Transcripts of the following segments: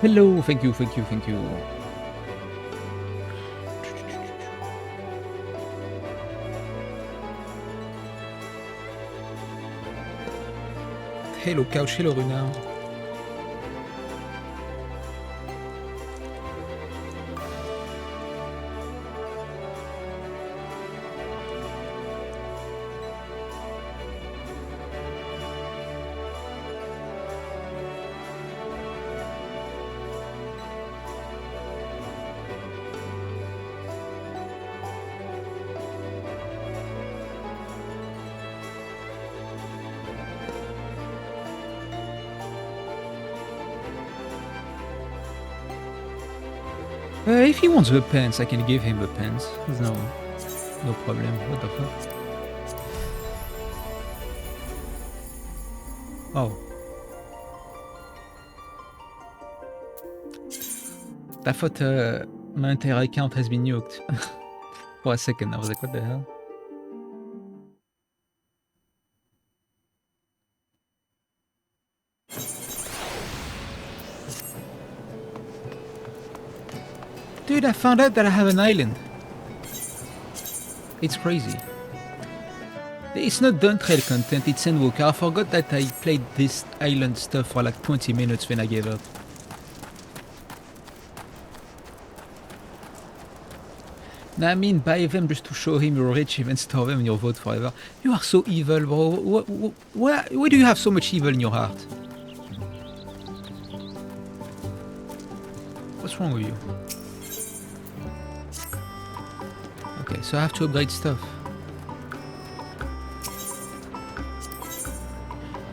Hello, thank you, thank you, thank you. Hello Couch, hello Runa. If he wants the pants, I can give him the pants. There's no problem. What the fuck? Oh. I thought my entire account has been nuked. For a second, I was like, what the hell? Dude, I found out that I have an island. It's crazy. It's not Dawntrail content, it's Endwalker. I forgot that I played this island stuff for like 20 minutes when I gave up. No, I mean, buy them just to show him you're rich, even store them in your vote forever. You are so evil, bro. Why do you have so much evil in your heart? What's wrong with you? Okay, so I have to upgrade stuff.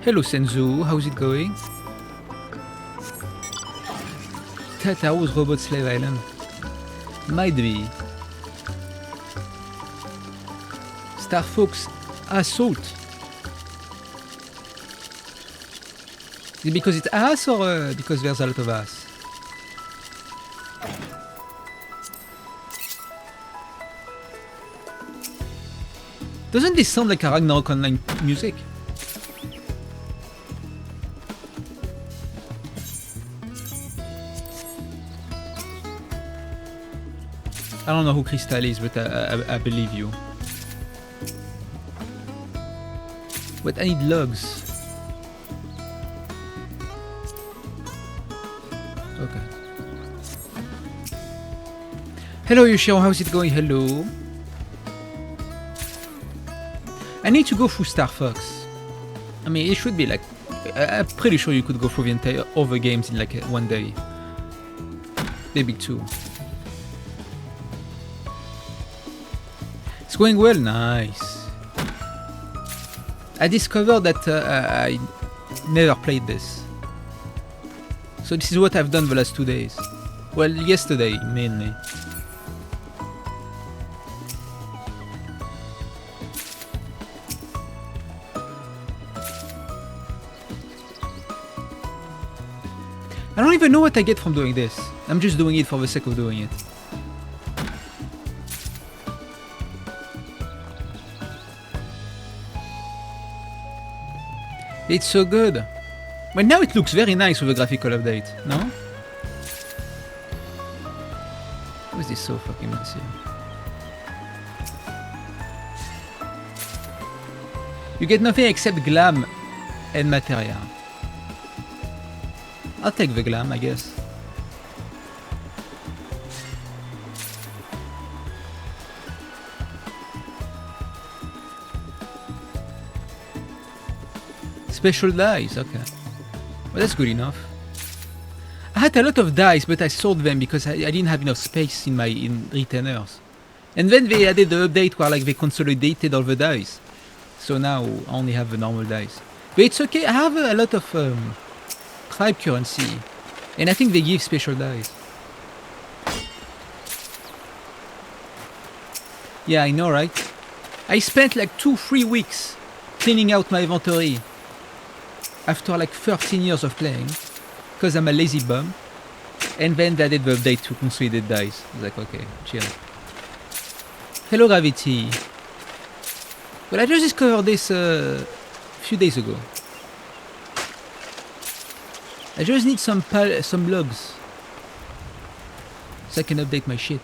Hello Senzu, how's it going? Tata was Robot Slave Island. Might be. Star Fox Assault. Is it because it's ass or because there's a lot of ass? Doesn't this sound like a Ragnarok Online music? I don't know who Crystal is, but I believe you. But I need logs. Okay. Hello Yoshiro, how's it going? Hello. I need to go through Star Fox. I mean, it should be like... I'm pretty sure you could go through the entire other games in like one day. Maybe two. It's going well, nice. I discovered that I never played this. So this is what I've done the last 2 days. Well, yesterday, mainly. I don't even know what I get from doing this. I'm just doing it for the sake of doing it. It's so good. But now it looks very nice with a graphical update, no? Why is this so fucking messy? You get nothing except glam and materia. I'll take the glam, I guess. Special dice, okay. Well, that's good enough. I had a lot of dice, but I sold them because I didn't have enough space in my retainers. And then they added the update where like they consolidated all the dice. So now I only have the normal dice. But it's okay, I have a lot of tribe currency. And I think they give special dice. Yeah, I know, right? I spent like 2-3 weeks cleaning out my inventory after like 13 years of playing, because I'm a lazy bum. And then they added the update to consolidate dice. I was like, okay, chill. Hello Gravity. Well, I just discovered this a few days ago. I just need some logs. So I can update my shit.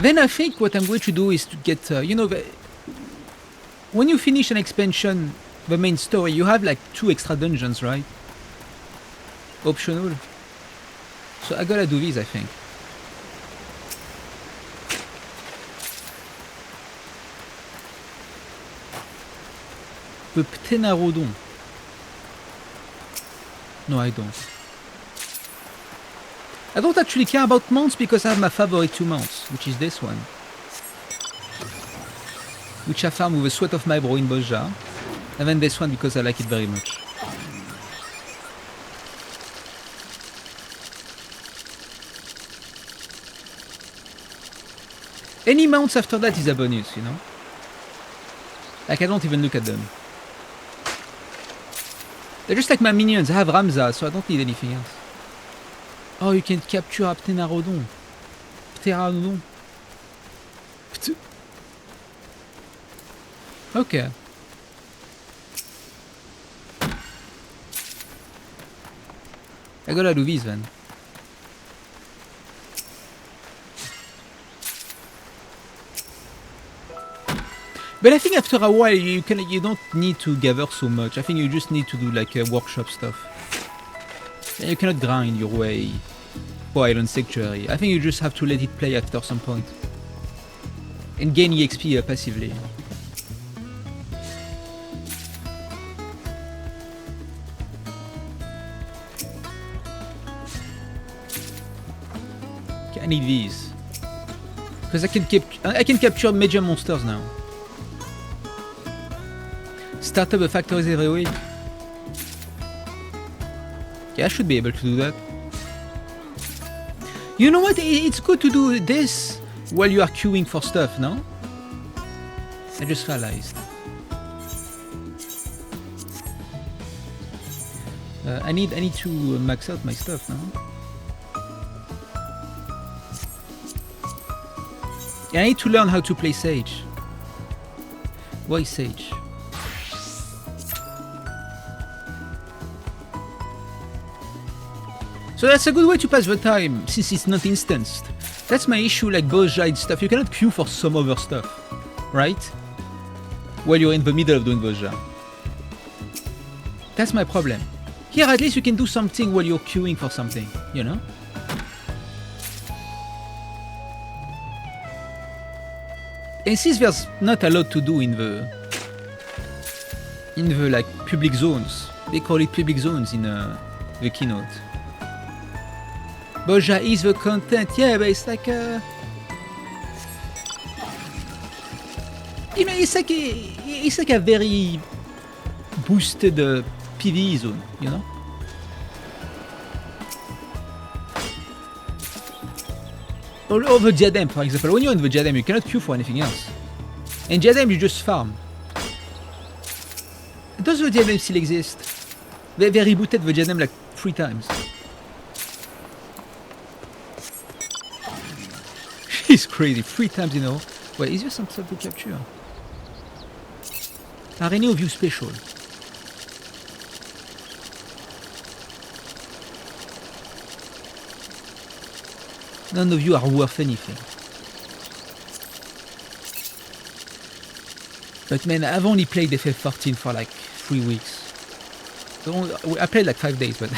Then I think what I'm going to do is to get, you know, when you finish an expansion, the main story, you have like 2 extra dungeons, right? Optional. So I gotta do these, I think. The Ptenarodon. No, I don't. I don't actually care about mounts because I have my favorite 2 mounts, which is this one. Which I farm with the sweat of my brow in Boja. And then this one because I like it very much. Any mounts after that is a bonus, you know? Like I don't even look at them. They're just like my minions. I have Ramza, so I don't need anything else. Oh, you can capture a Ptenarodon. Pteranodon. Okay. I gotta do these then. But I think after a while you don't need to gather so much. I think you just need to do like workshop stuff. And you cannot grind your way for Island Sanctuary. I think you just have to let it play after some point. And gain EXP passively. Okay, I need these. Because I can capture major monsters now. Start up the factories every week. Yeah, I should be able to do that. You know what? It's good to do this while you are queuing for stuff, no? I just realized. I need to max out my stuff now. Yeah, I need to learn how to play Sage. Why Sage? So that's a good way to pass the time, since it's not instanced. That's my issue, like Boja and stuff. You cannot queue for some other stuff, right? While you're in the middle of doing Boja. That's my problem. Here, at least you can do something while you're queuing for something, you know? And since there's not a lot to do in the like public zones, they call it public zones in the keynote. Boja is the content, yeah, but it's like it's like a very boosted PvE zone, you know. All over Diadem, for example. When you're in the Diadem, you cannot queue for anything else. In Diadem, you just farm. Does the Diadem still exist? They rebooted the Diadem like 3 times. It's crazy, 3 times in a row. Wait, is there some stuff to capture? Arena view special. None of you are worth anything. But man, I've only played FF14 for like 3 weeks. I played like 5 days, but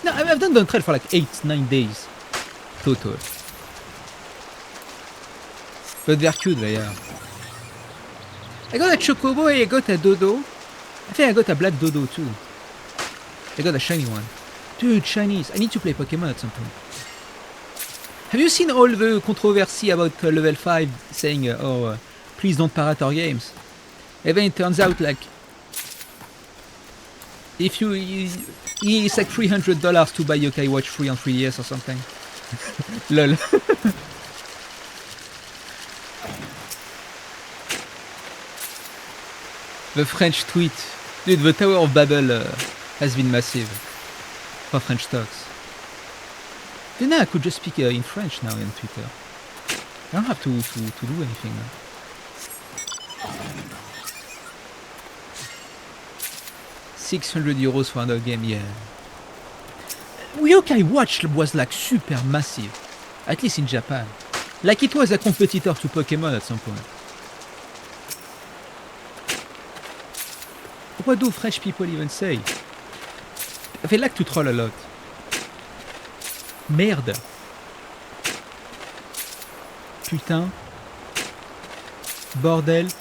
no, I've done Dawntrail for like 8-9 days total. But they're cute, they are. I got a Chocobo and I got a Dodo. I think I got a black Dodo too. I got a shiny one. Dude, shinies. I need to play Pokemon at some point. Have you seen all the controversy about level 5 saying, please don't pirate our games? And then it turns out like, if you, it's like $300 to buy Yokai Watch 3 on 3DS or something. Lol. The French tweet. Dude, the Tower of Babel has been massive for French talks. Then I could just speak in French now on Twitter. I don't have to do anything now. €600 for another game, yeah. Yokai Watch was like super massive, at least in Japan. Like it was a competitor to Pokemon at some point. What do French people even say? They like to troll a lot. Merde. Putain. Bordel.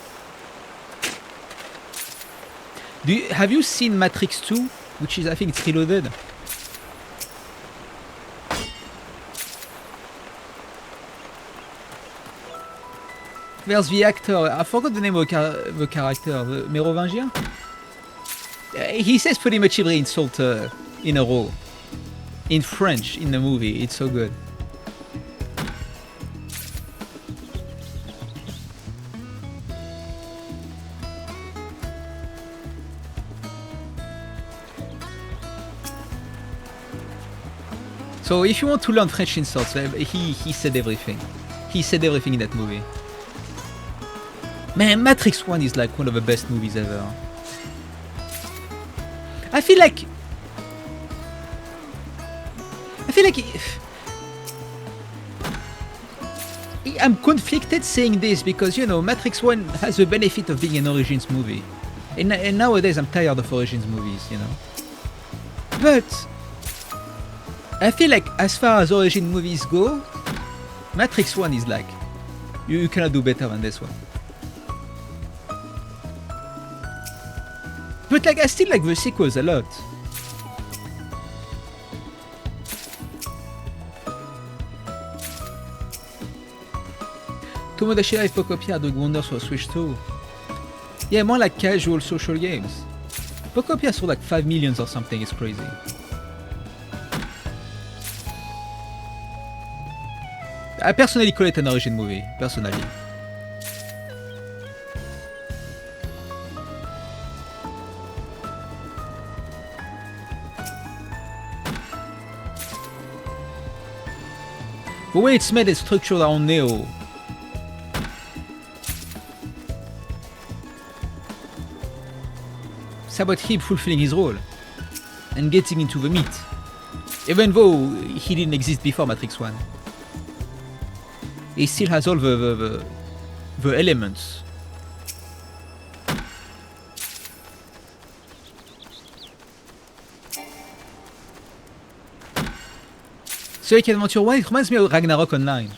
Have you seen Matrix 2? Which is, I think it's Reloaded. There's the actor, I forgot the name of the character, the Mérovingien? He says pretty much every insult in a row. In French, in the movie, it's so good. So if you want to learn French insults, he said everything. He said everything in that movie. Man, Matrix 1 is like one of the best movies ever. I feel like I'm conflicted saying this because, you know, Matrix 1 has the benefit of being an Origins movie. And nowadays I'm tired of Origins movies, you know. But I feel like as far as Origin movies go, Matrix 1 is like, you cannot do better than this one. But like, I still like the sequels a lot. Tomodachi Life Pocopia doing wonders for Switch 2. Yeah, more like casual social games. Pocopia sold like 5 million or something, it's crazy. I personally call it an Origin movie, personally. The way it's made is structured around Neo. It's about him fulfilling his role and getting into the meat, even though he didn't exist before Matrix 1. He still has all the elements. Sonic Adventure 1, it reminds me of Ragnarok Online.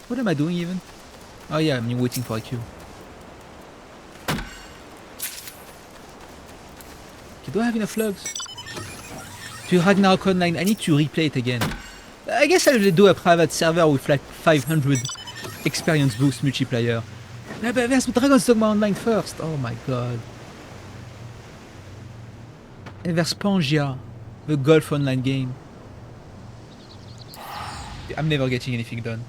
What am I doing even? Oh yeah, I'm waiting for a queue. Okay, do I have enough logs? To Ragnarok Online, I need to replay it again. I guess I'll do a private server with like 500 experience boost multiplayer. But there's Dragon's Dogma Online first. Oh my god. And there's Pangea, the golf online game. I'm never getting anything done.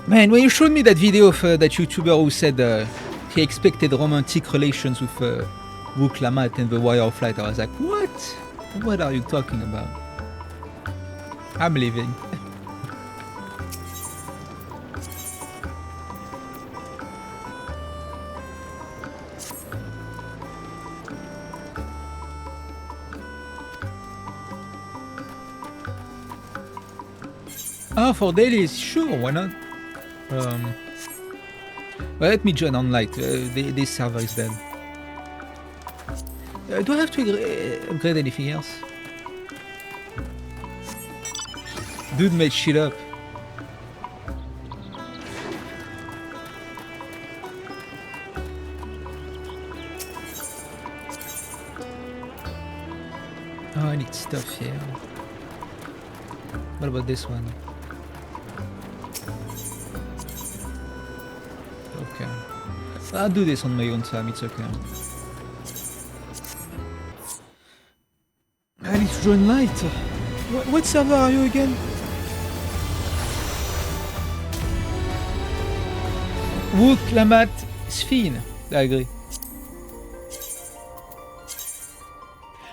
Man, when you showed me that video of that YouTuber who said he expected romantic relations with Wook Lamat and the Wire of Light, I was like, what? What are you talking about? I'm leaving. Oh, for dailies? Sure, why not? Well, let me join on light. This server is dead. Do I have to upgrade anything else? Dude made shit up. Oh, I need stuff here. What about this one? Okay. I'll do this on my own time, it's okay. I need to join light. What server are you again? Wook, Lamat, Sphine. I agree.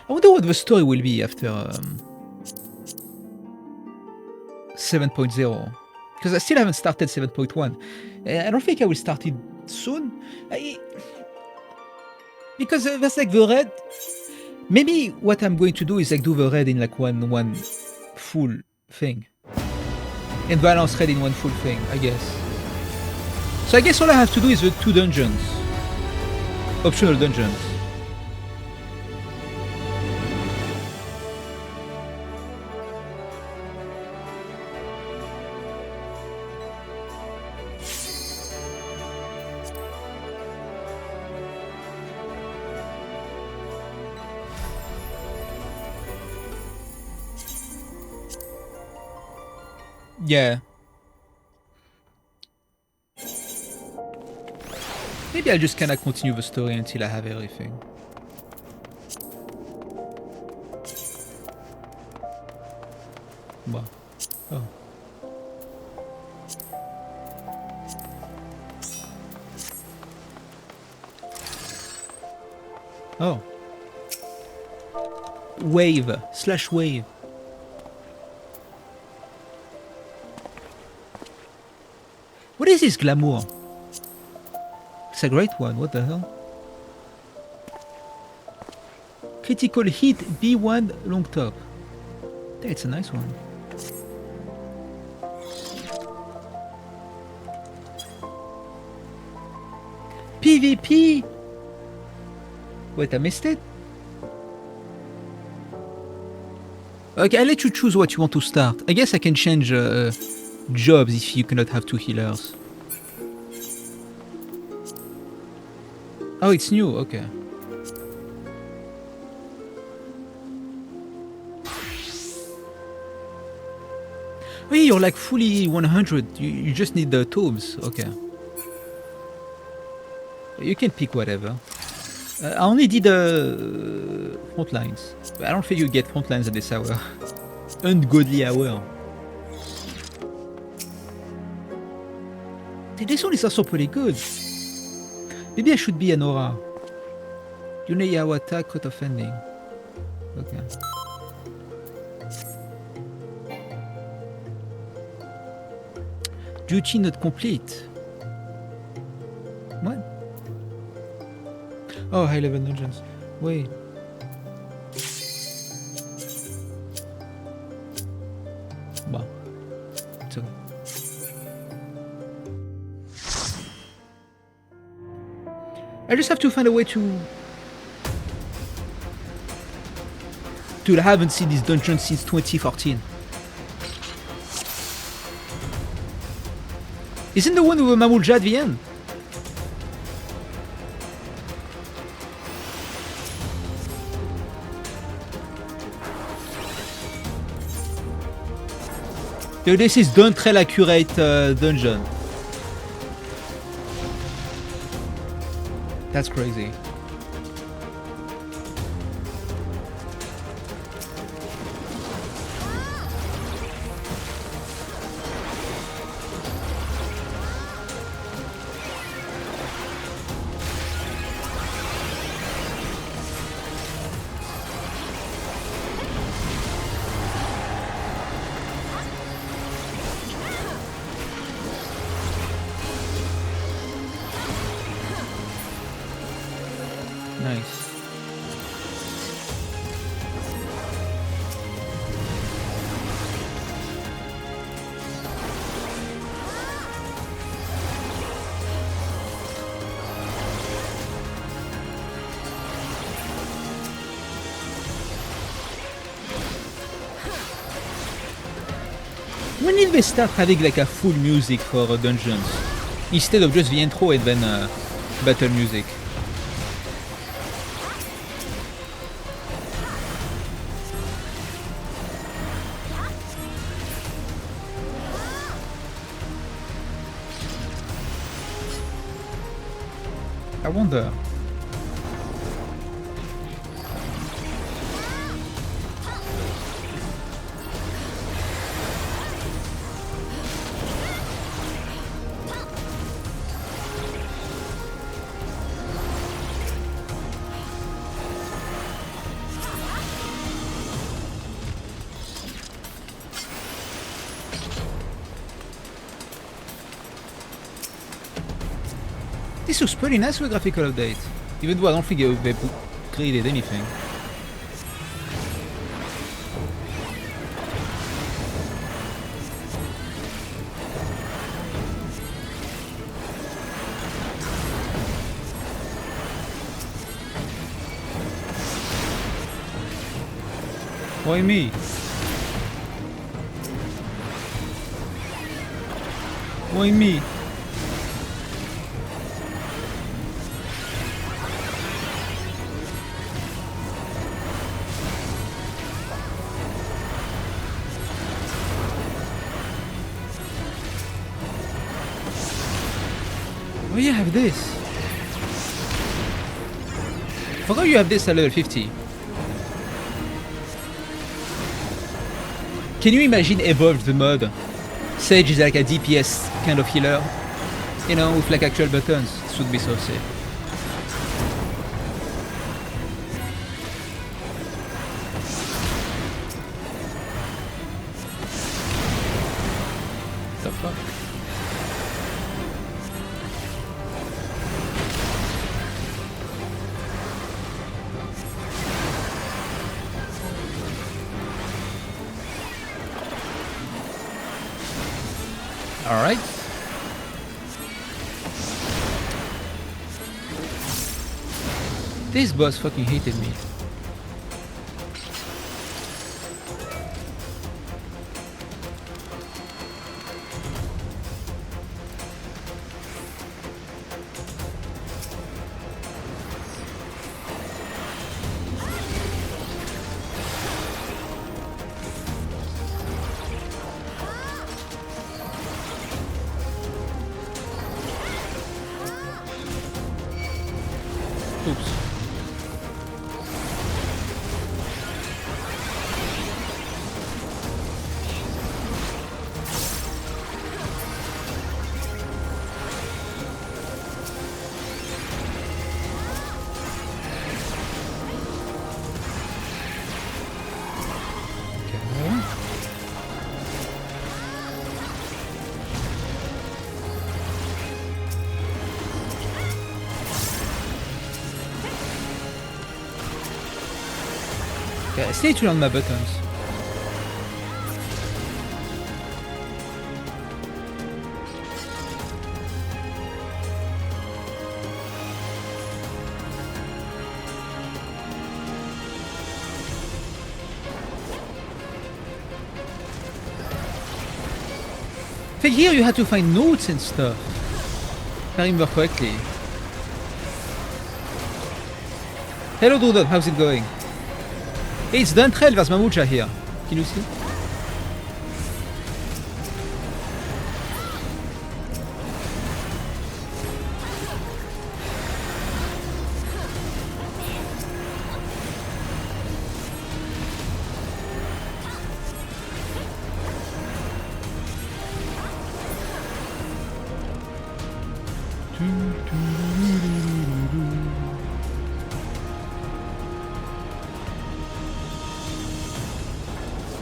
I wonder what the story will be after 7.0. Because I still haven't started 7.1. I don't think I will start it soon. Because that's like the red. Maybe what I'm going to do is like do the red in like one full thing. And balance red in one full thing, I guess. So I guess all I have to do is the 2 dungeons. Optional dungeons. Yeah. Maybe I'll just kinda continue the story until I have everything. Wow. Oh. Oh. Wave/wave. What is this glamour? It's a great one, what the hell? Critical hit B1 long top. That's a nice one. PvP! Wait, I missed it? Okay, I'll let you choose what you want to start. I guess I can change jobs if you cannot have 2 healers. Oh, it's new, okay. Oh, you're like fully 100. You just need the tubes, okay. You can pick whatever. I only did front lines. I don't think you get front lines at this hour. Ungodly hour. This one is also pretty good. Maybe I should be an aura. Yuneyawa attack, cut offending. Okay. Duty not complete. What? Oh, high level dungeons. Wait. Wow. It's okay. I just have to find a way to Dude, I haven't seen this dungeon since 2014. Isn't the one with Mamulja at the end? Dude, this is Dawntrail accurate dungeon. That's crazy. Nice. When did they start having like a full music for dungeons instead of just the intro and then battle music? I wonder. This looks pretty nice for a graphical update. Even though I don't think they created anything. Why me? Why me? Oh, you have this. Forgot you have this at level 50. Can you imagine Evolved the mod? Sage is like a DPS kind of healer, you know, with like actual buttons. This would be so sick. The fuck? Alright. This boss fucking hated me. Oops. Okay, I still need to learn my buttons. I think here you had to find notes and stuff, if I remember correctly. Hello Doodle, how's it going? Hey, it's Dawntrail vs Mamucha here. Can you see?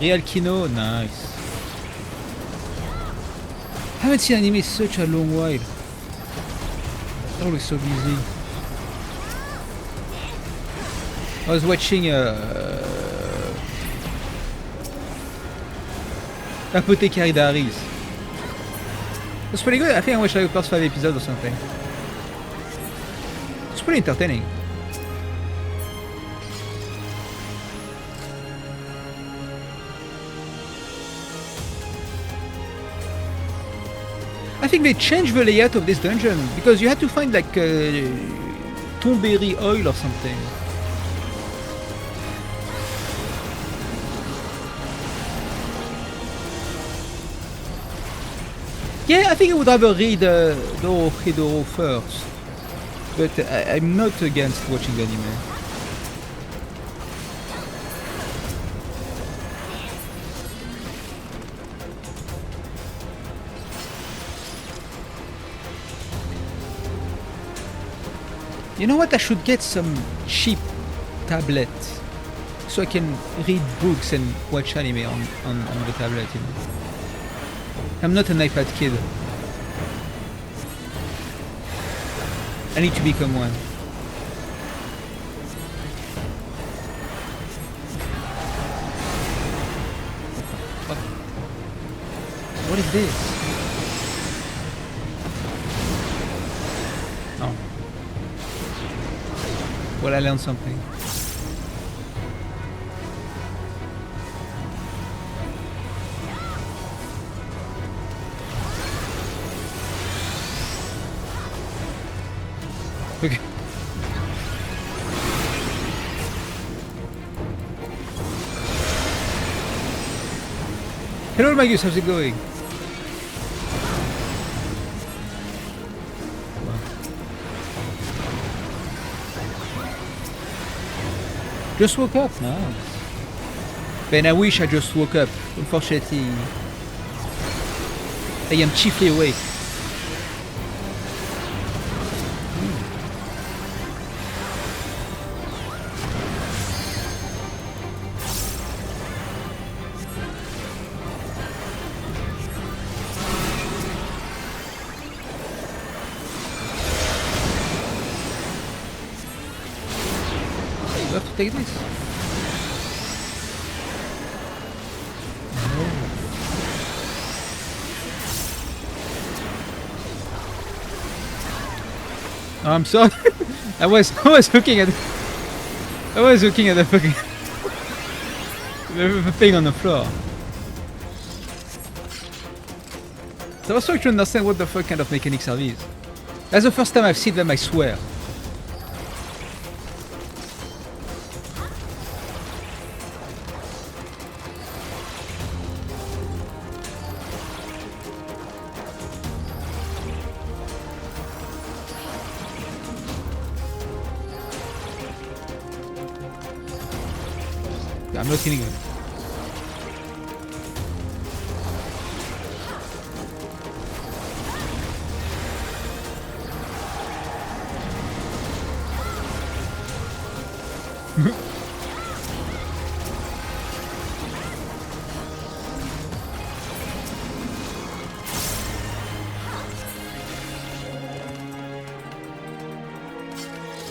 Real Kino, nice. Haven't seen anime in such a long while. Always so busy. I was watching Apothecary Diaries. It's pretty good. I think I watched like the first 5 episodes or something. It's pretty entertaining. I think they changed the layout of this dungeon because you had to find like Tomberry oil or something. Yeah, I think I would rather read Doro first, but I'm not against watching the anime. You know what? I should get some cheap tablet so I can read books and watch anime on the tablet. You know? I'm not an iPad kid. I need to become one. What is this? Oh. Well, I learned something. Okay. Hello Magus, how's it going? Just woke up, no. Ben, I wish I just woke up. Unfortunately, I am chiefly awake. You have to take this. Oh, I'm sorry. I was looking at the fucking the thing on the floor. So I was trying to understand what the fuck kind of mechanics are these. That's the first time I've seen them, I swear. I'm not kidding you.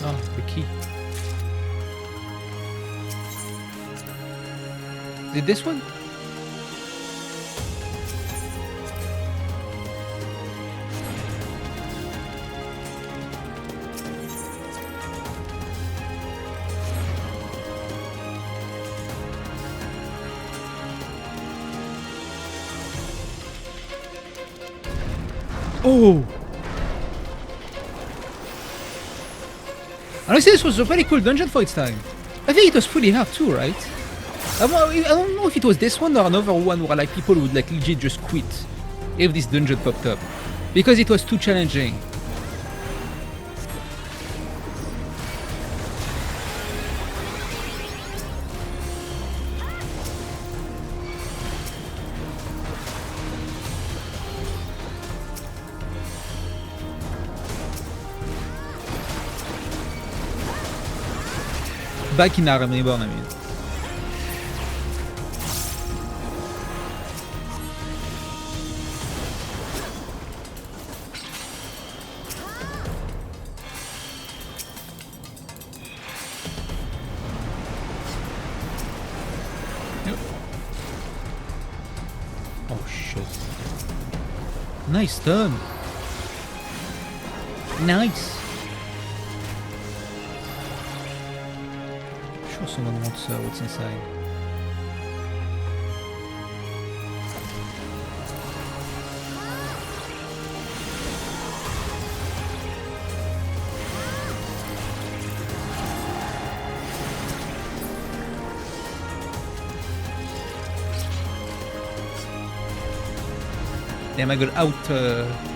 Oh, the key. Did this one? Oh! Honestly, this was a very cool dungeon for its time. I think it was pretty hard too, right? I don't know if it was this one or another one where like people would like legit just quit if this dungeon popped up because it was too challenging. Back in Arm Reborn, I mean. Oh shit. Nice turn. Nice. Sure someone wants what's inside. Damn, I got out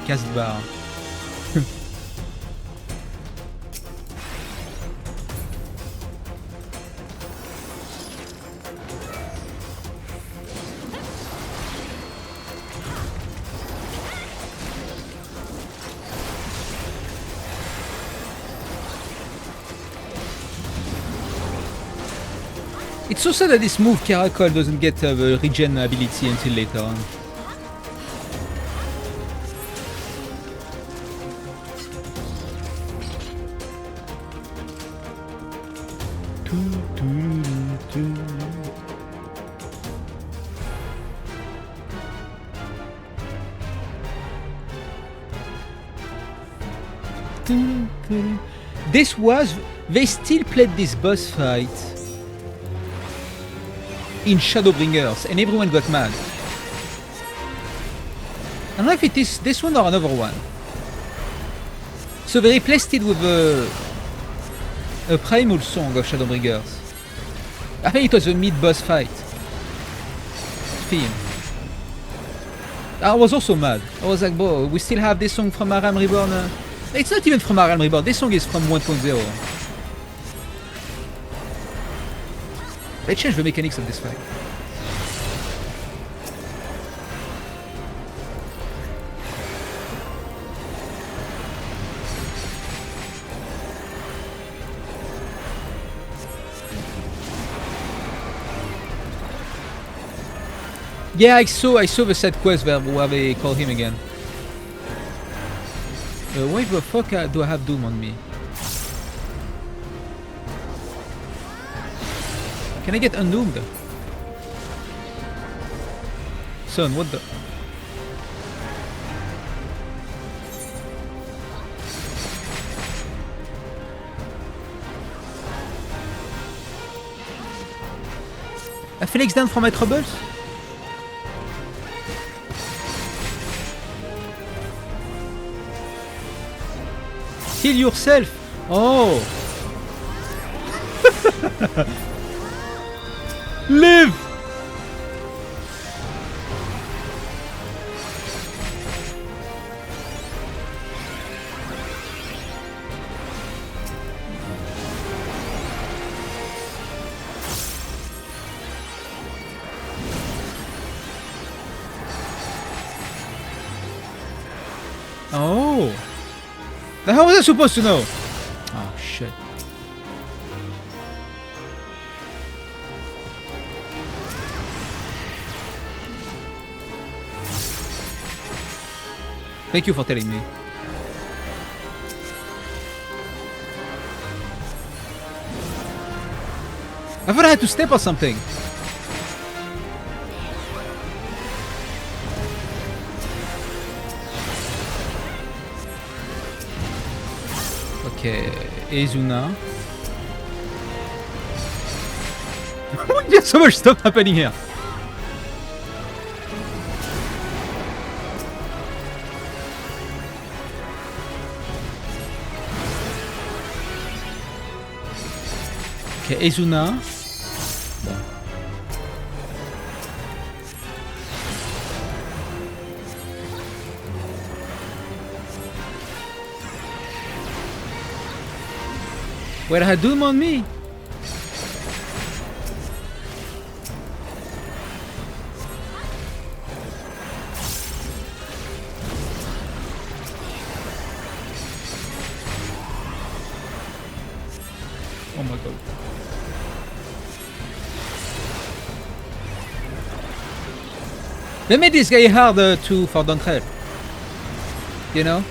cast bar. It's so sad that this move, Caracol, doesn't get the regen ability until later on. This was... They still played this boss fight in Shadowbringers, and everyone got mad. I don't know if it is this one or another one. So they replaced it with a primal song of Shadowbringers. I think it was a mid-boss fight theme. I was also mad. I was like, bro, we still have this song from Aram Reborn. It's not even from Aram Reborn. This song is from 1.0. They changed the mechanics of this fight. Yeah, I saw the side quest where they call him again. Why the fuck do I have Doom on me? Can I get undoomed? Son, what the... A Phoenix down from my troubles? Kill yourself! Oh! Live! Oh! How was I supposed to know? Oh shit. Thank you for telling me. I thought I had to step or something. Okay, Izuna. There's so much stuff happening here. Okay, Izuna. Where had Doom on me? Oh my god. They made this guy hard for Dawntrail. You know?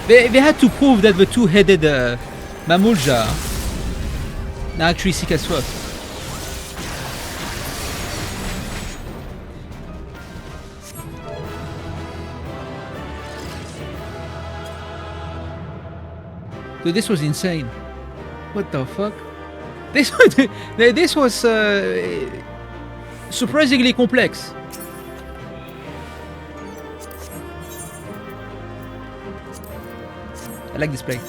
They had to prove that the two-headed Mamulja are actually sick as fuck. So this was insane. What the fuck? This was surprisingly complex. I like this play.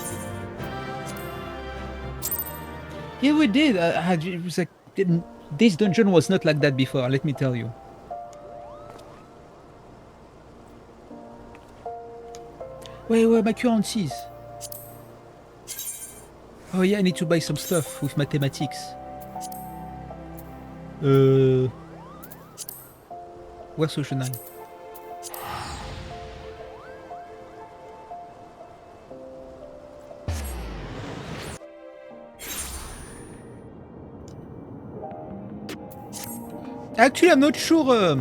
Yeah, we did. It was like this dungeon was not like that before. Let me tell you. Wait, my currencies. Oh yeah, I need to buy some stuff with mathematics. Where's Social 9? Actually, I'm not sure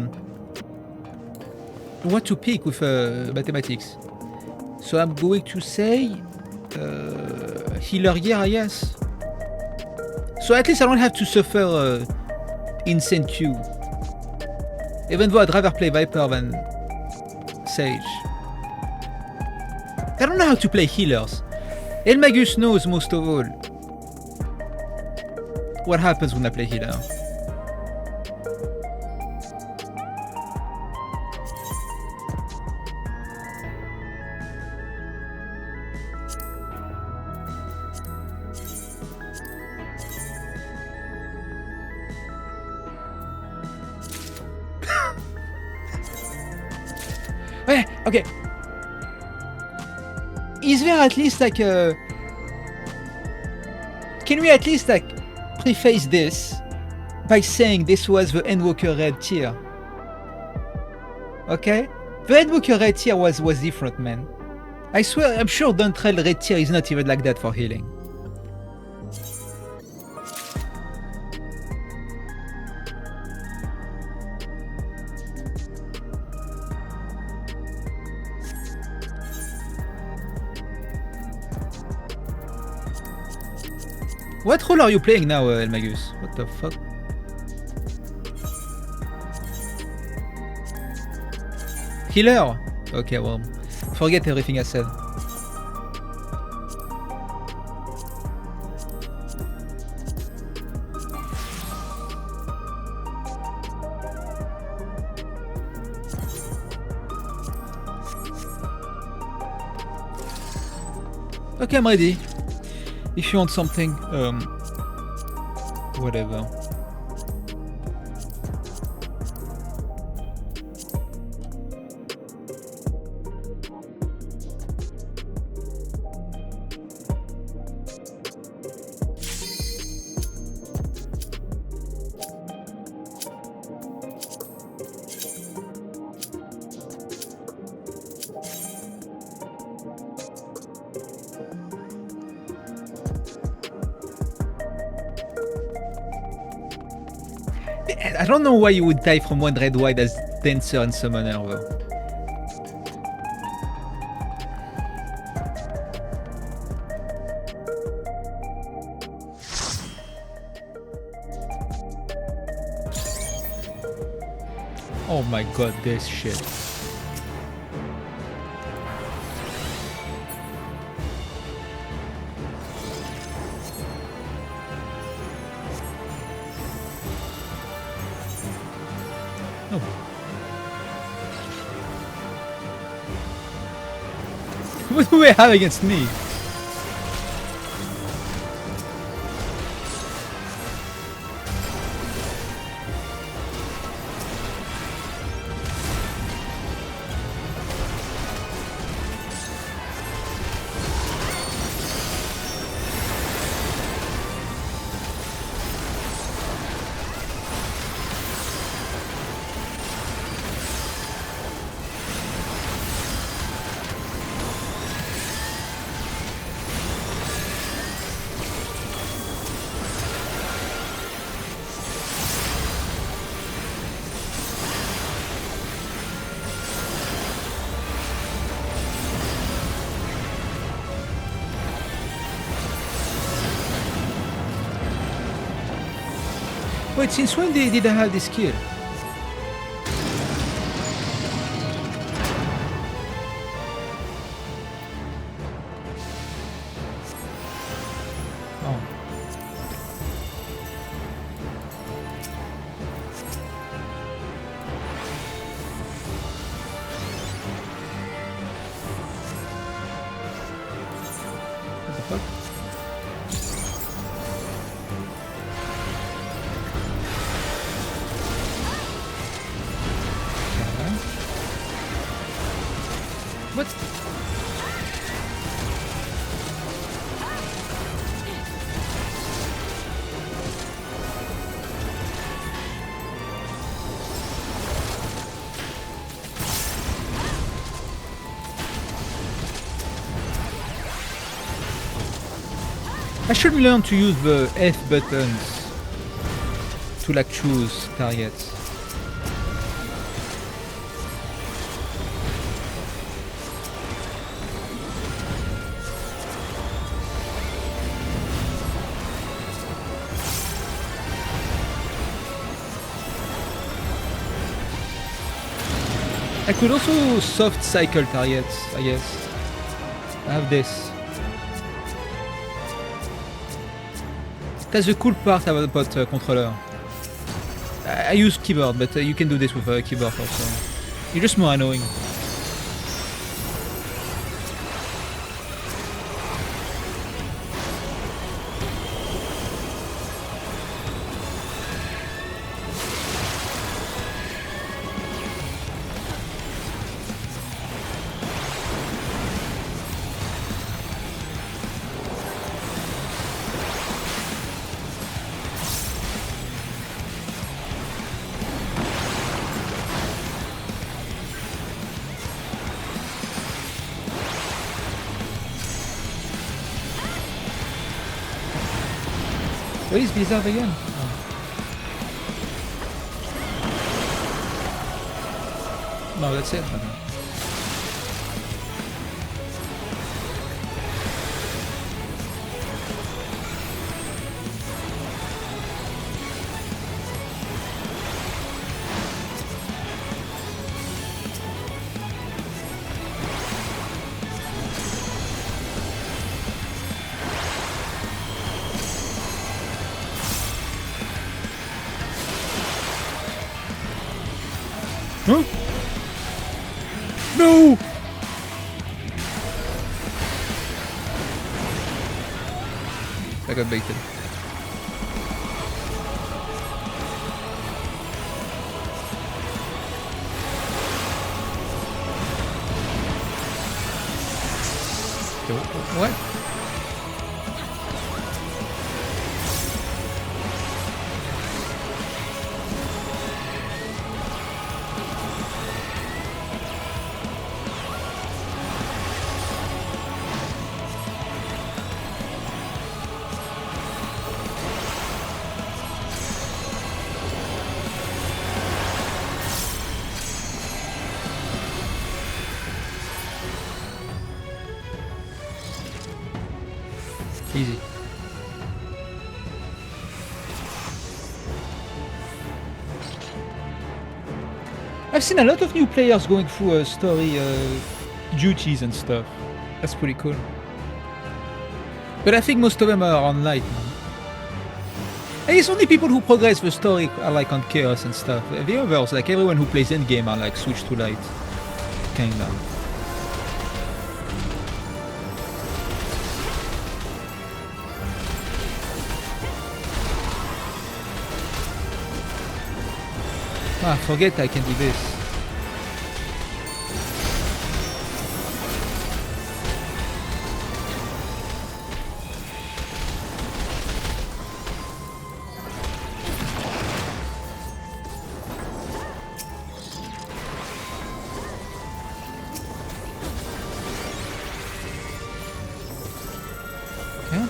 what to pick with mathematics. So I'm going to say healer gear, I guess. So at least I don't have to suffer insane Q. Even though I'd rather play Viper than Sage. I don't know how to play healers. Elmagus knows most of all what happens when I play healer. Okay. Is there at least like a... Can we at least like preface this by saying this was the Endwalker Red tier? Okay? The Endwalker Red tier was different, man. I swear, I'm sure Dawntrail Red tier is not even like that for healing. What role are you playing now, Elmagus? What the fuck? Healer? Okay, well, forget everything I said. Okay, I'm ready. If you want something, whatever. I don't know why you would die from one red white as Dancer and Summoner though. Oh my god, this shit. What do we have against me? Wait, since when did I have this skill? Oh. What the fuck? What? I should learn to use the F buttons to like choose targets. I could also soft cycle targets, I guess. I have this. That's the cool part about controller. I use keyboard, but you can do this with a keyboard also. You're just more annoying. What is Blizzard again? Oh. No, that's it. Okay. Huh? No! I got baited. What? Easy. I've seen a lot of new players going through story duties and stuff. That's pretty cool. But I think most of them are on light now. And it's only people who progress the story are like on chaos and stuff. The others, like everyone who plays endgame, are like switched to light. Kinda. Ah, forget I can do this. Okay.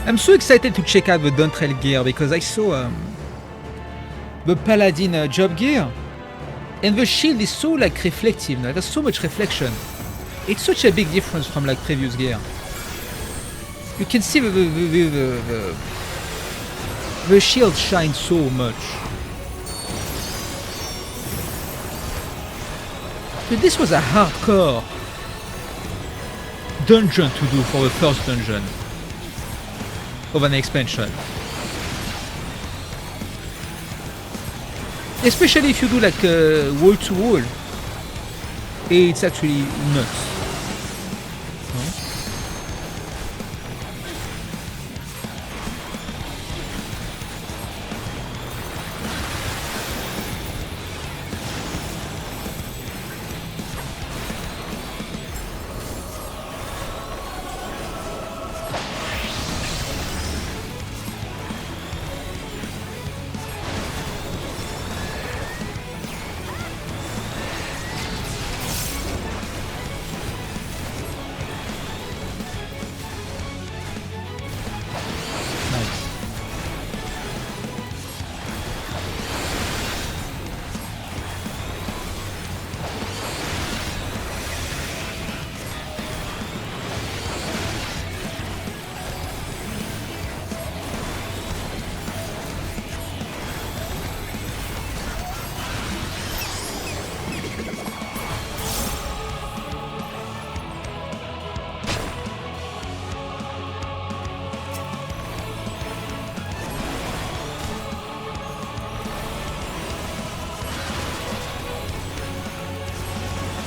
I'm so excited to check out the Dawntrail gear because I saw the Paladin job gear, and the shield is so like reflective now. There's so much reflection. It's such a big difference from like previous gear. You can see the shield shines so much. But this was a hardcore dungeon to do for the first dungeon of an expansion. Especially if you do like wall to wall, it's actually nuts.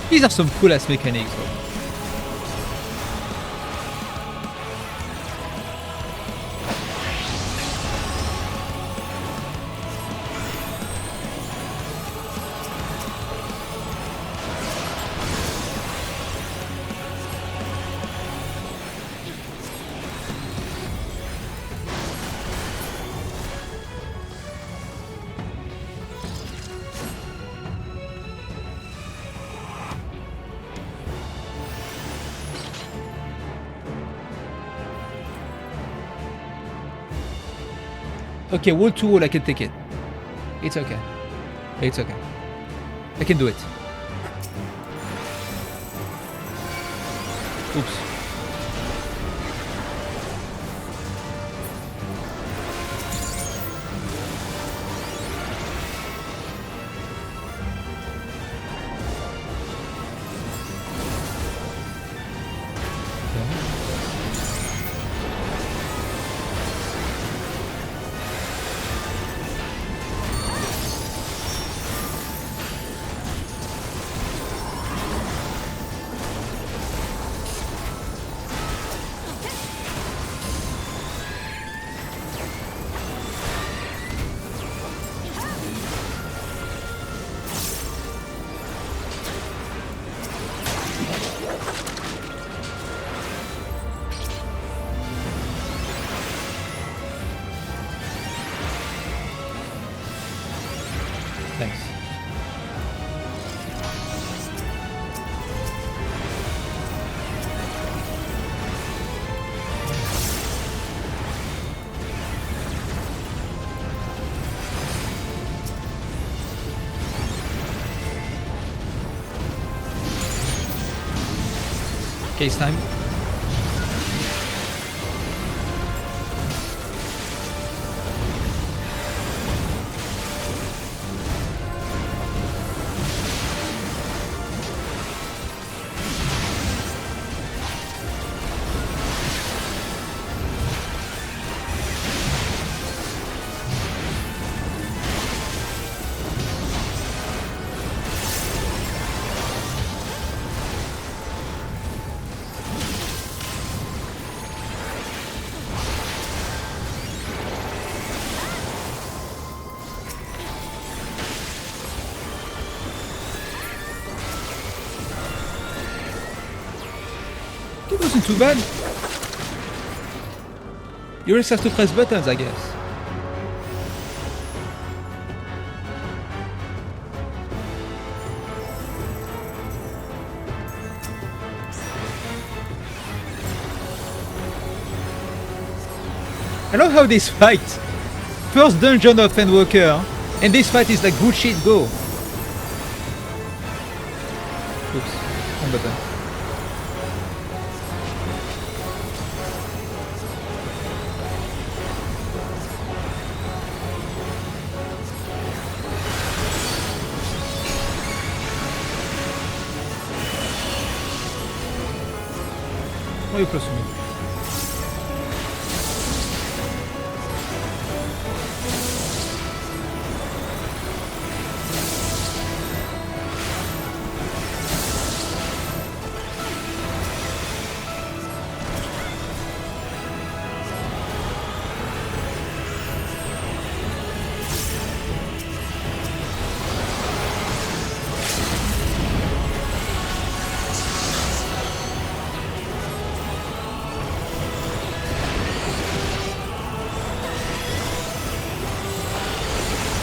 These are some cool ass mechanics though. Okay, wall to wall, I can take it. It's okay. It's okay. I can do it. Oops. Thanks. Case time. It wasn't too bad. You just have to press buttons, I guess. I love how this fight. First dungeon of Endwalker, and this fight is like good shit, go. Oops, wrong button. Why are you close to me?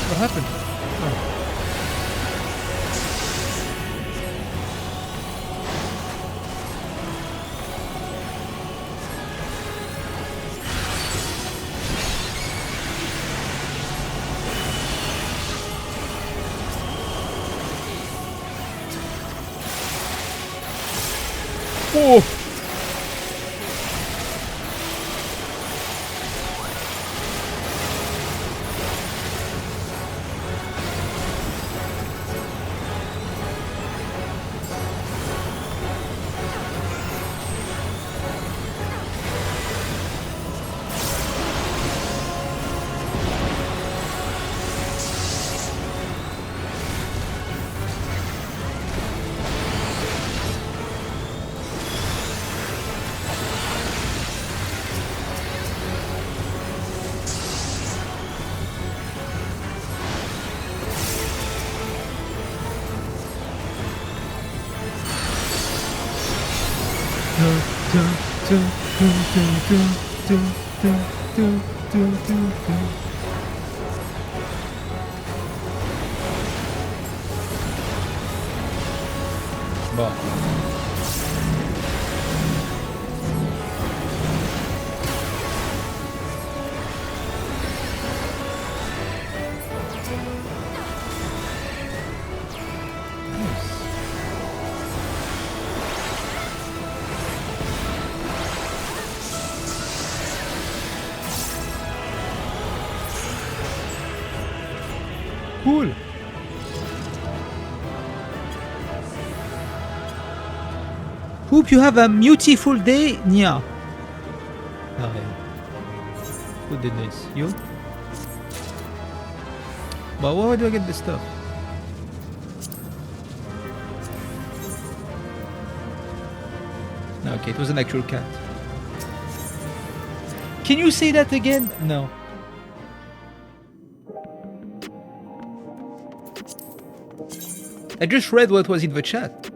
What happened? Oh! Bon. Cool. Hope you have a beautiful day, Nia. Alright. Who did this? You? But why do I get this stuff? Okay, it was an actual cat. Can you say that again? No. I just read what was in the chat.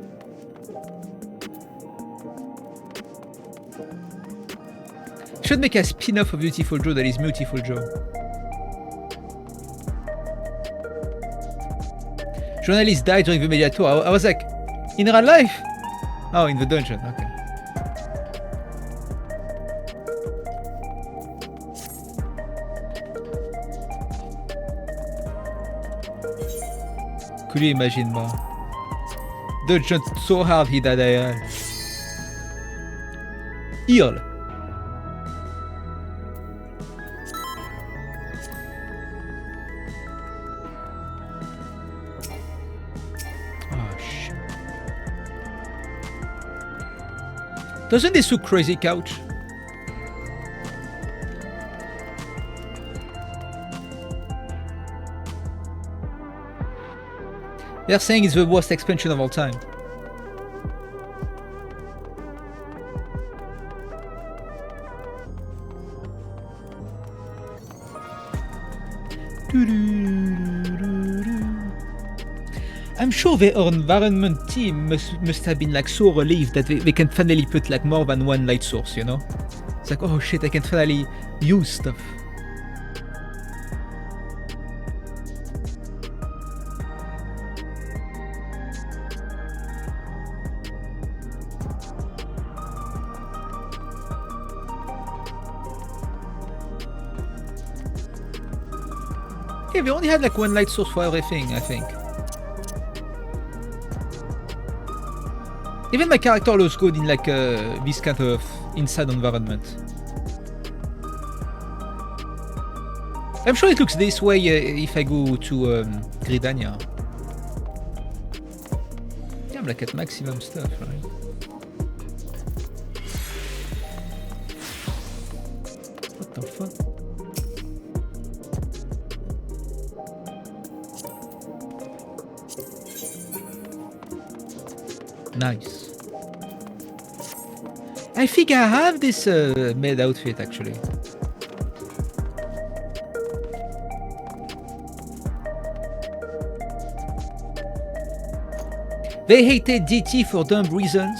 Should make a spin-off of Beautiful Joe that is Beautiful Joe. Journalist died during the media tour. I was like, in real life? Oh, in the dungeon, okay. Could you imagine more? Dungeon so hard he died IRL. Heal. Oh shit. Doesn't this look crazy, couch? They're saying it's the worst expansion of all time. I'm sure the environment team must have been like so relieved that they can finally put like more than one light source, you know? It's like, oh shit, I can finally use stuff. Yeah, we only had like one light source for everything, I think. Even my character looks good in like this kind of inside environment. I'm sure it looks this way if I go to Gridania. Yeah, I'm like at maximum stuff, right? What the fuck? Nice. I think I have this maid outfit actually. They hated DT for dumb reasons.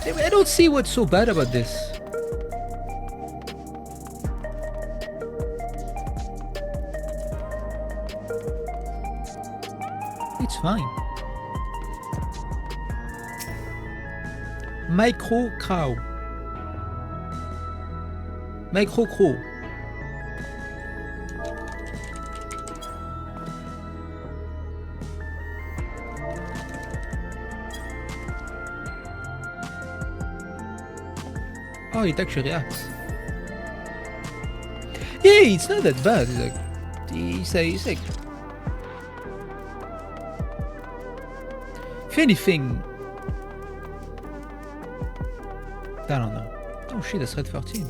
I don't see what's so bad about this. It's fine. Micro Crow. Micro Crow. Oh, it actually reacts. Yeah, it's not that bad. It's like if anything, I don't know. Oh shit, that's red 13.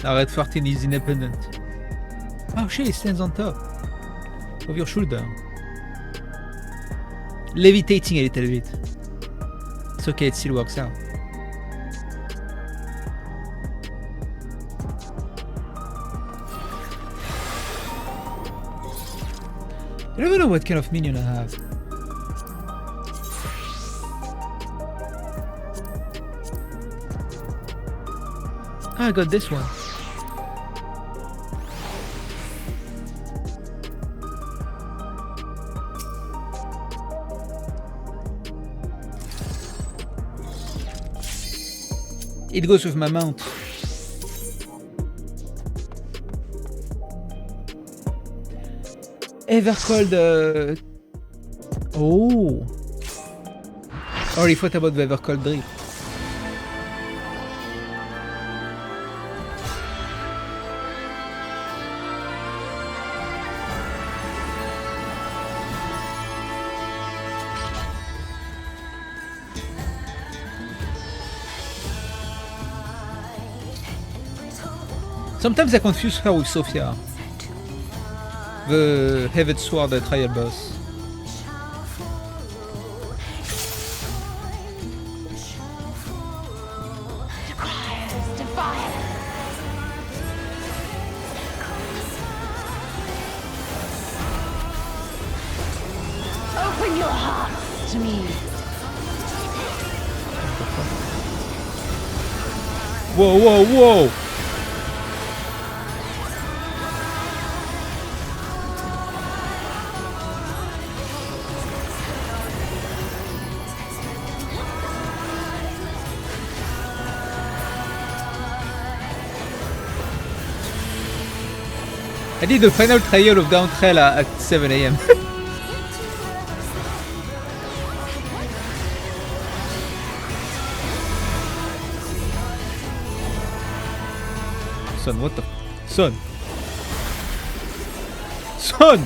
Now red 14 is independent. Oh shit, it stands on top of your shoulder. Levitating a little bit. It's okay, it still works out. I don't even know what kind of minion I have. I got this one. It goes with my mount. Evercold. Oh. Already thought about the Evercold drip. Sometimes I confuse her with Sophia, the Heaved Sword trial boss. Open your heart to me. Whoa, whoa, whoa! I did the final trial of Dawntrail at 7 AM. Son, what the... Son! Son!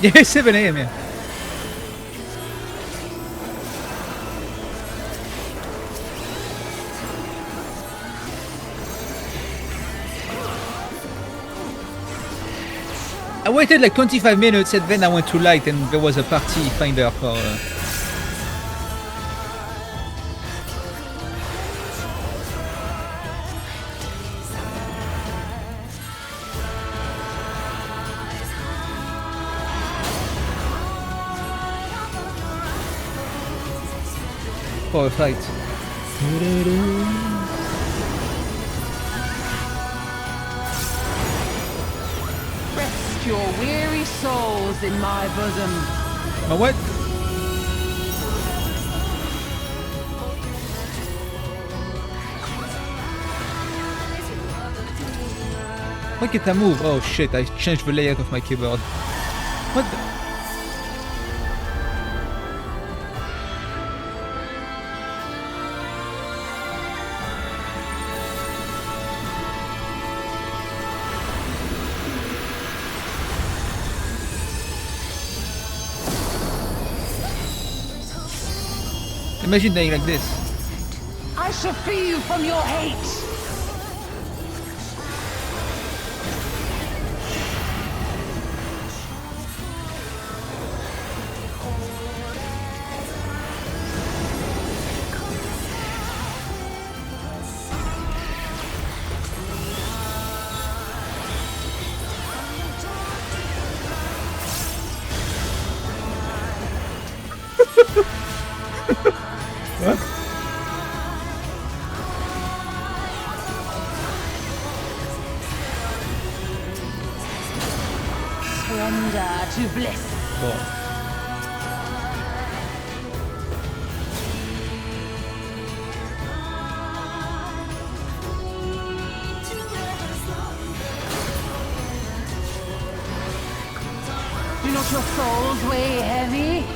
Yeah, 7 AM, yeah. I waited like 25 minutes and then I went to light and there was a party finder for... for a fight. Rest your weary souls in my bosom. My what? Why can't I move? Oh shit, I changed the layout of my keyboard. What the? Imagine dying like this. I shall free you from your hate. What? Surrender to bliss. Bon. Do not your souls weigh heavy?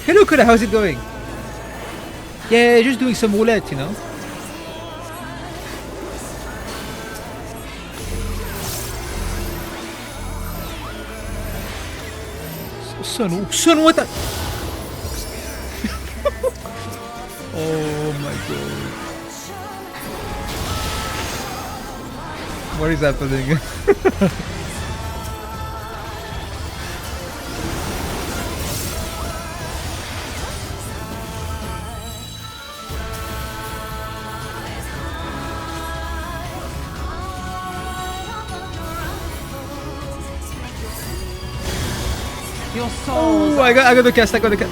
Hello, Koana, how's it going? Yeah, just doing some roulette, you know. Son, what the? Oh my god. What is happening? Your souls. Oh, I got the cast, I got the cast.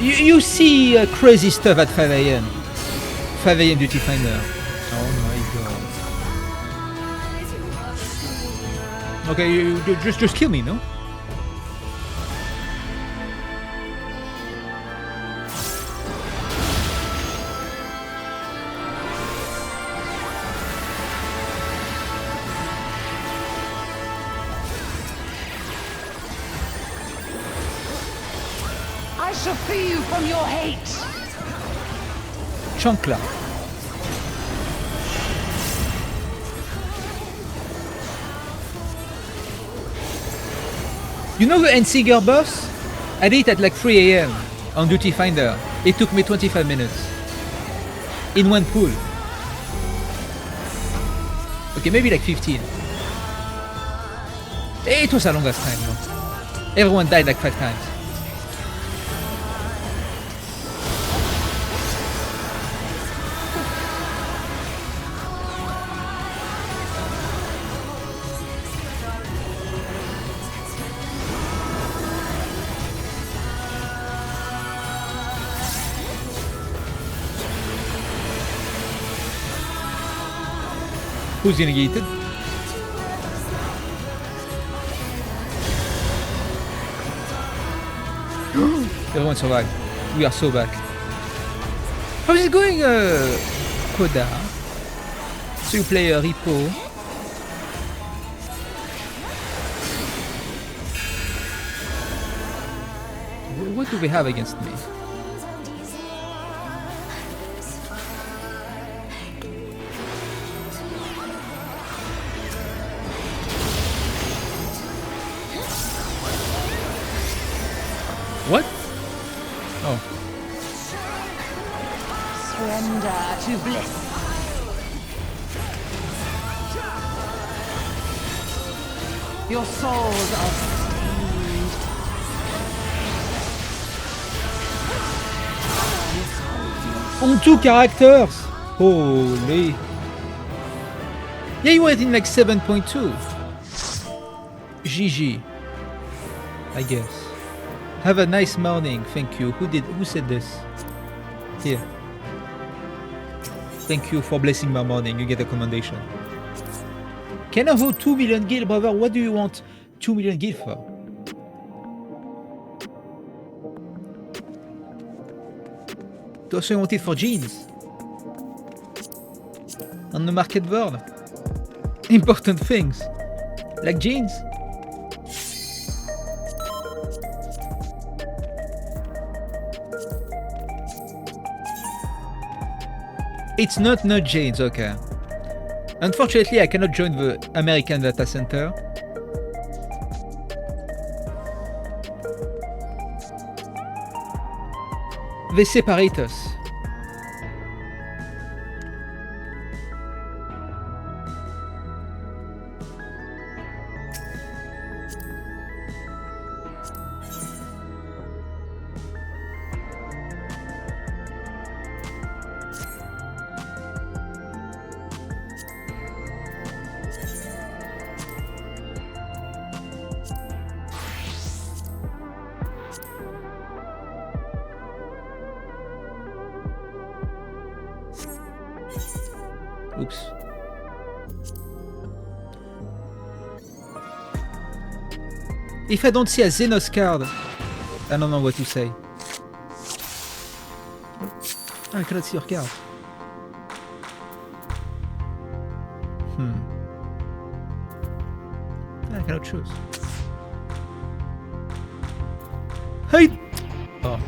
You see crazy stuff at 5 a.m. 5 a.m. duty finder. Oh my god. Okay, you just kill me, no? I shall free you from your hate. Chancla. You know the Enseeger boss? I did it at like 3 a.m. on Duty Finder. It took me 25 minutes. In one pool. Okay, maybe like 15. It was the longest time, no? Everyone died like 5 times. Who's negated? Everyone survived. We are so back. How is it going, Koda? So you play a repo. What do we have against me? What? Oh. Surrender to bliss. Your souls are sustained. On 2 characters! Holy. Yeah, you were in like 7.2. GG. I guess. Have a nice morning. Thank you. Who said this? Here. Thank you for blessing my morning. You get a commendation. Can I hold 2 million gil, brother? What do you want 2 million gil for? Do also want it for jeans? On the market board? Important things. Like jeans? It's not jeans, okay. Unfortunately, I cannot join the American data center. They separate us. Oops. If I don't see a Xenos card, I don't know what to say. Oh, I cannot see your card. I cannot choose. Hey! Oh.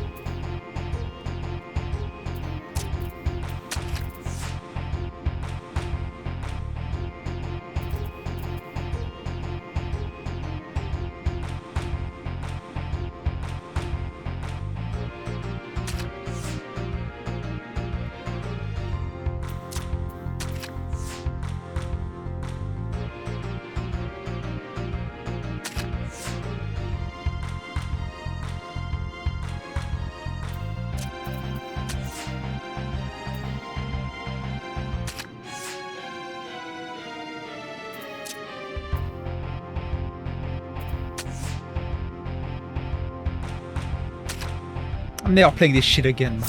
I'm never playing this shit again.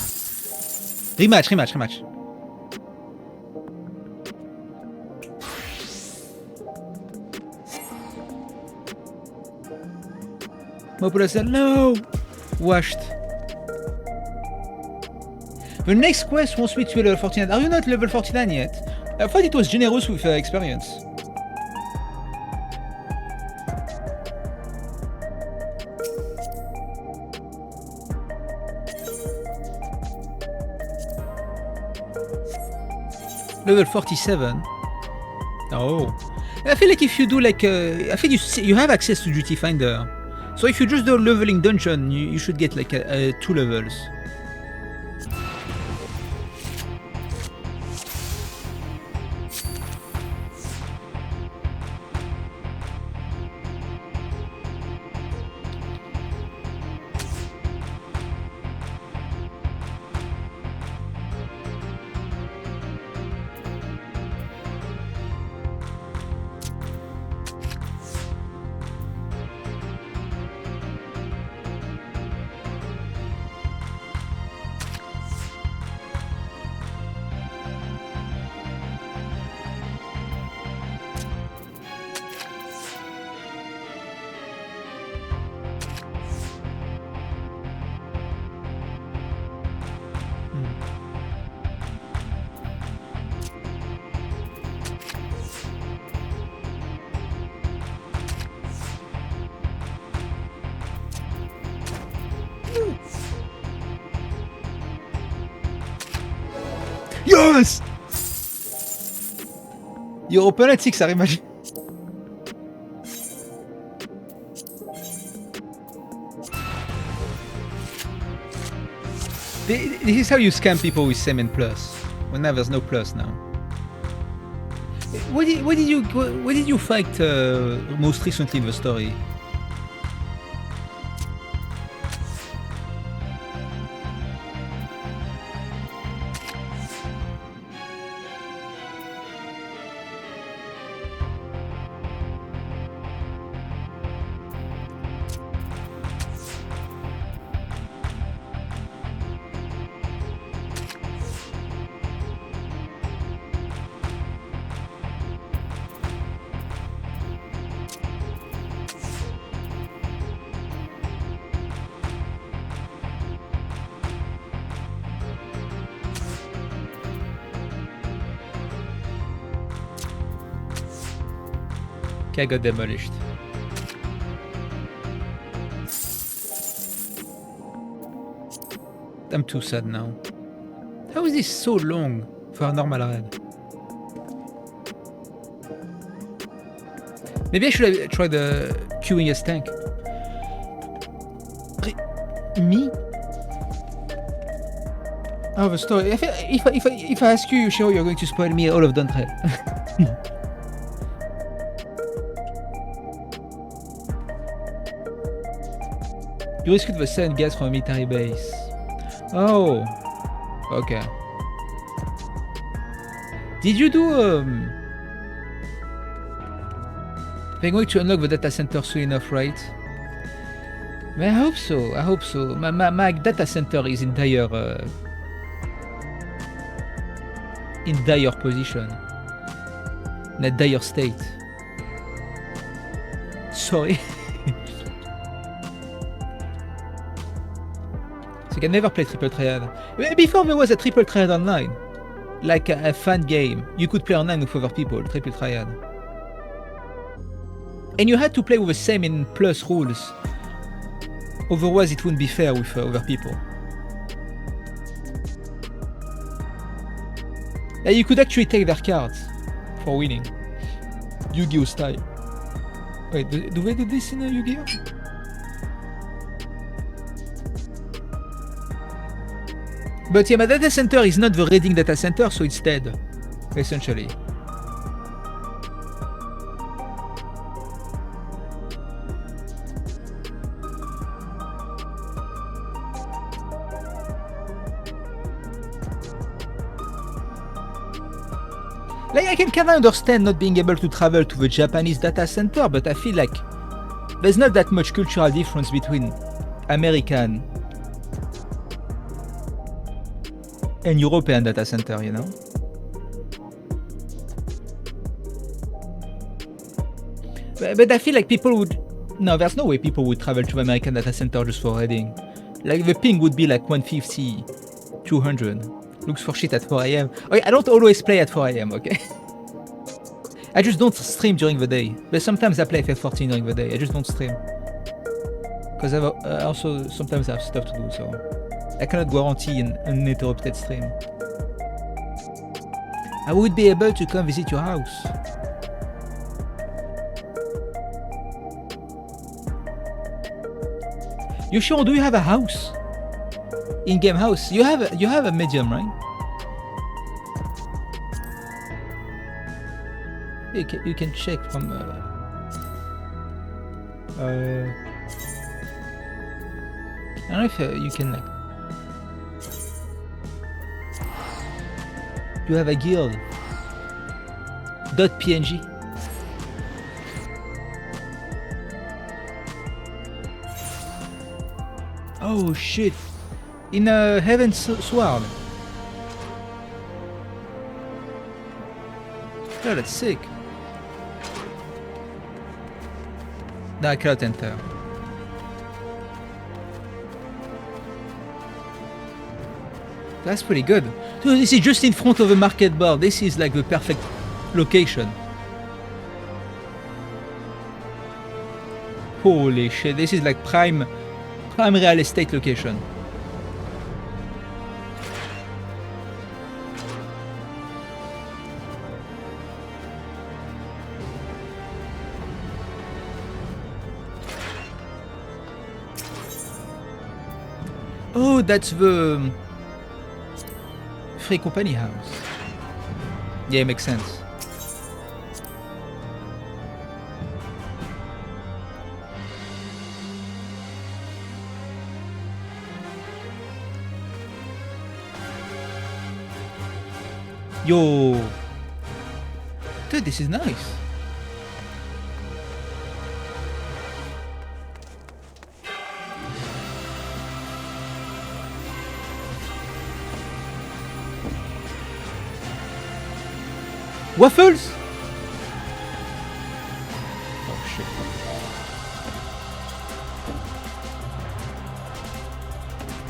Rematch. Mopula said no! Washed. The next quest wants me to be level 49. Are you not level 49 yet? I thought it was generous with experience. Level 47. Oh, I feel like if you do like, I think you have access to Duty Finder. So if you just do a leveling dungeon, you should get like 2 levels. Yes! You're open at 6, I imagine. This is how you scam people with Sem and Plus. Well, now there's no plus now. Where did you fight most recently in the story? Okay, I got demolished. I'm too sad now. How is this so long for a normal raid? Maybe I should have tried queuing as tank. Me? Oh, the story. If I ask you, Yushiro, you're going to spoil me all of Dawntrail. You rescued the 7 guys from a military base. Oh. Okay. Did you do They're going to unlock the data center soon enough, right? I hope so. I hope so. My data center is in dire position. In a dire state. Sorry. So you can never play Triple Triad. Before there was a Triple Triad online. Like a fan game. You could play online with other people, Triple Triad. And you had to play with the same in plus rules. Otherwise it wouldn't be fair with other people. And you could actually take their cards for winning. Yu-Gi-Oh style. Wait, do they do this in Yu-Gi-Oh? But yeah, my data center is not the raiding data center, so it's dead, essentially. Like, I can kind of understand not being able to travel to the Japanese data center, but I feel like there's not that much cultural difference between American and European data center, you know? But I feel like people would... No, there's no way people would travel to the American data center just for raiding. Like, the ping would be like 150, 200. Looks for shit at 4 AM. Okay, I don't always play at 4 AM, okay? I just don't stream during the day. But sometimes I play FF14 during the day. I just don't stream. Because I also sometimes have stuff to do, so... I cannot guarantee an uninterrupted stream. I would be able to come visit your house. You sure? Do you have a house? In-game house? You have a medium, right? You can check from I don't know if you can like... You have a guild. .png. Oh shit! In Heaven's Sword. Oh, that's sick. No, I cannot enter. That's pretty good. So this is just in front of the market bar. This is like the perfect location. Holy shit, this is like prime real estate location. Oh, that's the Free Company house. Yeah, it makes sense. Yo! Dude, this is nice. Waffles? Oh shit.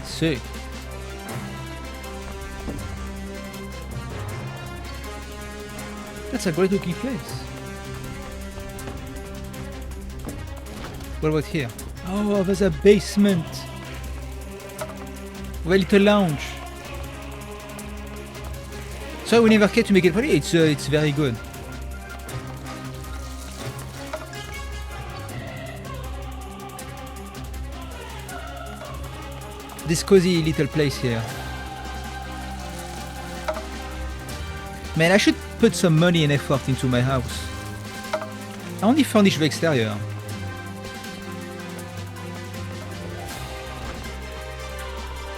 Sick. That's a great looking place. What about here? Oh, there's a basement. Well, it's a lounge. So we never get to make it pretty. It's very good. This cozy little place here. Man, I should put some money and effort into my house. I only furnish the exterior.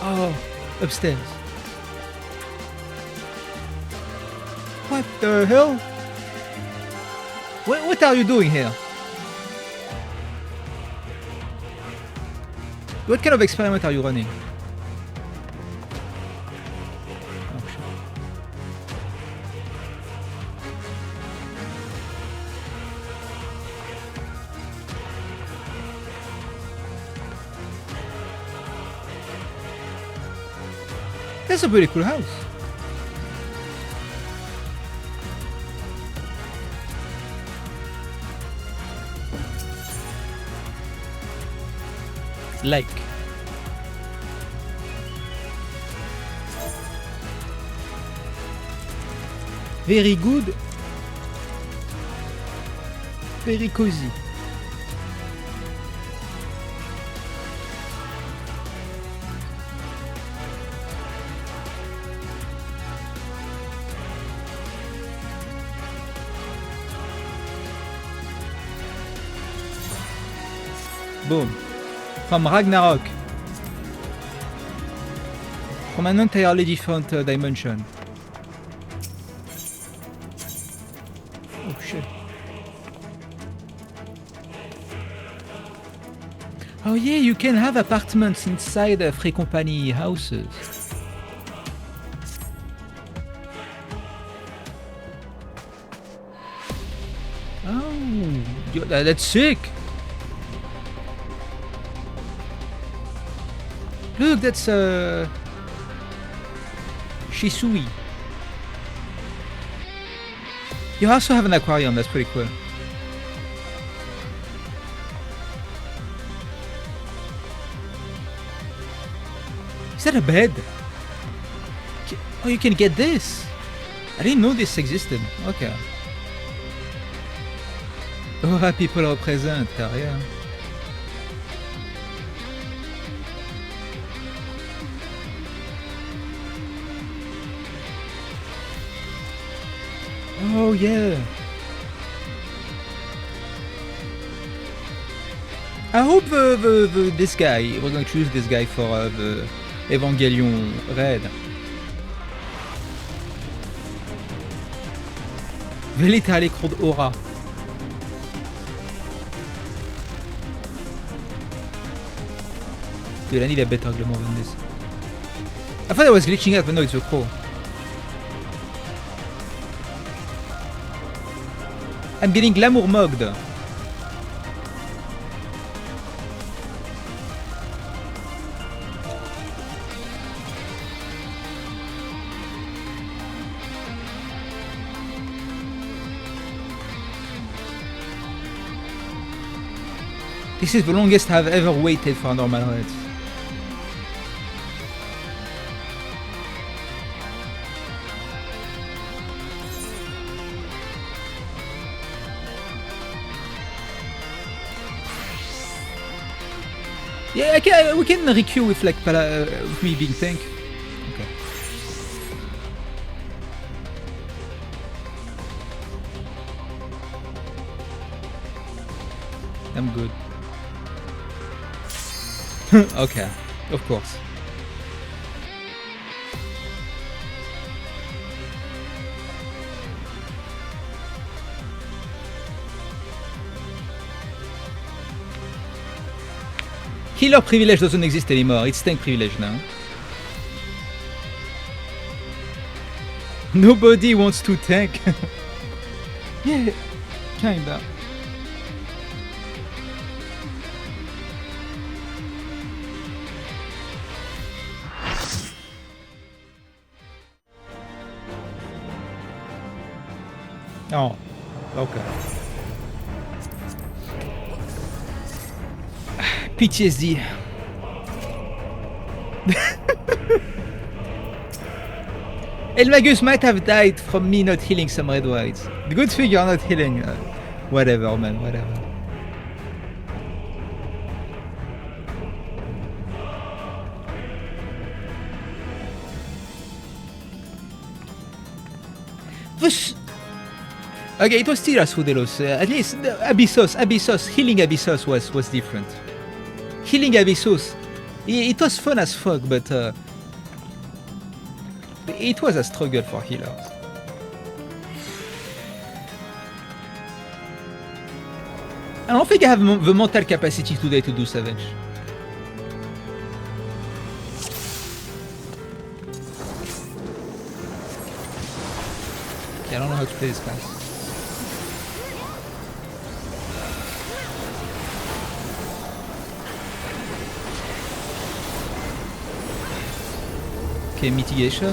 Oh, upstairs. What the hell? What are you doing here? What kind of experiment are you running? Oh, shit. That's a pretty cool house. Like. Very good. Very cozy. Boom. From Ragnarok. From an entirely different dimension. Oh shit. Oh yeah, you can have apartments inside Free Company houses. Oh, that's sick. Look, that's Shisui. You also have an aquarium, that's pretty cool. Is that a bed? Oh, you can get this. I didn't know this existed. Okay. Oh, people are present, yeah. Oh yeah. I hope this guy, we're going to choose this guy for the Evangelion raid. Literally called Aura. Dude, I need a better glamour than this. I thought I was glitching out, but no, it's a pro. I'm getting glamour mugged. This is the longest I've ever waited for normal raids. Yeah, we can requeue with like with me being tank. Okay. I'm good. Okay, of course. Healer privilege doesn't exist anymore, it's tank privilege now. Nobody wants to tank. Yeah, kinda. Oh, okay. PTSD. Elmagus might have died from me not healing some red whites. The good thing you're not healing. Whatever, man, whatever. Okay, it was still Asfudelos. At least Abyssos, healing Abyssos was different. Healing Abyssos, it was fun as fuck, but it was a struggle for healers. I don't think I have the mental capacity today to do Savage. Okay, I don't know how to play this class. Okay, mitigation.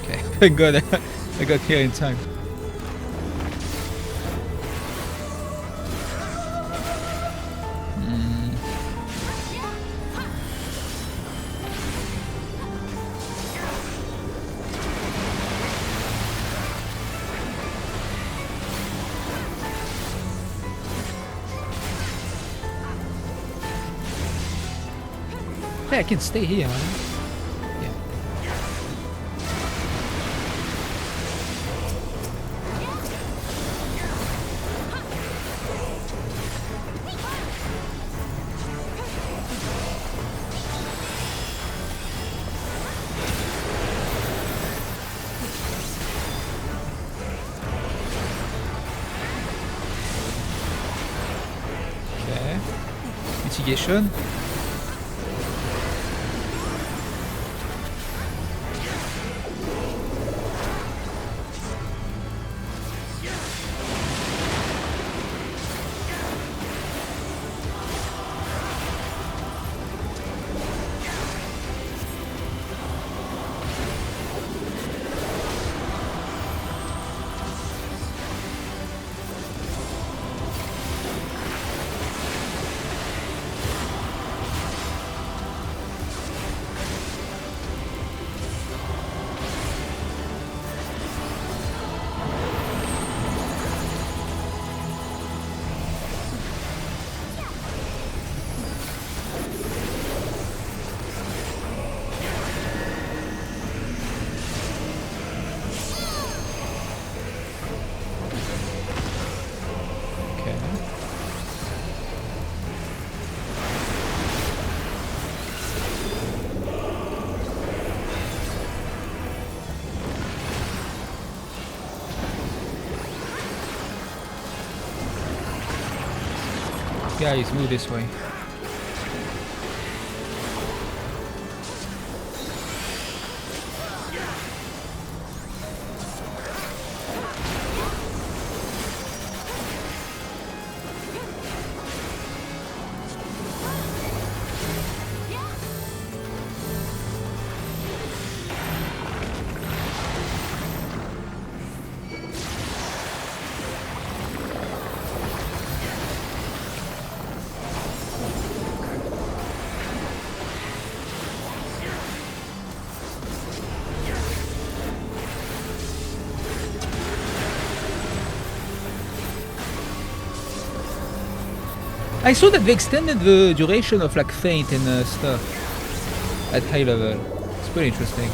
Okay, thank God I got here in time. I can stay here, man. Yeah. Okay. Mitigation. Guys, move this way. I saw that they extended the duration of like feint and stuff at high level. It's pretty interesting.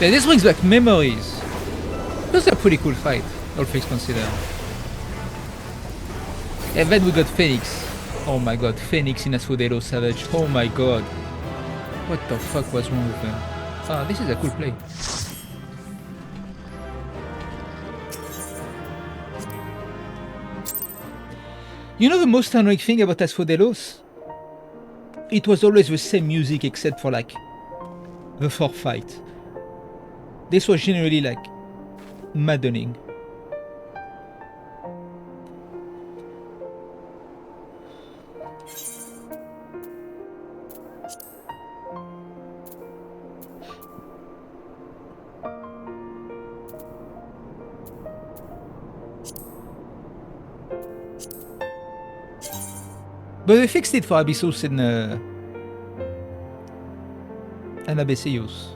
Yeah, this brings back memories. It was a pretty cool fight, all things considered. And then we got Phoenix. Oh my god, Phoenix in Asphodelo Savage. Oh my god. What the fuck was wrong with them? Ah, this is a cool play. You know the most annoying thing about Asphodelos? It was always the same music except for like the fourth fight. This was generally like maddening. But they fixed it for Abyssos and Abysseus.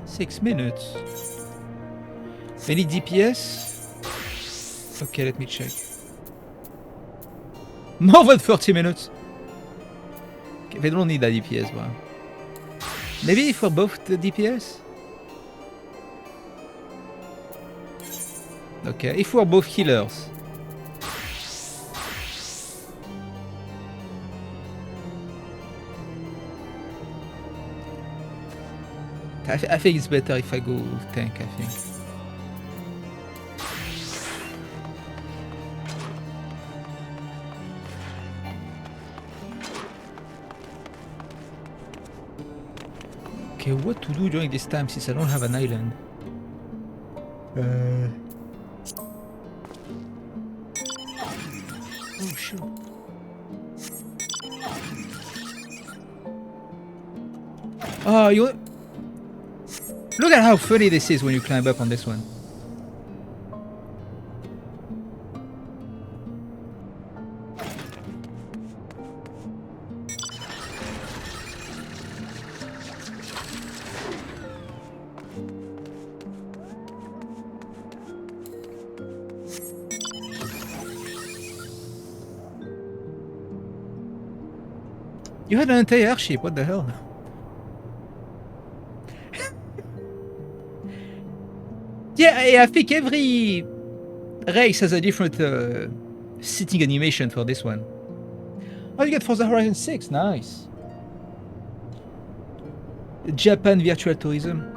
Six minutes. Any DPS? Okay, let me check. More than 30 minutes. Okay, they don't need that DPS, bro. Maybe for both the DPS? Okay, if we're both healers. I think it's better if I go tank, I think. Okay, what to do during this time since I don't have an island? Oh shit. Oh, you... Look at how funny this is when you climb up on this one. You had an entire airship, what the hell? Yeah, I think every race has a different sitting animation for this one. Oh, you get Forza Horizon 6, nice. Japan Virtual Tourism.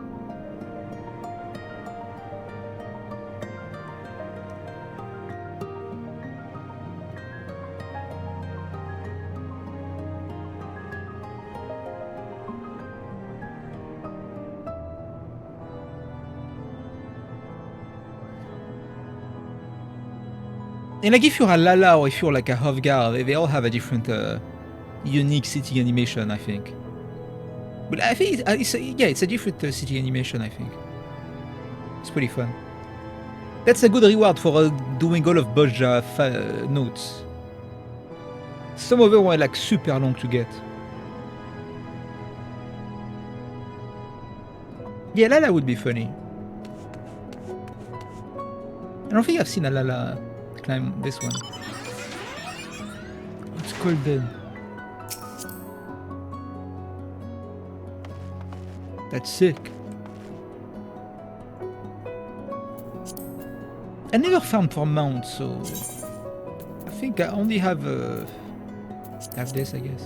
And like if you're a Lala or if you're like a Hovgar, they all have a different unique sitting animation, I think. But I think it's a different sitting animation, I think. It's pretty fun. That's a good reward for doing all of Bojja notes. Some of them were like super long to get. Yeah, Lala would be funny. I don't think I've seen a Lala climb this one. It's called then. That's sick. I never farmed for mounts, so I think I only have this, I guess.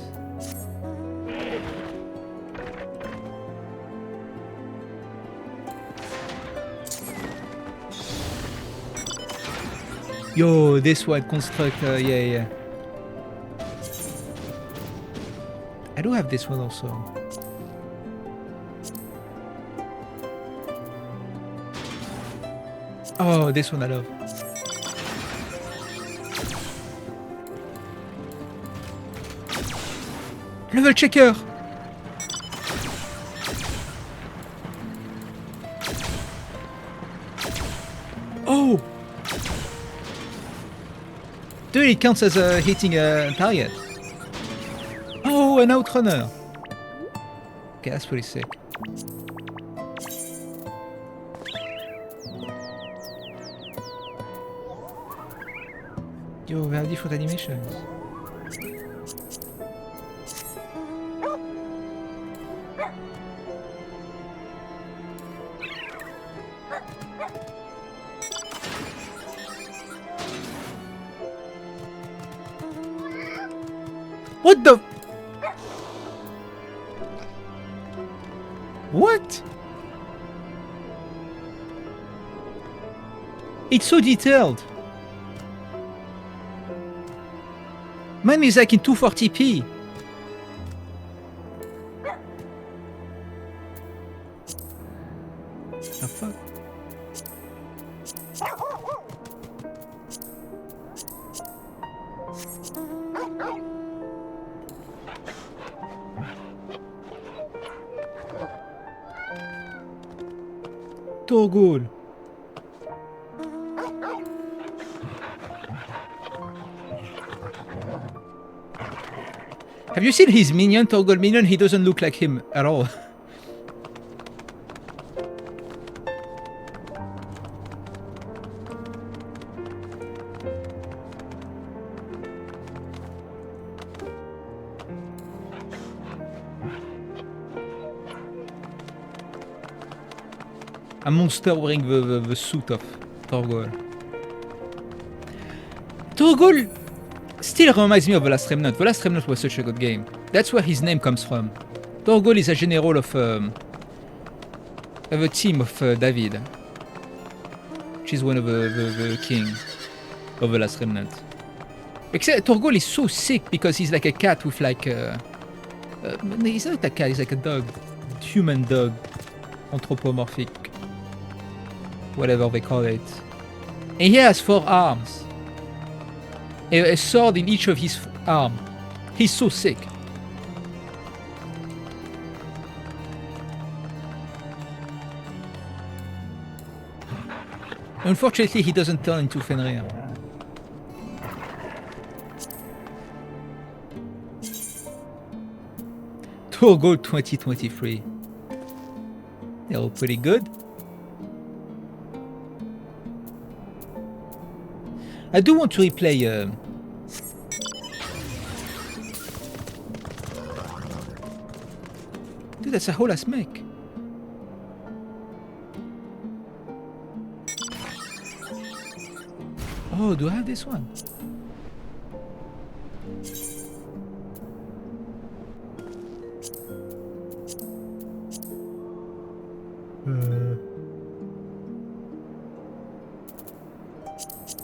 Yo, this one construct, yeah. I do have this one also. Oh, this one I love. Level checker. Oh. Dude, it counts as hitting a target. Oh, an outrunner. Okay, that's pretty sick. Yo, we have different animations. What the? What? It's so detailed. Mine is like in 240p. The fuck? Torgul. Have you seen his minion, Torgul minion? He doesn't look like him at all. A monster wearing the suit of Torgul. Torgul still reminds me of The Last Remnant. The Last Remnant was such a good game. That's where his name comes from. Torgul is a general of a team of David. She's one of the king of The Last Remnant. Except Torgul is so sick because he's like a cat with like he's not a cat, he's like a dog. Human dog. Anthropomorphic. Whatever they call it. And he has 4 arms. A sword in each of his arms. He's so sick. Unfortunately, he doesn't turn into Fenrir. Torgul 2023. They're all pretty good. I do want to replay dude, that's a whole ass mech. Oh, do I have this one?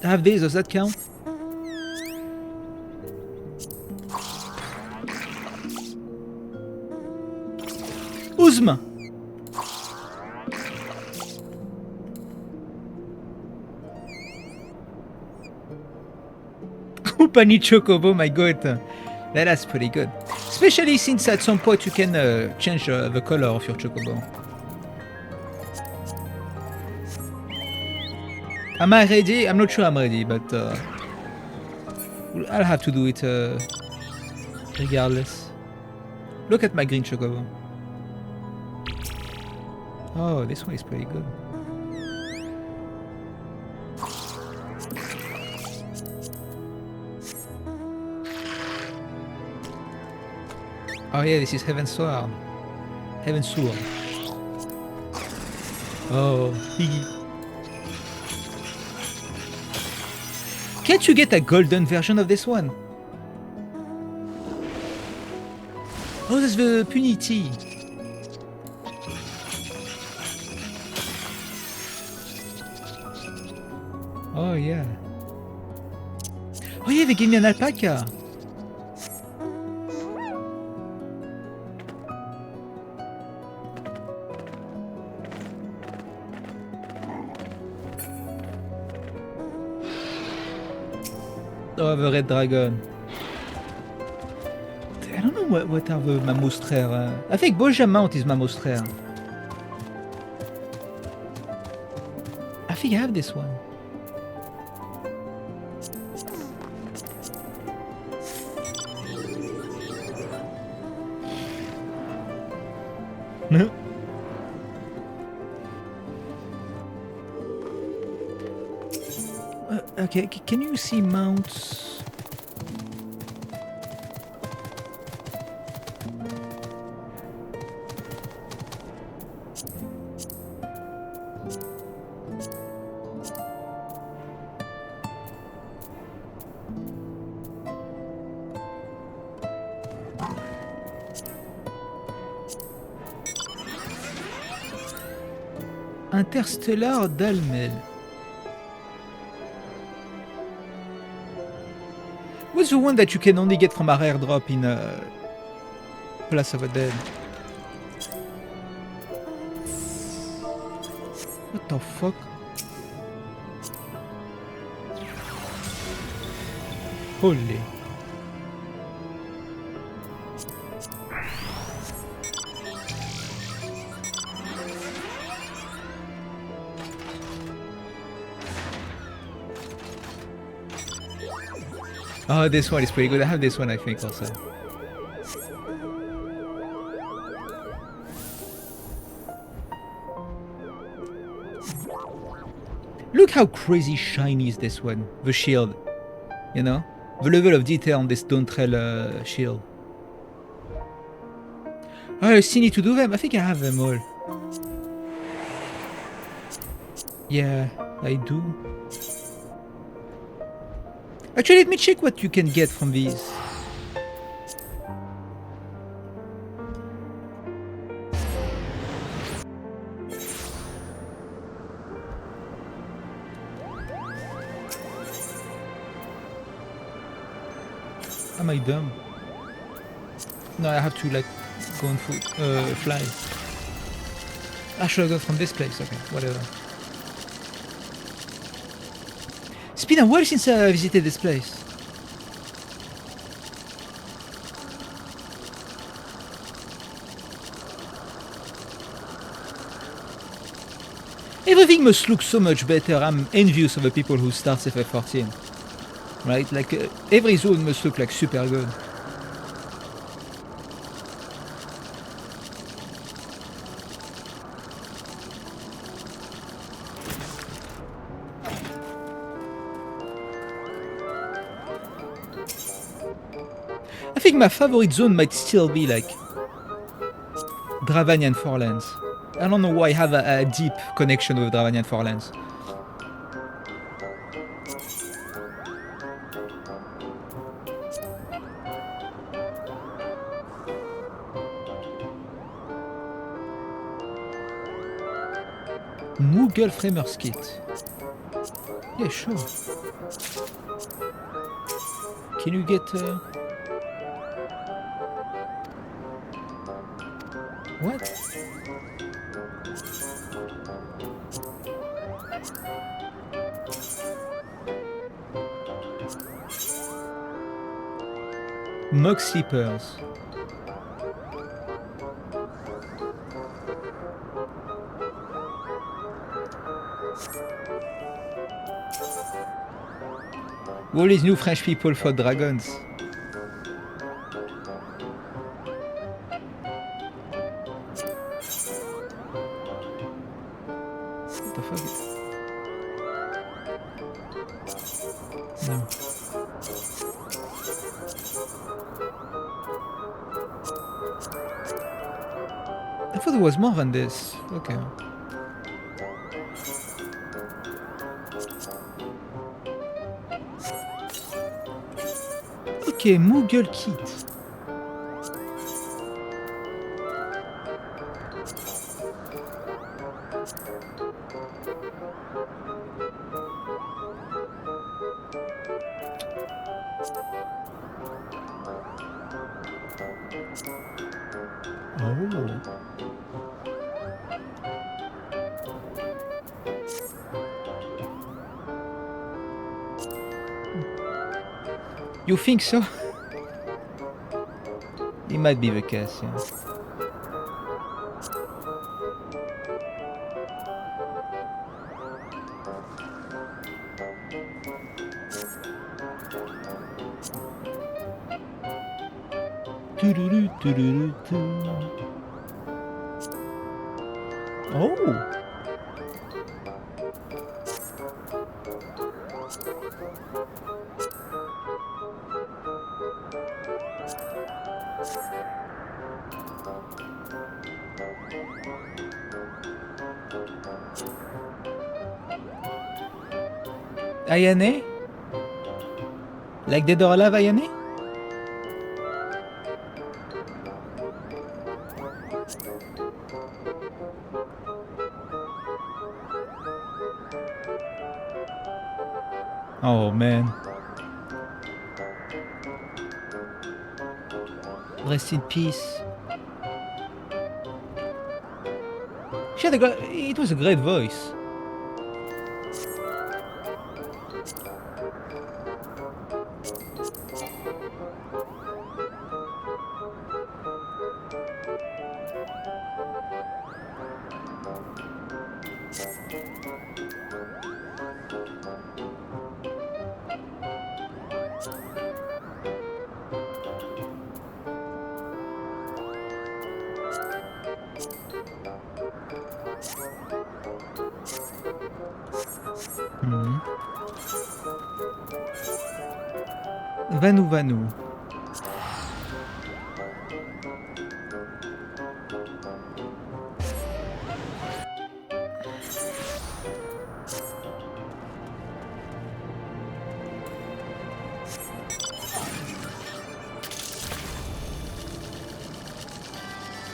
I have these, does that count? Uzma! Company Chocobo, my god. That's pretty good. Especially since at some point you can change the color of your Chocobo. Am I ready? I'm not sure I'm ready, but I'll have to do it regardless. Look at my green Chocobo. Oh, this one is pretty good. Oh yeah, this is Heaven's Sword. Heaven's Sword. Oh, Higgy. Can't you get a golden version of this one? Oh, that's the Punity. Oh yeah. Oh yeah, they gave me an alpaca. Oh, the red dragon. I don't know what are the my most rare. I think Boja Mount is my most rare. I think I have this one. No. Okay, can you see mounts? Interstellar Dalmel. What's the one that you can only get from our airdrop in Place of the Dead? What the fuck? Holy. Oh, this one is pretty good. I have this one, I think, also. Look how crazy shiny is this one. The shield. You know? The level of detail on this Dawntrail shield. Oh, I still need to do them. I think I have them all. Yeah, I do. Actually, let me check what you can get from these. Am I dumb? No, I have to like go on foot, fly. I should have gone from this place. Okay, whatever. It's been a while since I visited this place. Everything must look so much better. I'm envious of the people who start FF14. Right? Like every zone must look like super good. I think my favorite zone might still be like Dravanian Forelands. I don't know why I have a deep connection with Dravanian Forelands. Moogle Framers Kit. Yeah, sure. Can you get... What? Mug Sleepers. All these new French people for dragons. What the fuck? No. I thought there was more than this. Okay. Okay, Moogle Kit. Oh. You think so? It might be the case, yeah. Oh! Ayane? Like Dead or Alive Ayane? Oh man. Rest in peace. She had it was a great voice. Vanu Vanu.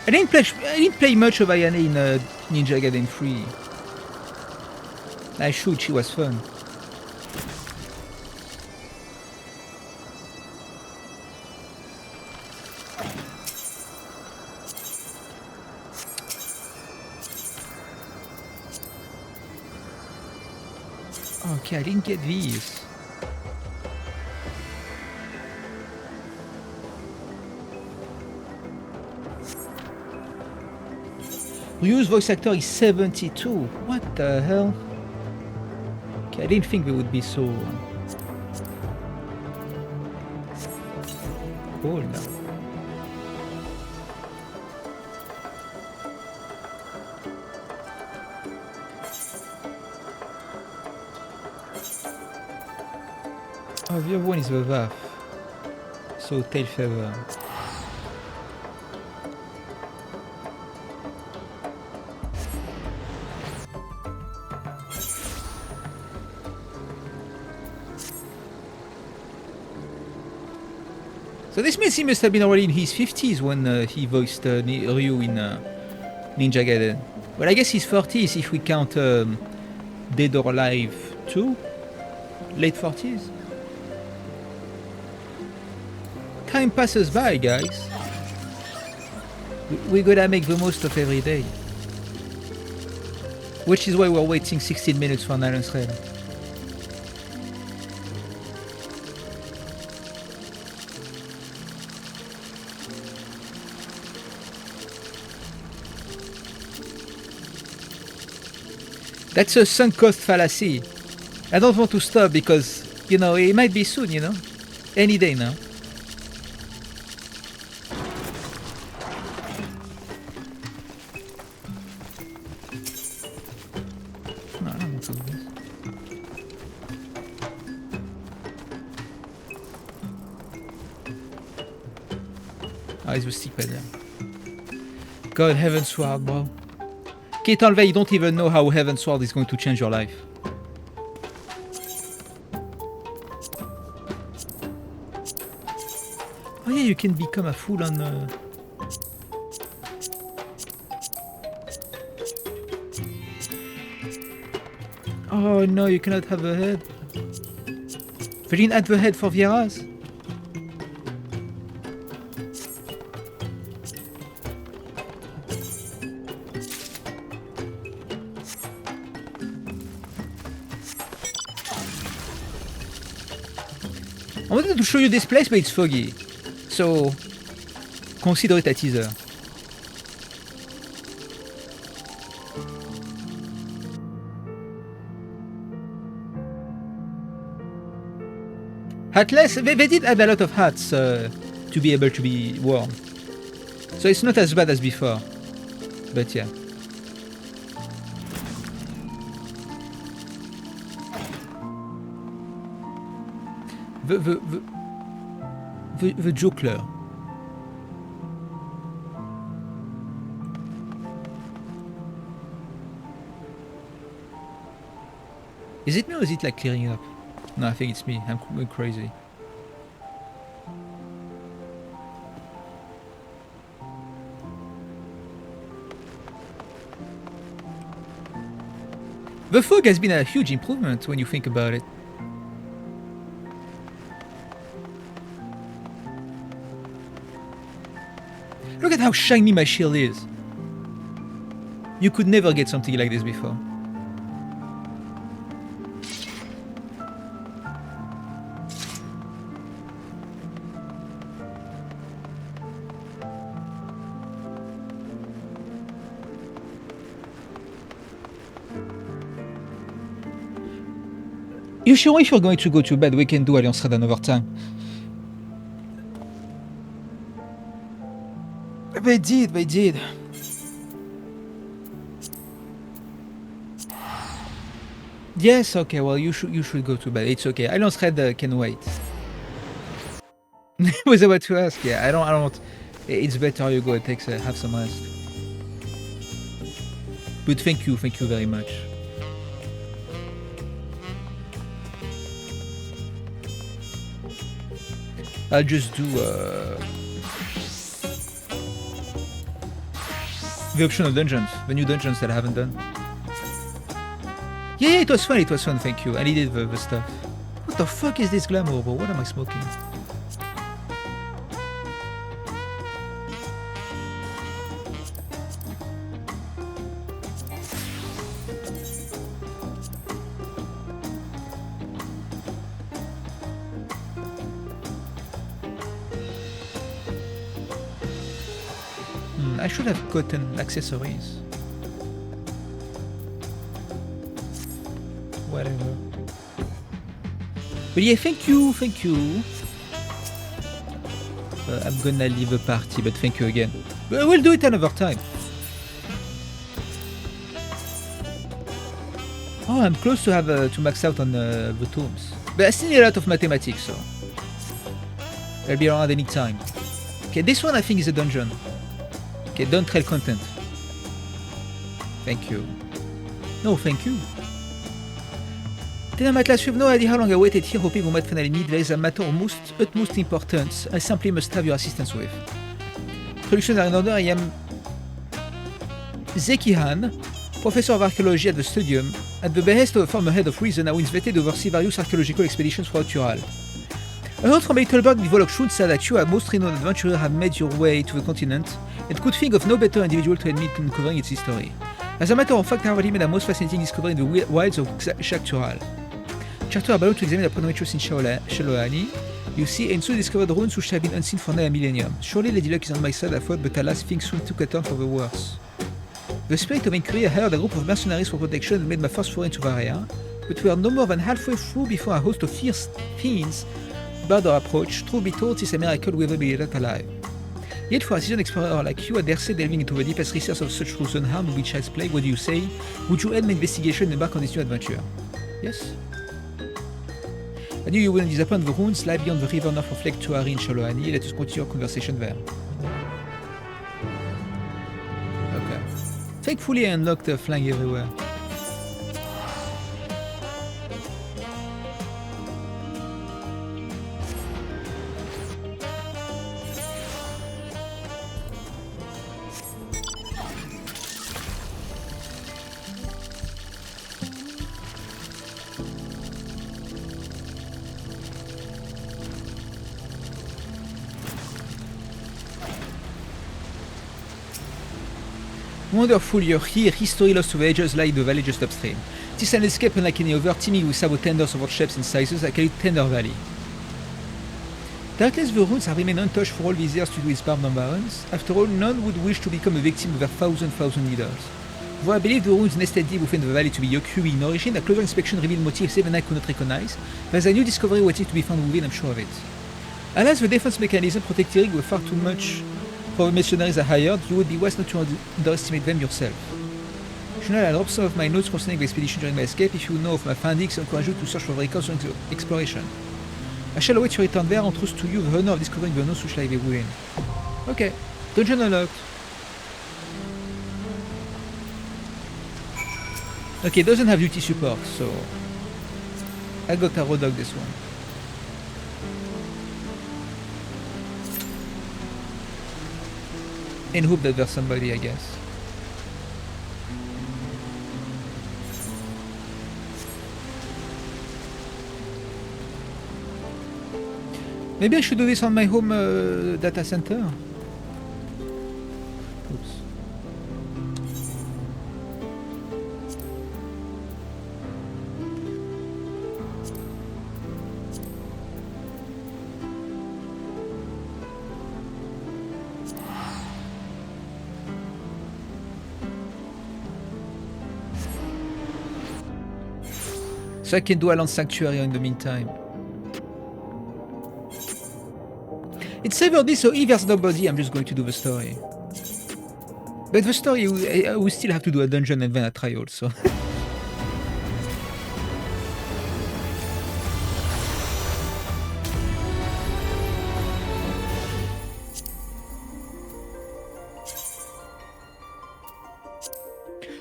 I didn't play much of Ayane in Ninja Gaiden 3. I should, she was fun. Okay, I didn't get these. Ryu's voice actor is 72. What the hell? Okay, I didn't think they would be so old. Oh, the other one is the VAF. So tail feather. So this means he must have been already in his 50s when he voiced Ryu in Ninja Gaiden. Well, I guess he's 40s if we count Dead or Alive 2. Late 40s. Time passes by, guys. We gotta make the most of every day. Which is why we're waiting 16 minutes for Nylon's Rail. That's a sunk cost fallacy. I don't want to stop because, you know, it might be soon, you know? Any day now. No, I don't want to do this. Ah, it's the stick pedal. God, Heaven's Sword, bro. Ketalve, you don't even know how Heaven's Sword is going to change your life. Oh yeah, you can become a full-on... Oh no, you cannot have a head. They didn't add the head for Vieras? I wanted to show you this place, but it's foggy. So, consider it a teaser. Hatless, they did add a lot of hats to be able to be worn. So it's not as bad as before. But yeah. The Joker. Is it me or is it like clearing up? No, I think it's me. I'm going crazy. The fog has been a huge improvement when you think about it. how shiny my shield is. You could never get something like this before. You sure if you're going to go to bed, we can do Alliance Red another time? They did. Yes, okay, well you should go to bed. It's okay. Alliance Red can wait. I was about to ask, yeah. I don't it's better you go and have some rest. But thank you very much. I'll just do the optional dungeons, the new dungeons that I haven't done. Yeah, it was fun, thank you. I needed the stuff. What the fuck is this glamour, bro? What am I smoking? I should have gotten accessories. Whatever. But yeah, thank you. I'm gonna leave the party, but thank you again. But we'll do it another time. Oh, I'm close to have to max out on the tombs. But I still need a lot of mathematics, so I'll be around any time. Okay, this one I think is a dungeon. Okay, Dawntrail content. Thank you. No, thank you. Then I'm at last, you have no idea how long I waited here hoping we might finally meet. There is a matter of utmost importance I simply must have your assistance with. Introduction are in order. I am Zeki Han, professor of archaeology at the Studium. At the behest of a former head of Reason, I was invited to oversee various archaeological expeditions throughout Ural. I heard from Beetleberg with Volokshun said that you, a most renowned adventurer, have made your way to the continent and could think of no better individual to admit in covering its history. As a matter of fact, I already made a most fascinating discovery in the wilds of Shaktural. Charter are bound to examine the polymetrics in Shaloani. You see, and soon discovered runes which have been unseen for nearly a millennium. Surely Lady Luck is on my side, I thought, but alas, things soon took a turn for the worse. The spirit of inquiry, I hired a group of mercenaries for protection and made my first foray into the area, but we are no more than halfway through before a host of fierce fiends barred our approach. Truth be told, it's a miracle we ever be left alive. Yet for a seasoned explorer like you, I dare say delving into the deepest research of such truths unharmed which has plagued, what do you say? Would you end my investigation and embark on this new adventure? Yes? I knew you wouldn't disappoint. The runes lie beyond the river north of Lake Tuari in Shaloani. Let us continue our conversation there. Okay. Thankfully I unlocked flying everywhere. Wonderful, you're here. History lost to the ages lie in the valley just upstream. It is an escape unlike any other, teeming with sabot tenders of all shapes and sizes. I call it Tender Valley. Doubtless the runes have remained untouched for all these years to do with barbed barons. After all, none would wish to become a victim of their thousand leaders. Though I believe the runes nested deep within the valley to be Yokyui in origin, a closer inspection revealed motifs even I could not recognize. There's a new discovery waiting to be found within, I'm sure of it. Alas, the defense mechanism protecting were far too much for the mercenaries I hired. You would be wise not to underestimate them yourself. Shouldn't I drop some of my notes concerning the expedition during my escape? If you know of my findings, I encourage you to search for records during the exploration. I shall await your return there and trust to you the honor of discovering the unknowns which lie within. Okay, dungeon unlocked. Okay, it doesn't have duty support, so I got a road dog this one. And hope that there's somebody, I guess. Maybe I should do this on my home data center. So I can do Alan Sanctuary in the meantime. It's either this or if there's nobody, I'm just going to do the story. But the story, we still have to do a dungeon and then a trial, so...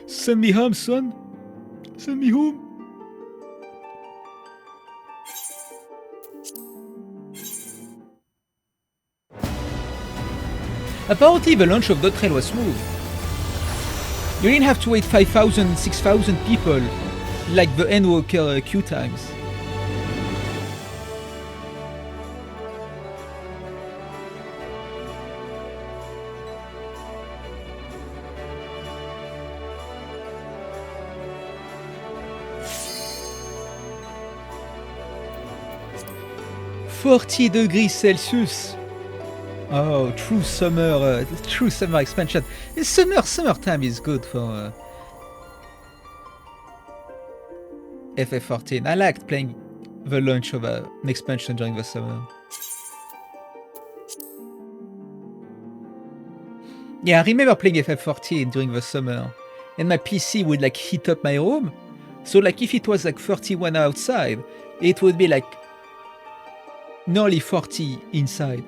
Send me home, son. Send me home. Apparently the launch of Dawntrail was smooth. You didn't have to wait 5,000, 6,000 people like the Endwalker queue times. $40°C. Oh, true summer expansion. Summertime is good for FF14. I liked playing the launch of an expansion during the summer. Yeah, I remember playing FF14 during the summer, and my PC would like heat up my room. So like if it was like 31 outside, it would be like nearly 40 inside.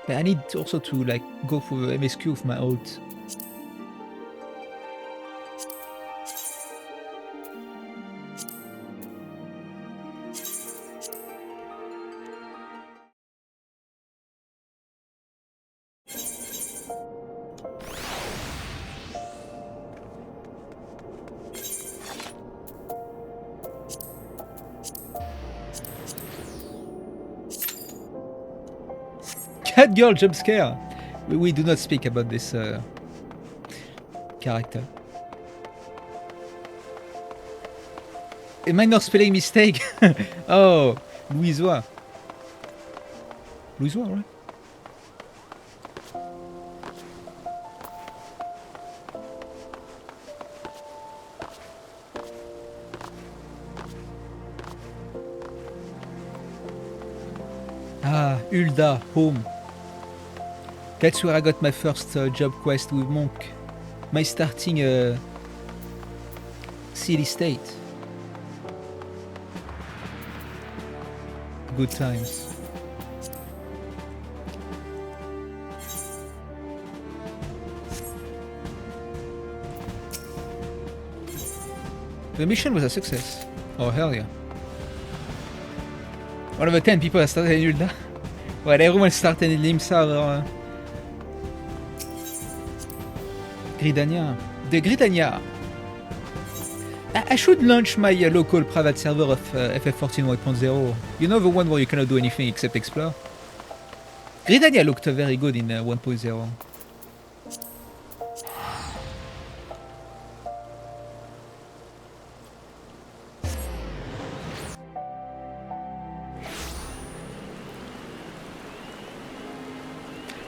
But I need also to like go for the MSQ of my ult. Cat girl jump scare. We do not speak about this character. A minor spelling mistake. Oh, Louisois. Louisois, right? Ah, Hulda, home. That's where I got my first job quest with Monk. My starting city state. Good times. The mission was a success. Oh hell yeah. One of the 10 people that started in Hulda. Well, everyone started in Limsa or Gridania. The Gridania. I should launch my local private server of FF14 1.0. You know, the one where you cannot do anything except explore? Gridania looked very good in 1.0.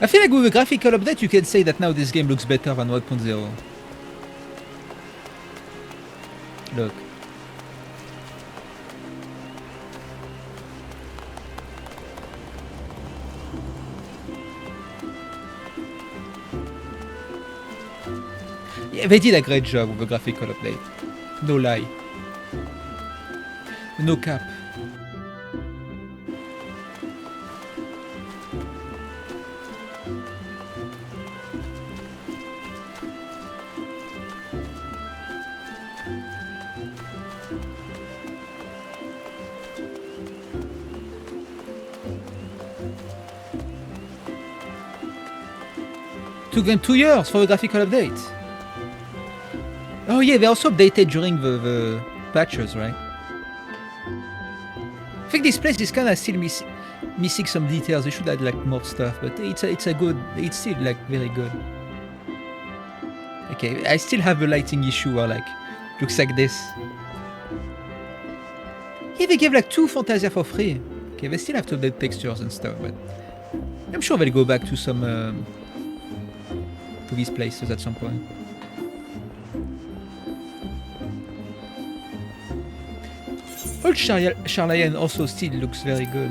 I feel like with a graphical update you can say that now this game looks better than 1.0. Look. Yeah, they did a great job with the graphical update. No lie. No cap. Took them 2 years for a graphical update. Oh yeah, they also updated during the patches, right? I think this place is kind of still missing some details. They should add like more stuff, but it's still like very good. Okay, I still have a lighting issue where like looks like this. Yeah, they gave like 2 Fantasia for free. Okay, they still have to update textures and stuff, but I'm sure they'll go back to some to these places at some point. Old Charlayan also still looks very good.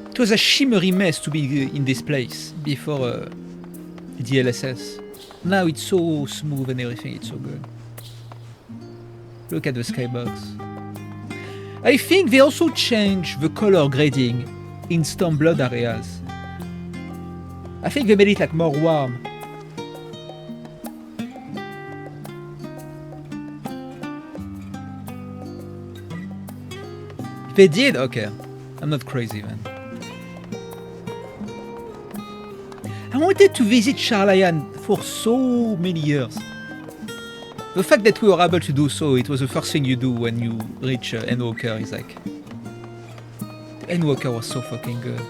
It was a shimmery mess to be in this place before DLSS. Now it's so smooth and everything, it's so good. Look at the skybox. I think they also changed the color grading in Stormblood areas. I think they made it like more warm. They did? Okay. I'm not crazy then. I wanted to visit Charlayan for so many years. The fact that we were able to do so, it was the first thing you do when you reach Endwalker, is like... Endwalker was so fucking good.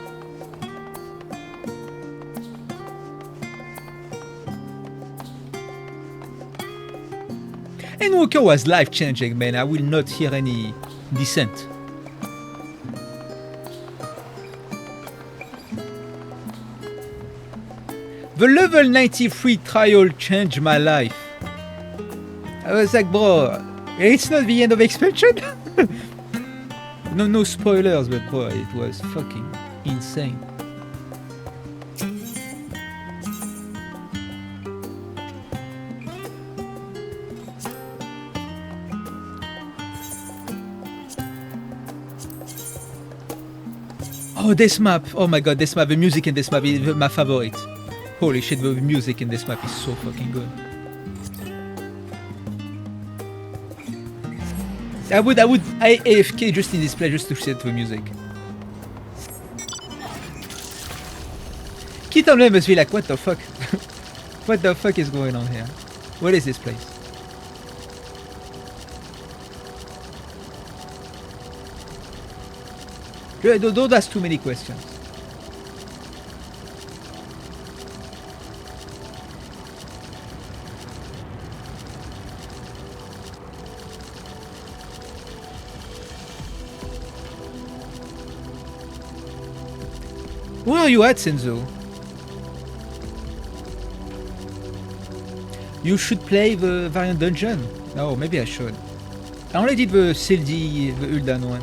Endwalker was life-changing, man. I will not hear any dissent. The level 93 trial changed my life. I was like, bro, it's not the end of expansion? No spoilers, but bro, it was fucking insane. Oh, this map. Oh my god, this map. The music in this map is my favorite. Holy shit, the music in this map is so fucking good. I would AFK just in this place just to set the music. Kit Online must be like, what the fuck? What the fuck is going on here? What is this place? Don't ask too many questions. Where are you at, Senzo? You should play the variant dungeon. No, maybe I should. I only did the Sildi, the Ul'dan one.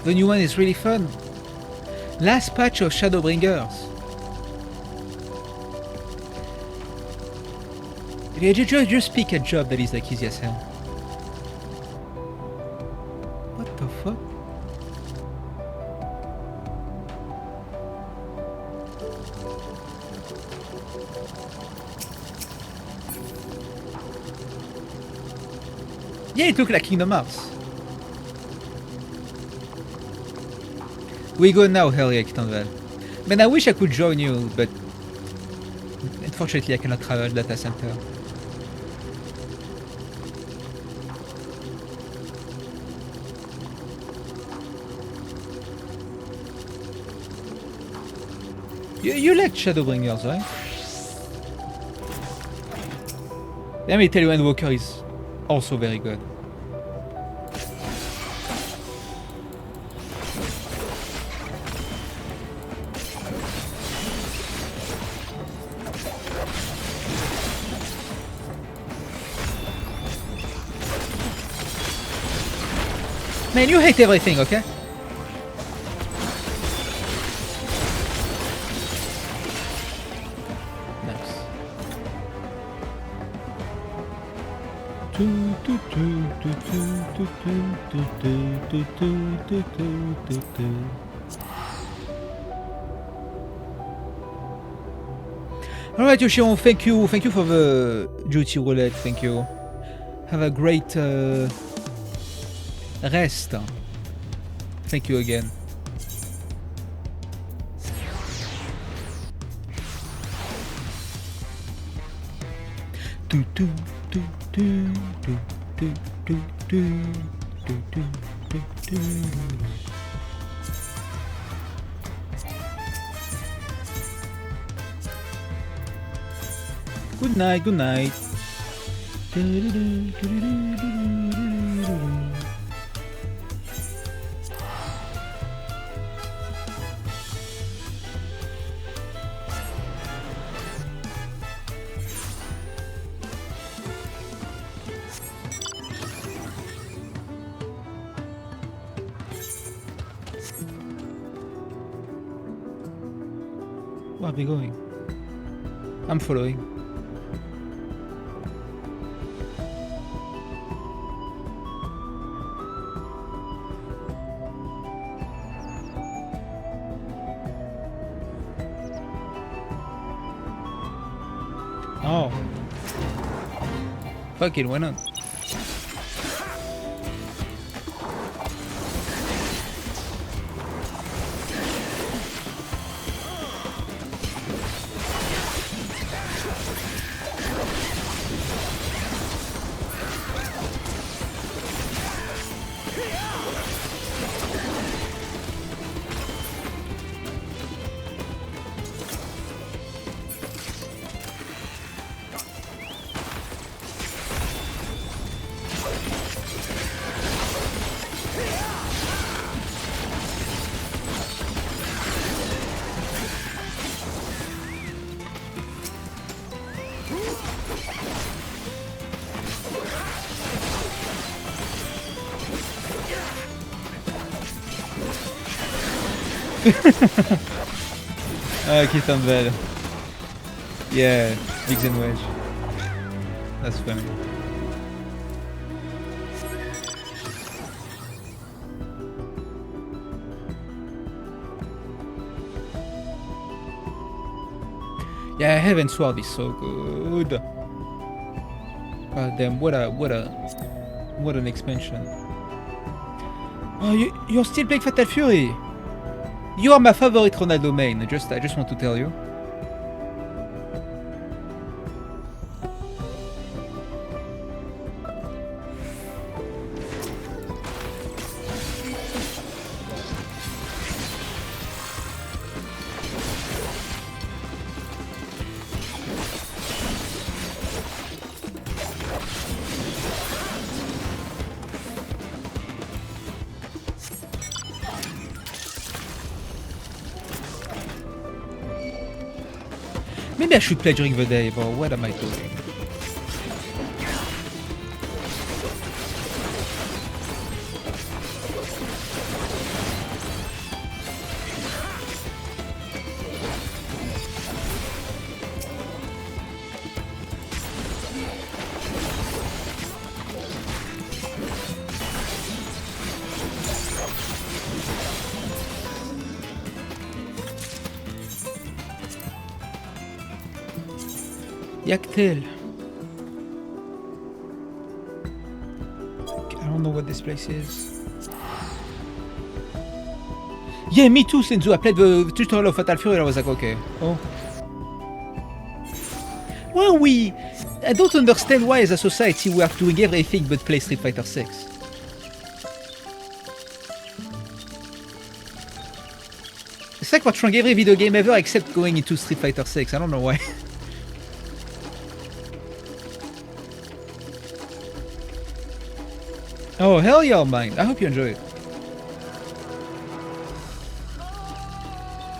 The new one is really fun. Last patch of Shadowbringers. Yeah, just pick a job that is like easy as hell. What the fuck? Yeah, it looked like Kingdom Hearts. We go now, Heliek Tanval. Man, I wish I could join you, but unfortunately I cannot travel data center. You like Shadowbringers, right? Let me tell you, Endwalker is also very good. Man, you hate everything, okay? Nice. Alright, Yoshiro, thank you for the duty roulette, thank you. Have a great rest. Thank you again. Doo doo. do, do, do, do, do, do, do, do, do. Good night, good night. Where are we going? I'm following. Oh. Fuck it, why not? Keith and Bell. Yeah, Biggs and Wedge. That's funny. Yeah, Heaven Sword is so good. God damn, what an expansion. Oh, you're still playing Fatal Fury? You are my favorite Ronaldo main, I just want to tell you. Maybe I should play during the day, but what am I doing? Yaktail. I don't know what this place is. Yeah, me too, Senzu. I played the tutorial of Fatal Fury and I was like, okay. Oh. Well, I don't understand why as a society we are doing everything but play Street Fighter 6. It's like we're trying every video game ever except going into Street Fighter 6. I don't know why. Oh, hell yeah, mine. I hope you enjoy it.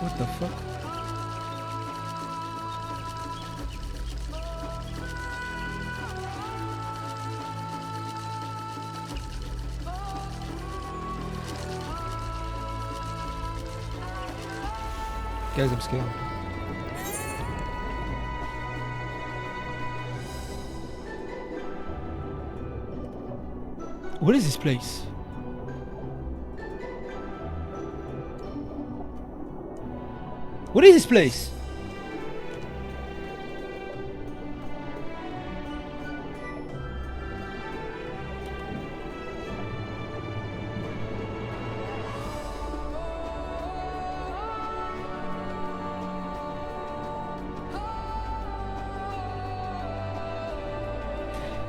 What the fuck? Guys, I'm scared. What is this place? What is this place?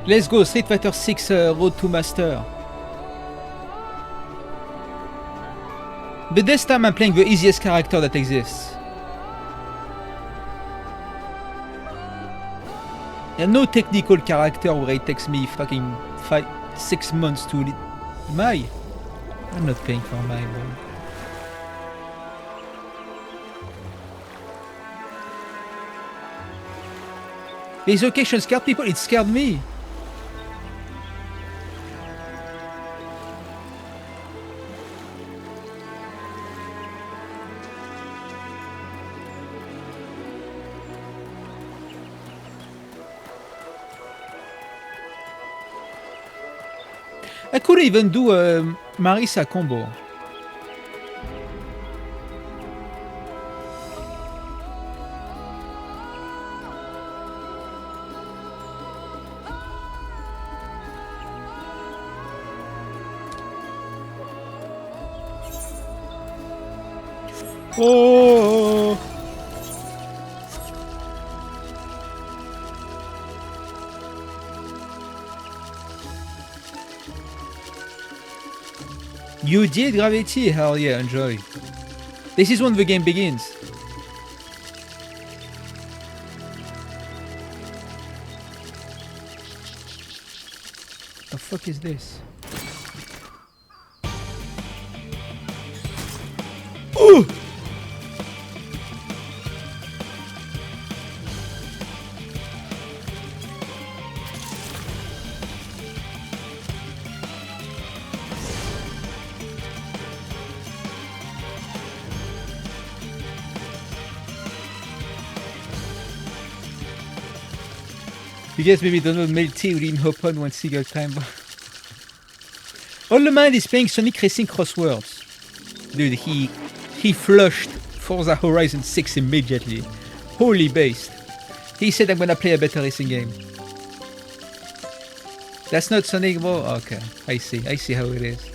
Let's go, Street Fighter 6 Road to Master. But this time I'm playing the easiest character that exists. There's no technical character where it takes me fucking 6 months to... Mai? I'm not paying for Mai, bro. This occasion scared people, it scared me. I couldn't even do a Marisa combo. Oh! You did Gravity? Hell yeah, enjoy. This is when the game begins. The fuck is this? Ooh! You guys maybe don't know Melty will even hop on one single time. All the man is playing Sonic Racing Crosswords. Dude, he flushed Forza Horizon 6 immediately. Holy based. He said I'm gonna play a better racing game. That's not Sonic, bro? Okay, I see how it is.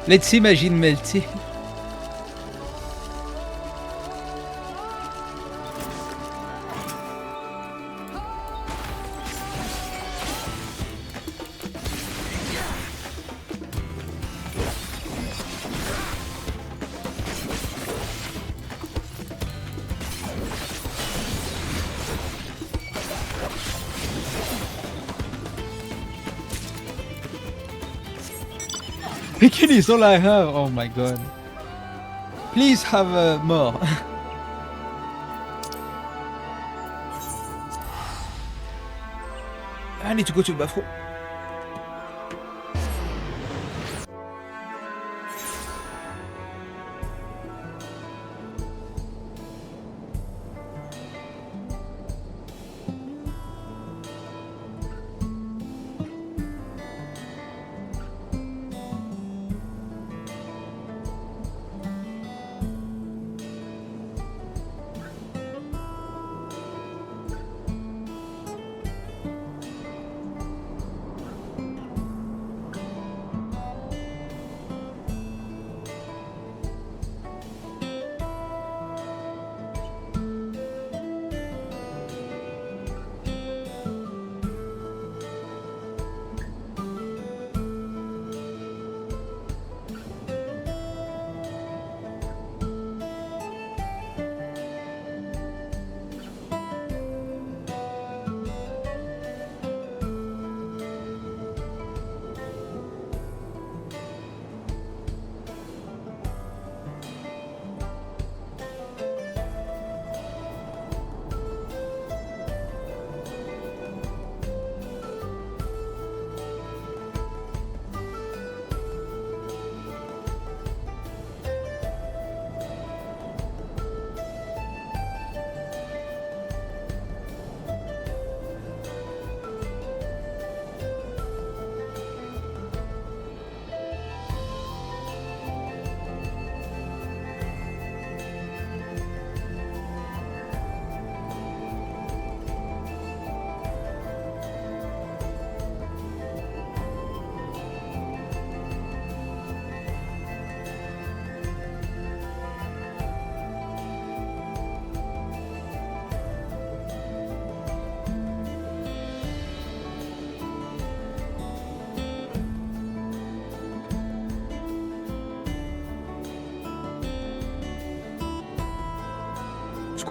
Let's imagine Melty. Bikini is all I have. Oh my god. Please have more. I need to go to the bathroom.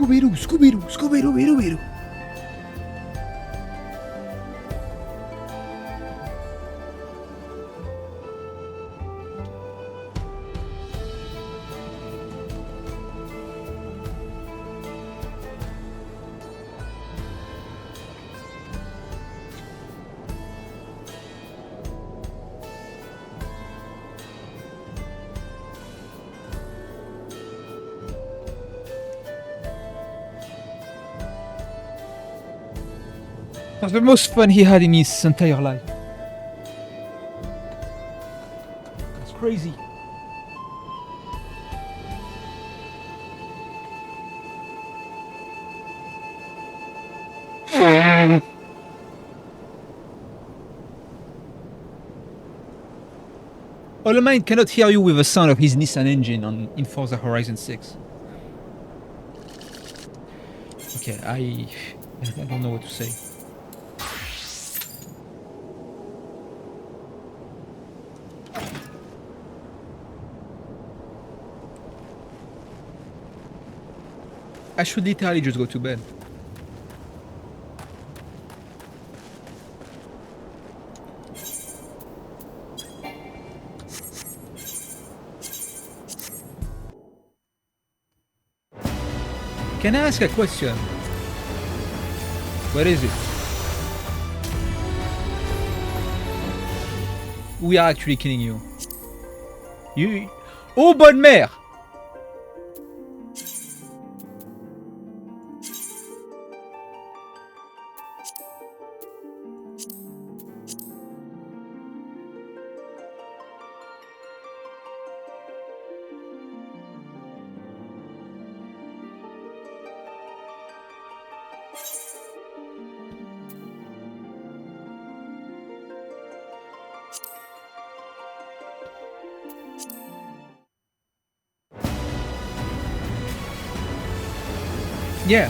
Scooby-Doo, Scooby-Doo, Scooby-Doo, Scooby-Doo. That's the most fun he had in his entire life. That's crazy. Hollow cannot hear you with the sound of his Nissan engine in Forza Horizon 6. Okay, I don't know what to say. I should literally just go to bed. Can I ask a question? What is it? We are actually killing you. You... Oh, bonne mère! Yeah.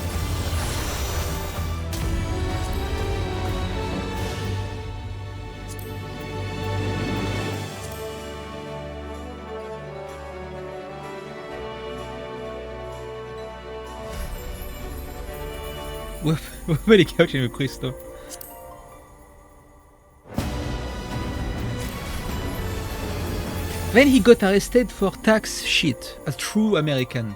We're very couching with Christo. Then he got arrested for tax shit, a true American.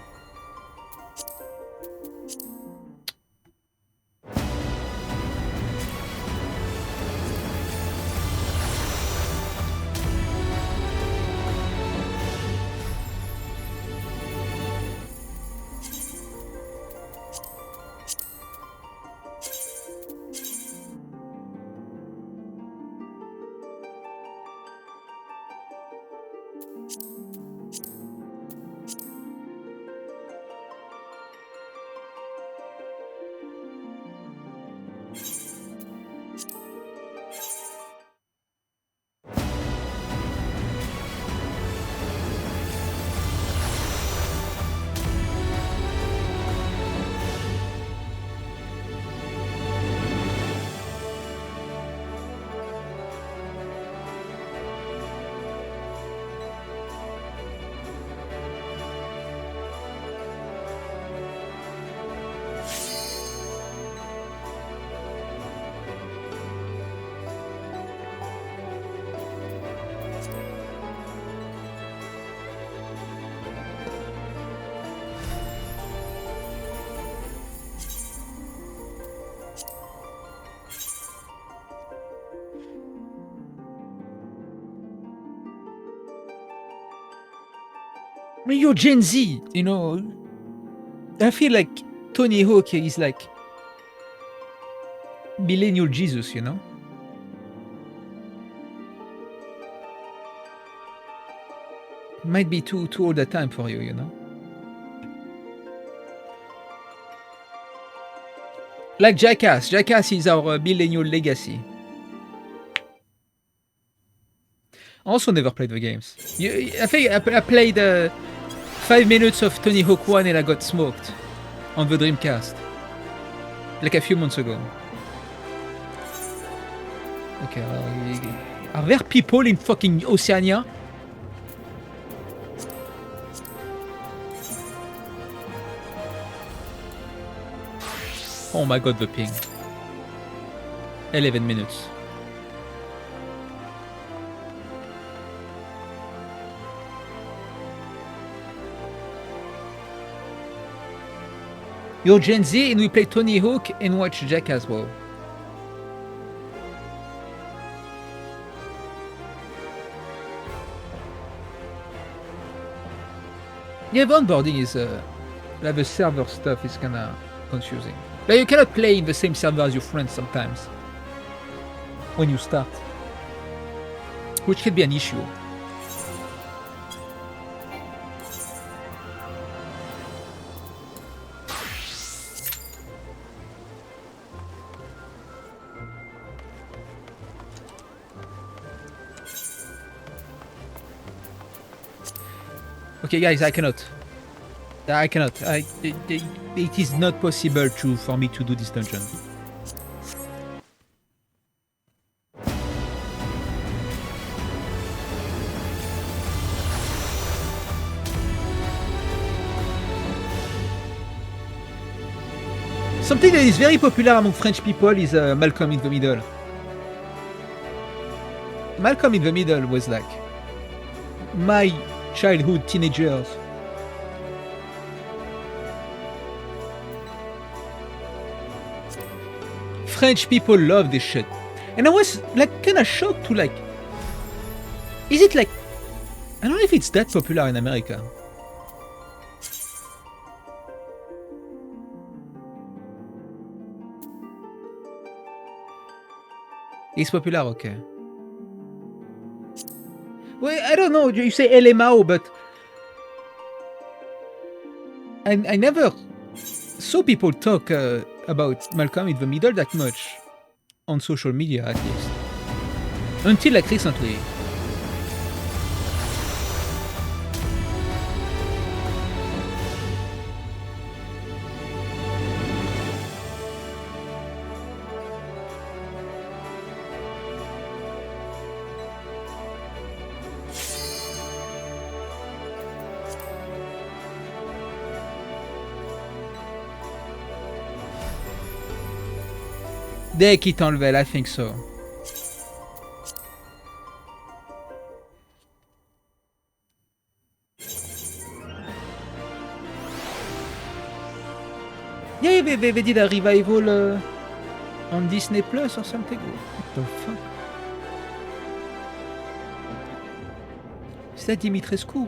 I mean, you're Gen Z, you know. I feel like Tony Hawk is like millennial Jesus, you know. Might be too old a time for you, you know. Like Jackass. Jackass is our millennial legacy. I also never played the games. I think I played 5 minutes of Tony Hawk 1 and I got smoked on the Dreamcast. Like a few months ago. Okay, are there people in fucking Oceania? Oh my god, the ping. 11 minutes. You're Gen Z and we play Tony Hawk and watch Jackass, wow. Yeah, the onboarding is like the server stuff is kinda confusing. Like you cannot play in the same server as your friends sometimes when you start, which can be an issue. Okay, guys, I cannot. It is not possible for me to do this dungeon. Something that is very popular among French people is Malcolm in the Middle. Malcolm in the Middle was like my childhood, teenagers. French people love this shit. And I was like kinda shocked to like, is it like, I don't know if it's that popular in America. It's popular, okay. Well, I don't know, you say LMAO, but I never saw people talk about Malcolm in the Middle that much on social media, at least. Until like recently. Dès qu'il t'enlevait, I think so. Yeah, they did a revival on Disney Plus or something. What the fuck? Is that Dimitrescu?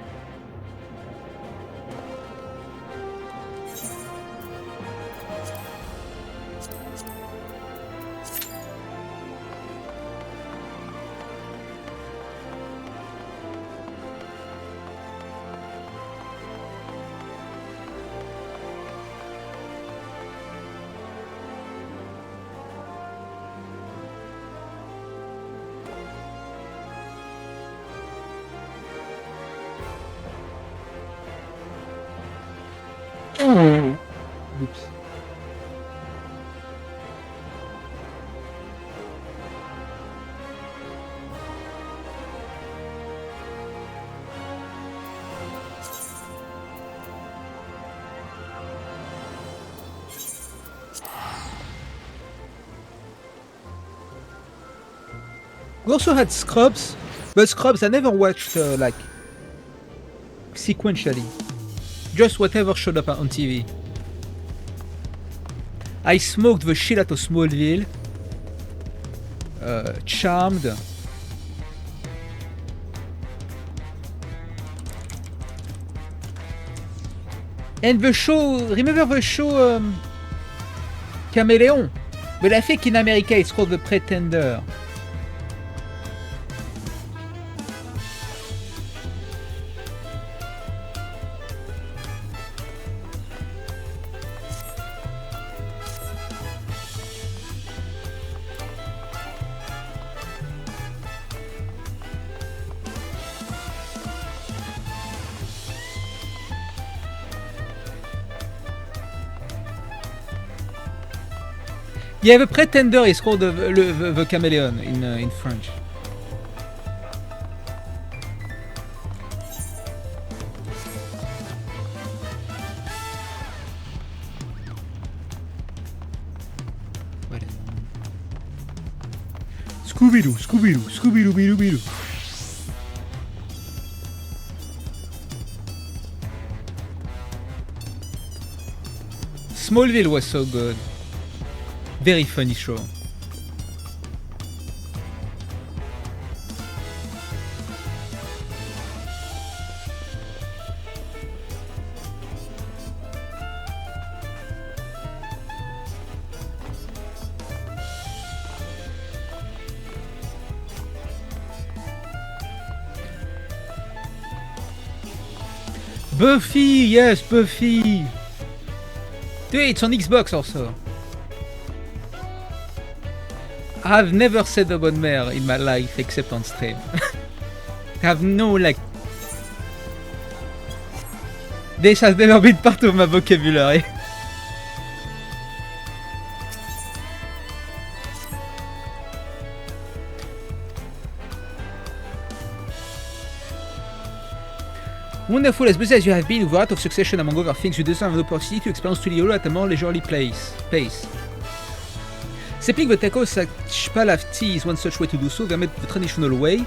Oops. We also had Scrubs, but Scrubs I never watched like sequentially. Just whatever showed up on TV. I smoked the shit out of Smallville. Charmed. And the show, remember the show Chameleon? But I think in America it's called The Pretender. Yeah, the Pretender is called the Chameleon in French. What is Scooby-Doo, Scooby-Doo, Scooby-Doo. Smallville was so good. Very funny show. Buffy, yes, Buffy. Dude, it's on Xbox also. I've never said the word mare in my life except on stream. I have no like. This has never been part of my vocabulary. Wonderful as busy as you have been with a lot of succession among other things, you deserve an opportunity to experience Studio Holo at a more leisurely pace. Sipping the tacos such palaf tea is one such way to do so. They are made the traditional way,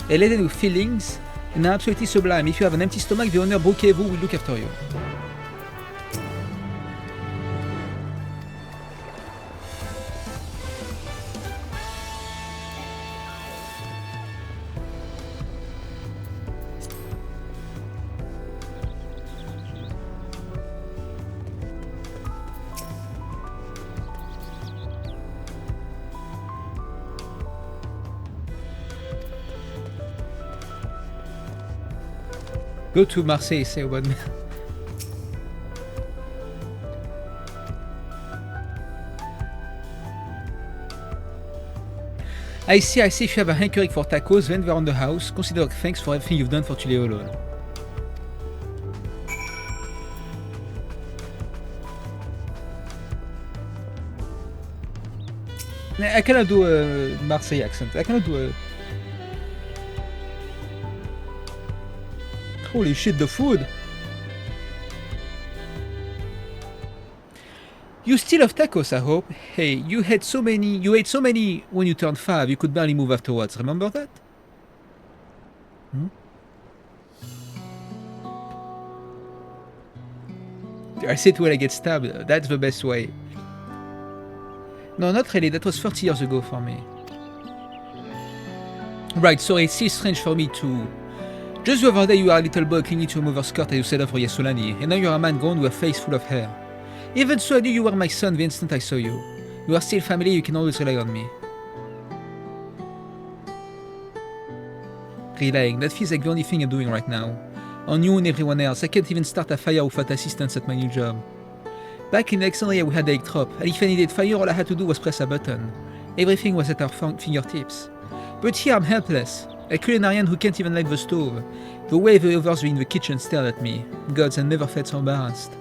and laden with fillings, and are absolutely sublime. If you have an empty stomach, the owner Brokevo will look after you. Go to Marseille, say one. I see, if you have a hankering for tacos, then around the house, consider thanks for everything you've done for Studio Holo. I cannot do a Marseille accent. I cannot do a... Holy shit, the food! You still have tacos, I hope. Hey, you ate so many when you turned 5, you could barely move afterwards. Remember that? I said when I get stabbed, that's the best way. No, not really, that was 30 years ago for me. Right, sorry, it's still strange for me to... Just the other day you are a little boy clinging to a mother's skirt as you said off for Yasolani, and now you're a man grown with a face full of hair. Even so, I knew you were my son the instant I saw you. You are still family, you can always rely on me. Relying, that feels like the only thing I'm doing right now. On you and everyone else, I can't even start a fire without assistance at my new job. Back in Alexandria we had a drop, and if I needed fire all I had to do was press a button. Everything was at our fingertips. But here I'm helpless. A culinarian who can't even light the stove. The way the others in the kitchen stared at me. Gods, I never felt so embarrassed.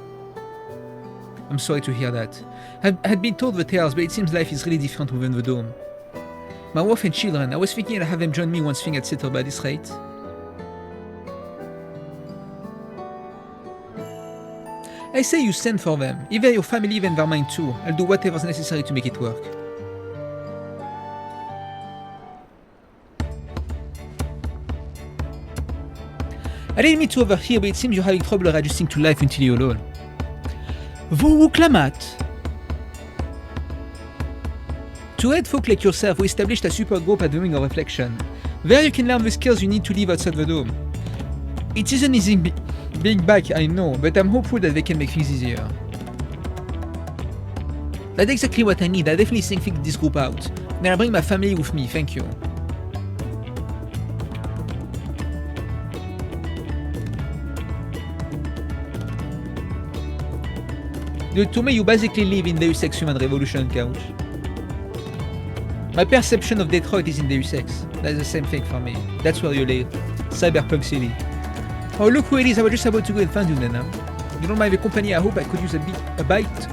I'm sorry to hear that. I had been told the tales, but it seems life is really different within the dome. My wife and children, I was thinking I'd have them join me once things had settled by this rate. I say you send for them. If they're your family, then they're mine too. I'll do whatever's necessary to make it work. I didn't mean to overhear, but it seems you're having trouble adjusting to life in Studio Holo. Vous clamat. To aid folk like yourself, we established a support group at the Wing of Reflection. There you can learn the skills you need to live outside the dome. It isn't easy being back, I know, but I'm hopeful that they can make things easier. That's exactly what I need. I definitely think this group out. Then I'll bring my family with me, thank you. Dude, to me, you basically live in Deus Ex Human Revolution, Couch. My perception of Detroit is in Deus Ex. That's the same thing for me. That's where you live. Cyberpunk City. Oh, look who it is. I was just about to go and find you, Nana. You don't mind the company. I hope I could use a bite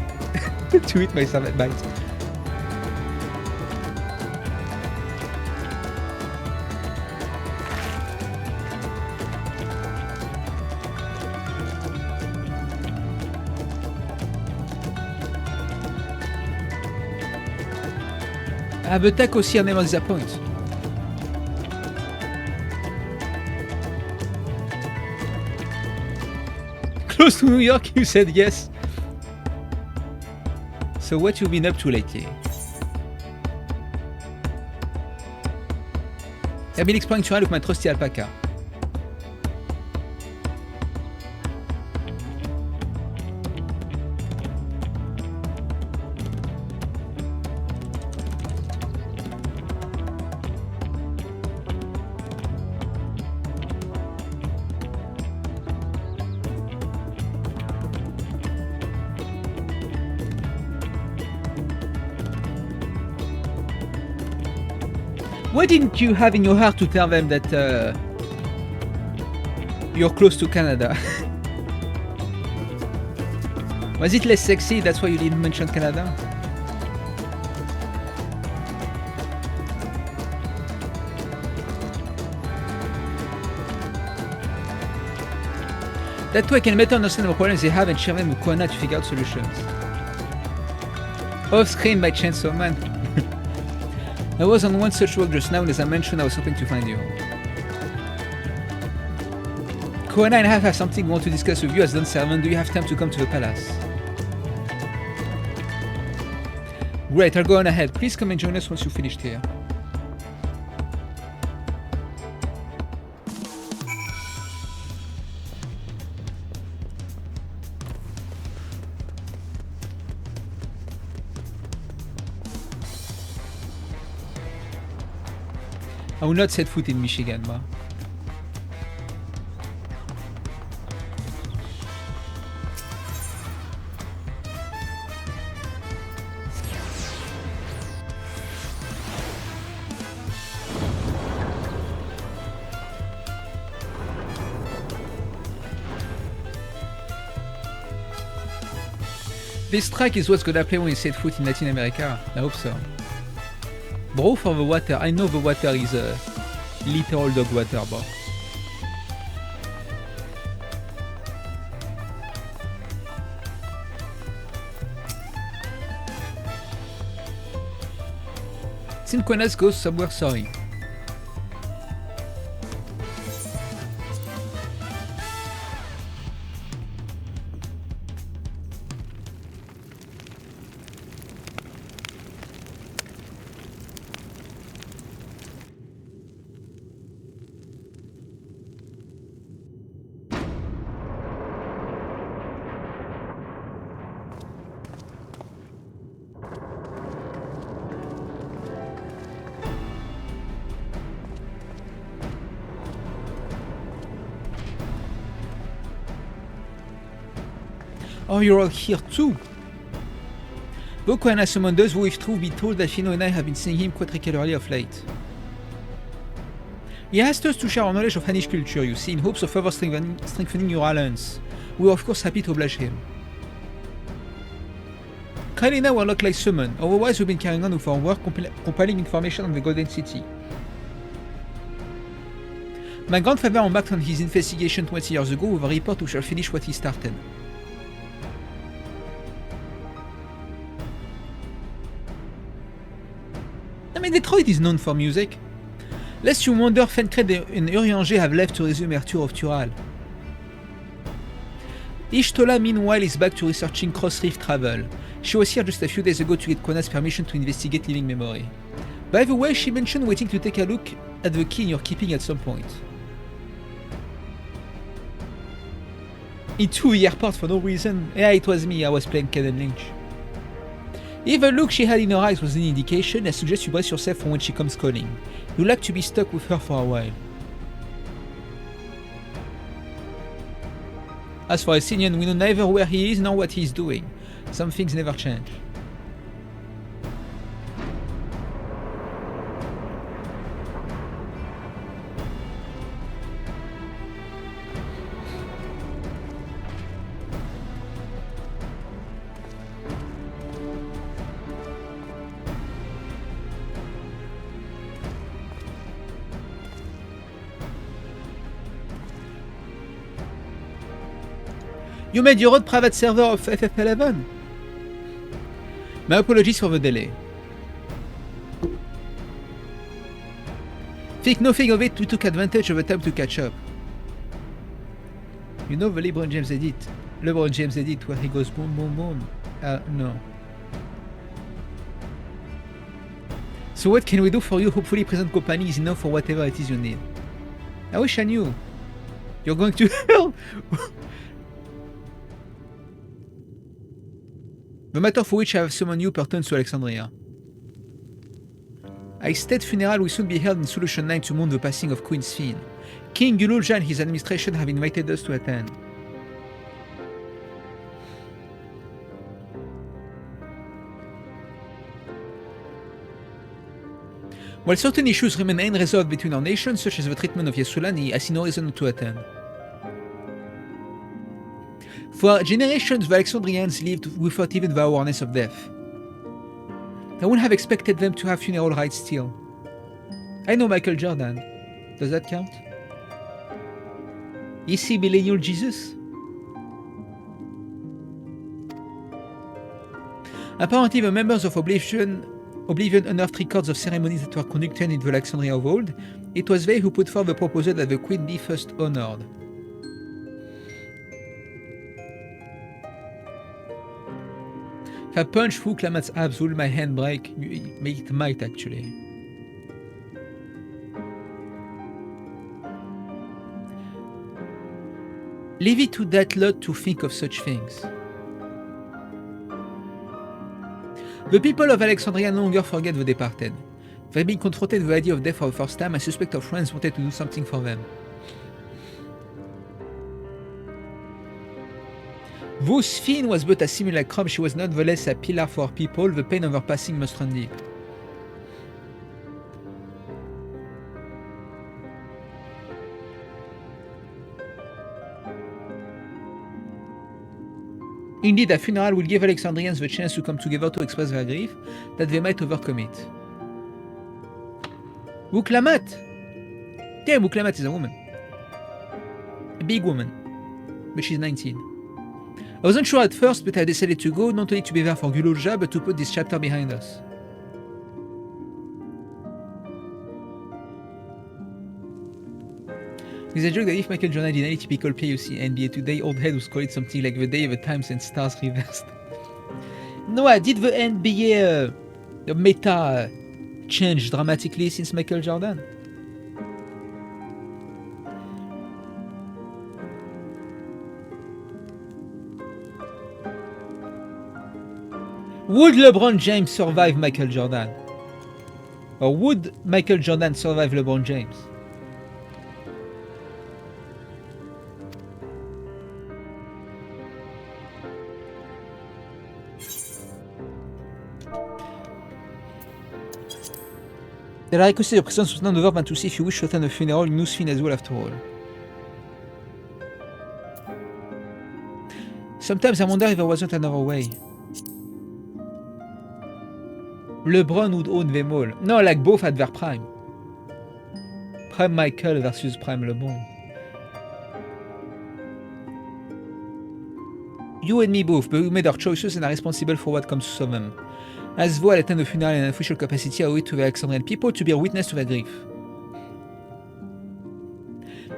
to eat myself at bite. but tech aussi never disappoint. Close to New York, you said yes. So what you been up to lately? I've been exploring Dawntrail with my trusty alpaca. Why didn't you have in your heart to tell them that you're close to Canada? Was it less sexy, that's why you didn't mention Canada? That way I can better understand the problems they have and share them with Koana to figure out solutions. Off screen by Chainsaw Man. I was on one such walk just now, and as I mentioned, I was hoping to find you. Koana and I have something we want to discuss with you as Dawntrail. Do you have time to come to the palace? Great, I'll go on ahead. Please come and join us once you've finished here. I will not set foot in Michigan, ma. This track is what's gonna play when you set foot in Latin America. I hope so. Bro for the water. I know the water is a literal dog water, bro. Since Koana's goes somewhere, sorry. Oh, you're all here too! Though Koana summoned us, who if true be told that Fino and I have been seeing him quite regularly of late. He asked us to share our knowledge of Finnish culture, you see, in hopes of further strengthening your alliance. We were of course happy to oblige him. Kindly now we're not like summoned, otherwise we've been carrying on with our work compiling information on the Golden City. My grandfather embarked on his investigation 20 years ago with a report which shall finish what he started. I mean, Detroit is known for music. Lest you wonder, Fencred and Urianger have left to resume their tour of Tural. Ishtola, meanwhile, is back to researching cross-reef travel. She was here just a few days ago to get Koana's permission to investigate living memory. By the way, she mentioned waiting to take a look at the key in your keeping at some point. Into the airport for no reason. Yeah, it was me, I was playing Caden Lynch. If the look she had in her eyes was any indication, I suggest you brace yourself for when she comes calling. You'd like to be stuck with her for a while. As for Asinian, we know neither where he is nor what he is doing. Some things never change. You made your own private server of FFXIV? My apologies for the delay. Think nothing of it, we took advantage of the time to catch up. You know the LeBron James edit? LeBron James edit where he goes boom boom boom. No. So what can we do for you? Hopefully present company is enough for whatever it is you need. I wish I knew. You're going to hell! The matter for which I have summoned you pertains to Alexandria. A state funeral will soon be held in Solution 9 to mourn the passing of Queen Sphene. King Gululja and his administration have invited us to attend. While certain issues remain unresolved between our nations, such as the treatment of Yesulani, I see no reason not to attend. For generations, the Alexandrians lived without even the awareness of death. I wouldn't have expected them to have funeral rites still. I know Michael Jordan. Does that count? Is he millennial Jesus? Apparently, the members of Oblivion unearthed records of ceremonies that were conducted in the Alexandria of old. It was they who put forth the proposal that the queen be first honored. If I punch through Klamat's abs, will my hand break? It might actually. Leave it to that lot to think of such things. The people of Alexandria no longer forget the departed. They've been confronted with the idea of death for the first time. I suspect our friends wanted to do something for them. Though Sphene was but a simulacrum, she was nonetheless a pillar for our people. The pain of her passing must run deep. Indeed, a funeral will give Alexandrians the chance to come together to express their grief, that they might overcome it. Wuklamat! Damn, Wuklamat is a woman. A big woman. But she's 19. I wasn't sure at first, but I decided to go, not only to be there for Gululja, but to put this chapter behind us. There's a joke that if Michael Jordan did any typical play you see NBA today, old head would call it something like the day of the times and stars reversed. No, I did the NBA meta change dramatically since Michael Jordan? Would LeBron James survive Michael Jordan? Or would Michael Jordan survive LeBron James? There are requested your presence was none other than to see if you wish to attend the funeral in Sphene as well after all. Sometimes I wonder if there wasn't another way. LeBron would own them all. No, like both at their prime. Prime Michael versus Prime LeBron. You and me both, but we made our choices and are responsible for what comes to them. As though I attend the funeral in an official capacity, I owe it to the Alexandrian people to be a witness to their grief.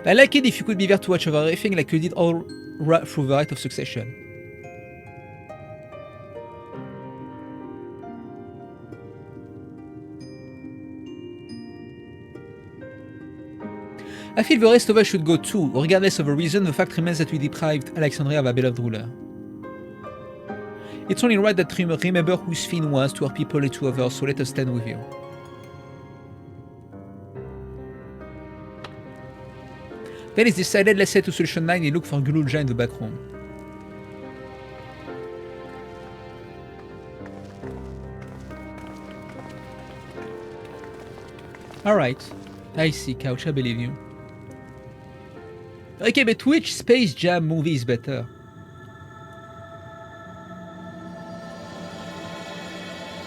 I like it if you could be there to watch over everything like you did all through the rite of succession. I feel the rest of us should go too. Regardless of the reason, the fact remains that we deprived Alexandria of a beloved ruler. It's only right that we remember who Sphene was to our people and to others, so let us stand with you. Then it's decided, let's head to Solution 9 and look for Gululja in the back room. Alright. I see, Couch, I believe you. Okay, but which Space Jam movie is better?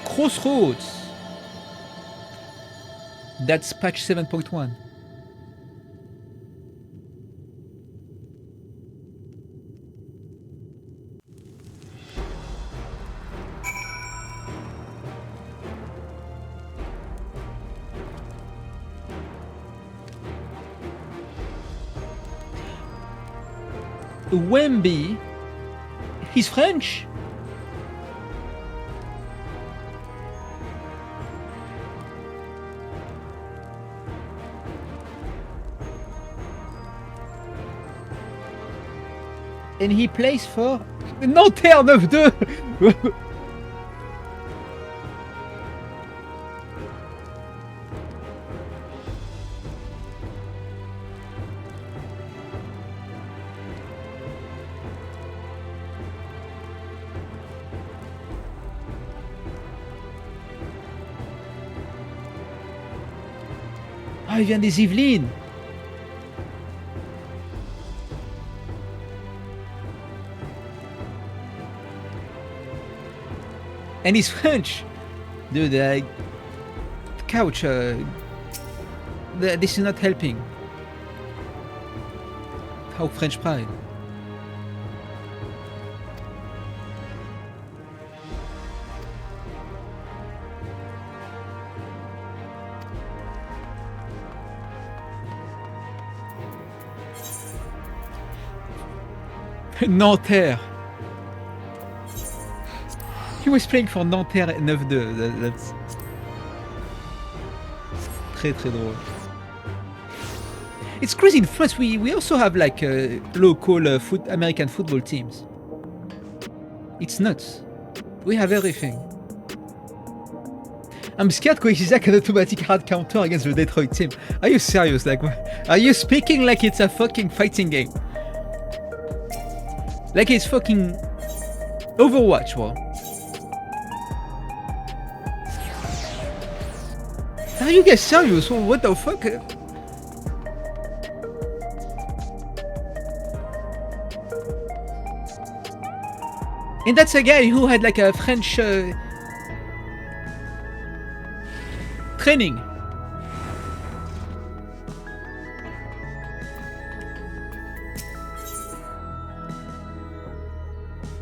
Crossroads! That's patch 7.1. Wemby. He's French. And he plays for Nanterre 9-2. Ah, il vient des Yvelines. And he's French. Dude, couch, this is not helping. How French pride. Nanterre. He was playing for Nanterre 9-2. That's très drôle. It's crazy in France. We also have like local American football teams. It's nuts. We have everything. I'm scared Koishizak an automatic hard counter against the Detroit team. Are you serious? Like, are you speaking like it's a fucking fighting game? Like it's fucking Overwatch, bro. Are you guys serious? What the fuck? And that's a guy who had like a French training.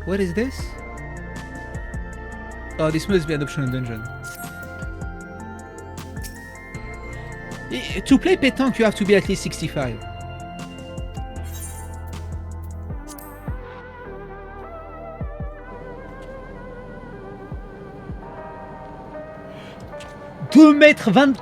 What is this? Oh, this must be an optional dungeon. To play pétanque, you have to be at least 65. $2,24 m.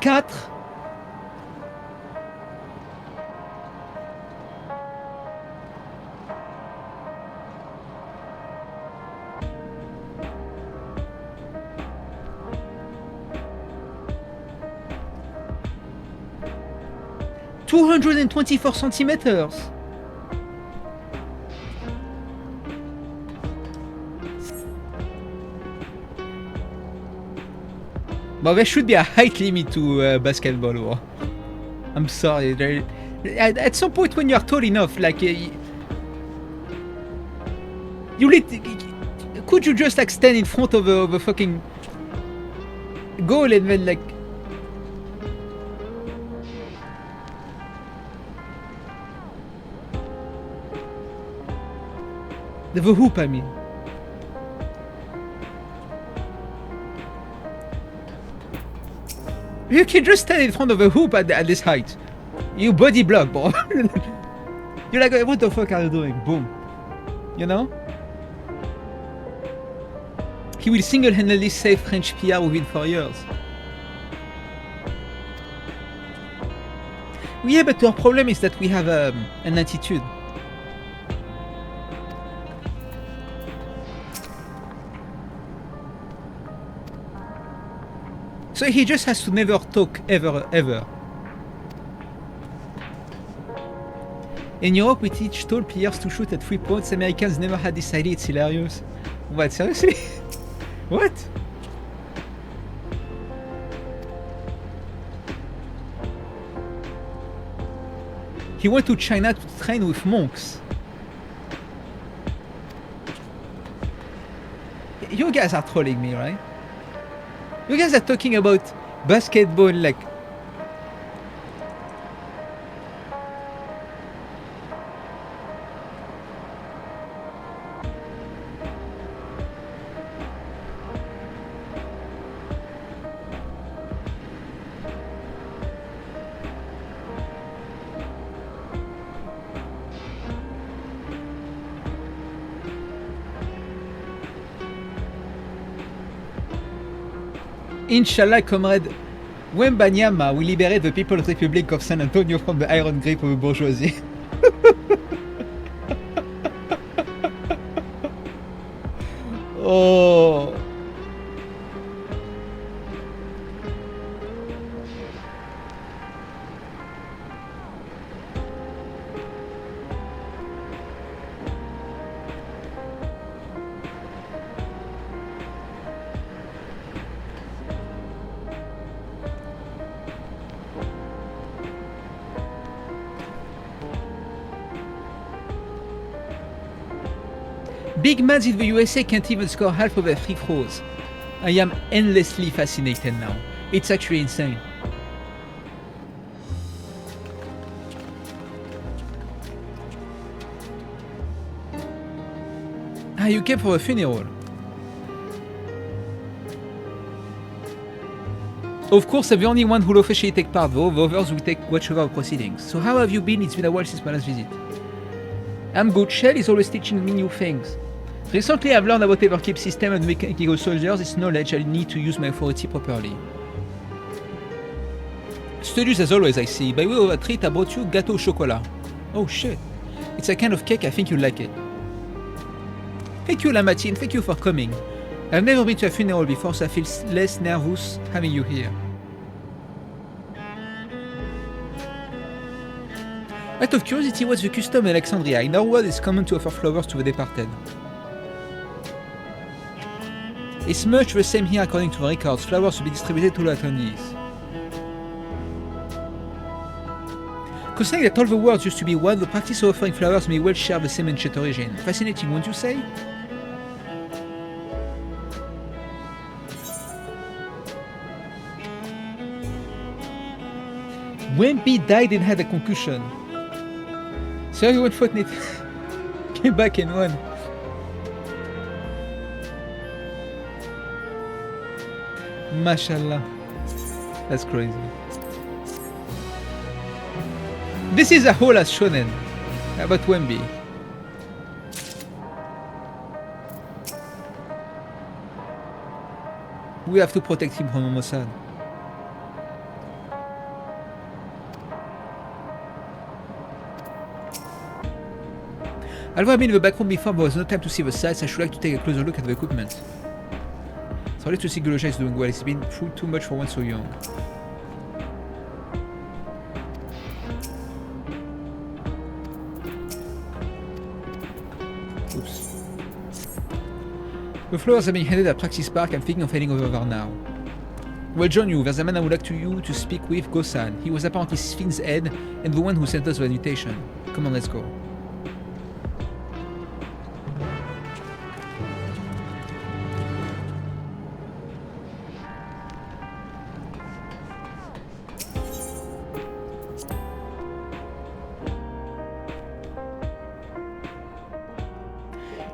$224 centimeters. But there should be a height limit to basketball. Or I'm sorry. At some point, when you're tall enough, like could you just like stand in front of a fucking goal and then like? The hoop, I mean. You can just stand in front of a hoop at this height. You body block, bro. You're like, what the fuck are you doing? Boom. You know? He will single-handedly save French PR within 4 years. Yeah, but our problem is that we have an attitude. So he just has to never talk ever. In Europe, we teach tall players to shoot at 3 points. Americans never had this idea. It's hilarious. What, seriously? What? He went to China to train with monks. You guys are trolling me, right? You guys are talking about basketball like... Inshallah, comrade Wembanyama will liberate the People's Republic of San Antonio from the iron grip of the bourgeoisie. Oh. Big mans in the USA can't even score half of their free throws. I am endlessly fascinated now. It's actually insane. Ah, you came for a funeral. Of course, I'm the only one who'll officially take part though, the others will watch over our proceedings. So how have you been? It's been a while since my last visit. I'm good. Shell is always teaching me new things. Recently, I've learned about the Everkeep system and mechanical soldiers. It's knowledge I need to use my authority properly. Studious as always, I see. By way of a treat, I brought you gâteau au chocolat. Oh shit. It's a kind of cake, I think you'll like it. Thank you, Lamartine. Thank you for coming. I've never been to a funeral before, so I feel less nervous having you here. Out of curiosity, what's the custom in Alexandria? In our world, it's common to offer flowers to the departed. It's much the same here according to the records. Flowers will be distributed to the attendees. Considering that all the worlds used to be one, the practice of offering flowers may well share the same ancient origin. Fascinating, wouldn't you say? Wimpy died and had a concussion. So everyone fought it. Came back and won. Mashallah. That's crazy. This is a whole as shonen. About Wemby. We have to protect him from Mossad. Although I've been in the back room before, there was no time to see the sights. I should like to take a closer look at the equipment. It's hard to see Gulosha is doing well. It's been through too much for one so young. Oops. The flowers are being handed at Praxis Park. I'm thinking of heading over there now. Well, join you. There's a man I would like you to speak with, Gosan. He was apparently Sphinx's head and the one who sent us the invitation. Come on, let's go.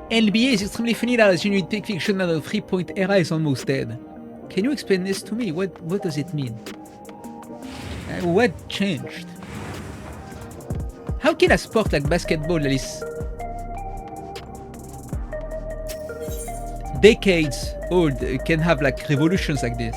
NBA is extremely funny now as genuine tech fiction and the 3-point era is almost dead. Can you explain this to me? What does it mean? What changed? How can a sport like basketball that is decades old can have like revolutions like this?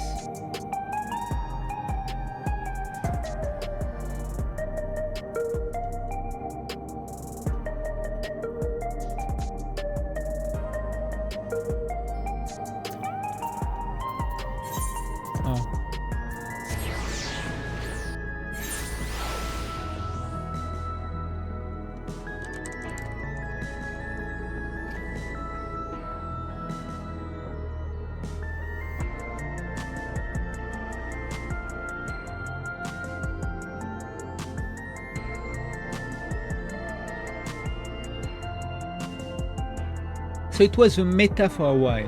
So it was a meta for a while.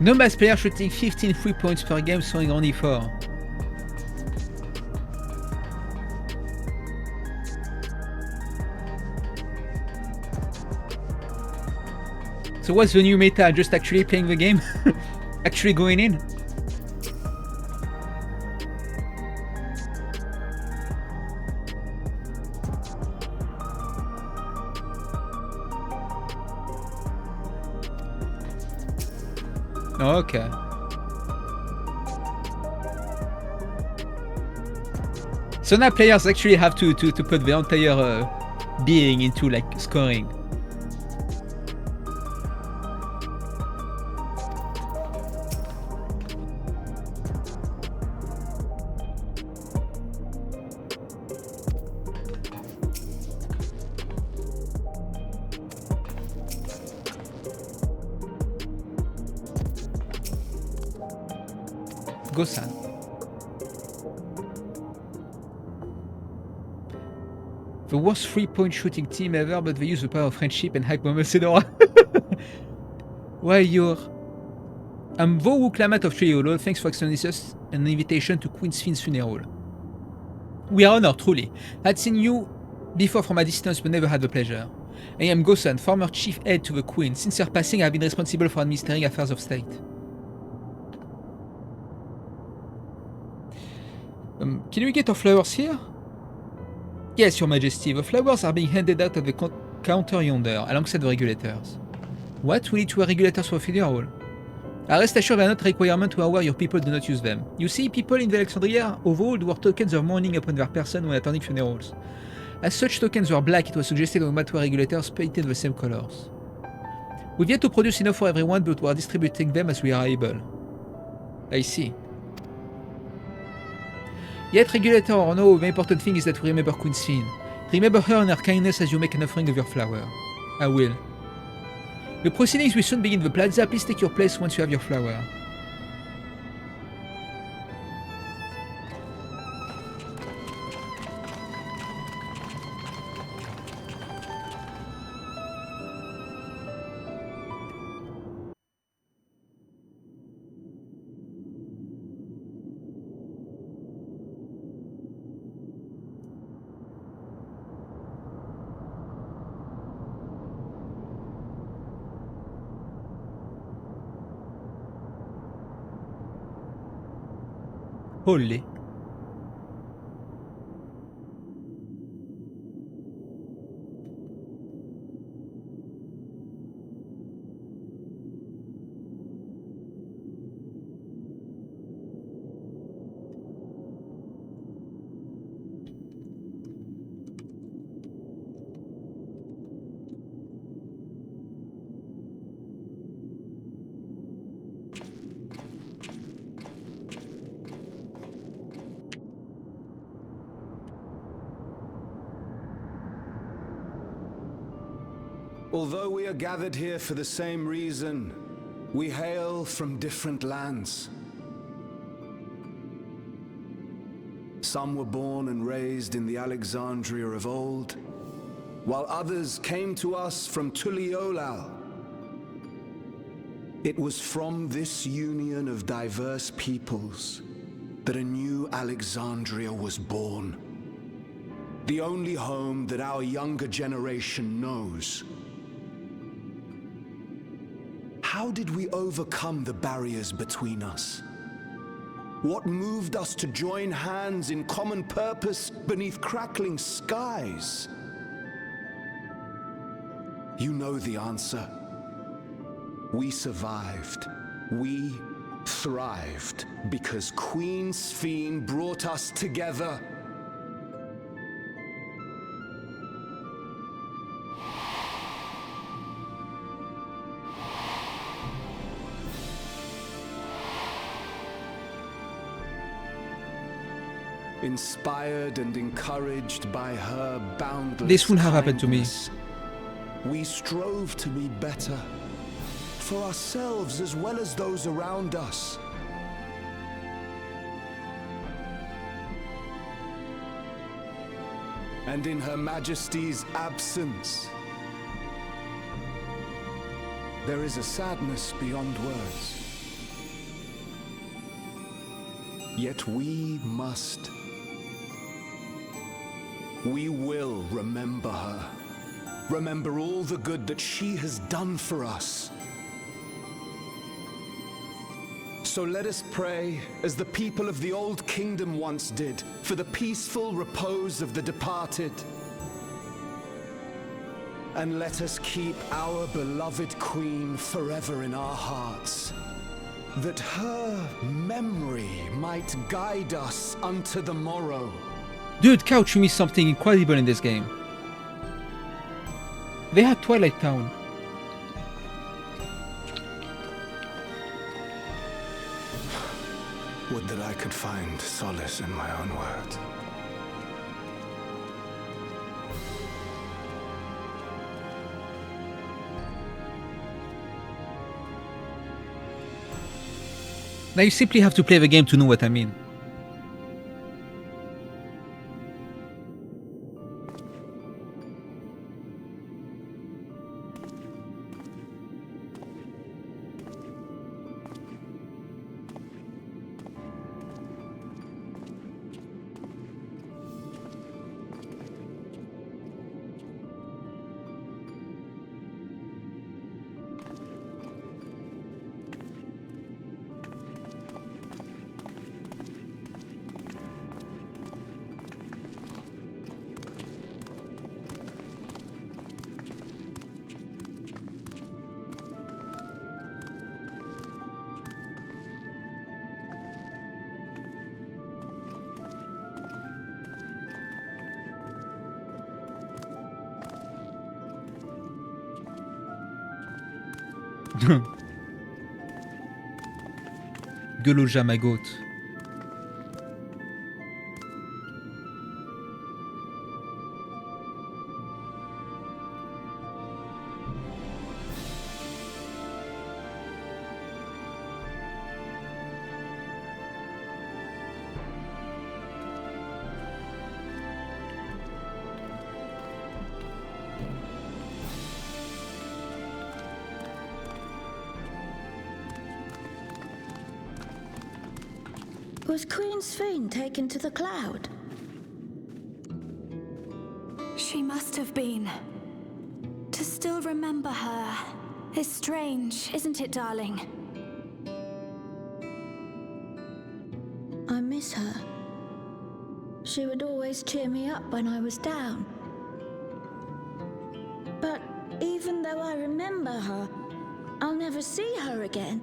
Numbers player shooting 15 free points per game, scoring only 4. So what's the new meta? Just actually playing the game? Actually going in? Okay. So now players actually have to put the entire being into like scoring. Gosan. The worst 3-point shooting team ever, but they use the power of friendship and hype moments in aura. Why you're... I'm Vo Clamat of Triolo. Thanks for extending us an invitation to Queen's Fiend's funeral. We are honored, truly. I'd seen you before from a distance, but never had the pleasure. I am Gosan, former chief head to the Queen. Since her passing, I have been responsible for administering affairs of state. Can we get our flowers here? Yes, Your Majesty. The flowers are being handed out at the counter yonder, alongside the regulators. What? We need to wear regulators for a funeral? Rest assured they are not a requirement to aware your people do not use them. You see, people in the Alexandria of old wore tokens of mourning upon their person when attending funerals. As such tokens were black, it was suggested that we might wear regulators painted the same colors. We've yet to produce enough for everyone, but we are distributing them as we are able. I see. Yet, regulator or no, the important thing is that we remember Queen Fiend. Remember her and her kindness as you make an offering of your flower. I will. The proceedings will soon begin. The plaza. Please take your place once you have your flower. Holy. Although we are gathered here for the same reason, we hail from different lands. Some were born and raised in the Alexandria of old, while others came to us from Tuliolal. It was from this union of diverse peoples that a new Alexandria was born. The only home that our younger generation knows. How did we overcome the barriers between us? What moved us to join hands in common purpose beneath crackling skies? You know the answer. We survived. We thrived because Queen's Fiend brought us together. Inspired and encouraged by her boundless This wouldn't have happened to me. kindness, we strove to be better, for ourselves as well as those around us. And in Her Majesty's absence, there is a sadness beyond words. Yet we must. We will remember her. Remember all the good that she has done for us. So let us pray, as the people of the Old Kingdom once did, for the peaceful repose of the departed. And let us keep our beloved Queen forever in our hearts. that her memory might guide us unto the morrow. Dude, Couch, you missed something incredible in this game. They had Twilight Town. Would that I could find solace in my own words. Now you simply have to play the game to know what I mean. Gueule ma gote. Was Queen Sphene taken to the cloud? She must have been. To still remember her is strange, isn't it, darling? I miss her. She would always cheer me up when I was down. But even though I remember her, I'll never see her again.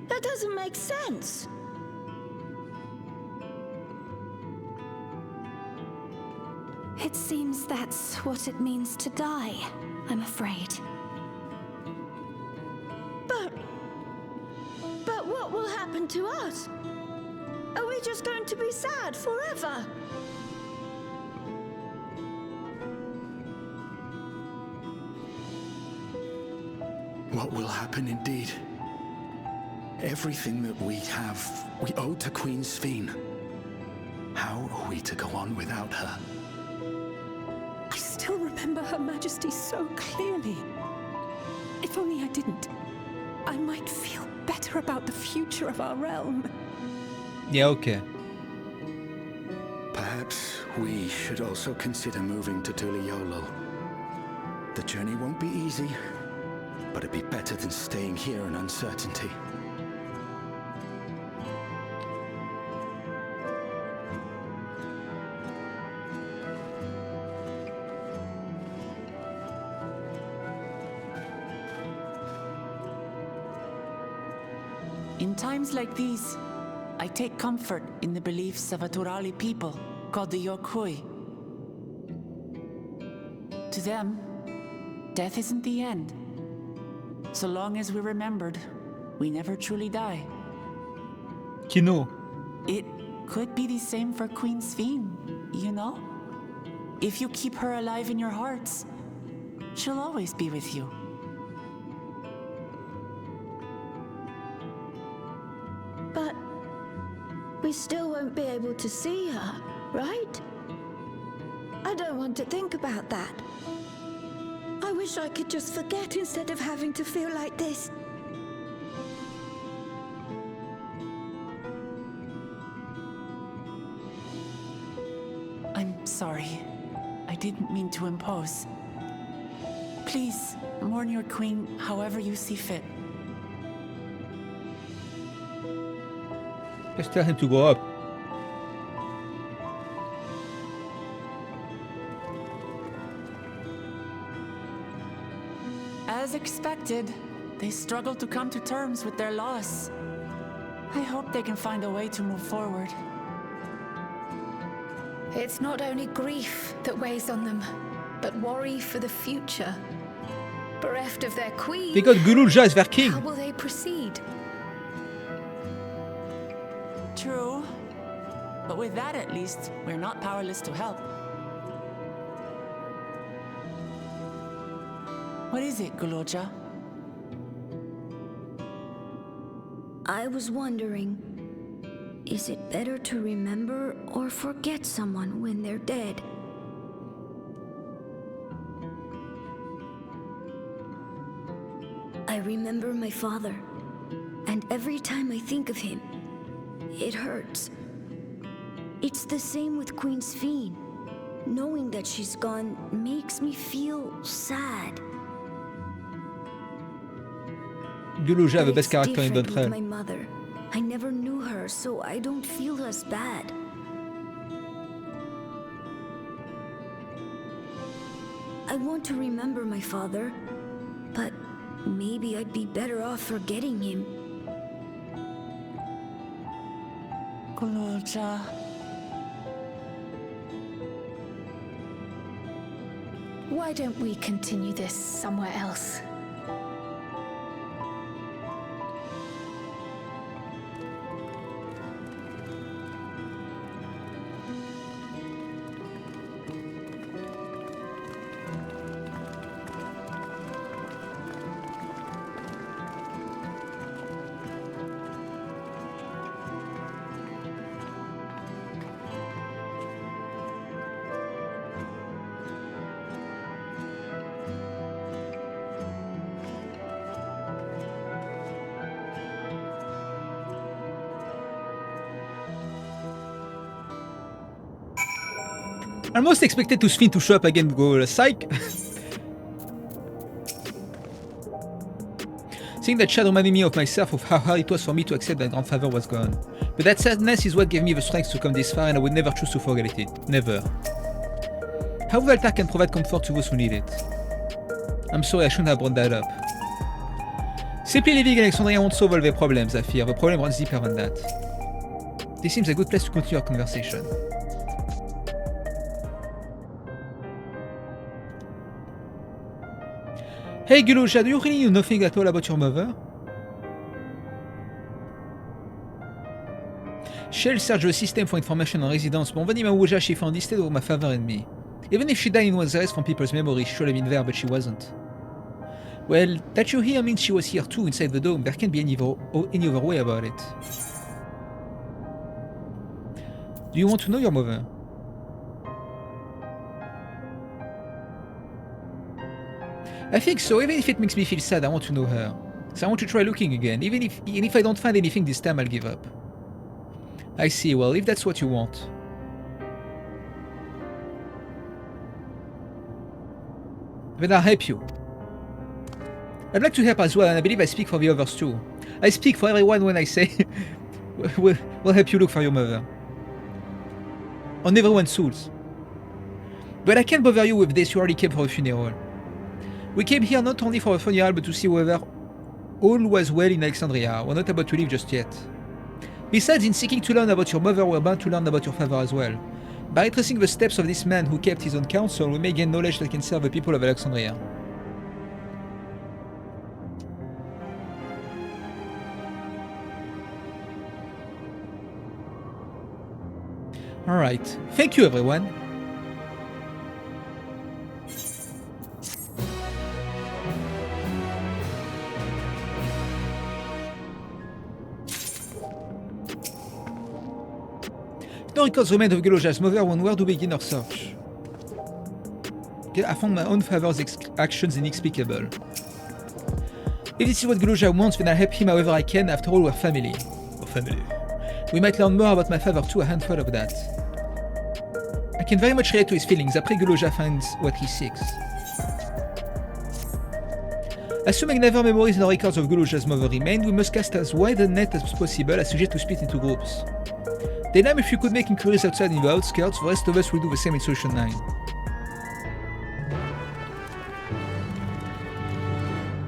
That doesn't make sense. It seems that's what it means to die, I'm afraid. But what will happen to us? Are we just going to be sad forever? What will happen indeed? Everything that we have, we owe to Queen Sphene. How are we to go on without her? I still remember Her Majesty so clearly. If only I didn't, I might feel better about the future of our realm. Yeah, okay. Perhaps we should also consider moving to Tuliolol. The journey won't be easy, but it'd be better than staying here in uncertainty. In times like these, I take comfort in the beliefs of a Turali people called the Yokui. To them, death isn't the end. So long as we're remembered, we never truly die. Kino. It could be the same for Queen Sphene, you know? If you keep her alive in your hearts, she'll always be with you. But we still won't be able to see her, right? I don't want to think about that. I wish I could just forget instead of having to feel like this. I'm sorry. I didn't mean to impose. Please, mourn your queen however you see fit. Just tell him to go up. As expected, They struggle to come to terms with their loss. I hope they can find a way to move forward. It's not only grief that weighs on them, but worry for the future. Bereft of their queen, They got Gululja as their king. how will they proceed? True. But with that at least, we're not powerless to help. What is it, Gululja? I was wondering, is it better to remember or forget someone when they're dead? I remember my father, and every time I think of him, it hurts. It's the same with Queen Sphene. Knowing that she's gone makes me feel sad. Gululja, the But best it's character in different with my Dawntrail. mother. I never knew her, so I don't feel as bad. I want to remember my father, but maybe I'd be better off forgetting him. Gululja. Why don't we continue this somewhere else? I almost expected to Sphene to show up again, go psych. Seeing that Chad reminded me of myself of how hard it was for me to accept that grandfather was gone. But that sadness is what gave me the strength to come this far, and I would never choose to forget it. Never. However, Altar can provide comfort to those who need it. I'm sorry, I shouldn't have brought that up. Simply leaving Alexandria won't solve all the problems, I fear. The problem runs deeper than that. This seems a good place to continue our conversation. Hey Gululja, do you really know nothing at all about your mother? Shell searched the system for information on residents, but only Mawuja she found instead of my father and me. Even if she died in one's erased from people's memories, she should have been there, but she wasn't. Well, that you're here means she was here too, inside the dome. There can't be any other way about it. Do you want to know your mother? I think so, even if it makes me feel sad, I want to know her. So I want to try looking again, even if I don't find anything this time, I'll give up. I see, well, if that's what you want. Then I'll help you. I'd like to help as well, and I believe I speak for the others too. I speak for everyone when I say we'll help you look for your mother. On everyone's souls. But I can't bother you with this, you already came for a funeral. We came here not only for a funeral, but to see whether all was well in Alexandria. We're not about to leave just yet. Besides, in seeking to learn about your mother, we're bound to learn about your father as well. By retracing the steps of this man who kept his own counsel, we may gain knowledge that can serve the people of Alexandria. Alright, thank you everyone. No records remain of Gululja's mother, when where to begin our search? Okay, I found my own father's actions inexplicable. If this is what Gululja wants, then I'll help him however I can. After all, we're family. We might learn more about my father too, a handful of that. I can very much relate to his feelings. Après Gululja finds what he seeks. Assuming neither memories nor records of Gululja's mother remain, we must cast as wide a net as possible, as suggest to split into groups. Then if you could make inquiries outside in the outskirts, the rest of us will do the same in Solution 9.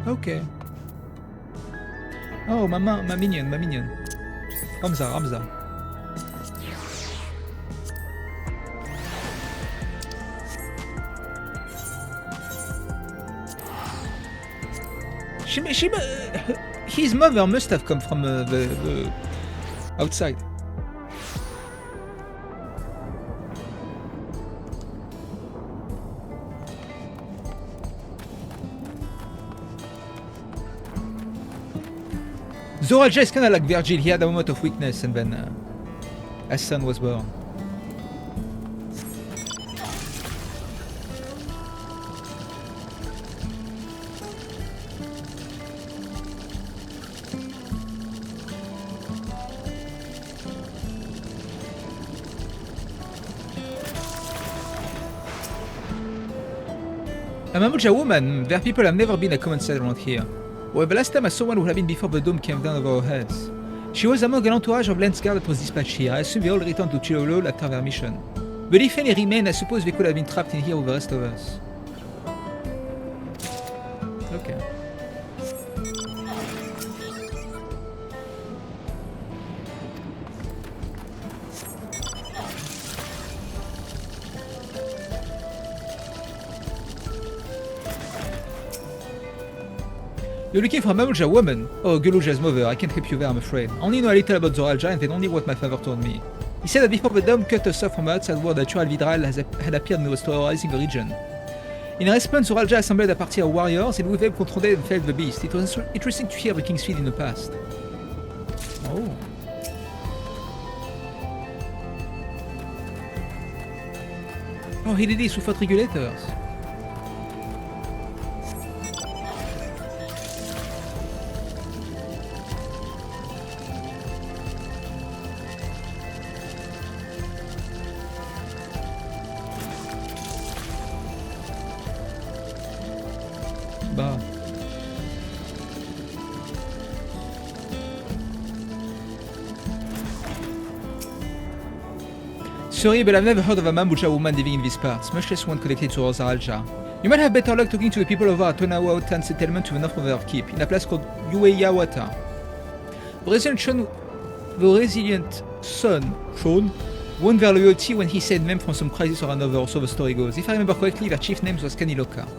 Okay. Oh, ma mignonne, ma mignonne. Ramza, Ramza. His mother must have come from the outside. Zoralja is kind of like Virgil. He had a moment of weakness and then a son was born. A Mamuja woman, their people have never been a common sight around here. Well, the last time I saw one would have been before the dome came down over our heads. She was among an entourage of Landsguard that was dispatched here. I assume they all returned to Chilolo after their mission. But if any remain, I suppose they could have been trapped in here with the rest of us. Okay. You're looking for a Mamuja woman? Oh, Guluja's mother. I can't help you there, I'm afraid. I only know a little about Zoralja and then only what my father told me. He said that before the dome cut us off from the outside world, a Natural Vidral had appeared and was terrorizing the region. In response, Zoralja assembled a party of warriors and with them confronted and felled the beast. It was interesting to hear the King's feet in the past. Oh. Oh, he did this without regulators. Sorry, but I've never heard of a Mamuja woman living in these parts, much less one connected to Zoralja. You might have better luck talking to the people over at Tonawautan settlement to the north of their keep, in a place called Ueyawata. The resilient son, Sean, won their loyalty when he saved them from some crisis or another, or so the story goes. If I remember correctly, their chief name was Kaniloka.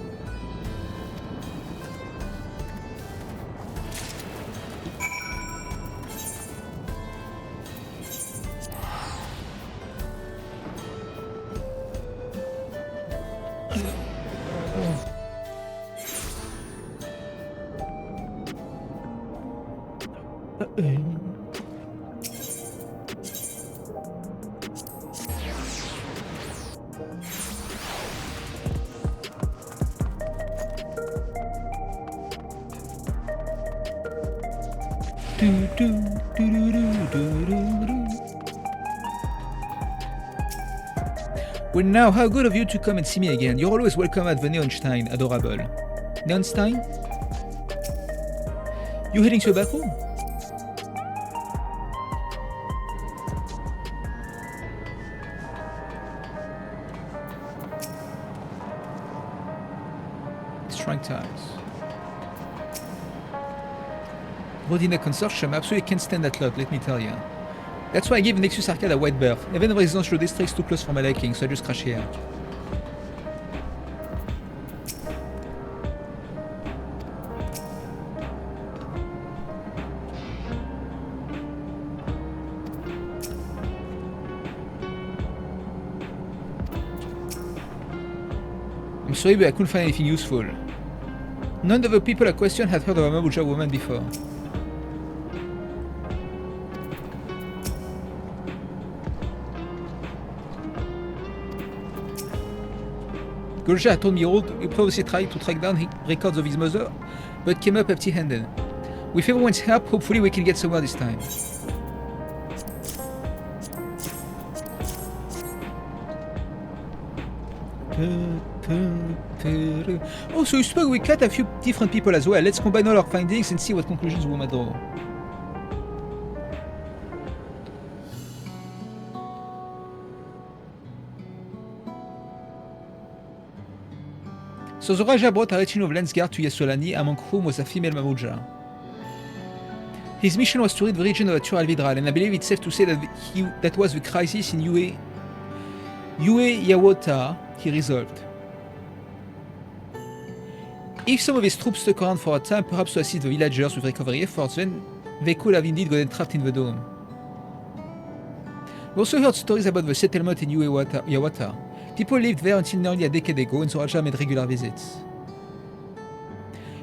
Well now, how good of you to come and see me again. You're always welcome at the Neonstein, adorable. Neonstein? You heading to a back room? Strike tiles. Rodina Consortium absolutely can't stand that lot, let me tell you. That's why I gave Nexus Arcade a white berth. Even residential districts too close for my liking, so I just crash here. I'm sorry, but I couldn't find anything useful. None of the people I questioned had heard of a Mamuja woman before. Golja told me he previously tried to track down records of his mother, but came up empty-handed. With everyone's help, hopefully we can get somewhere this time. Oh, so you spoke with Kat a few different people as well. Let's combine all our findings and see what conclusions we might draw. So Zoralja brought a retinue of Landsguard to Yasolani, among whom was a female Mamuja. His mission was to rid the region of Natural Vidral, and I believe it's safe to say that that was the crisis in Yue Yawata he resolved. If some of his troops stuck around for a time, perhaps to assist the villagers with recovery efforts, then they could have indeed gotten trapped in the dome. We also heard stories about the settlement in Yawata. People lived there until nearly a decade ago, and Zoraja made regular visits.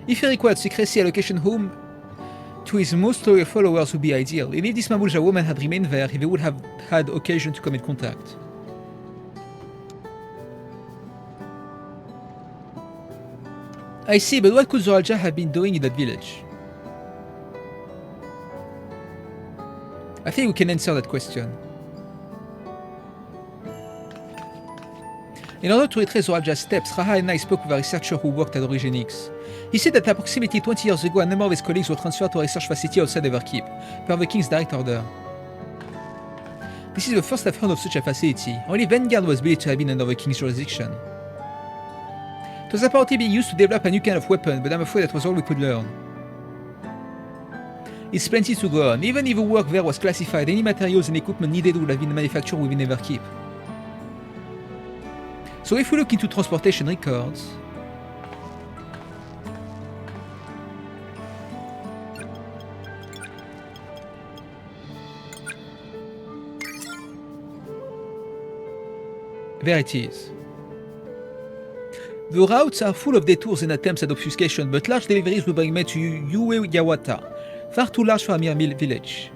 If he required secrecy, a location home to his most loyal followers would be ideal, and if this Mabulja woman had remained there, they would have had occasion to come in contact. I see, but what could Zoraja have been doing in that village? I think we can answer that question. In order to retrace Zoraja's steps, Raha and I spoke with a researcher who worked at Origenix. He said that approximately 20 years ago, a number of his colleagues were transferred to a research facility outside Everkeep, per the King's direct order. This is the first I've heard of such a facility. Only Vanguard was believed to have been under the King's jurisdiction. It was apparently being used to develop a new kind of weapon, but I'm afraid that was all we could learn. It's plenty to go on. Even if the work there was classified, any materials and equipment needed would have been manufactured within Everkeep. So if we look into transportation records... There it is. The routes are full of detours and attempts at obfuscation, but large deliveries will bring men to Yue Yawata, far too large for a mere village.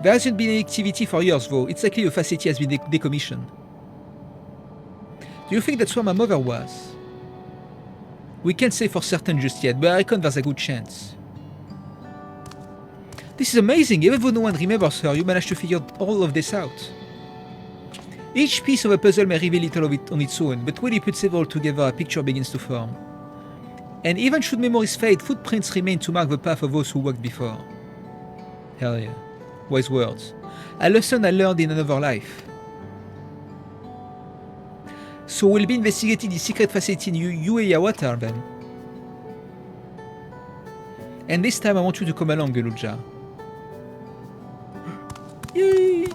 There hasn't been any activity for years though, it's likely the facility has been decommissioned. Do you think that's where my mother was? We can't say for certain just yet, but I reckon there's a good chance. This is amazing, even though no one remembers her, you managed to figure all of this out. Each piece of a puzzle may reveal little of it on its own, but when you put several together, a picture begins to form. And even should memories fade, footprints remain to mark the path of those who walked before. Hell yeah. Wise words. A lesson I learned in another life. So we'll be investigating the secret facility in Yue Yawata then. And this time I want you to come along, Geluja. Yay!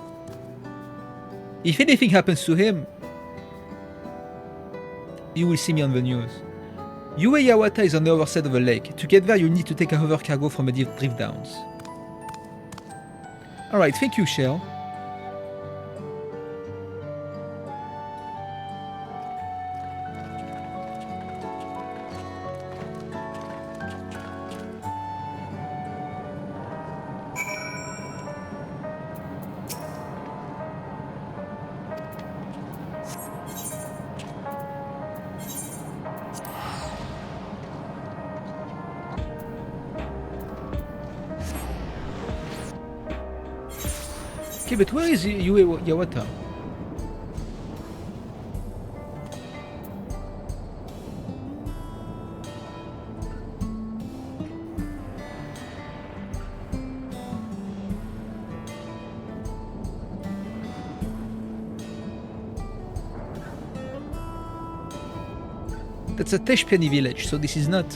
If anything happens to him, you will see me on the news. Yue Yawata is on the other side of the lake. To get there, you'll need to take a hover cargo from the drift downs. Alright, thank you, Shell. Okay, but where is Yue Yawata? That's a Teshpiani village, so this is not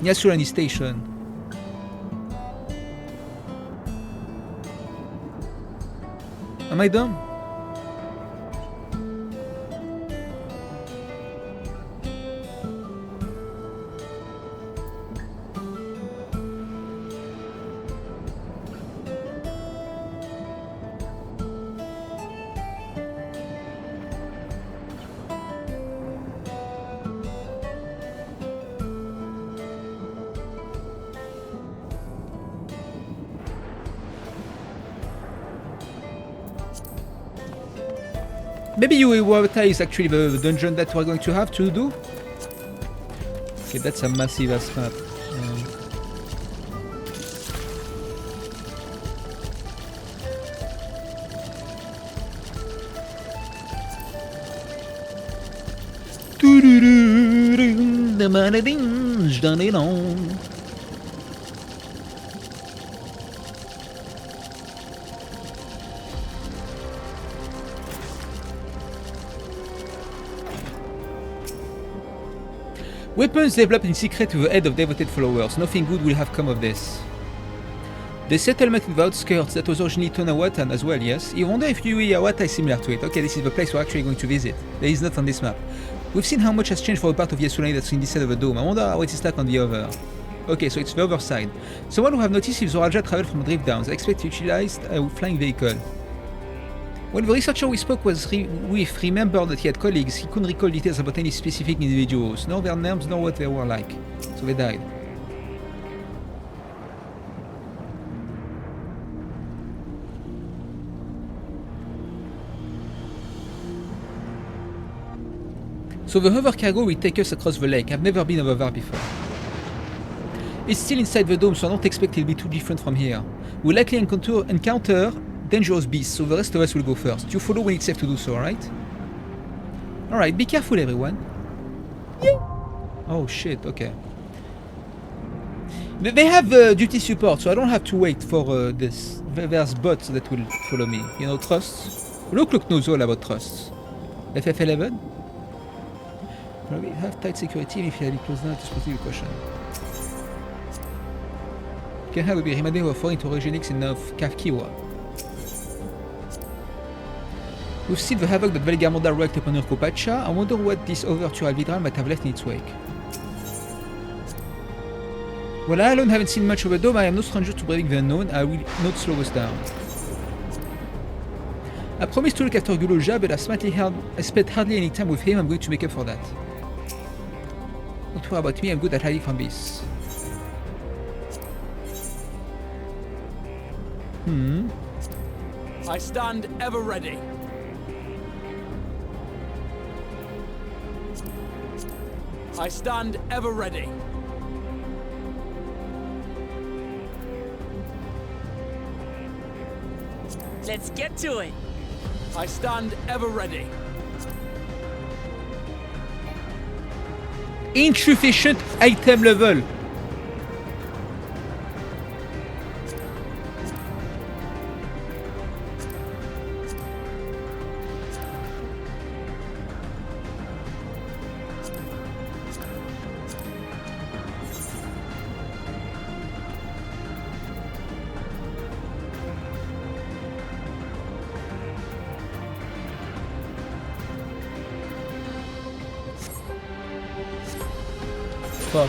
Yasurani station. Am I dumb? Maybe Yue Yawata is actually the dungeon that we're going to have to do? Okay, that's a massive ass map. Weapons developed in secret with the aid of devoted followers. Nothing good will have come of this. The settlement in the outskirts that was originally Tonawatan as well, yes? I wonder if Yuiawata is similar to it. Okay, this is the place we're actually going to visit. There is not on this map. We've seen how much has changed for a part of Yasunai that's in this side of the dome. I wonder how it is like on the other. Okay, so it's the other side. Someone who have noticed if Zoraja traveled from Drift Downs. I expect he utilized a flying vehicle. When the researcher we spoke with remembered that he had colleagues, he couldn't recall details about any specific individuals, nor their names, nor what they were like. So they died. So the other cargo will take us across the lake. I've never been over there before. It's still inside the dome, so I don't expect it'll be too different from here. We'll likely encounter dangerous beasts, so the rest of us will go first. You follow when it's safe to do so, alright? Alright, be careful everyone. Yeah. Oh shit, okay. They have duty support, so I don't have to wait for this. There's bots that will follow me. You know, trusts. Look knows all about trusts. FF11? Probably have tight security if you have it close enough to spot the question. Koana will be remanded over foreign to Origenics in Kafkiwa. We've seen the havoc that Velgarmonda wreaked upon Urkopacha. I wonder what this overture Alvidral might have left in its wake. While I alone haven't seen much of the dome, I am no stranger to braving the unknown. I will not slow us down. I promised to look after Guloja, but I spent hardly any time with him. I'm going to make up for that. Don't worry about me, I'm good at hiding from beasts. I stand ever ready. I stand ever ready. Let's get to it. I stand ever ready. Insufficient item level. Fuck.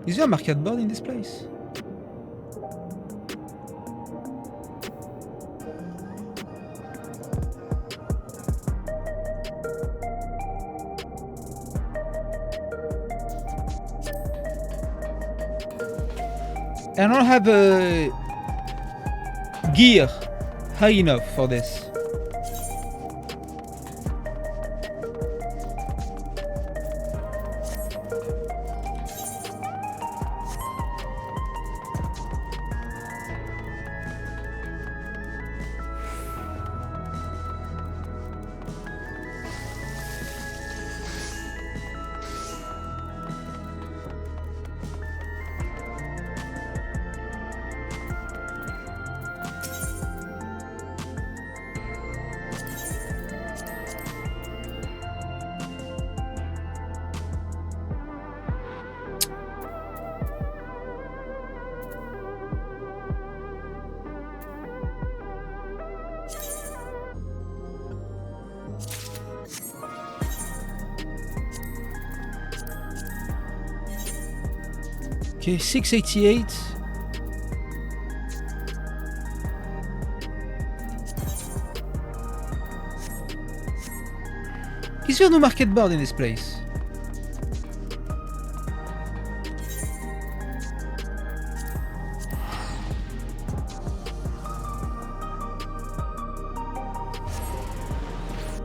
Is there a market board in this place? I don't have gear high enough for this. Okay, 688. Is there no market board in this place?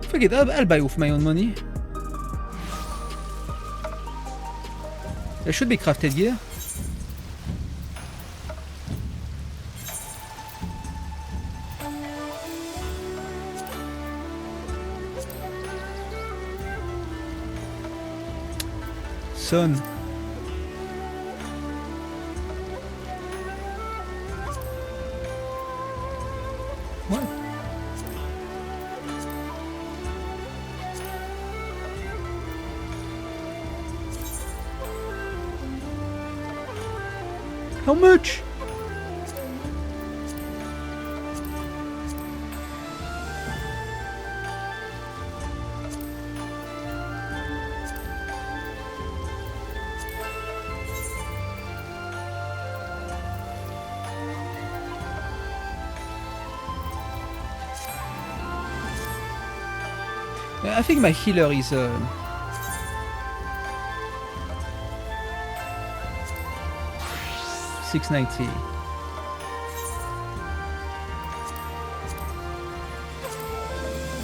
Forget it, I'll buy with my own money. There should be crafted gear. son. What? How much? I think my healer is 690.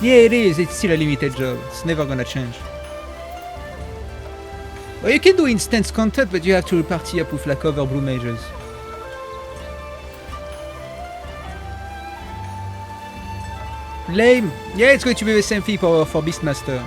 Yeah, it is. It's still a limited job. It's never gonna change. Well, you can do instance content, but you have to party up with like other blue mages. Lame. Yeah, it's going to be the same thing for Beastmaster.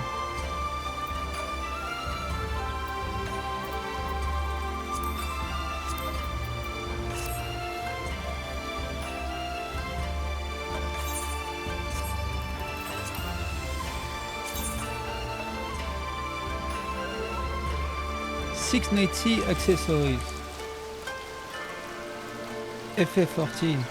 $690 accessories. FF14.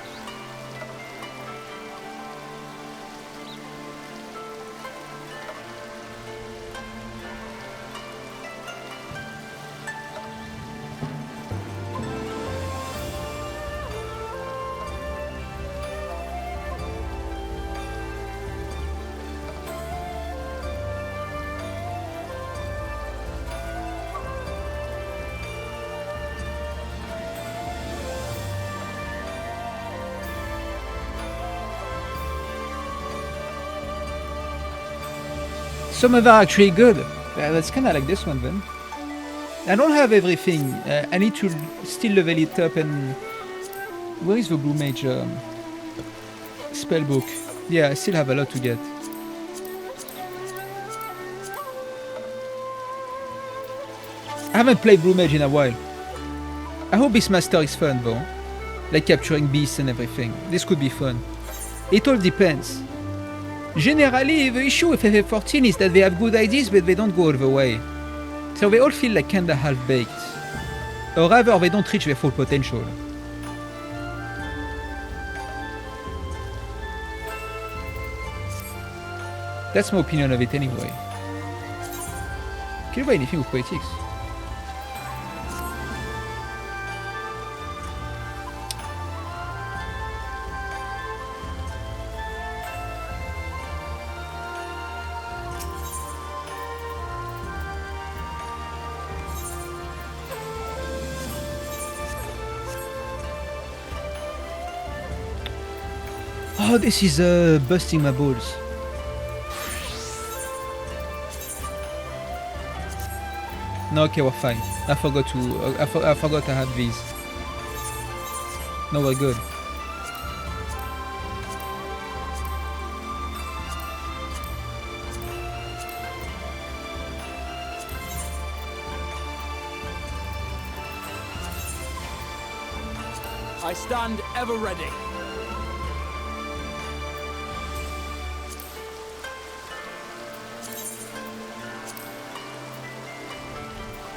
Some of them are actually good. That's kind of like this one then. I don't have everything. I need to still level it up. And where is the Blue Mage spellbook? Yeah, I still have a lot to get. I haven't played Blue Mage in a while. I hope Beastmaster is fun though. Like capturing beasts and everything. This could be fun. It all depends. Generally, the issue with FF14 is that they have good ideas, but they don't go all the way. So they all feel like kinda half-baked. Or rather, they don't reach their full potential. That's my opinion of it anyway. Can you buy anything with Poetics? Oh, this is busting my balls. No, okay, we're fine. I forgot I had these. No, we're good. I stand ever ready.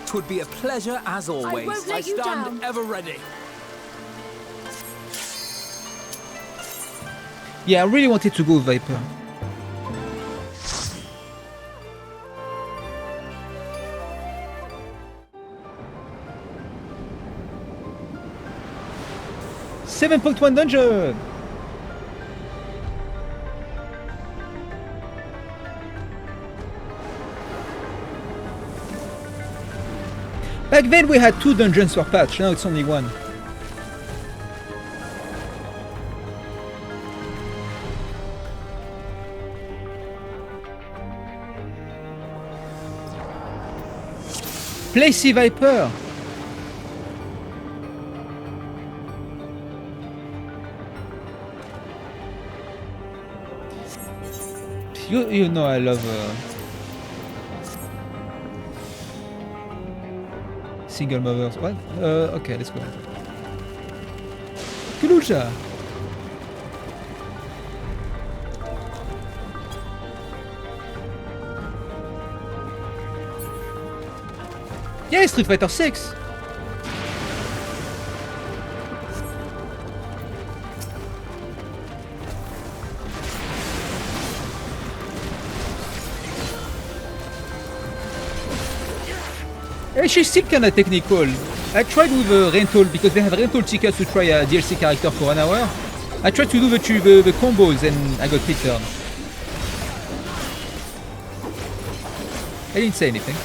Twould be a pleasure as always. I stand ever ready. Yeah, I really wanted to go with Viper. $7.1 dungeon! Back then we had 2 dungeons per patch, now it's only 1. Play Sea Viper! You know I love single mothers. What? Okay, let's go. Kuluja! Yeah, Street Fighter 6! She's still kinda technical. I tried with a rental because they have rental tickets to try a DLC character for an hour. I tried to do the combos and I got returned. I didn't say anything.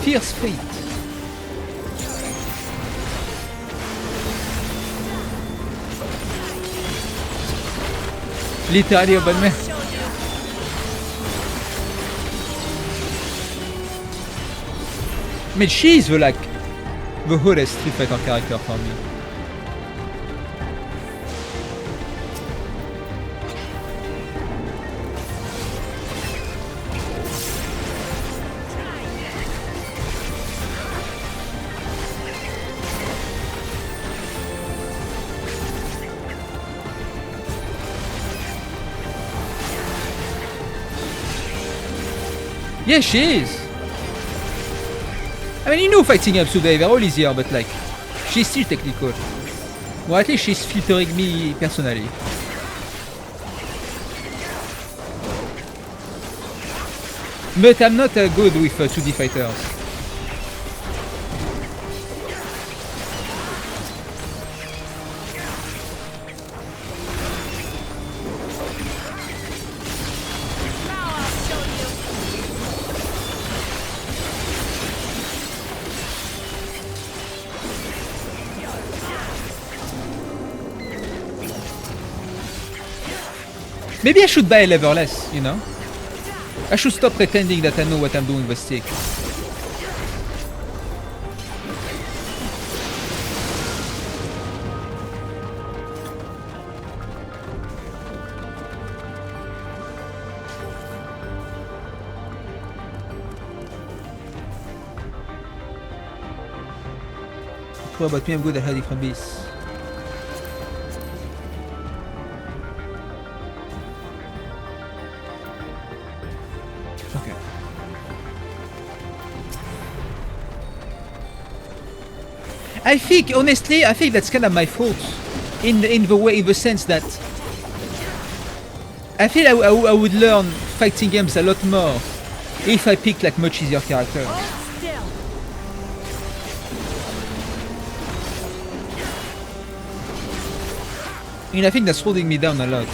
Fierce Fate. Literally open man. I mean, she's the hottest Street Fighter character for me. Yeah, she is. I mean, you know, fighting games today, they're all easier, but like, she's still technical. Well, at least she's filtering me personally. But I'm not good with 2D fighters. Maybe I should buy a level less, you know? I should stop pretending that I know what I'm doing with the stick. What about me? I'm good at hiding from beasts. I think, honestly, that's kind of my fault, in the sense that I feel I would learn fighting games a lot more if I picked like much easier characters. And I think that's holding me down a lot.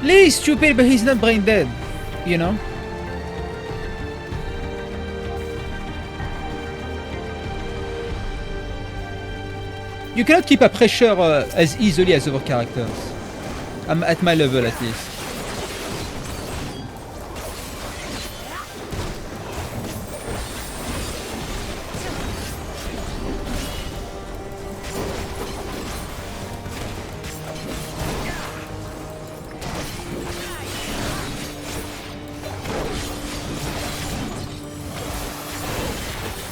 Lee is stupid, but he's not brain dead, you know? You cannot keep a pressure as easily as other characters. At my level, at least.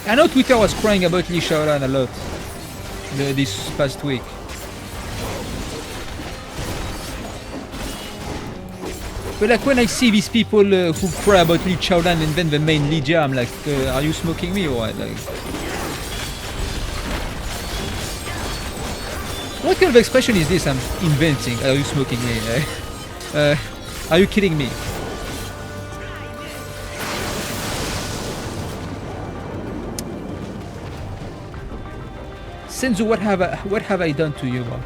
I know Twitter was crying about Lee Shaolan a lot this past week. But like when I see these people who cry about Li Chaolan and then the main Lydia, I'm like, are you smoking me or what? Like, what kind of expression is this I'm inventing? Are you smoking me? Are you kidding me? Senzu, what have I done to you, man?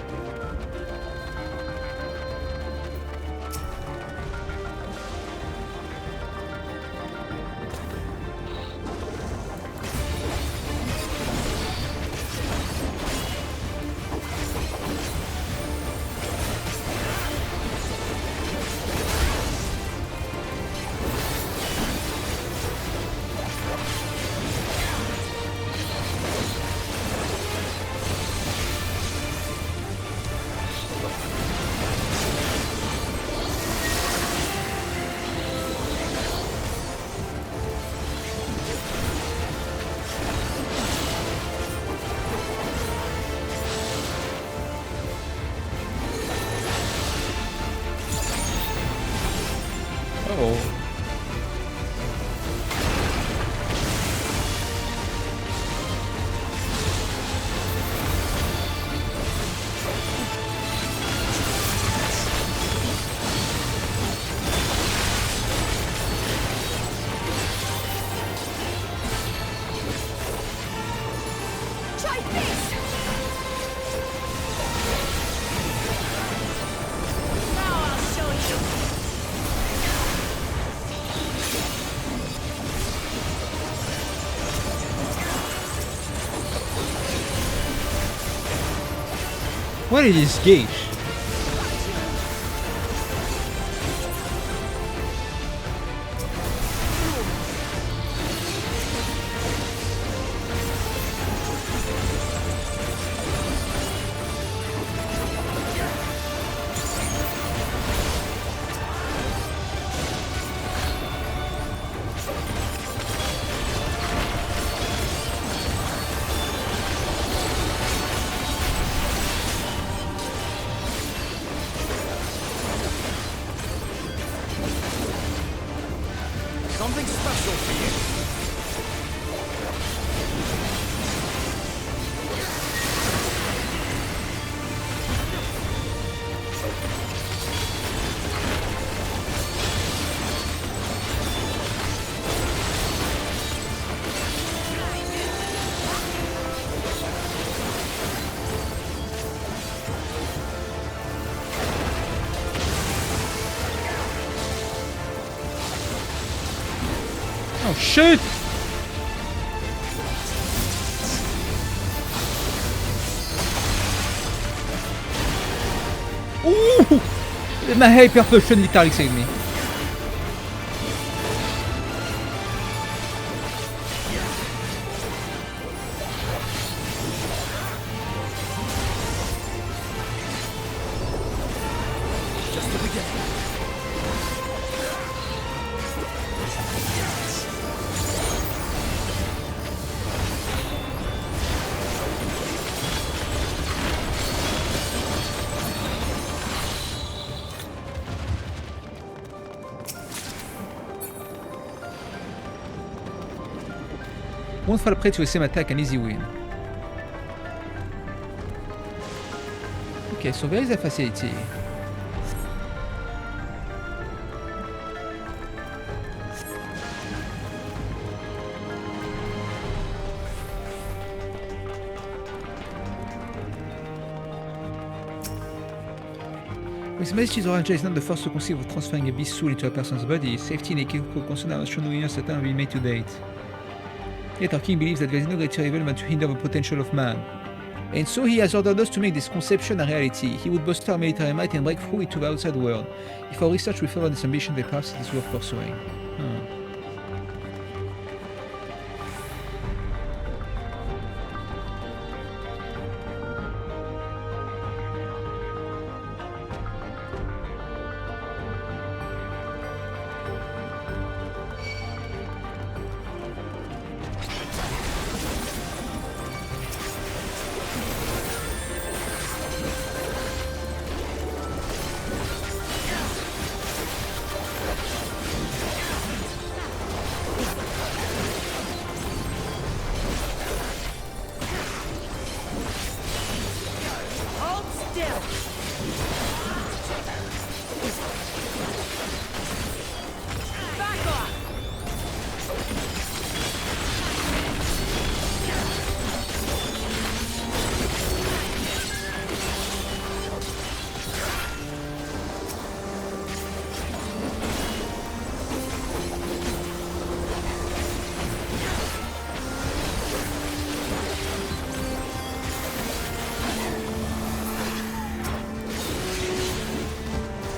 What is this gauge? Something special for you. Oh shit! Ooh! My hyper potion literally saved me. Just the beginning. One fall prey to the same attack, an easy win. Okay, so where is the facility? With Majesty's Orange is not the first to conceive of transferring a beast soul into a person's body. Safety and ethical concern are shown within certain have been made to date. Yet our king believes that there is no greater evil than to hinder the potential of man. And so he has ordered us to make this conception a reality. He would bolster our military might and break through it to the outside world. If our research will further this ambition, then perhaps it is worth pursuing.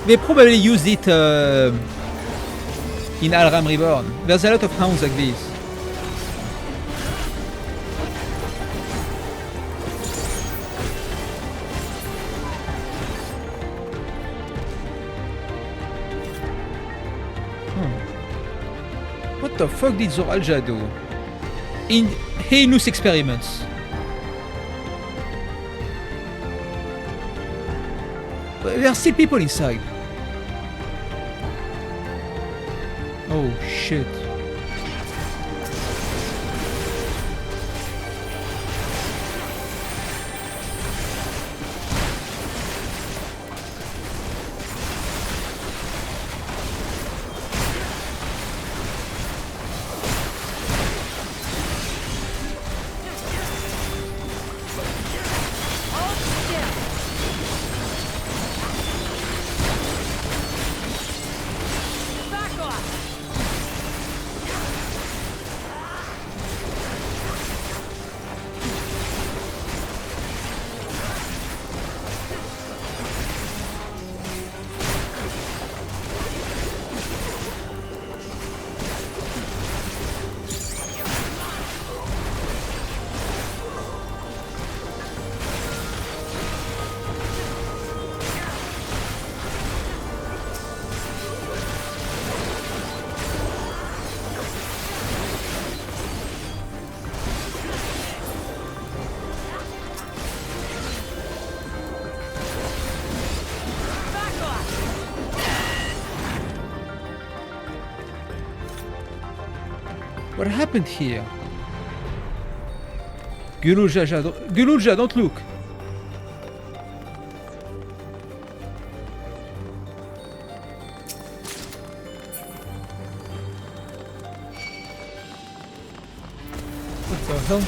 They probably used it in Alram Reborn. There's a lot of hounds like this. What the fuck did Zoralja do? In heinous experiments. There are still people inside. Oh shit. What happened here? Gululja, don't look. What the hell?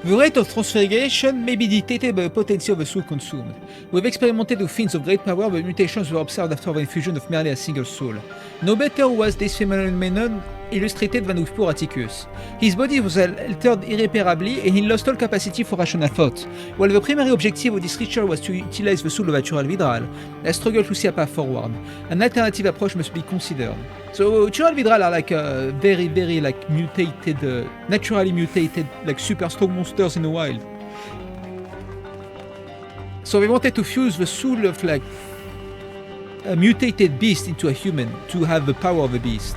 The rate of transfiguration may be dictated by the potency of the soul consumed. We have experimented with things of great power, but mutations were observed after the infusion of merely a single soul. No better was this phenomenon illustrated than with poor Atticus. His body was altered irreparably, and he lost all capacity for rational thought. While the primary objective of this ritual was to utilize the soul of Natural Vidral, I struggle to see a path forward. An alternative approach must be considered. So Natural Vidral are like very like mutated, naturally mutated, like super strong monsters in the wild. So they wanted to fuse the soul of like a mutated beast into a human to have the power of a beast.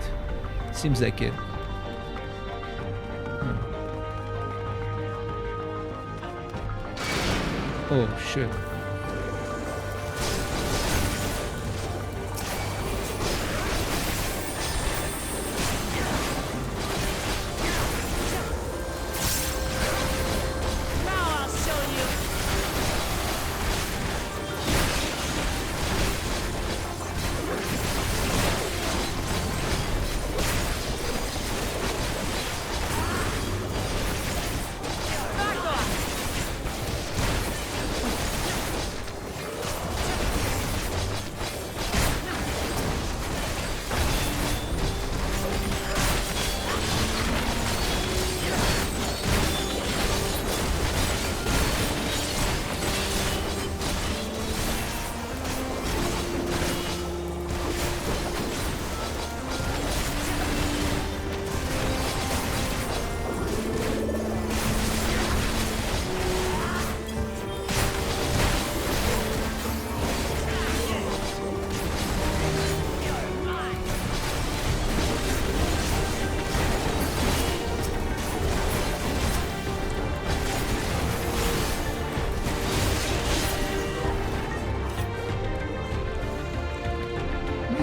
Seems like it. Oh shit.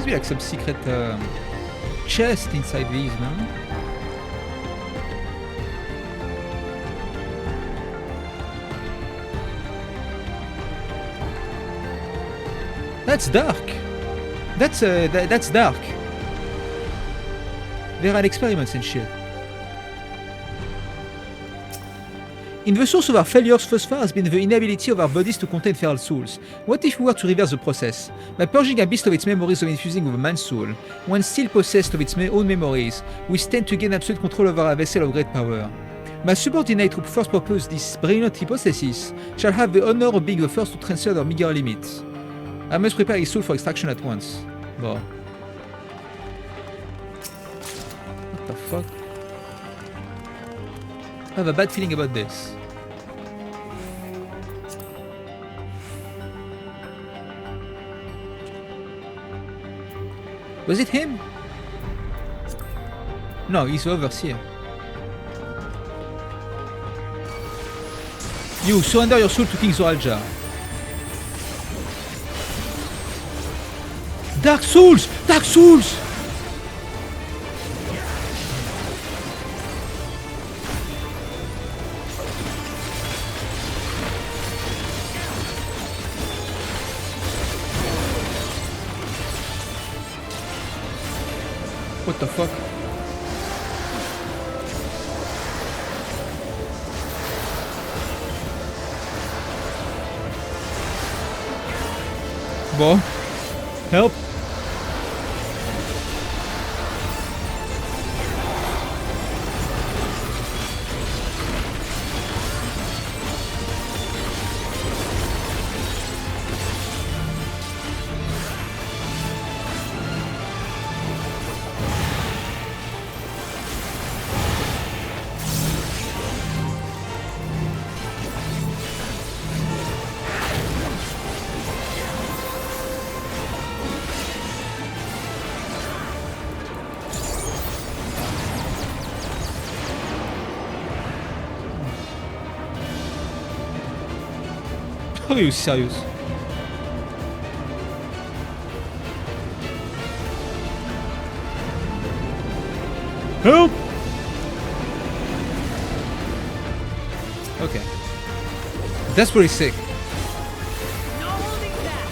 be like some secret chest inside these, no? That's dark. That's dark. There are experiments and shit. In the source of our failures thus far has been the inability of our bodies to contain feral souls. What if we were to reverse the process? By purging a beast of its memories of infusing with a man's soul, when still possessed of its own memories, we stand to gain absolute control over a vessel of great power. My subordinate who first proposed this brilliant hypothesis shall have the honor of being the first to transcend our meager limits. I must prepare his soul for extraction at once. Bon. What the fuck? I have a bad feeling about this. Was it him? No, he's the overseer. You surrender your soul to King Zoraljar. Dark Souls! Dark Souls! What the fuck? Bon. Help. Are you serious? Help! Okay. That's pretty sick. No holding back.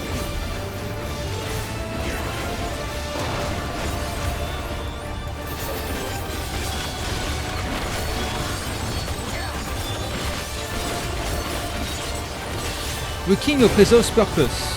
The king of preserves purpose.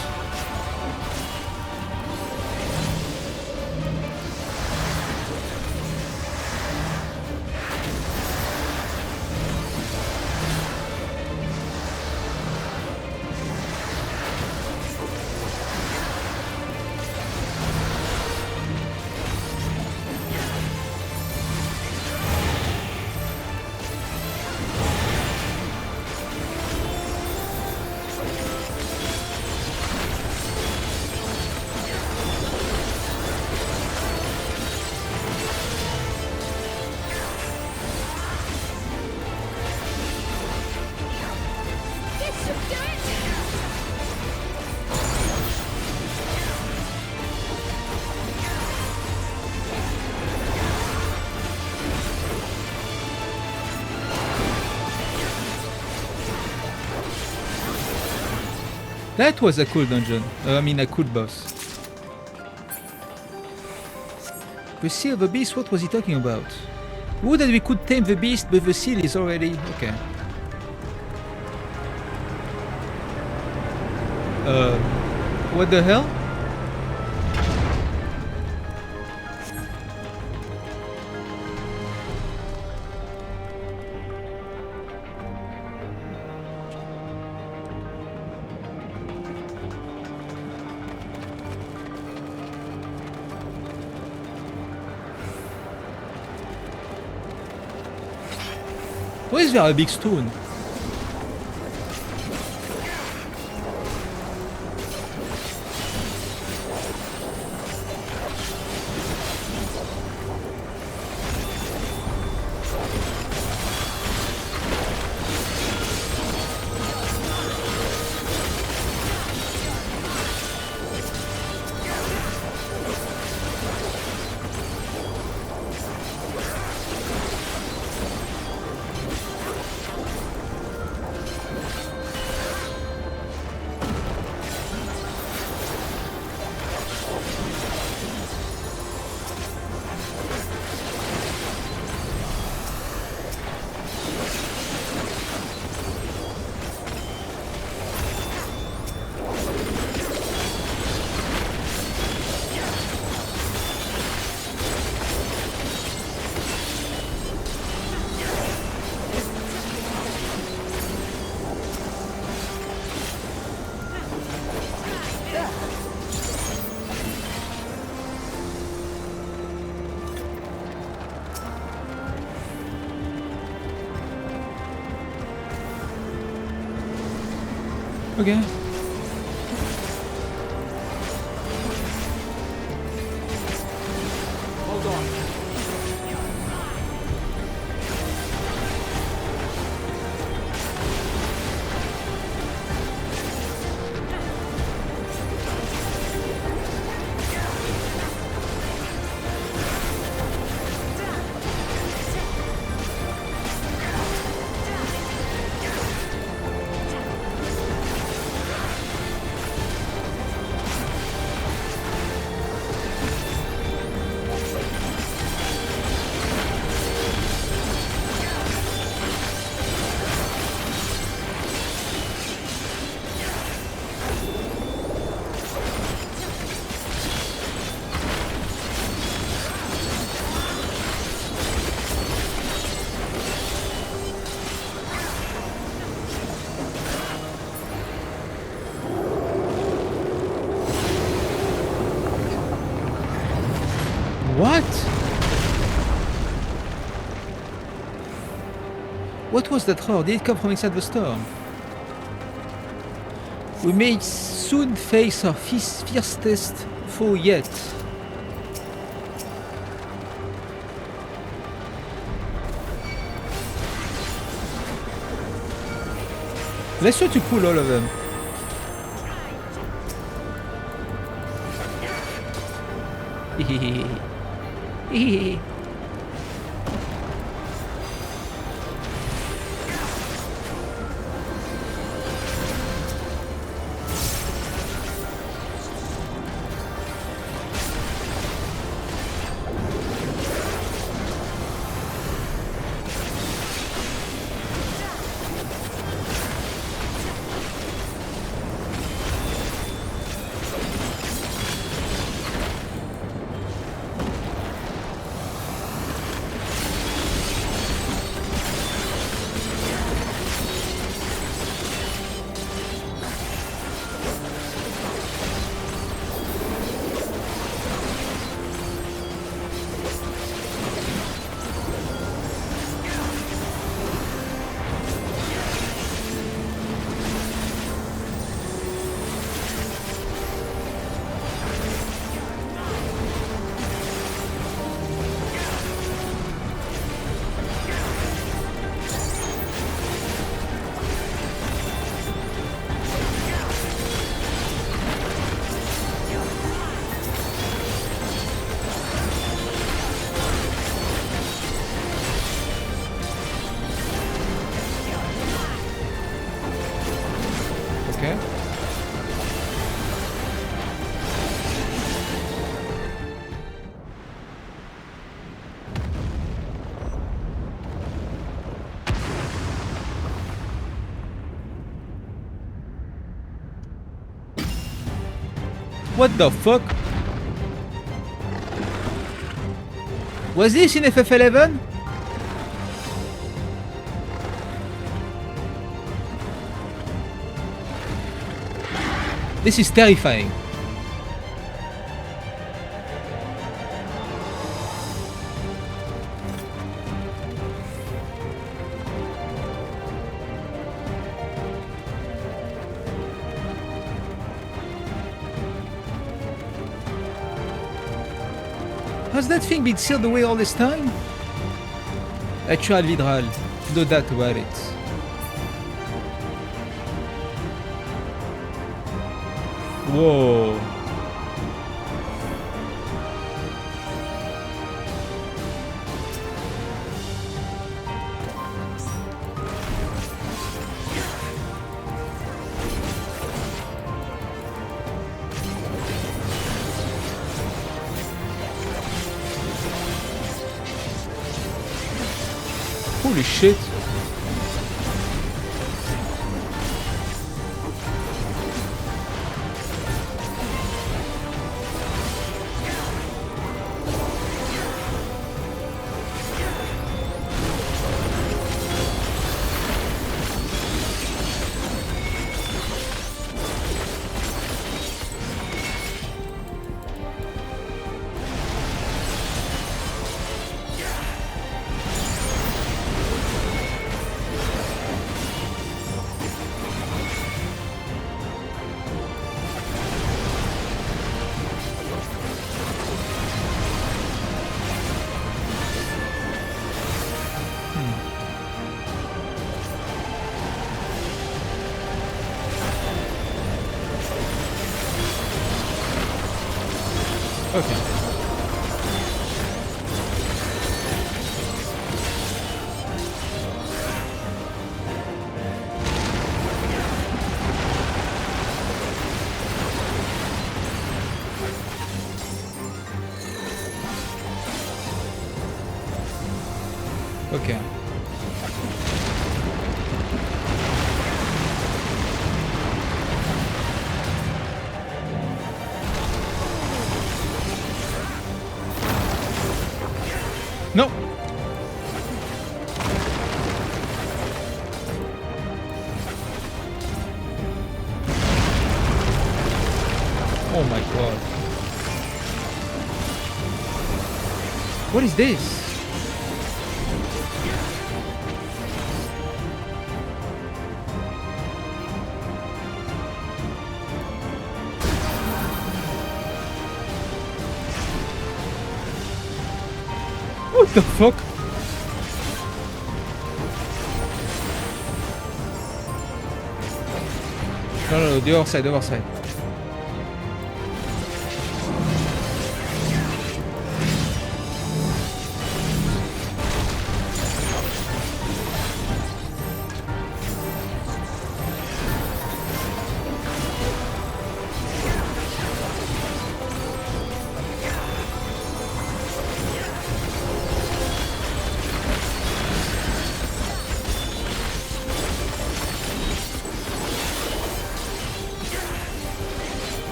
That was a cool dungeon. I mean, a cool boss. The seal of the beast, what was he talking about? Would that we could tame the beast, but the seal is already... Okay. What the hell? Why is there a big stone? Okay. Hold on. What? What was that roar? Did it come from inside the storm? We may soon face our fiercest foe yet. Let's try to pull all of them. Hehehe. Okay. What the fuck? Was this in FF11? This is terrifying. Has that thing been sealed away all this time? I tried Vidral, no doubt about it. Whoa. Holy shit. Okay. Okay. No. Oh my god. What is this? What the fuck? No, the other side, the other side.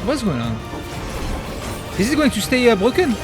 What's going on? Is it going to stay broken?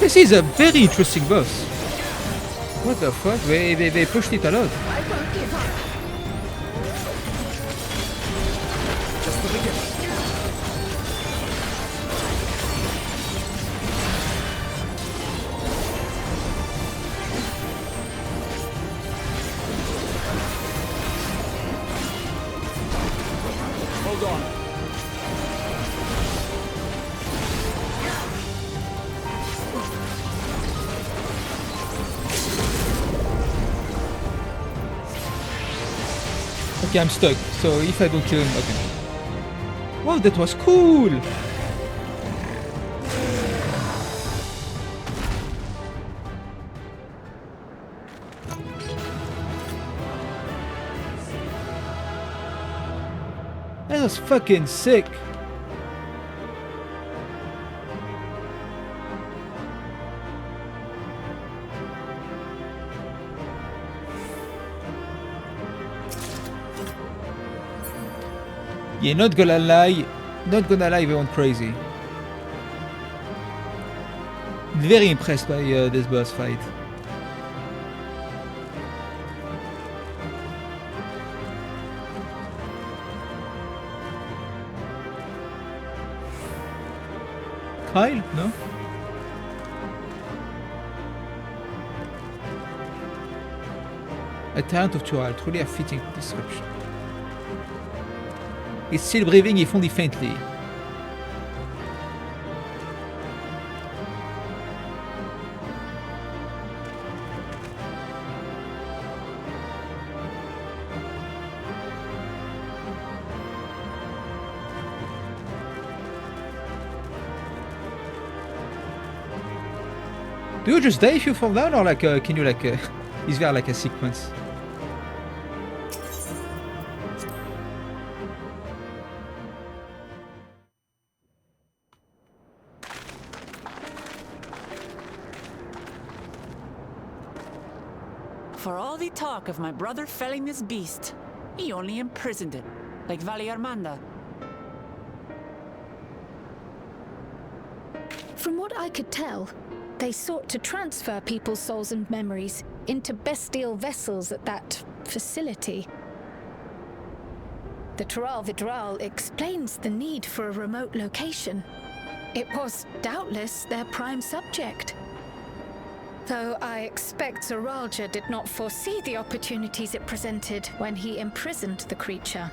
This is a very interesting boss. What the fuck? They pushed it a lot. I won't give up. Just the beginning. Hold on. Okay, I'm stuck. So if I don't kill him, okay. Wow, that was cool! That was fucking sick! Yeah, not gonna lie, they went crazy. Very impressed by this boss fight. Kyle? No? A talent of Choral, truly a fitting description. He's still breathing, if only faintly. Do you just die if you fall down, or like can you like is there like a sequence? For all the talk of my brother felling this beast, he only imprisoned it, like Vali Armanda. From what I could tell, they sought to transfer people's souls and memories into bestial vessels at that facility. The Tural Vidral explains the need for a remote location. It was doubtless their prime subject. Though I expect Zoralja did not foresee the opportunities it presented when he imprisoned the creature.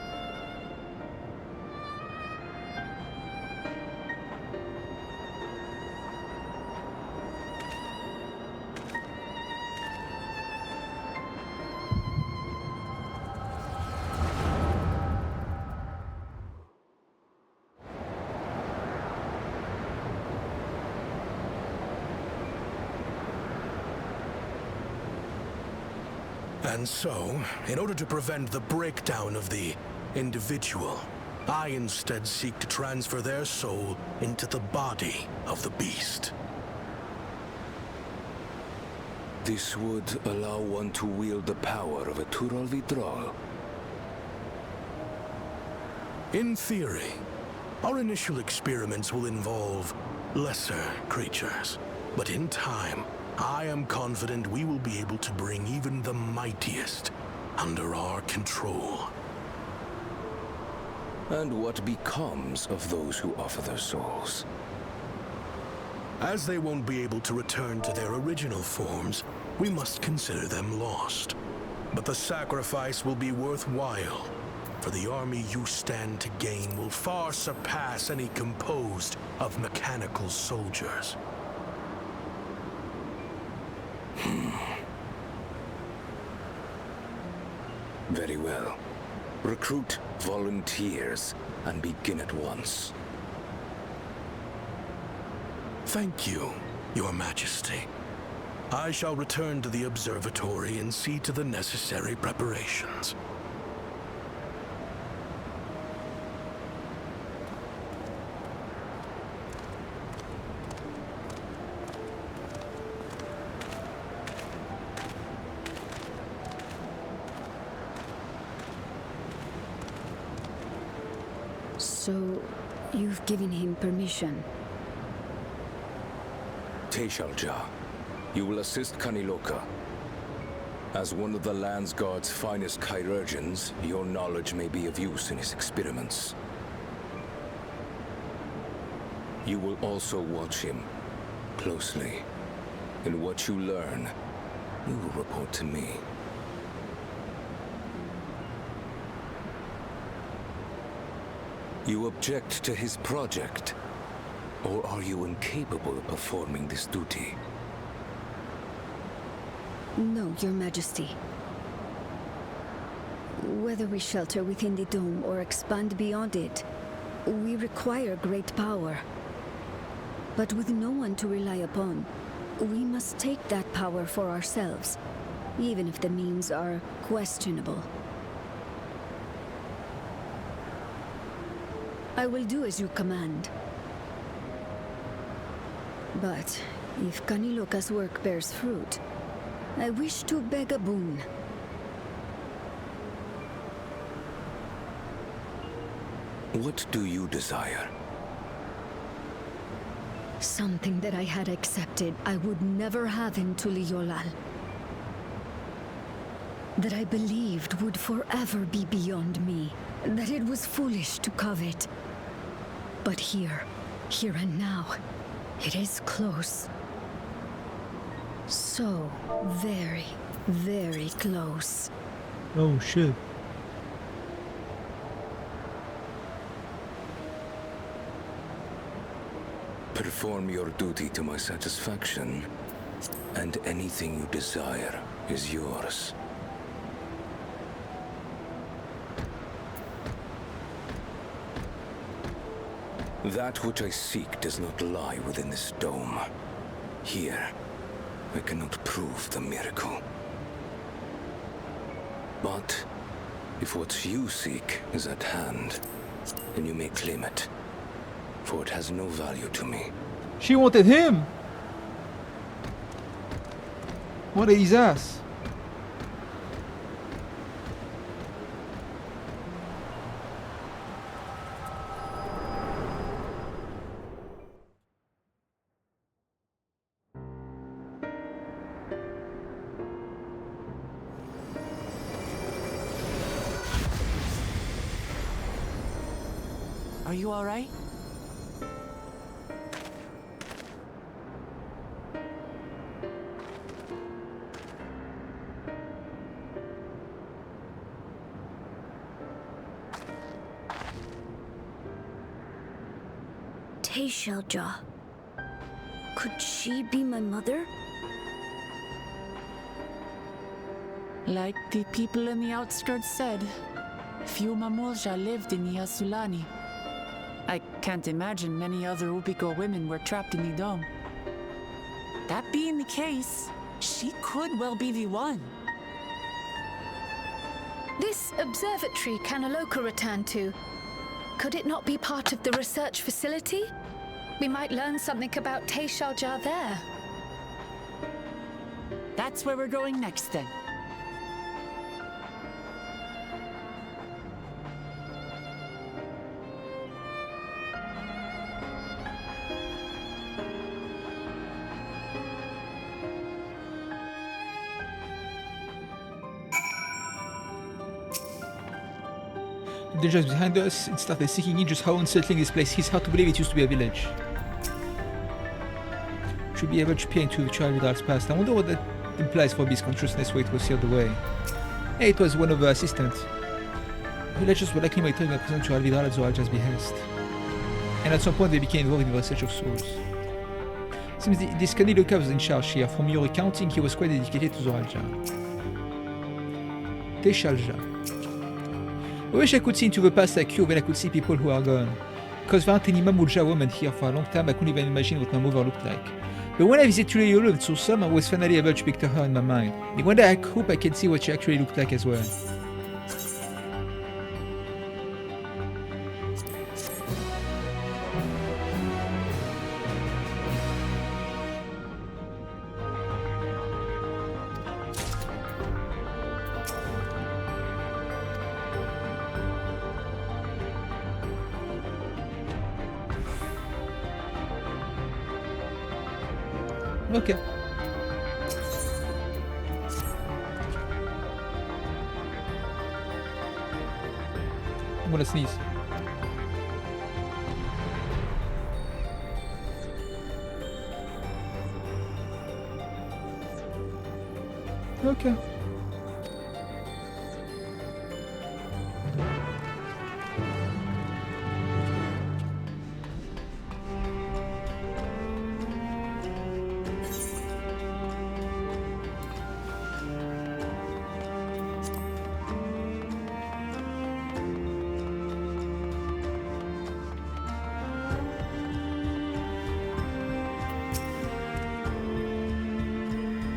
And so, in order to prevent the breakdown of the individual, I instead seek to transfer their soul into the body of the beast. This would allow one to wield the power of a Tural Vidral. In theory, our initial experiments will involve lesser creatures, but in time, I am confident we will be able to bring even the mightiest under our control. And what becomes of those who offer their souls? As they won't be able to return to their original forms, we must consider them lost. But the sacrifice will be worthwhile, for the army you stand to gain will far surpass any composed of mechanical soldiers. Very well. Recruit volunteers and begin at once. Thank you, Your Majesty. I shall return to the observatory and see to the necessary preparations. So, you've given him permission? Teshalja, you will assist Kaniloka. As one of the Land's Guard's finest chirurgeons, your knowledge may be of use in his experiments. You will also watch him closely. And what you learn, you will report to me. You object to his project? Or are you incapable of performing this duty? No, Your Majesty. Whether we shelter within the dome or expand beyond it, we require great power. But with no one to rely upon, we must take that power for ourselves, even if the means are questionable. I will do as you command. But if Kaniloka's work bears fruit, I wish to beg a boon. What do you desire? Something that I had accepted I would never have in Tuliolal. That I believed would forever be beyond me. That it was foolish to covet. But here and now, it is close. So very, very close. Oh shit. Perform your duty to my satisfaction, and anything you desire is yours. That which I seek does not lie within this dome. Here, I cannot prove the miracle. But if what you seek is at hand, then you may claim it, for it has no value to me. She wanted him! What his ass? Are you all right? Teishalja. Could she be my mother? Like the people in the outskirts said, few Mamulja lived in Yasulani. I can't imagine many other Ubiko women were trapped in the dome. That being the case, she could well be the one. This observatory Kanaloka returned to, could it not be part of the research facility? We might learn something about Teishalja there. That's where we're going next then. The dangers behind us, it started sinking in just how unsettling this place is. Hard to believe it used to be a village. Should be able to peer into the child Vidal's past. I wonder what that implies for Beast's consciousness where it was sealed away. Hey, it was one of her assistants. Villagers were likely monitoring the present Child Vidal at Zoralja's behest. And at some point they became involved in the research of souls. Seems this Kaniloka was in charge here. From your recounting, he was quite dedicated to Zoralja. Teishalja. I wish I could see into the past like you when I could see people who are gone. Because there aren't any Mamulja women here for a long time, I couldn't even imagine what my mother looked like. But when I visited Tulayolo and saw some, I was finally able to picture her in my mind. And one day I hope I can see what she actually looked like as well. Okay. I'm gonna sneeze. Okay.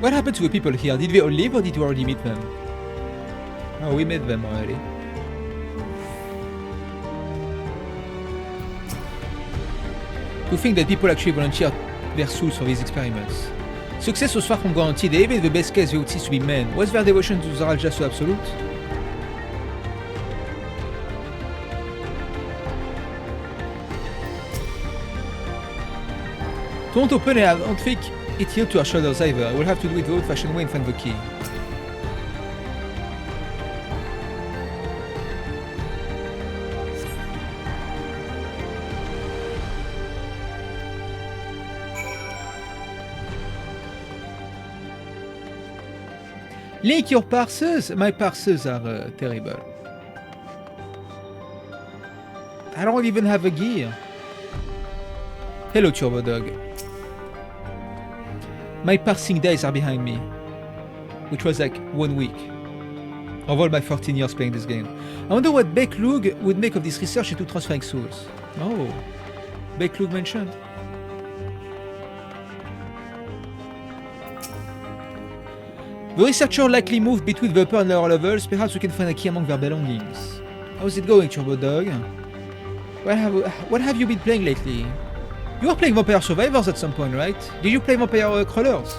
What happened to the people here? Did they all leave or did we already meet them? Oh, we met them already. To think that people actually volunteered their souls for these experiments. Success was far from guaranteed, even in the best case they would cease to be men. Was their devotion to Zoralja so absolute? Don't open it, I don't think it here to our shoulders either. I will have to do it the old-fashioned way and find the key. Link your parsers? My parsers are terrible. I don't even have a gear. Hello, Turbo Dog. My parsing days are behind me, which was like 1 week of all my 14 years playing this game. I wonder what Beklug would make of this research into transferring souls. Oh, Beklug mentioned. The researcher likely moved between the upper and lower levels. Perhaps we can find a key among their belongings. How's it going, Turbo Dog? What have you been playing lately? You were playing Vampire Survivors at some point, right? Did you play Vampire Crawlers?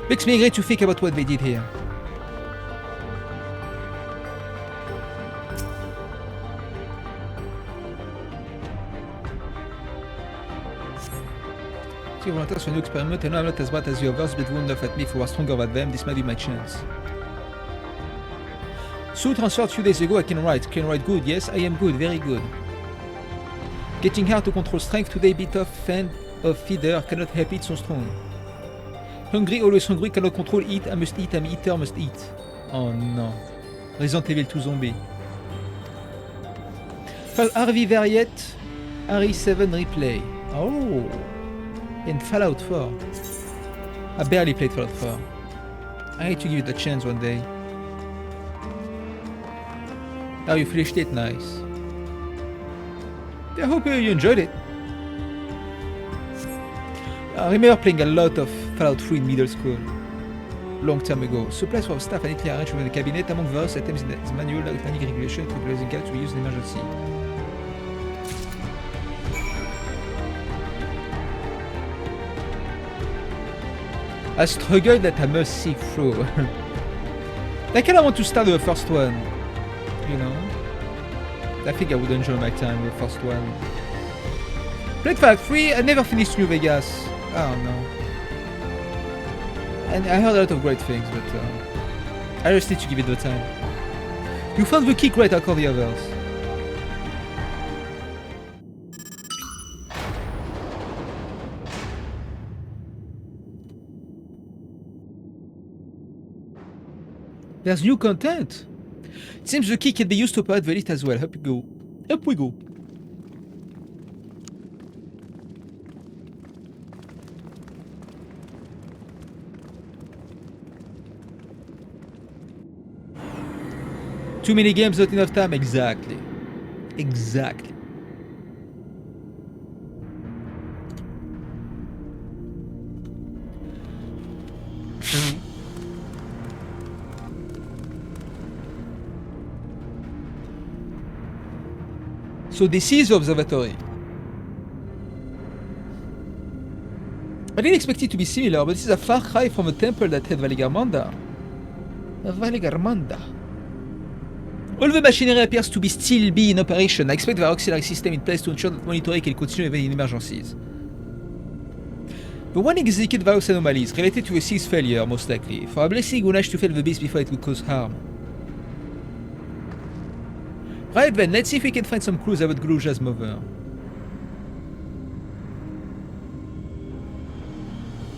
Makes me great to think about what they did here. See, volunteers for a new experiment. I know I'm not as bad as the others, but won't laugh at me if we were stronger than them. This might be my chance. So transferred a few days ago, I can write. Can write good, yes, I am good, very good. Getting hard to control strength today, bit of fan of feeder, cannot help it, so strong. Hungry, always hungry, cannot control eat, I must eat, I'm eater, must eat. Oh no. Resident Evil 2 zombie. RV Variet, RE7 replay. Oh! And Fallout 4. I barely played Fallout 4. I need to give it a chance one day. Oh, you finished it? Nice. I hope you enjoyed it. I remember playing a lot of Fallout 3 in middle school. Long time ago. Supplies for staff and neatly arranged within the cabinet. Among various items in the manual, like panic regulation, to closing gas to be used in emergency. A struggle that I must see through. I kinda want to start with the first one. You know? I think I would enjoy my time with the first one. Played Fallout 3, I never finished New Vegas. Oh no. And I heard a lot of great things, but I just need to give it the time. You found the key, great, I'll call the others. There's new content. It seems the key can be used to operate the lift as well. Up we go. Up we go. Too many games, not enough time. Exactly. Exactly. So this is the observatory. I didn't expect it to be similar, but this is a far cry from a temple that had Valigarmanda. Valigarmanda. All the machinery appears to be still be in operation. I expect the auxiliary system in place to ensure that monitoring can continue even in emergencies. The warning indicated various anomalies related to the sea's failure, most likely. For a blessing, we managed to fail the beast before it would cause harm. Right then, let's see if we can find some clues about Gluja's mother.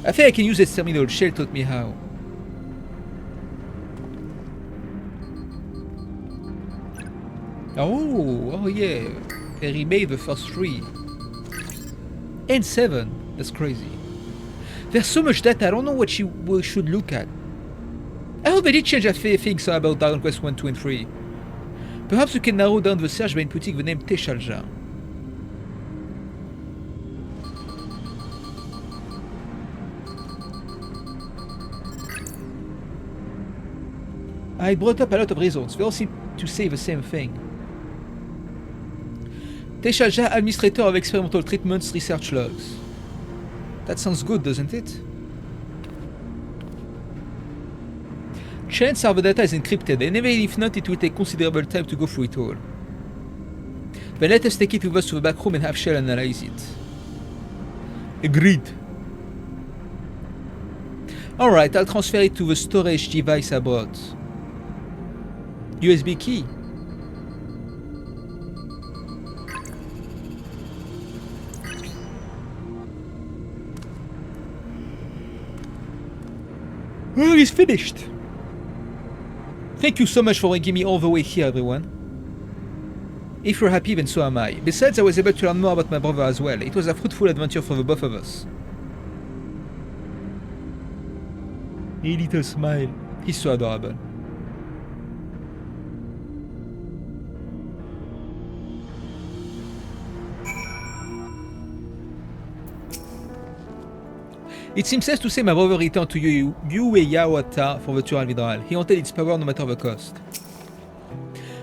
I think I can use this terminal. Shell taught me how. Oh yeah, they remade the first 3. And 7, that's crazy. There's so much data, I don't know what we should look at. I hope they did change a few things about Dragon Quest 1, 2 and 3. Perhaps we can narrow down the search by inputting the name Teshalja. I brought up a lot of results, they all seem to say the same thing. Teshalja, administrator of experimental treatments, research logs. That sounds good, doesn't it? Chances are the data is encrypted, and even if not, it will take considerable time to go through it all. But let us take it with us to the back room and have Shell analyze it. Agreed. Alright, I'll transfer it to the storage device I brought. USB key. Oh, it's finished! Thank you so much for bringing me all the way here, everyone. If you're happy, then so am I. Besides, I was able to learn more about my brother as well. It was a fruitful adventure for the both of us. A little smile. He's so adorable. It seems safe to say my brother returned to Yawata for the Tural Vidral. He wanted its power no matter the cost.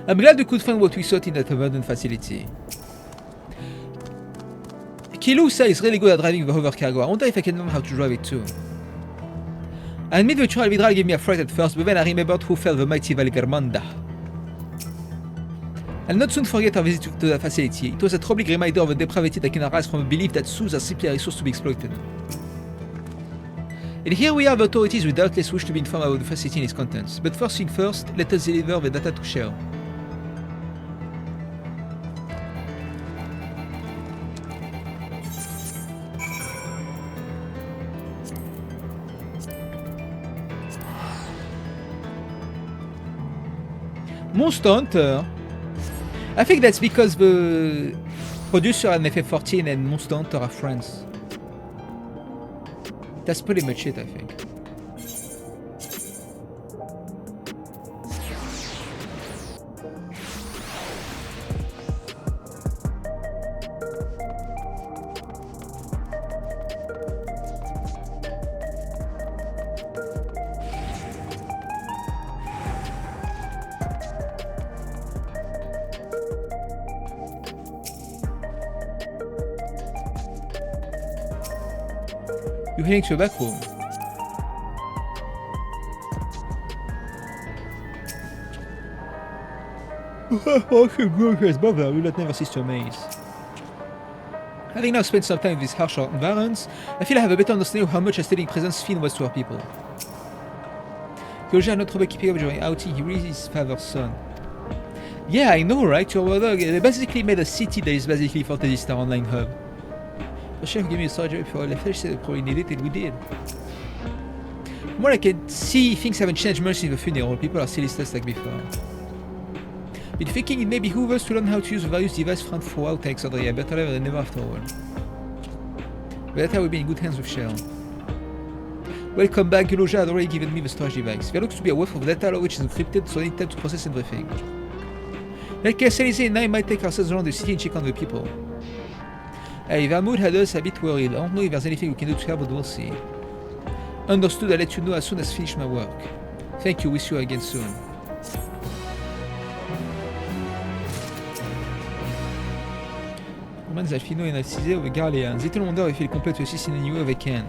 I'm glad we could find what we sought in that abandoned facility. Kilusa is really good at driving the hover cargo. I wonder if I can learn how to drive it too. I admit the Tural Vidral gave me a fright at first, but then I remembered who fell the mighty Valigarmanda. I'll not soon forget our visit to the facility. It was a troubling reminder of the depravity that can arise from a belief that zoos are simply a resource to be exploited. And here we are, the authorities will doubtless wish to be informed about the facility and its contents. But first thing first, let us deliver the data to Shell. Monster Hunter. I think that's because the producer and FF14 and Monster Hunter are friends. That's pretty much it, I think. You're heading to a back room. Brother, will not never cease to amaze. Having now spent some time in these harsh environments, I feel I have a better understanding of how much a steady presence Finn was to our people. Kyoja had no trouble keeping up during outing, he really is his father's son. Yeah, I know, right? Your brother, they basically made a city that is basically Fantasy Star Online hub. The chef gave me a surgery before I left. She said they probably needed it, and we did. From what I can see, things haven't changed much since the funeral. People are still listless like before. Been thinking it may behoove us to learn how to use the various devices found throughout Alexandria, better ever than never after all. By that time we'll be in good hands with Shell. Welcome back, Kyoja had already given me the storage device. There looks to be a wealth of data which is encrypted, so I need time to process everything. Like Elise and I might take ourselves around the city and check on the people. Hey, Vermood had us a bit worried. I don't know if there's anything we can do to help, but we'll see. Understood, I'll let you know as soon as I finish my work. Thank you, wish you again soon. Romans Alfino et Narcisé over Garleans. Little wonder if he'll complete the season anyway they can.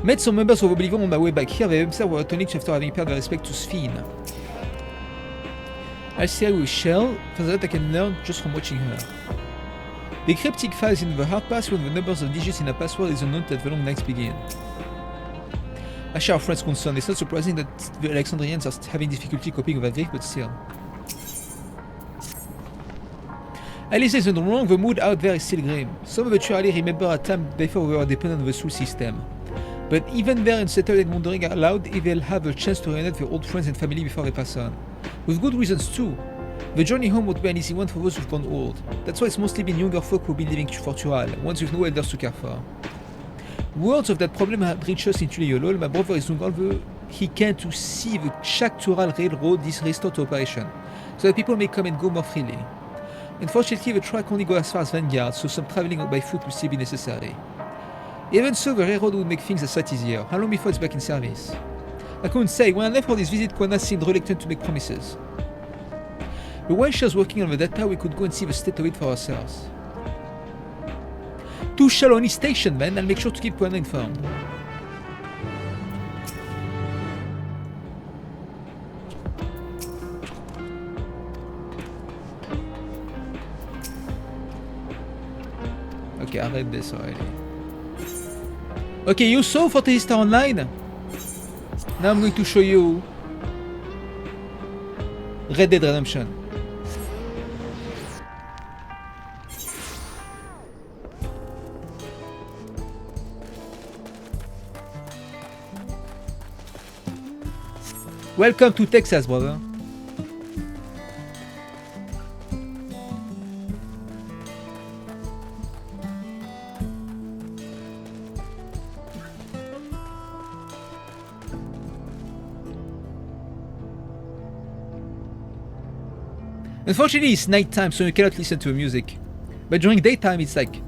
Met some members of Oblivion on my way back here. They themselves were returning after having paid their respect to Sphene. I'll stay with Shell. For that I can learn just from watching her. The cryptic files in the hard password when the numbers of digits in a password is unknown that the long nights begin. I share our friends' concern. It's not surprising that the Alexandrians are having difficulty coping with that grief, but still. Alice isn't wrong, the mood out there is still grim. Some of the surely remember a time before we were dependent on the Soul system. But even they're unsettled and wondering aloud if they'll have a chance to reunite their old friends and family before they pass on. With good reasons too. The journey home won't be an easy one for those who've gone old. That's why it's mostly been younger folk who've been living for Tural, ones with no elders to care for. Words of that problem have reached us in Tuliolol. My brother is doing all he can to see the Shak Tural Railroad is restored to operation, so that people may come and go more freely. Unfortunately, the track only goes as far as Vanguard, so some travelling by foot will still be necessary. Even so, the railroad would make things a sight easier. How long before it's back in service? I couldn't say. When I left for this visit, Koana seemed reluctant to make promises. But while she was working on the data, we could go and see the state of it for ourselves. To Shaloni Station, then, I'll make sure to keep Koana informed. Okay, arrête this already. Okay, you saw Fantasy Star Online? Now I'm going to show you Red Dead Redemption. Welcome to Texas, brother. Unfortunately, it's nighttime, so you cannot listen to the music. But during daytime, it's like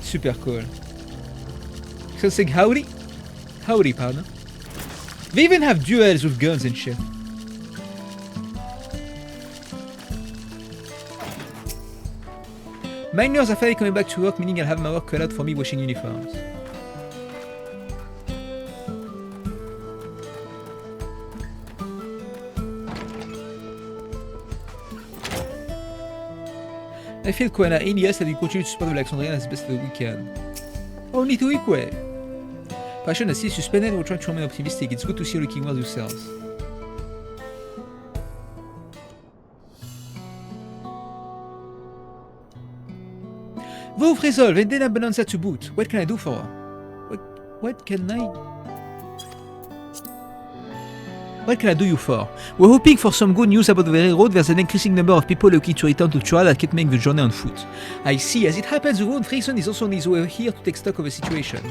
super cool. Something howdy? Howdy, partner. They even have duels with guns and shit. Miners are finally coming back to work, meaning I'll have my work cut out for me washing uniforms. I feel Koana and yes, that we continue to support the Alexandrian as best as we can. Only 2 weeks way. Passion is still suspended, we're trying to remain optimistic. It's good to see you looking well yourselves. Wolf resolve and then a bonanza to boot. What can I do for her? What can I... What can I do you for? We're hoping for some good news about the railroad. There's an increasing number of people looking to return to Tural that can't make the journey on foot. I see. As it happens, the road Freyson is also on his way here to take stock of the situation.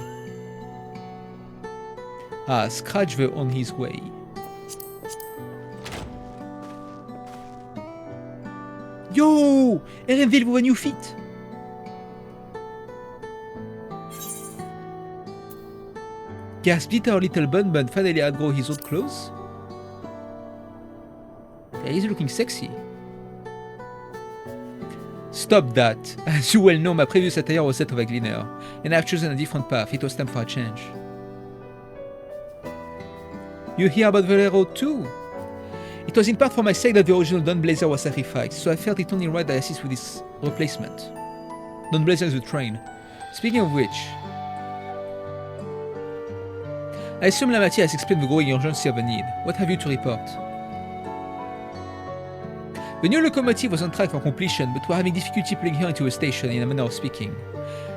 Ah, Scratch were on his way. Yo! Erenville with a new feat! Gasp, did our little bun finally outgrow his old clothes? Yeah, he's looking sexy. Stop that. As you well know, my previous attire was that of a cleaner, and I've chosen a different path. It was time for a change. You hear about the railroad too? It was in part for my sake that the original Dawn Blazer was sacrificed, so I felt it only right that I assist with its replacement. Dawn Blazer is the train. Speaking of which, I assume Lamati has explained the growing urgency of the need. What have you to report? The new locomotive was on track for completion, but we're having difficulty pulling her into a station, in a manner of speaking.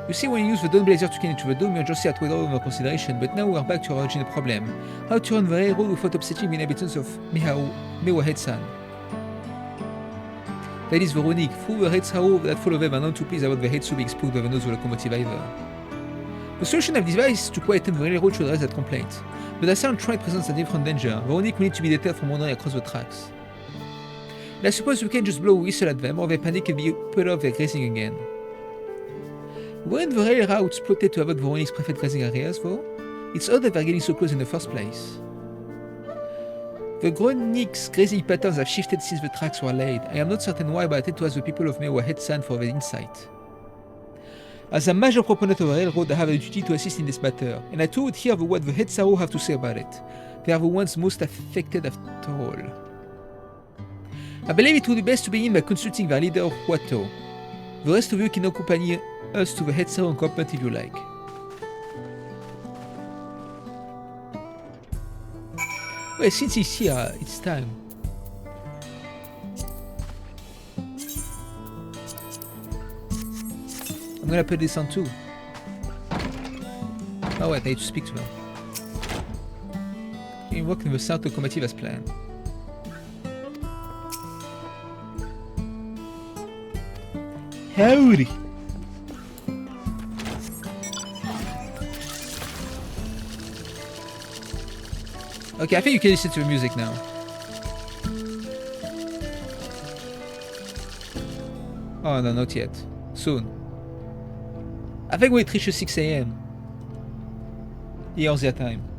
You see, when you use the Dawn Blazer to get into the dome, your urgency had weighed over consideration, but now we're back to our original problem. How to run the railroad without upsetting the inhabitants of Mewahead-san. That is Veronique. Through the Red Sarrow that follow them are not too pleased about the Hetsu being spooked by the nose of the locomotive either. The solution I've devised is to quieten the railroad to address that complaint, but the sound threat presents a different danger. Veronique will need to be deterred from wandering across the tracks. And I suppose we can just blow a whistle at them, or they panic and be put off their grazing again. Weren't the rail routes plotted to avoid Veronique's preferred grazing areas, though? It's odd that they're getting so close in the first place. The Veronique's grazing patterns have shifted since the tracks were laid. I am not certain why, but I tend to ask the people of Mewahead-san for their insight. As a major proponent of the railroad, I have a duty to assist in this matter, and I too would hear what the Red Sarrow have to say about it. They are the ones most affected after all. I believe it would be best to begin by consulting their leader, Huato. The rest of you can accompany us to the Red Sarrow encampment if you like. Well, since he's here, it's time. I'm gonna put this on too. Oh wait, I need to speak to her. Can you work in the South Locomotive as planned? Howdy! Okay, I think you can listen to the music now. Oh no, not yet. Soon. I think when it reaches 6 AM. Here's their time.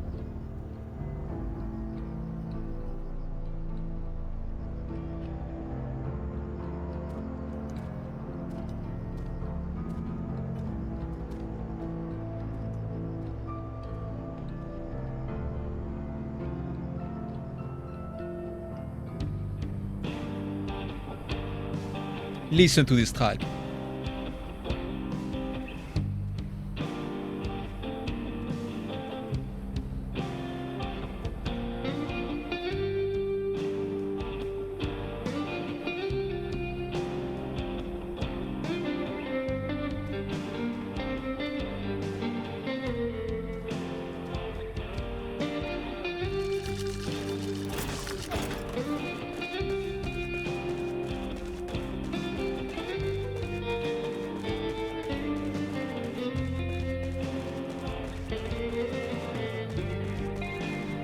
Listen to this track.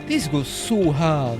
This goes so hard.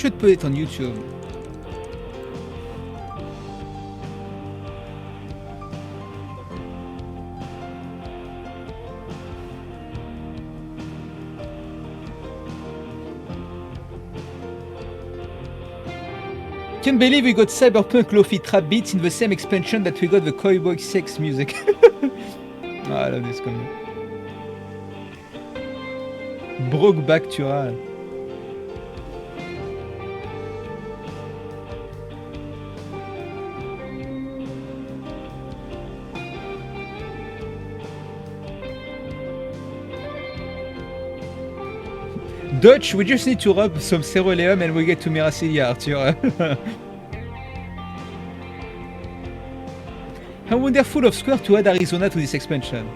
should put it on YouTube. Can't believe we got cyberpunk lofi trap beats in the same expansion that we got the cowboy sex music. Oh, I love this comment. Brokeback Tural. Dutch, we just need to rub some ceruleum and we get to Miracilia, Arthur. How wonderful of Square to add Arizona to this expansion.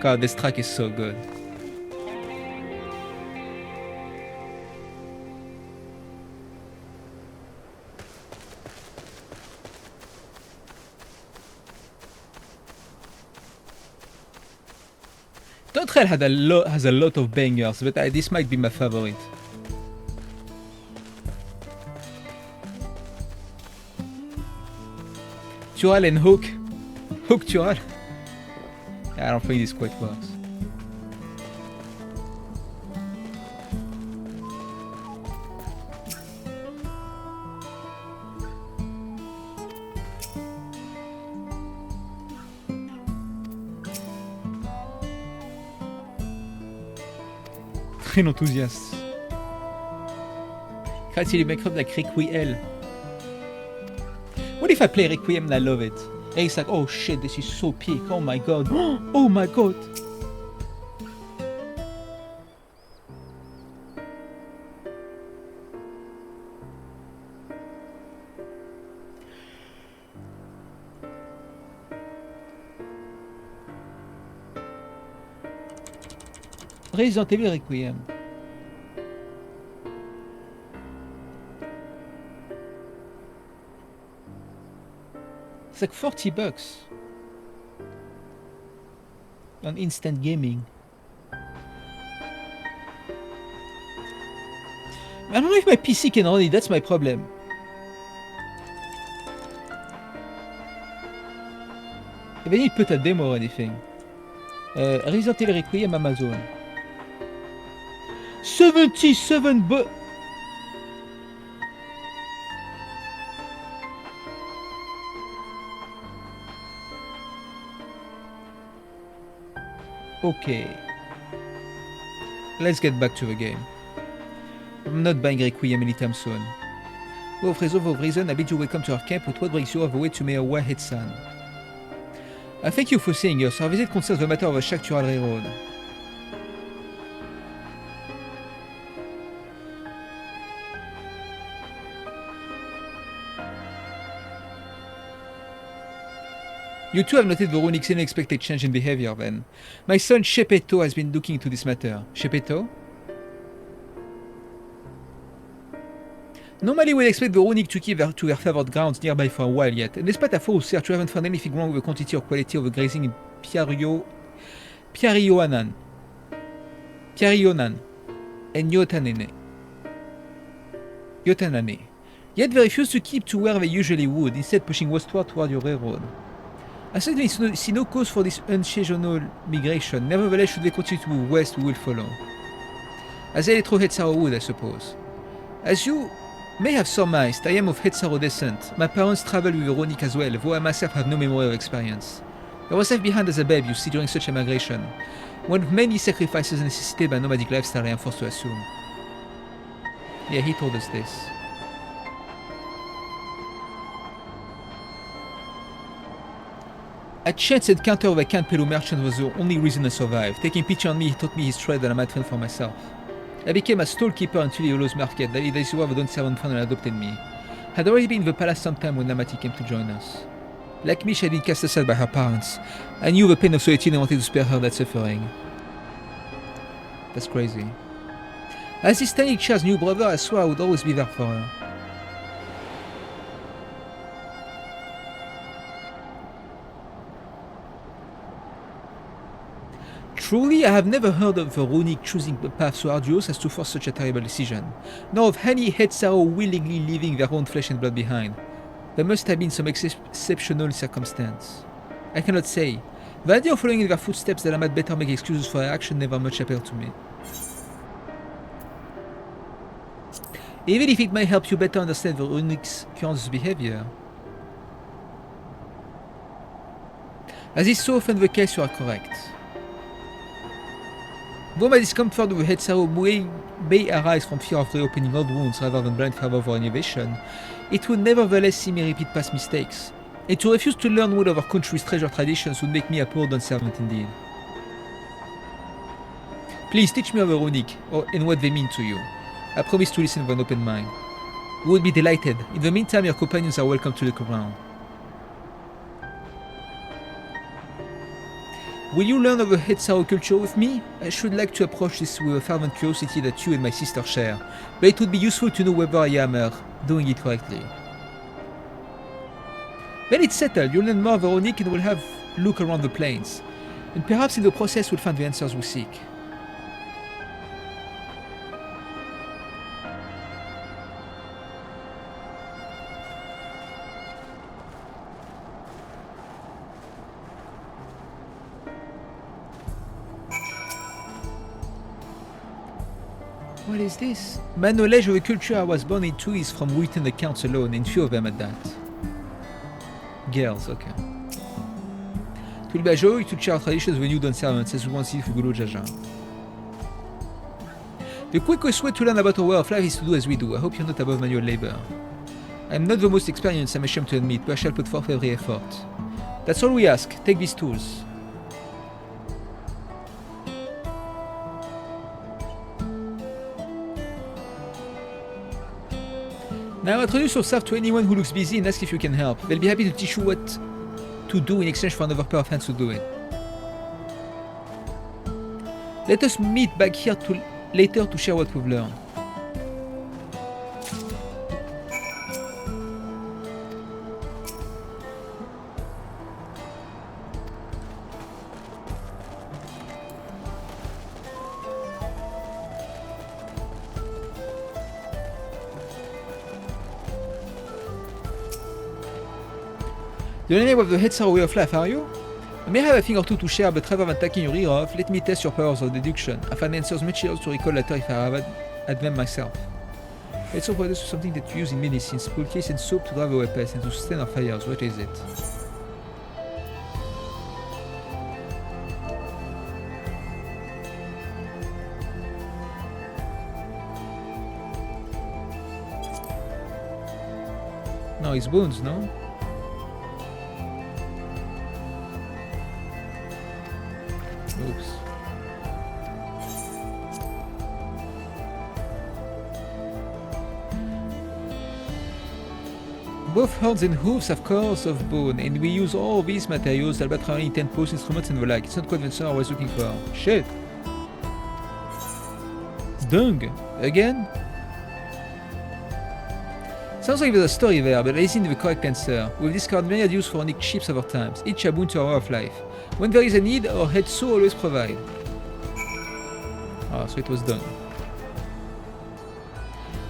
God, this track is so good. Dawntrail has a lot of bangers, but this might be my favorite. Tural and Hook. Hook Tural. I don't think this quite works. Très enthousiaste. Créatif les backgrounds like Requiem. What if I play Requiem and I love it? And it's like, oh shit, this is so peak. Oh my god. Oh my god. Resident Evil Requiem. It's like $40 on instant gaming. I don't know if my PC can run it, that's my problem. If I need to put a demo or anything. Resident Evil Requiem Amazon. 77 bucks. Okay. Let's get back to the game. I'm not buying Requiem anytime soon. Wow, Frezo, for reason, I bid you welcome to our camp, but what brings you all the way to Mayor Wahead-san? Thank you for seeing us. Our visit concerns the matter of the Shaktural Railroad. You too have noted Veronic's unexpected change in behavior then. My son Shepetto has been looking into this matter. Shepetto? Normally we'd expect Veronique to keep to her favored grounds nearby for a while yet, and despite a full search we haven't found anything wrong with the quantity or quality of the grazing in Piarionan and Yotanane. Yet they refuse to keep to where they usually would, instead pushing westward toward your railroad. I certainly see no cause for this unseasonal migration. Nevertheless, should they continue to move west, we will follow. As they through Hetzaro wood, I suppose. As you may have surmised, I am of Hetzaro descent. My parents traveled with Veronique as well, though I myself have no memory of experience. I was left behind as a babe, you see, during such a migration. One of many sacrifices necessitated by nomadic lifestyle, I am forced to assume. Yeah, he told us this. A chance encounter with a Canpelu merchant was the only reason I survived. Taking pity on me, he taught me his trade and I might fend for myself. I became a storekeeper until Iolo's market. That is why the Dawn servant found and adopted me. Had already been in the palace sometime when Namati came to join us. Like me, she had been cast aside by her parents. I knew the pain of solitude and wanted to spare her that suffering. That's crazy. As this tiny child's new brother, I swore I would always be there for her. Truly, I have never heard of a runic choosing a path so arduous as to force such a terrible decision, nor of any Hetzaro willingly leaving their own flesh and blood behind. There must have been some exceptional circumstance. I cannot say. The idea of following in their footsteps that I might better make excuses for their action never much appealed to me. Even if it may help you better understand the runic's current behavior. As is so often the case, you are correct. Though my discomfort with Hetzaro may arise from fear of reopening old wounds rather than blind fervor for innovation, it would nevertheless see me repeat past mistakes, and to refuse to learn one of our country's treasured traditions would make me a poor done servant indeed. Please teach me of the runic, and what they mean to you. I promise to listen with an open mind. We would be delighted. In the meantime, your companions are welcome to look around. Will you learn of the Hetzaro culture with me? I should like to approach this with a fervent curiosity that you and my sister share, but it would be useful to know whether I am doing it correctly. Then it's settled. You'll learn more of the runic and we'll have a look around the plains, and perhaps in the process we'll find the answers we seek. What is this? My knowledge of the culture I was born into is from written accounts alone, and few of them at that. Girls, okay. It will be a joy to share our traditions with new done servants as we once did for Gulu Jaja. The quickest way to learn about our way of life is to do as we do. I hope you're not above manual labor. I am not the most experienced, I'm ashamed to admit, but I shall put forth every effort. That's all we ask. Take these tools. Now introduce yourself to anyone who looks busy and ask if you can help. They'll be happy to teach you what to do in exchange for another pair of hands to do it. Let us meet back here later to share what we've learned. The name of the Hetzaro way of life, are you? I may have a thing or two to share, but rather than taking your ear off, let me test your powers of deduction. I find answers much easier to recall later if I have had them myself. Let's hope this is something that you use in medicines, poultice and soap to drive away pests and to sustain our fires. What is it? No, it's bones, no? Oops. Both horns and hooves have cores of bone, and we use all these materials, albeit only in 10 post instruments and the like. It's not what Vincent I was looking for. Shit! Dung! Again? Sounds like there's a story there, but I isn't the correct answer. We've discovered myriad use for unique ships over time, each a boon to our way of life. When there is a need, our heads so always provide. Ah, so it was done.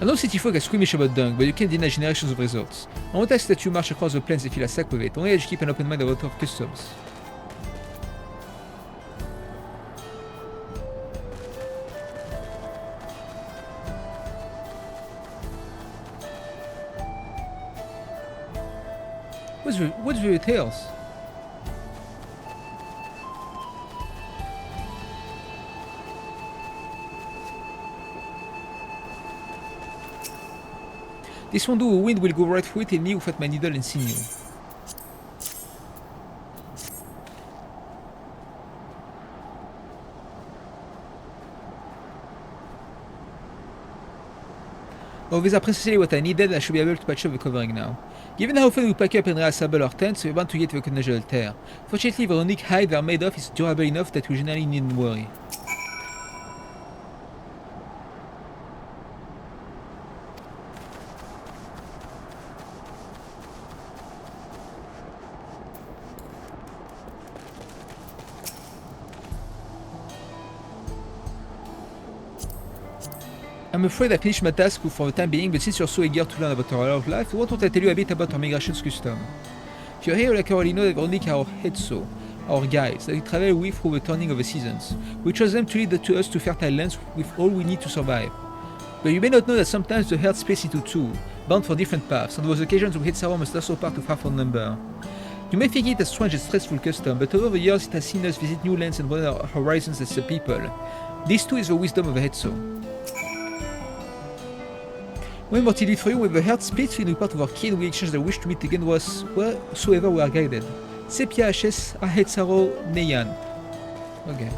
I know city folk are squeamish about dung, but you can't deny generations of results. I won't ask that you march across the plains and fill a sack with it, only I just keep an open mind about our customs. What's with your tails? This won't do, a wind will go right through it and me without my needle and sinew. Oh, these are precisely what I needed. I should be able to patch up the covering now. Given how often we pack up and reassemble our tents, we want to get the occasional tear. Fortunately, the unique hide they are made of is durable enough that we generally needn't worry. I'm afraid I finished my task for the time being, but since you're so eager to learn about our way of life, why don't I tell you a bit about our migrations custom? If you're here, like I already know that Veronique are our headso, our guides, that we travel with through the turning of the seasons. We trust them to lead to us to fertile lands with all we need to survive. But you may not know that sometimes the herd splits into two, bound for different paths. On those occasions, the headso must also part of half our number. You may think it a strange and stressful custom, but over the years it has seen us visit new lands and broaden our horizons as a people. This too is the wisdom of the headso. One more tidbit for you: when the herd splits, we part of our kin, we exchange the wish to meet again wheresoever we are guided. Sepia HS Ahetsaro Neyan. Okay.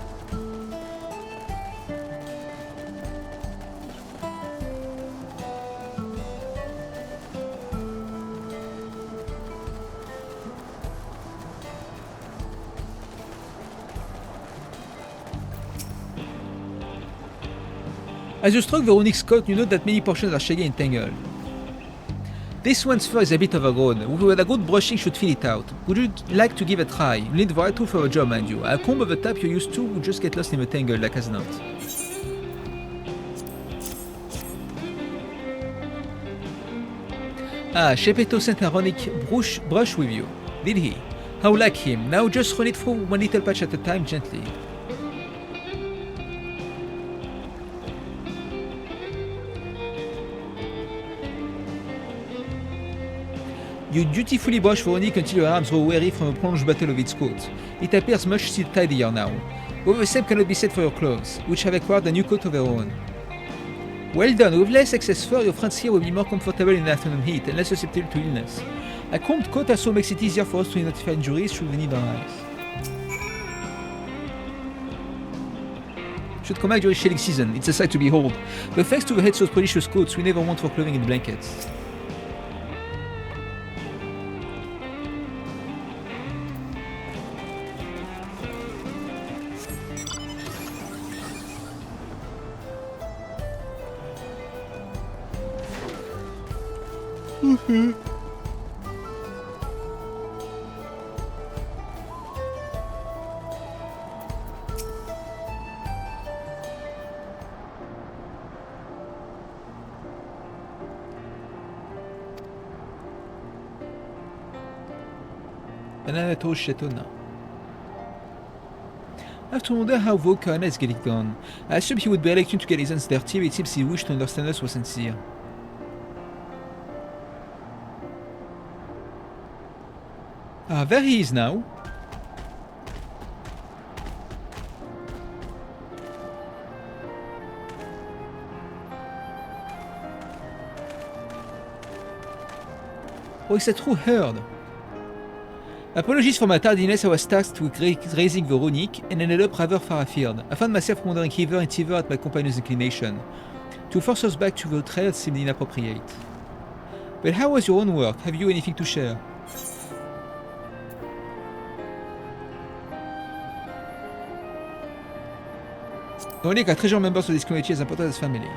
As you stroke Veronique's coat, you note that many portions are shaggy and tangled. This one's fur is a bit overgrown. With a good brushing should fill it out. Would you like to give a try? You need the right tool for a job, mind you. A comb of the type you're used to would just get lost in the tangle like as not. Ah, Shepeto sent a Veronique brush with you. Did he? How like him. Now just run it through one little patch at a time gently. You dutifully brush Veronique until your arms grow weary from the prolonged battle of its coat. It appears much tidier now. But the same cannot be said for your clothes, which have acquired a new coat of their own. Well done. With less excess fur, your friends here will be more comfortable in the afternoon heat and less susceptible to illness. A combed coat also makes it easier for us to identify injuries should we need our eyes. Should come back during shelling season. It's a sight to behold. But thanks to the headso's precious coats, we never want for clothing and blankets. Banana Toast Chateau now. I have to wonder how Koana is getting on. I assume he would be electing to get his hands dirty, but it seems he wished to understand us was sincere. Ah, there he is now. Oh, it's a true herd. Apologies for my tardiness. I was tasked with raising Veronique and ended up rather far afield. I found myself wandering hither and thither at my companion's inclination. To force us back to the trail seemed inappropriate. But how was your own work? Have you anything to share? Veronique, a treasure members of this community as important as family.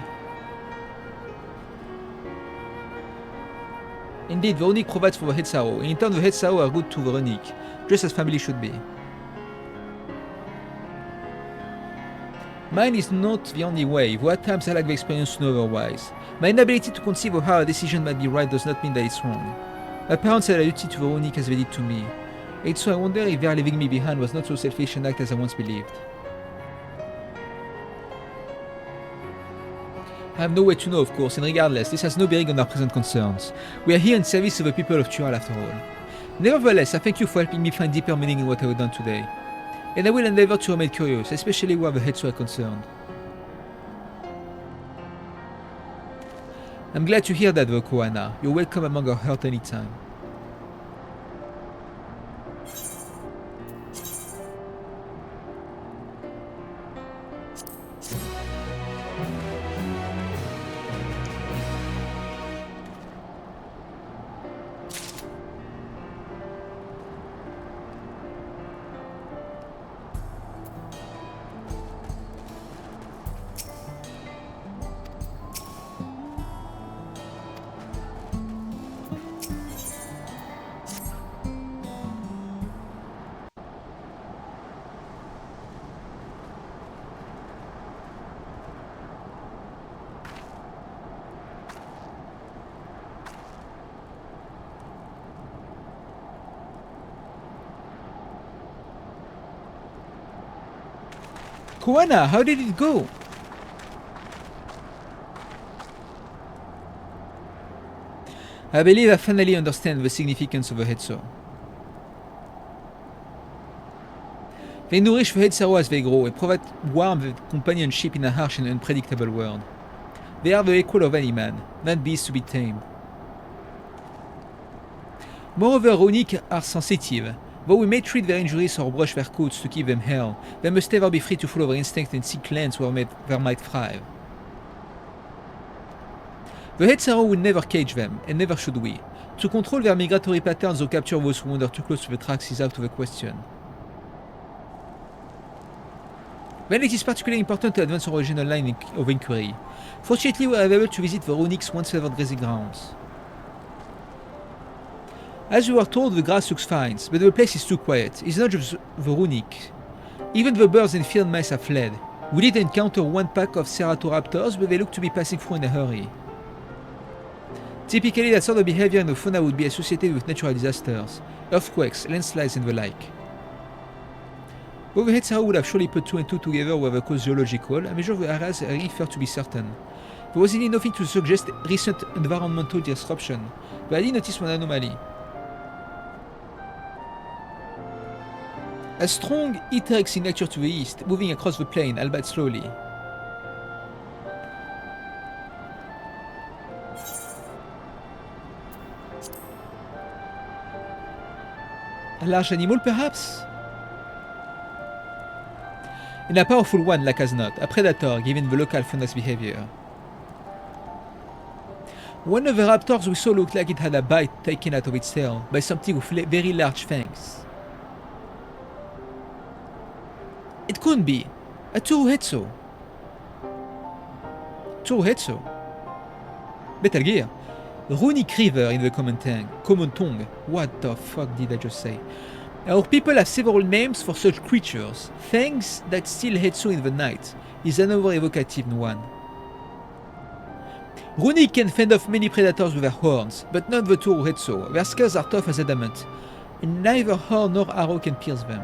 Indeed, Veronique provides for the head Sao, and in turn the head Sao are good to Veronique, just as family should be. Mine is not the only way, though at times I lack the experience to know otherwise. My inability to conceive of how a decision might be right does not mean that it's wrong. My parents had a duty to Veronique as they did to me, and so I wonder if their leaving me behind was not so selfish an act as I once believed. I have no way to know, of course, and regardless, this has no bearing on our present concerns. We are here in service of the people of Tural after all. Nevertheless, I thank you for helping me find deeper meaning in what I have done today. And I will endeavor to remain curious, especially where the heads are concerned. I'm glad to hear that, though, Koana. You're welcome among our herd anytime. Koana, how did it go? I believe I finally understand the significance of the head saw. They nourish the head saw as they grow and provide warmth and companionship in a harsh and unpredictable world. They are the equal of any man, not beasts to be tamed. Moreover, Runic are sensitive. Though we may treat their injuries or brush their coats to keep them held, they must ever be free to follow their instincts and seek lands where they might thrive. The head saw will never cage them, and never should we. To control their migratory patterns or capture those who wander too close to the tracks is out of the question. Then it is particularly important to advance our original line of inquiry. Fortunately, we are able to visit the Runic's once favored grazing grounds. As we were told, the grass looks fine, but the place is too quiet. It's not just the Runic. Even the birds and field mice have fled. We did encounter one pack of Ceratoraptors, but they look to be passing through in a hurry. Typically, that sort of behavior in the fauna would be associated with natural disasters, earthquakes, landslides and the like. Though the head saw would have surely put 2 and 2 together were the cause geological, a measure of the areas are inferred to be certain. There was indeed nothing to suggest recent environmental disruption, but I did notice one anomaly. A strong heat signature to the east, moving across the plain, albeit slowly. A large animal, perhaps? And a powerful one, like as not, a predator, given the local fauna's behavior. One of the raptors we saw looked like it had a bite taken out of its tail by something with very large fangs. It couldn't be. A Turuhetsu. Turuhetsu. Metal Gear. Runic River in the common tongue. What the fuck did I just say? Our people have several names for such creatures. Fangs that steal Hetsu in the night is another evocative one. Runic can fend off many predators with their horns, but not the Turuhetsu. Their scales are tough as adamant, and neither horn nor arrow can pierce them.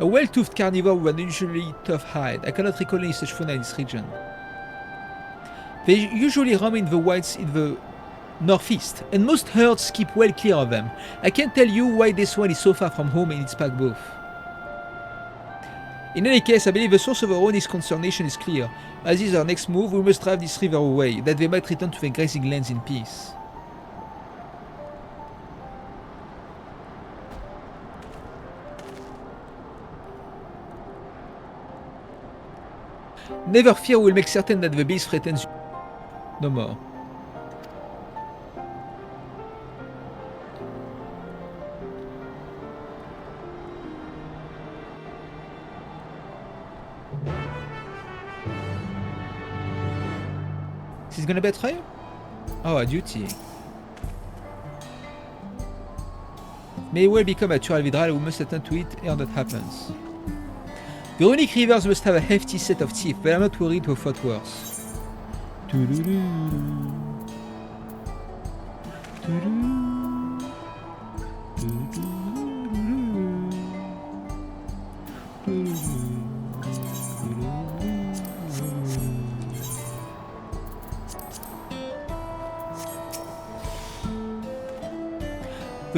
A well-toothed carnivore with an unusually tough hide. I cannot recall any such fauna in this region. They usually roam in the wilds in the northeast, and most herds keep well clear of them. I can't tell you why this one is so far from home in its pack booth. In any case, I believe the source of our own consternation is clear. As is our next move, we must drive this river away, that they might return to their grazing lands in peace. Never fear, we will make certain that the beast threatens you no more. Is this gonna be a trial? Oh, a duty. May well become a trial withdrawal, we must attend to it ere that happens. The Runic rivers must have a hefty set of teeth, but I'm not worried to have fought worse. The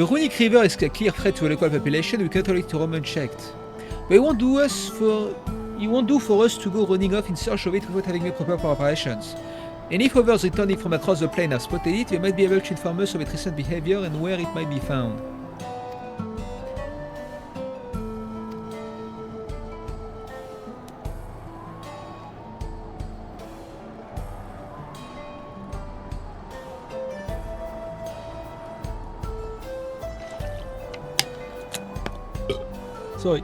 Runic River is a clear threat to the local population. We cannot allow it to remain unchecked. But it won't do for us to go running off in search of it without having made proper preparations. And if others returning from across the plain have spotted it, they might be able to inform us of its recent behavior and where it might be found. Sorry.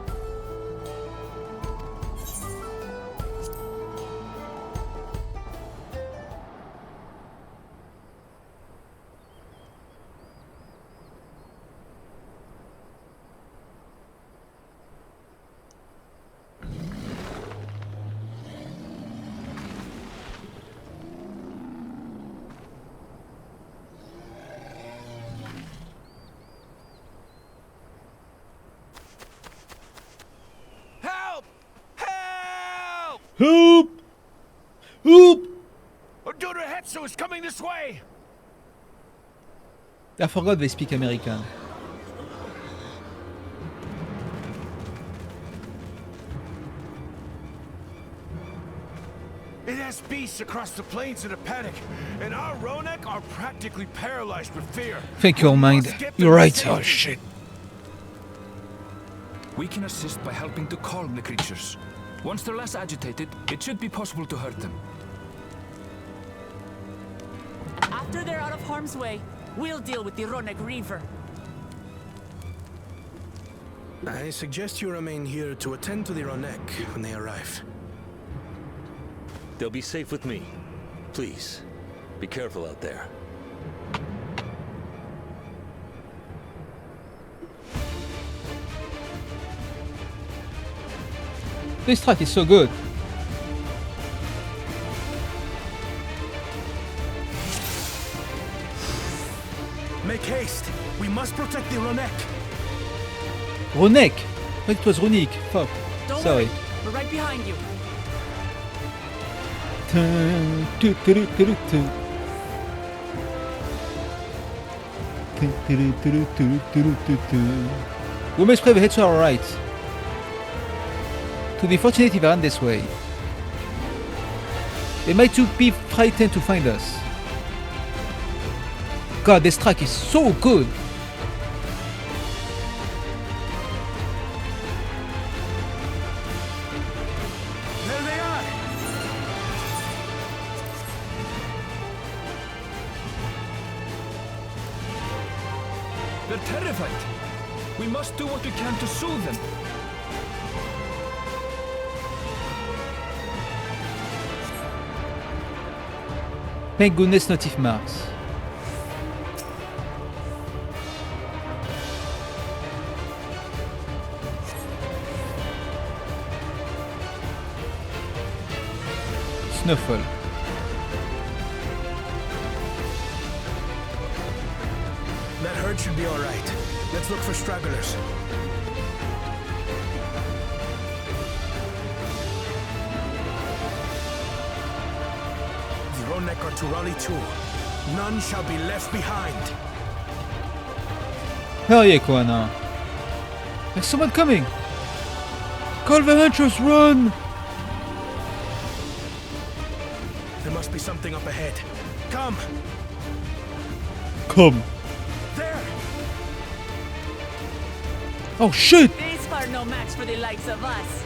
Help! Help! Odura Hetsu is coming this way! I forgot they speak American. It has beasts across the plains in a panic, and our Ronek are practically paralyzed with fear. Thank you, All Mind. You're right. Oh shit. We can assist by helping to calm the creatures. Once they're less agitated, it should be possible to hurt them. After they're out of harm's way, we'll deal with the Ronek Reaver. I suggest you remain here to attend to the Ronek when they arrive. They'll be safe with me. Please, be careful out there. This track is so good. Make haste! We must protect the Ronek! Ronek! But it was Runic. Fuck. Don't Sorry. worry, we're right behind you. We must pray the heads are alright. To be fortunate if they run this way. They might too be frightened to find us. God, this track is so good! There they are! They're terrified. We must do what we can to soothe them. Thank goodness no teeth marks. Snuffle. That herd should be alright. Let's look for stragglers. The Ronek are to rally too. None shall be left behind. Hell yeah, Koana. There's someone coming! Call the hunters, run! There must be something up ahead. Come! Come. There! Oh shit! These are no match for the likes of us.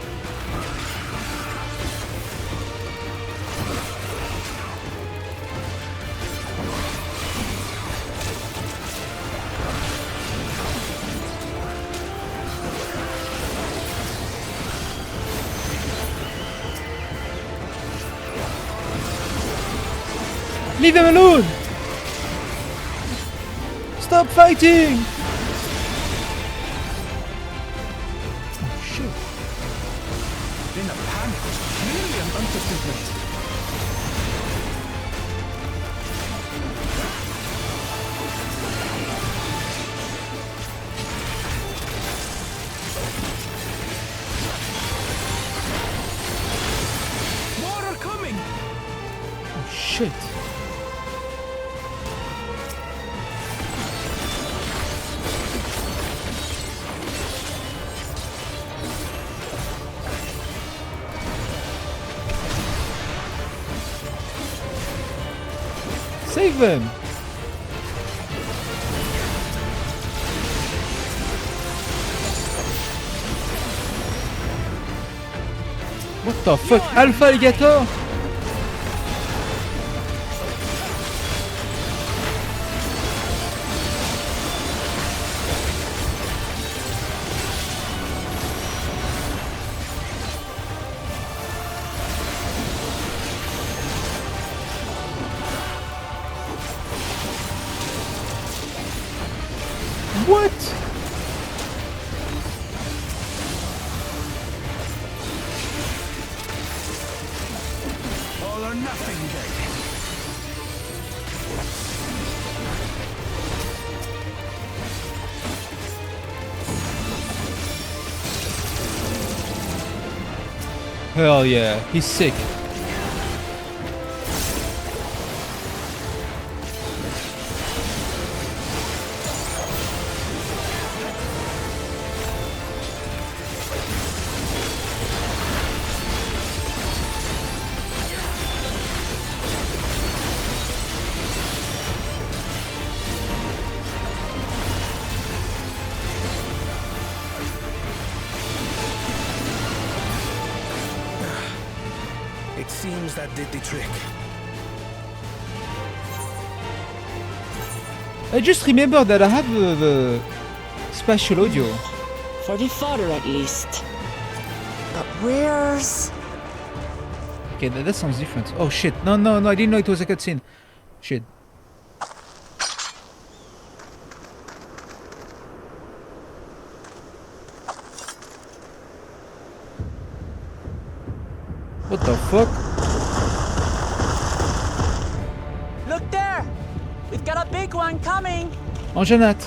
Leave them alone! Stop fighting! Oh shit. In a panic was clearly an understatement. More are coming! Oh shit. Save them! What the fuck? Alpha Alligator? What? All or nothing then. Hell yeah, he's sick. It seems that did the trick. I just remember that I have the spatial audio. For the father, at least. But where's... Okay, that sounds different. Oh shit, no, I didn't know it was a cutscene. Shit. What the fuck? Look there! We've got a big one coming! Anjanat.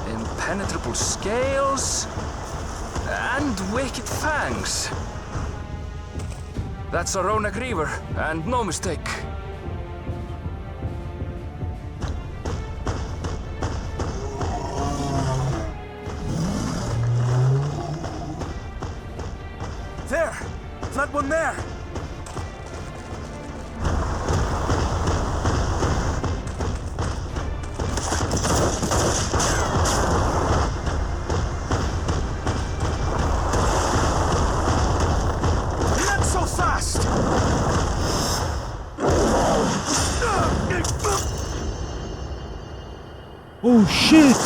Impenetrable scales and wicked fangs. That's a Ronak Reaver, and no mistake. There! That one there! Not so fast! Oh shit!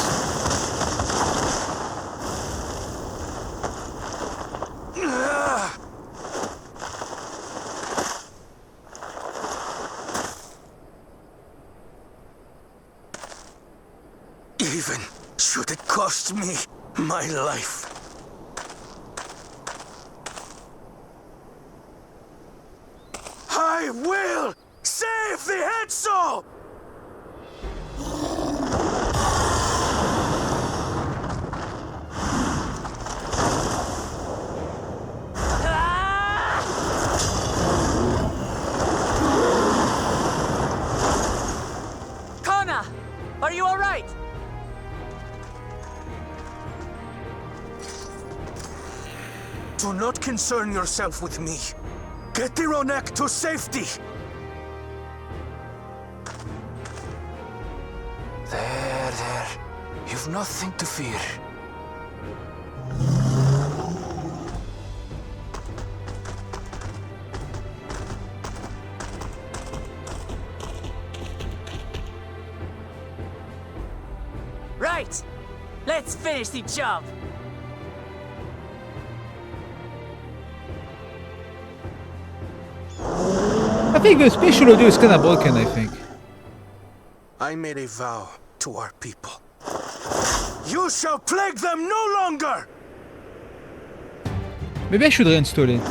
Even should it cost me my life. I will save the head soul! Koana! Are you alright? Do not concern yourself with me. Get the Ronak to safety! There. You've nothing to fear. Right! Let's finish the job! I think the spatial audio is kinda broken, I think. I made a vow to our people. You shall plague them no longer! Maybe I should reinstall it.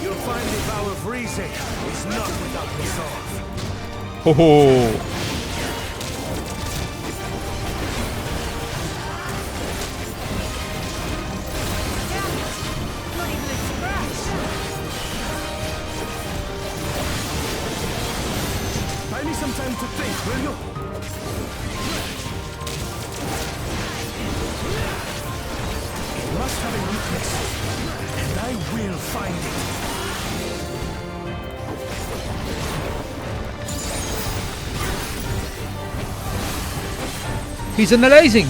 You'll find the vow of reason is not without resolve. Ho ho! Buy me some time to think, will you? It must have a weakness, and I will find it. He's analyzing!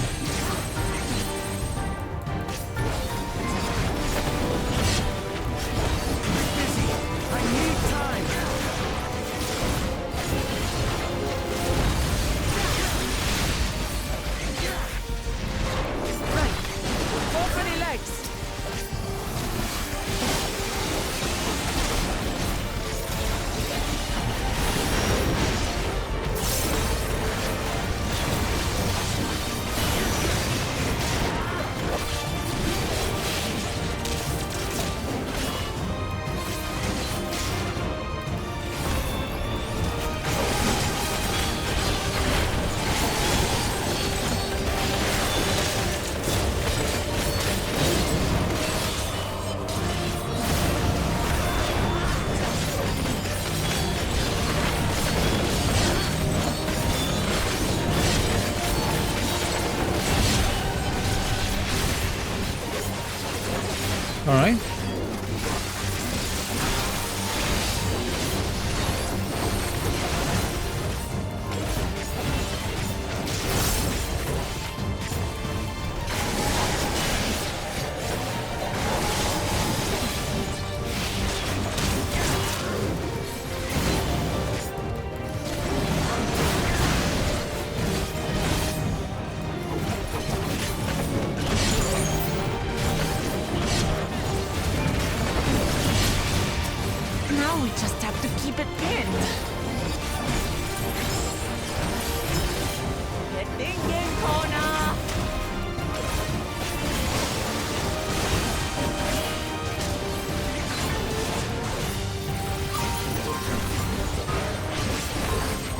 Alright. Now we just have to keep it pinned. Get thinking, Koana!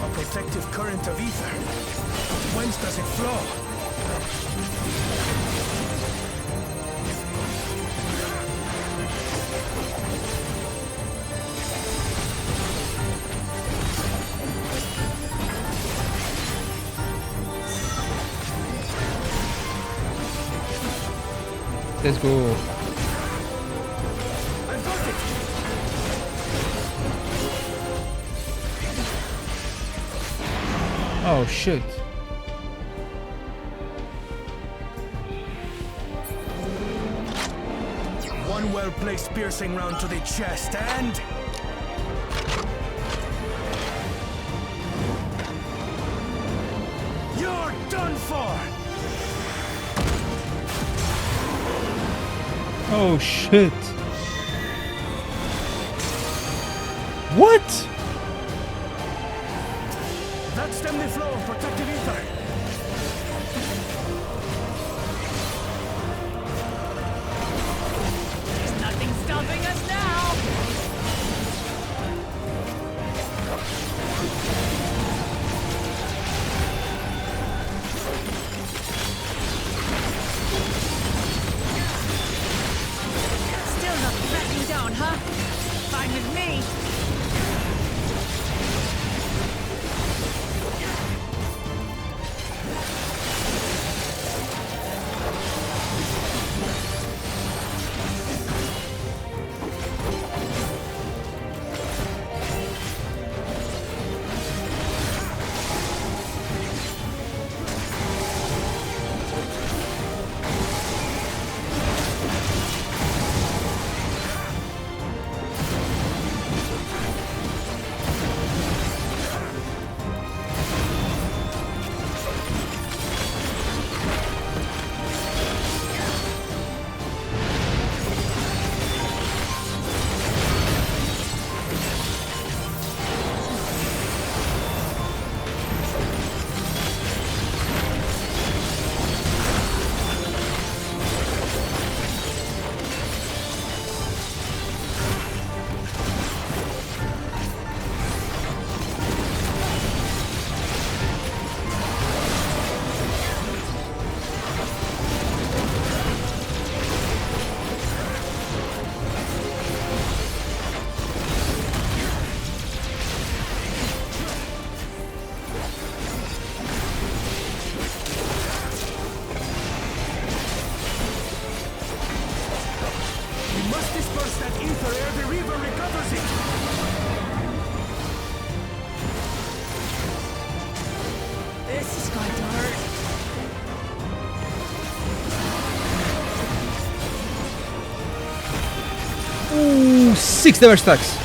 A protective current of ether. Whence does it flow? Let's go. I've got it! Oh shit. One well-placed piercing round to the chest and... You're done for! Oh shit. What? That stemmed the flow of protective ether. There's nothing stopping us now! Still not backing down, huh? Fine with me. Ooh, 6 damage stacks.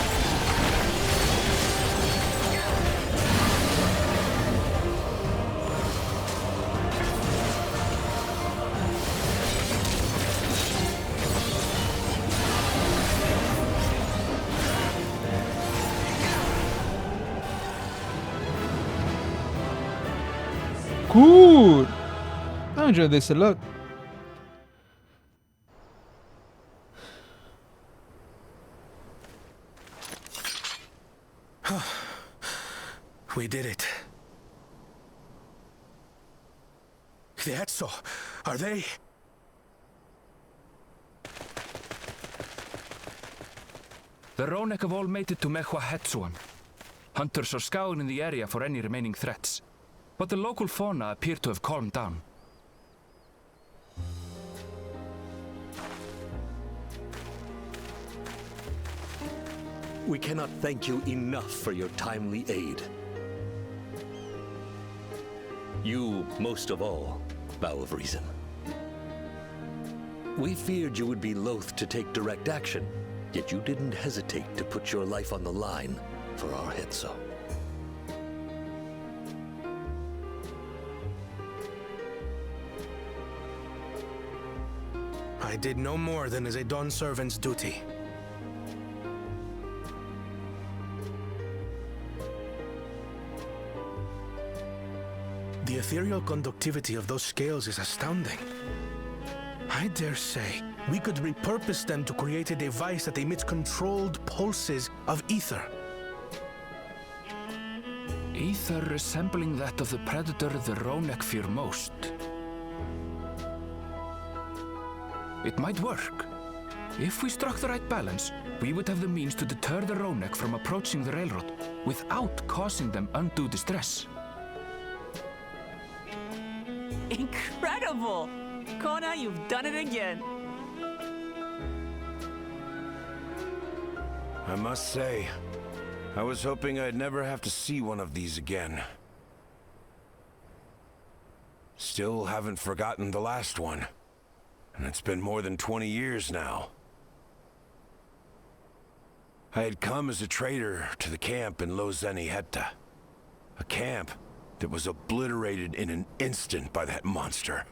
Cool. I enjoy this a lot. We did it. The Etso, are they? The Ronek have all made it to Mechwa Hetsuan. Hunters are scouring the area for any remaining threats. But the local fauna appear to have calmed down. We cannot thank you enough for your timely aid. You, most of all, Bow of Reason. We feared you would be loath to take direct action, yet you didn't hesitate to put your life on the line for our Hetzo. I did no more than is a Dawn servant's duty. The ethereal conductivity of those scales is astounding. I dare say we could repurpose them to create a device that emits controlled pulses of ether. Ether resembling that of the predator the Ronek fear most. It might work. If we struck the right balance, we would have the means to deter the Ronek from approaching the railroad without causing them undue distress. Incredible! Koana, you've done it again. I must say, I was hoping I'd never have to see one of these again. Still haven't forgotten the last one. And it's been more than 20 years now. I had come as a trader to the camp in Lozeni-Hetta. A camp that was obliterated in an instant by that monster.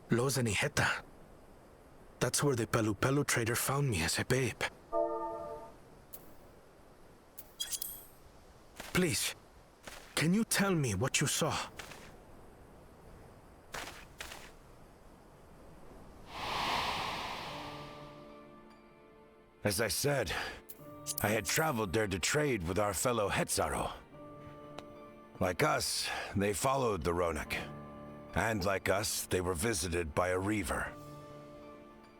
Lozeni-Hetta. That's where the Pelu trader found me as a babe. Please, can you tell me what you saw? As I said, I had traveled there to trade with our fellow Hetzaro. Like us, they followed the Ronek. And like us, they were visited by a Reaver.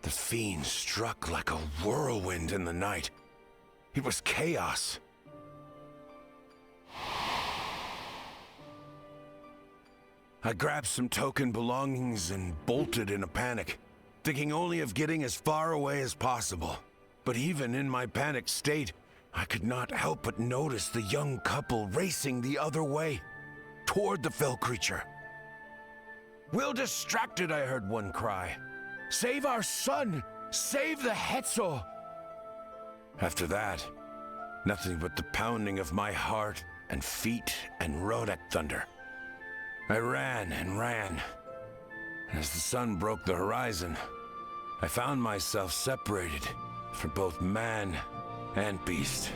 The fiend struck like a whirlwind in the night. It was chaos. I grabbed some token belongings and bolted in a panic, thinking only of getting as far away as possible. But even in my panicked state, I could not help but notice the young couple racing the other way, toward the fell creature. "We're distracted," I heard one cry. "Save our son! Save the Hetzo!" After that, nothing but the pounding of my heart and feet and Ronek thunder. I ran and ran. As the sun broke the horizon, I found myself separated from both man and beast.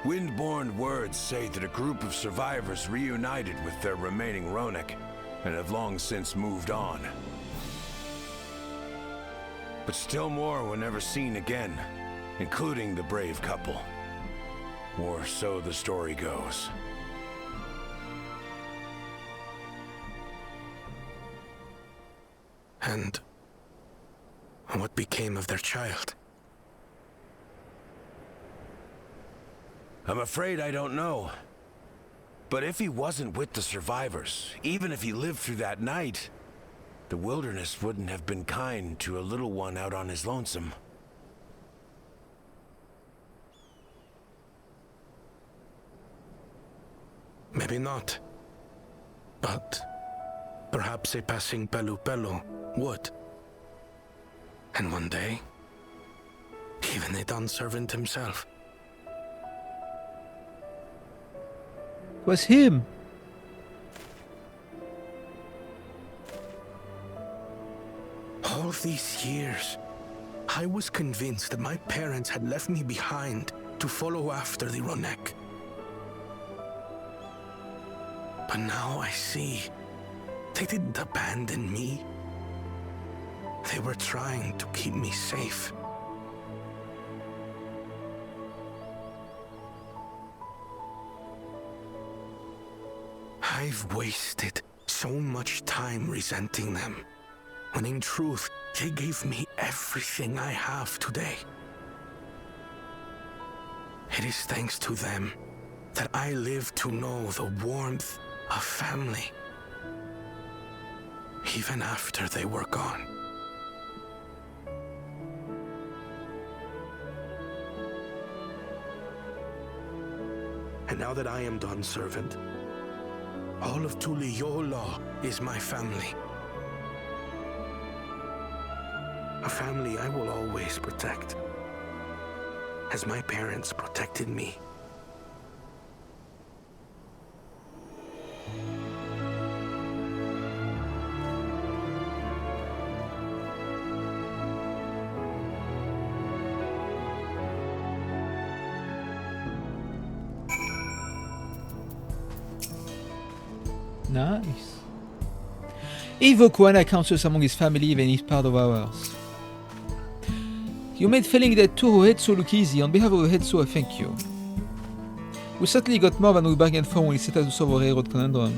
Windborne words say that a group of survivors reunited with their remaining Ronek and have long since moved on. But still more were never seen again, including the brave couple. Or so the story goes. And what became of their child? I'm afraid I don't know. But if he wasn't with the survivors, even if he lived through that night, the wilderness wouldn't have been kind to a little one out on his lonesome. Maybe not. But perhaps a passing Pelu would. And one day, even a Dawn servant himself. It was him. All these years, I was convinced that my parents had left me behind to follow after the Ronek. But now I see, they didn't abandon me. They were trying to keep me safe. I've wasted so much time resenting them, when in truth, they gave me everything I have today. It is thanks to them that I lived to know the warmth of family, even after they were gone. And now that I am done, servant, all of Tuliyola is my family. A family I will always protect, as my parents protected me. Nice. Evo Koana counts us among his family, even if part of ours. You made felling that tour Uhetsu look easy. On behalf of Uhetsu, I thank you. We certainly got more than we bargained for when we set out to solve a railroad conundrum.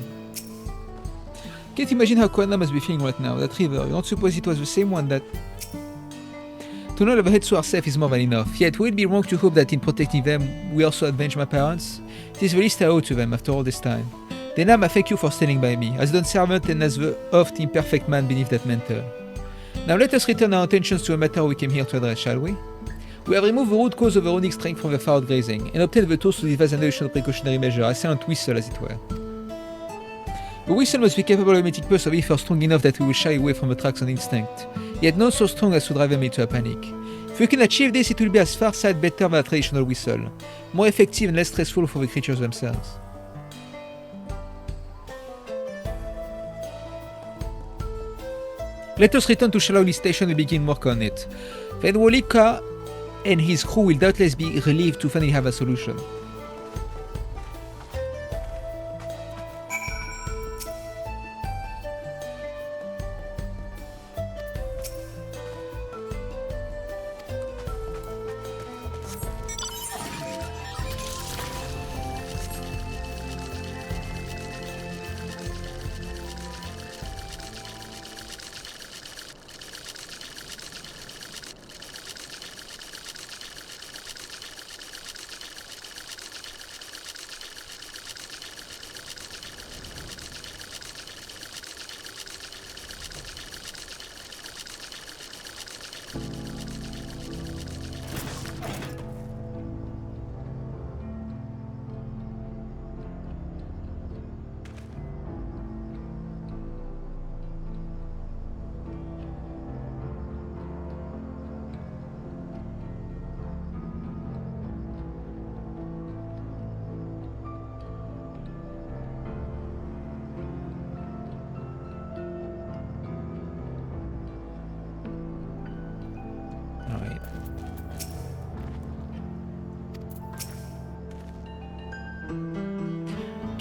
Can't imagine how Koana must be feeling right now. That river, you don't suppose it was the same one that... To know that Uhetsu are safe is more than enough. Yet, would it be wrong to hope that in protecting them, we also avenge my parents? It is the least I owe to them after all this time. Denham, I thank you for standing by me, as the servant and as the oft imperfect man beneath that mantle. Now let us return our attentions to a matter we came here to address, shall we? We have removed the root cause of the runic strength from the far-out grazing, and obtained the tools to devise an additional precautionary measure, a silent whistle as it were. The whistle must be capable of emitting pulse of ether strong enough that we will shy away from the tracks on instinct, yet not so strong as to drive them into a panic. If we can achieve this, it will be as far sight better than a traditional whistle, more effective and less stressful for the creatures themselves. Let us return to Shalauli Station and begin work on it. Then Wolika and his crew will doubtless be relieved to finally have a solution.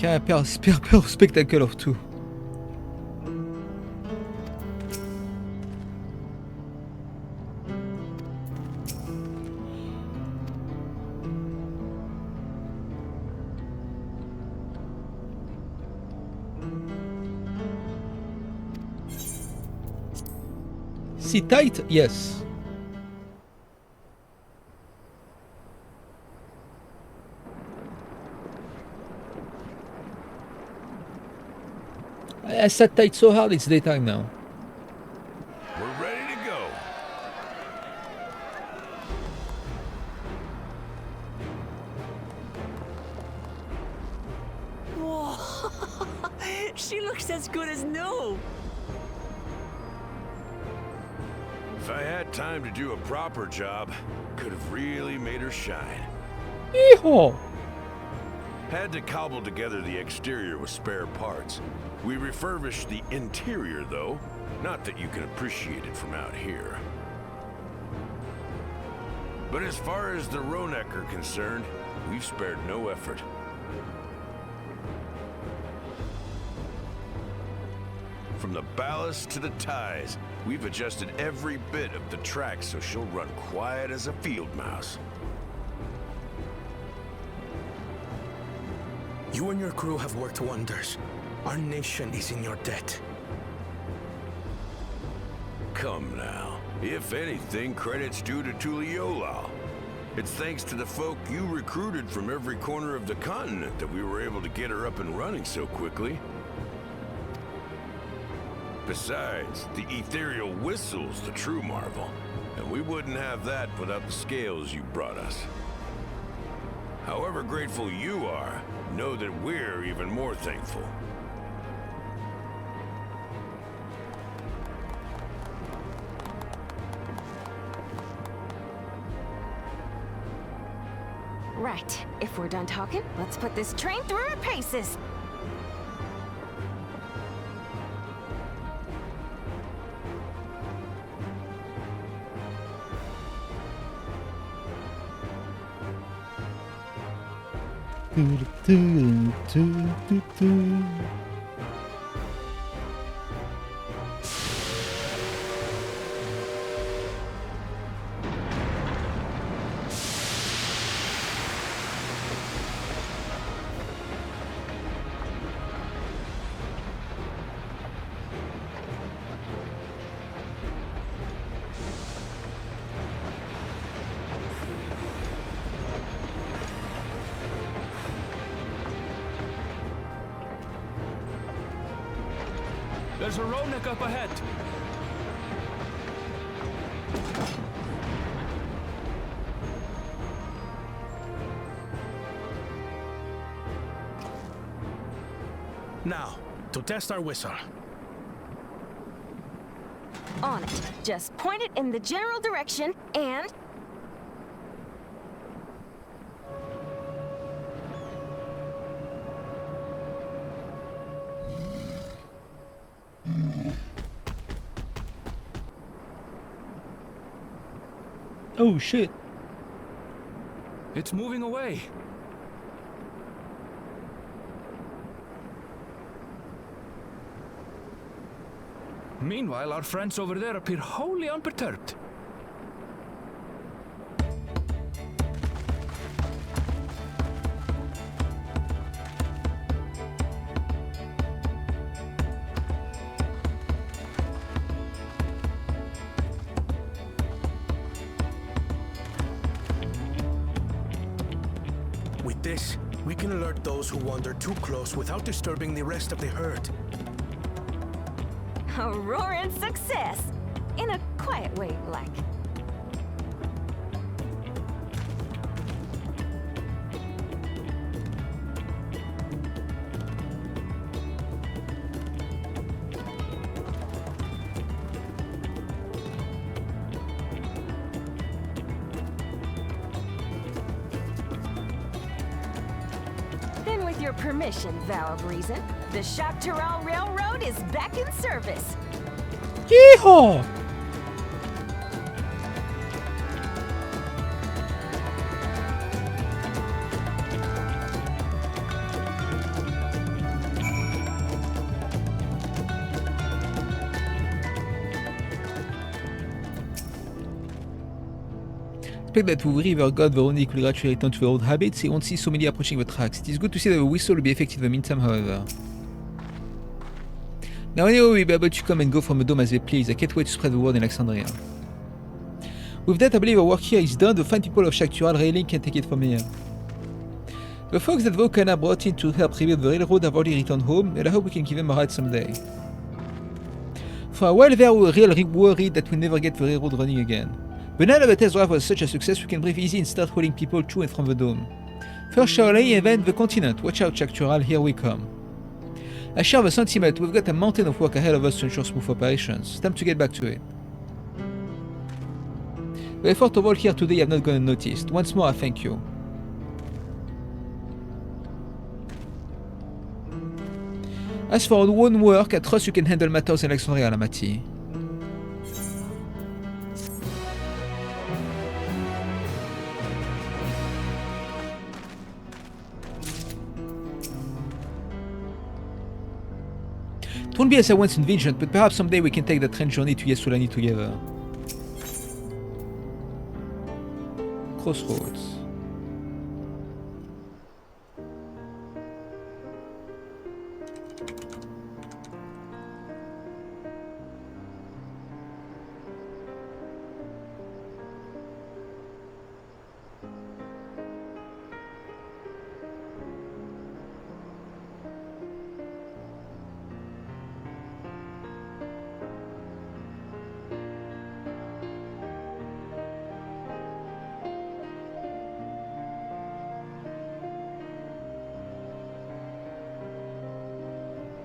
Perpère au spectacle of two. Sit tight? Yes. I sat tight so hard it's daytime now. We're ready to go. Whoa! She looks as good as new. If I had time to do a proper job, could have really made her shine. Yeehaw! Had to cobble together the exterior with spare parts. We refurbished the interior, though. Not that you can appreciate it from out here. But as far as the Ronek are concerned, we've spared no effort. From the ballast to the ties, we've adjusted every bit of the track so she'll run quiet as a field mouse. You and your crew have worked wonders. Our nation is in your debt. Come now. If anything, credit's due to Tuliyola. It's thanks to the folk you recruited from every corner of the continent that we were able to get her up and running so quickly. Besides, the ethereal whistle's the true marvel, and we wouldn't have that without the scales you brought us. However grateful you are, know that we're even more thankful. Right. If we're done talking, let's put this train through her paces. There's a Ronek up ahead. Now, to test our whistle. On it. Just point it in the general direction and... Oh shit. It's moving away. Meanwhile, our friends over there appear wholly unperturbed. With this, we can alert those who wander too close without disturbing the rest of the herd. A roaring success! In a quiet way, like. Then with your permission, Vow of Reason, the Chapteral Railroad is back in service. Yeehaw! Expect that we River God Veronic will gradually return to their old habits. He won't see so many approaching the tracks. It is good to see that the whistle will be effective in the meantime, however. Now anyway, we'll be able to come and go from the dome as they please. I can't wait to spread the word in Alexandria. With that, I believe our work here is done. The fine people of Chapteral Railing can take it from here. The folks that Koana brought in to help rebuild the railroad have already returned home, and I hope we can give them a ride someday. For a while there, we were really worried that we'll never get the railroad running again. But now that the test drive was such a success, we can breathe easy and start hauling people to and from the dome. First Charlie and then the continent. Watch out, Chapteral, here we come. I share the sentiment. We've got a mountain of work ahead of us to ensure smooth operations. Time to get back to it. The effort of all here today have not gone unnoticed. Once more, I thank you. As for our own work, I trust you can handle matters in Alexandria, Lamati. It won't be as I once envisioned, but perhaps someday we can take that train journey to Yassulani together. Crossroads.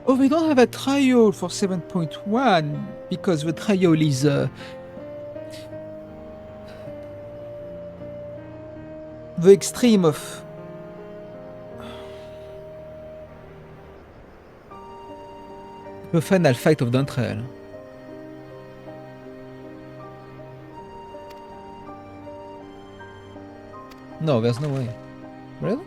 Oh, we don't have a trial for 7.1 because the trial is the extreme of the final fight of Dawntrail. No, there's no way. Really?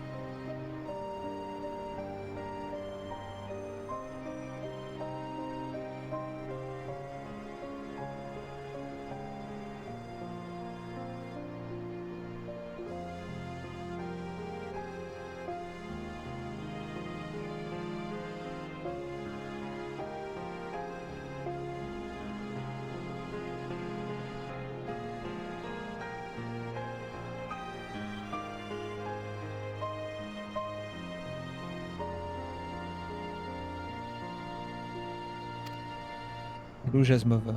Jasmova.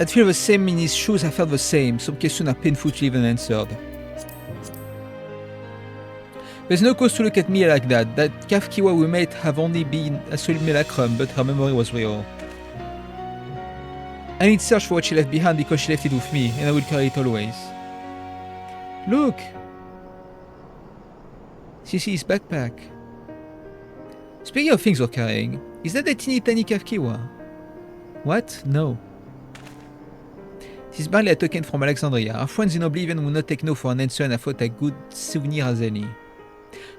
I'd feel the same in his shoes, I felt the same. Some questions are painful to leave unanswered. There's no cause to look at me like that. That Kafkiwa we met have only been a solid melacrum, but her memory was real. I need to search for what she left behind because she left it with me, and I will carry it always. Look! Cece's backpack. Speaking of things we're carrying, is that a teeny tiny Kafkiwa? What? No. This is barely a token from Alexandria. Our friends in Oblivion will not take no for an answer, and I thought a good souvenir as any.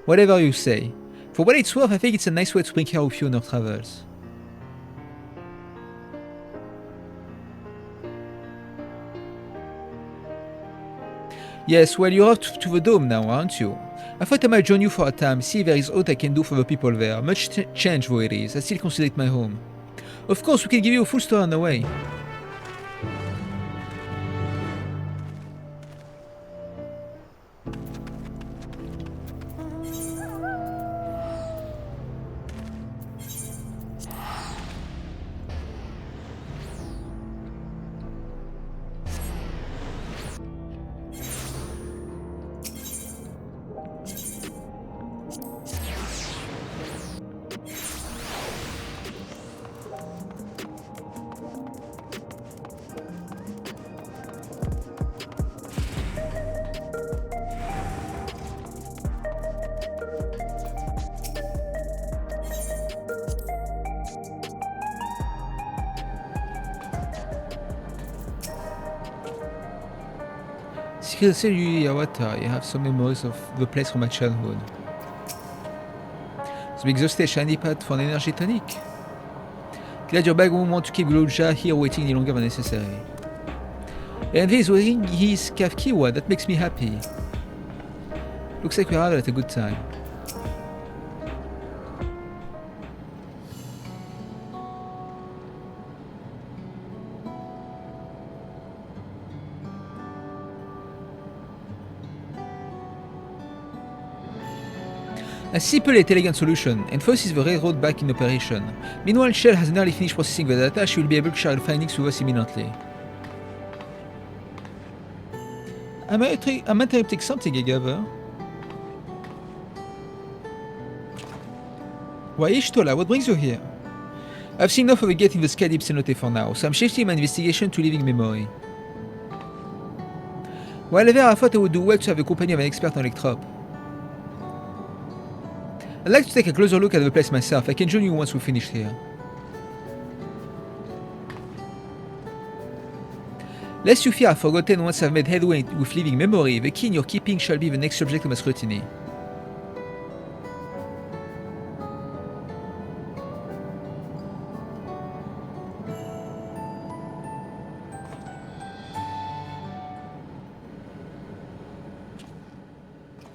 Whatever you say. For what it's worth, I think it's a nice way to bring her with you on our travels. Yes, well, you're off to the dome now, aren't you? I thought I might join you for a time, see if there is aught I can do for the people there. Much change though it is, I still consider it my home. Of course, we can give you a full story on the way. Seriously, Yawata, I have some memories of the place from my childhood. The exhausted shiny pad for an energy tonic. Glad your bag won't want to keep Gloja here waiting any longer than necessary. And this wearing his Kafkiwa, that makes me happy. Looks like we're out at a good time. A simple yet elegant solution, and first is the railroad back in operation. Meanwhile, Shell has nearly finished processing the data. She will be able to share the findings with us imminently. I'm interrupting something, I gather. Why, Ishtola, what brings you here? I've seen enough of the gate in the sky deep cenote for now, so I'm shifting my investigation to living memory. While ever I thought I would do well to have the company of an expert on Electrop. I'd like to take a closer look at the place myself. I can join you once we finish here. Lest you fear I've forgotten, once I've made headway with living memory, the key in your keeping shall be the next subject of my scrutiny.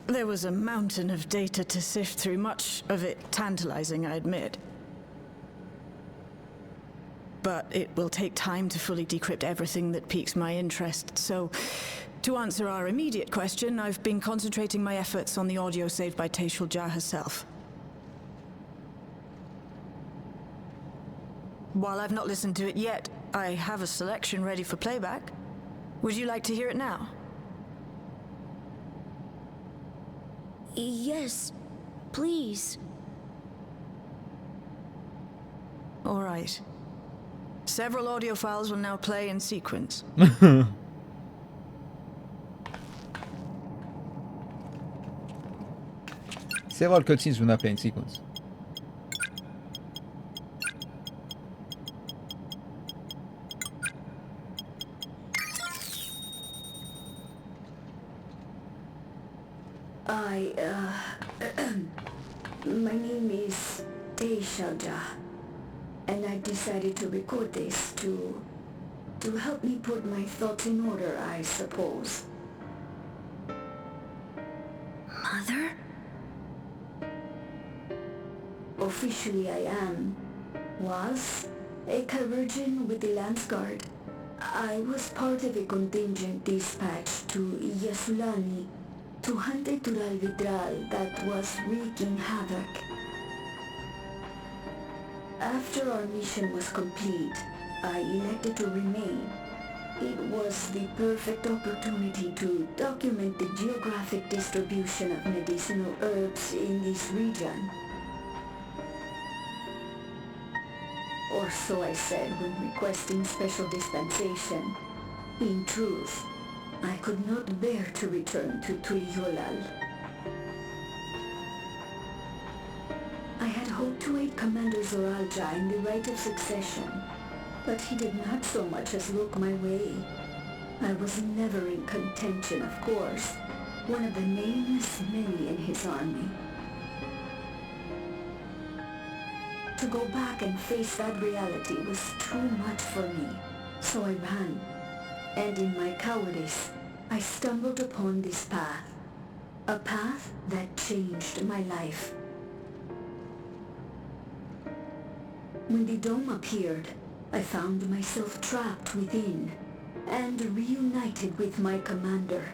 There was a mountain of data to sift through, much of it tantalizing, I admit. But it will take time to fully decrypt everything that piques my interest, so to answer our immediate question, I've been concentrating my efforts on the audio saved by Teishul Jah herself. While I've not listened to it yet, I have a selection ready for playback. Would you like to hear it now? Yes, please. All right. Several audio files will now play in sequence. Several cutscenes will now play in sequence. My name is Teishalja, and I decided to record this to help me put my thoughts in order, I suppose. Mother? Officially I was a chirurgeon with the Lance Guard. I was part of a contingent dispatched to Yasulani to hunt a Tural Vidral that was wreaking havoc. After our mission was complete, I elected to remain. It was the perfect opportunity to document the geographic distribution of medicinal herbs in this region. Or so I said when requesting special dispensation. In truth, I could not bear to return to Tuliolal. I had hoped to aid Commander Zoralja in the right of succession, but he did not so much as look my way. I was never in contention, of course, one of the nameless many in his army. To go back and face that reality was too much for me, so I ran. And in my cowardice, I stumbled upon this path. A path that changed my life. When the dome appeared, I found myself trapped within and reunited with my commander.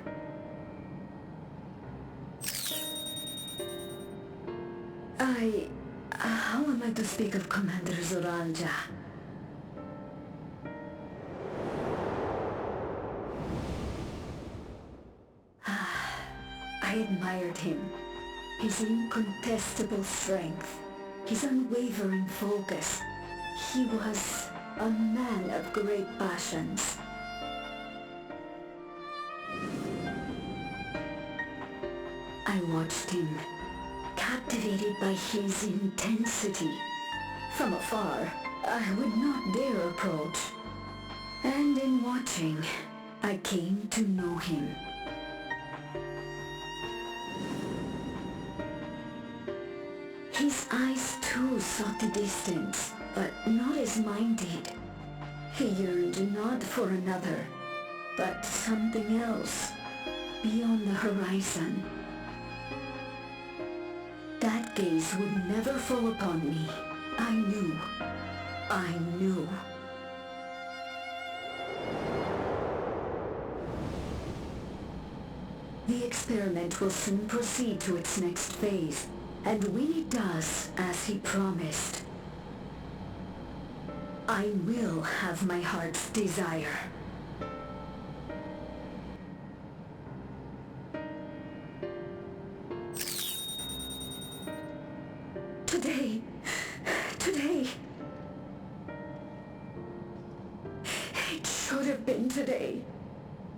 How am I to speak of Commander Zoralja? I admired him. His incontestable strength, his unwavering focus. He was a man of great passions. I watched him, captivated by his intensity. From afar, I would not dare approach. And in watching, I came to know him. His eyes too sought the distance, but not as mine did. He yearned not for another, but something else, beyond the horizon. That gaze would never fall upon me. I knew. The experiment will soon proceed to its next phase, and when it does, as he promised, I will have my heart's desire. Today. It should have been today.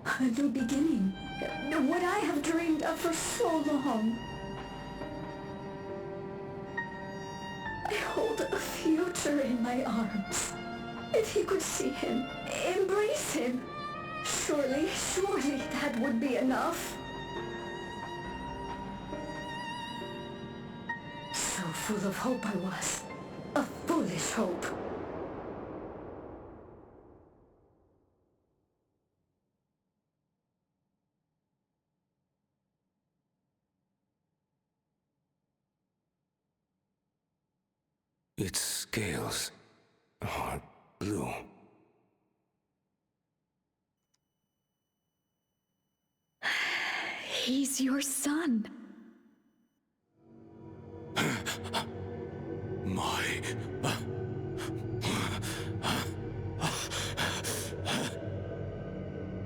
A new beginning. What I have dreamed of for so long. I hold a future in my arms. If he could see him, embrace him, surely that would be enough. So full of hope I was. A foolish hope. Its scales are blue. He's your son.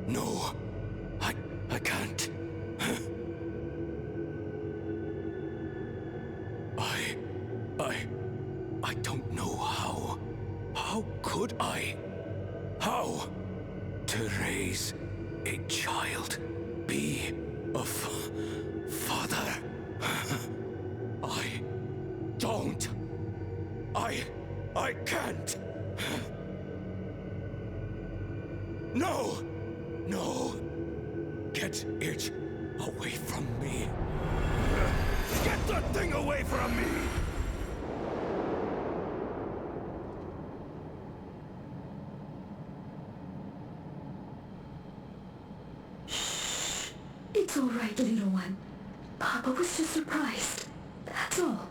No. could I? How? To raise a child, be a father. I don't. I can't. No! No! Get it away from me. Get that thing away from me! It's all right, little one. Papa was just surprised. That's all.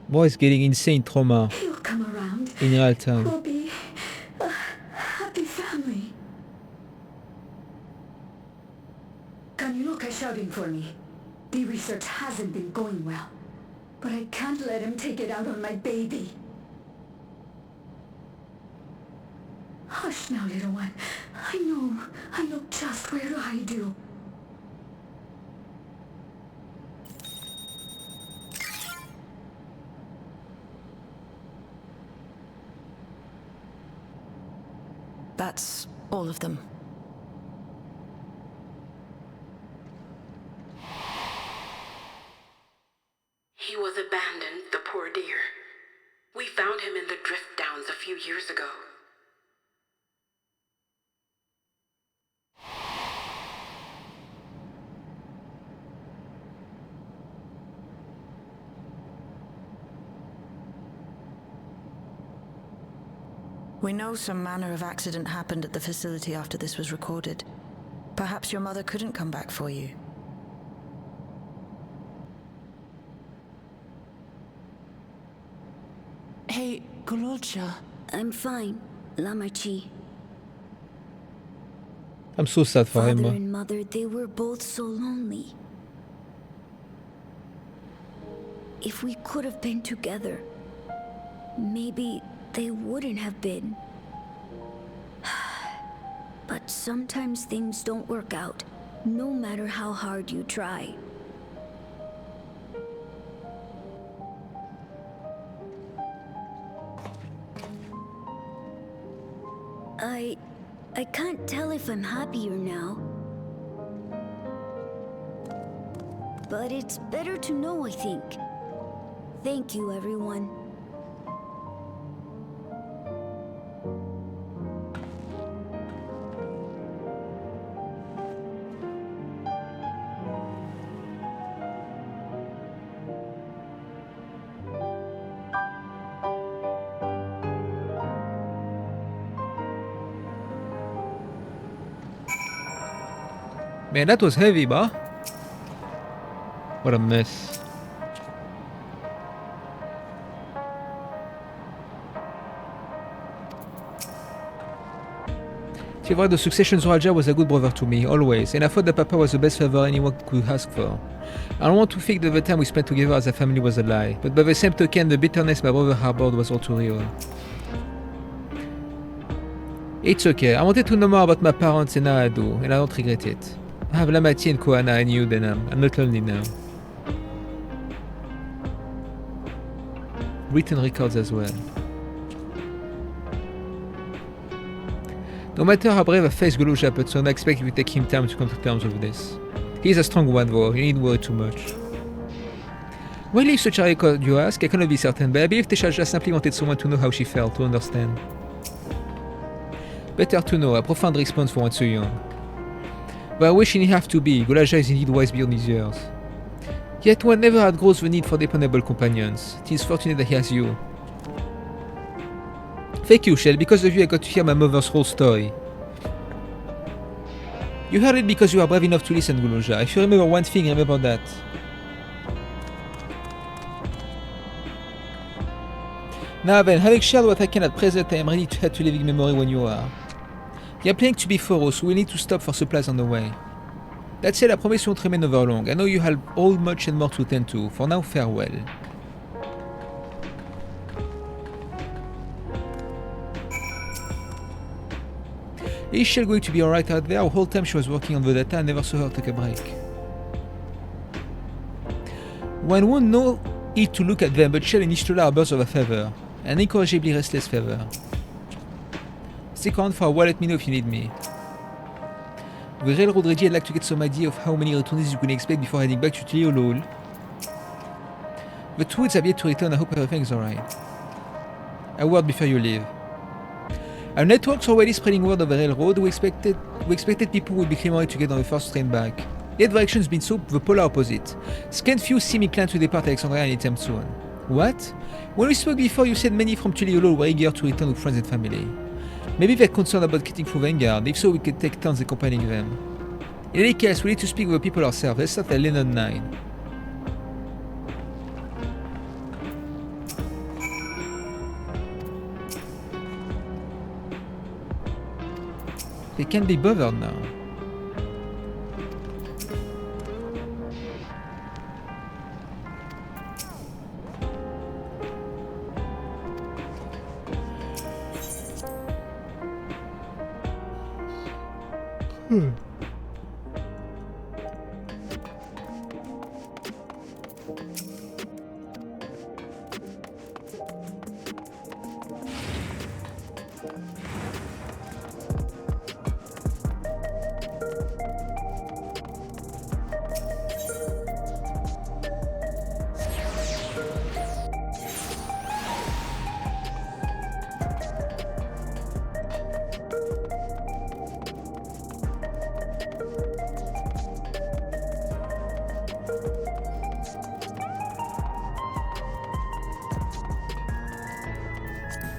Boy is getting insane trauma He'll come around. in real time. We'll be a happy family. Kaniloka's shouting for me. The research hasn't been going well. But I can't let him take it out on my baby. Hush now, little one. I know just where to hide you. That's all of them. He was abandoned, the poor dear. We found him in the drift downs a few years ago. We know some manner of accident happened at the facility after this was recorded. Perhaps your mother couldn't come back for you. Hey, Gololcha. I'm fine, Lamarchi. I'm so sad for Father him. and mother, they were both so lonely. If we could have been together, maybe they wouldn't have been. But sometimes things don't work out, no matter how hard you try. I can't tell if I'm happier now. But it's better to know, I think. Thank you, everyone. Man, that was heavy, bah. What a mess. However, the succession Zoraja was a good brother to me, always, and I thought that Papa was the best favor anyone could ask for. I don't want to think that the time we spent together as a family was a lie, but by the same token, the bitterness my brother harbored was all too real. It's okay, I wanted to know more about my parents and now I do, and I don't regret it. I have Lamati and Koana and you, then I'm not lonely now. Written records as well. No matter how brave a face Gololcha puts on, I expect it will take him time to come to terms with this. He's a strong one though, you needn't worry too much. Why leave such a record, you ask? I cannot be certain, but I believe Tesha just simply wanted someone to know how she felt, to understand. Better to know, a profound response for one so young. But I wish he didn't have to be, Gololcha is indeed wise beyond his years. Yet one never outgrows the need for dependable companions. It is fortunate that he has you. Thank you, Shell. Because of you I got to hear my mother's whole story. You heard it because you are brave enough to listen, Gololcha. If you remember one thing, remember that. Now then, having shared what I can at present, I am ready to head to living memory when you are. You are planning to be thorough, so we need to stop for supplies on the way. That said, I promise you won't remain over long. I know you have all much and more to tend to. For now, farewell. Is Shell going to be alright out there? The whole time she was working on the data, I never saw her take a break. One won't know it to look at them, but Shell and Ishtola are birds of a feather. An incorrigibly restless fever. Stick around for a while, let me know if you need me. The railroad ready, I'd like to get some idea of how many returnees you can expect before heading back to Tliolol. The Twoods have yet to return, I hope everything's alright. A word before you leave. Our network's already spreading word of the railroad. We expected people would be clamoring to get on the first train back. Yet direction's been so the polar opposite. Scant few seem inclined to depart Alexandria anytime soon. What? When we spoke before, you said many from Tliolol were eager to return with friends and family. Maybe they're concerned about getting through Vanguard. If so, we could take turns accompanying them. In any case, we need to speak with the people ourselves. Let's start at Lennon 9. They can't be bothered now.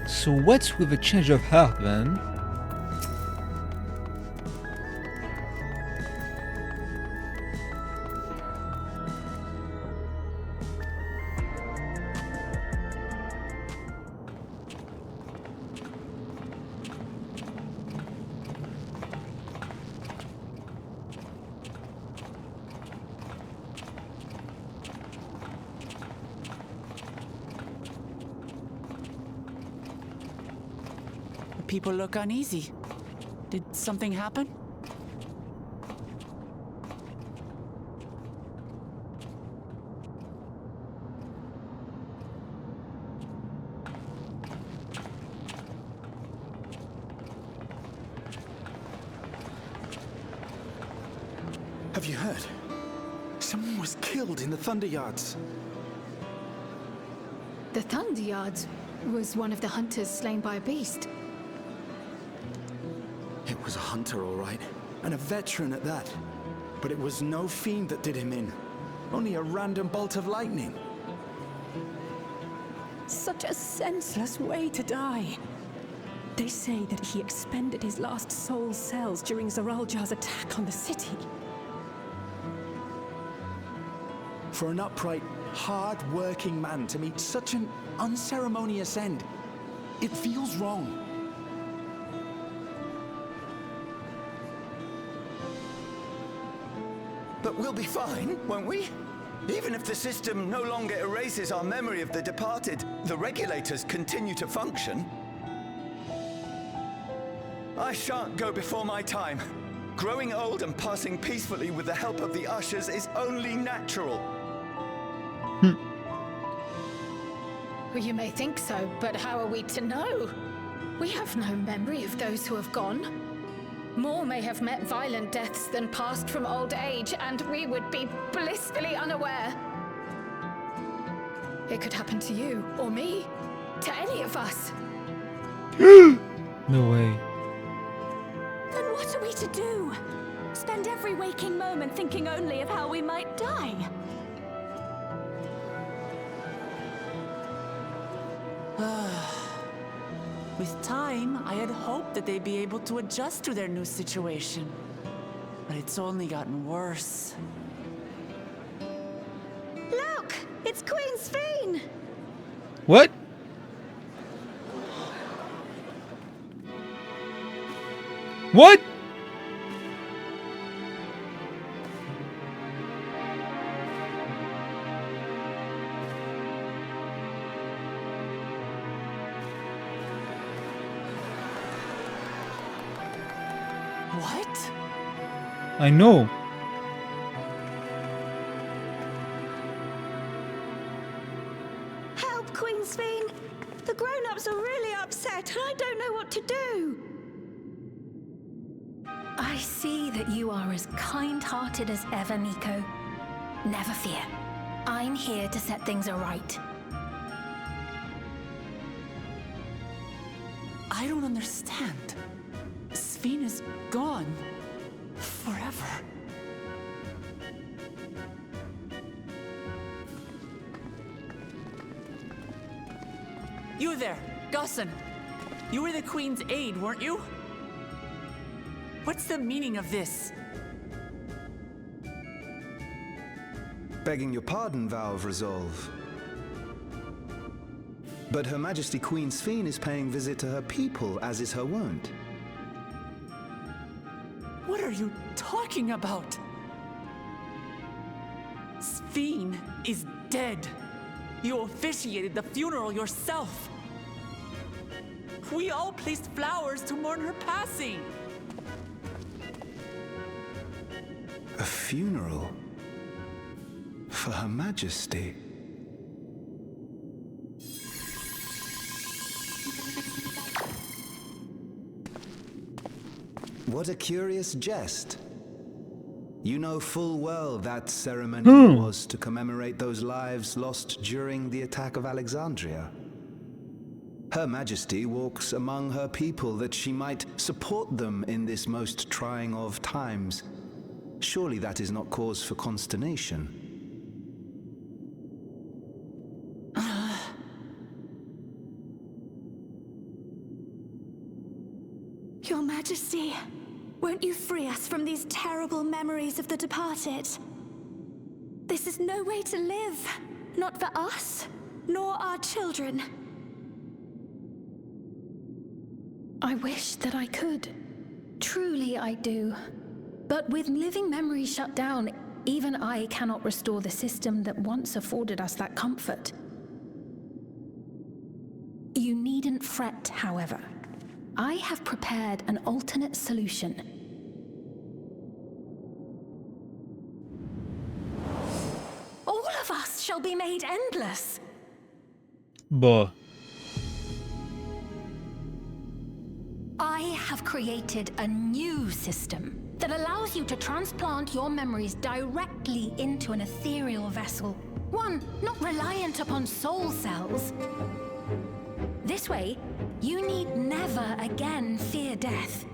So what's with the change of heart then? People look uneasy. Did something happen? Have you heard? Someone was killed in the Thunder Yards. The Thunder Yards was one of the hunters slain by a beast. It was a hunter, all right, and a veteran at that. But it was no fiend that did him in. Only a random bolt of lightning. Such a senseless way to die. They say that he expended his last soul cells during Zaraljar's attack on the city. For an upright, hard-working man to meet such an unceremonious end, it feels wrong. But we'll be fine, won't we? Even if the system no longer erases our memory of the departed, the regulators continue to function. I shan't go before my time. Growing old and passing peacefully with the help of the ushers is only natural. Well, you may think so, but how are we to know? We have no memory of those who have gone. More may have met violent deaths than passed from old age, and we would be blissfully unaware. It could happen to you, or me, to any of us. No way. Then what are we to do? Spend every waking moment thinking only of how we might die? With time, I had hoped that they'd be able to adjust to their new situation. But it's only gotten worse. Look! It's Queen Sphene! What? What? What? I know. Help, Queen Sphene! The grown upset and I don't know what to do. I see that you are as kind-hearted as ever, Nico. Never fear. I'm here to set things aright. I don't understand. Sphene is gone. Forever. You there, Gusson. You were the Queen's aide, weren't you? What's the meaning of this? Begging your pardon, Vow of Resolve. But Her Majesty Queen Sphene is paying visit to her people, as is her wont. What are you talking about? Sphene is dead. You officiated the funeral yourself. We all placed flowers to mourn her passing. A funeral? For Her Majesty? What a curious jest. You know full well that ceremony was to commemorate those lives lost during the attack of Alexandria. Her Majesty walks among her people that she might support them in this most trying of times. Surely that is not cause for consternation. Your Majesty, won't you free us from these terrible memories of the departed? This is no way to live, not for us, nor our children. I wish that I could. Truly I do. But with living memories shut down, even I cannot restore the system that once afforded us that comfort. You needn't fret, however. I have prepared an alternate solution. All of us shall be made endless. Boh. I have created a new system that allows you to transplant your memories directly into an ethereal vessel. One not reliant upon soul cells. This way, you need never again fear death.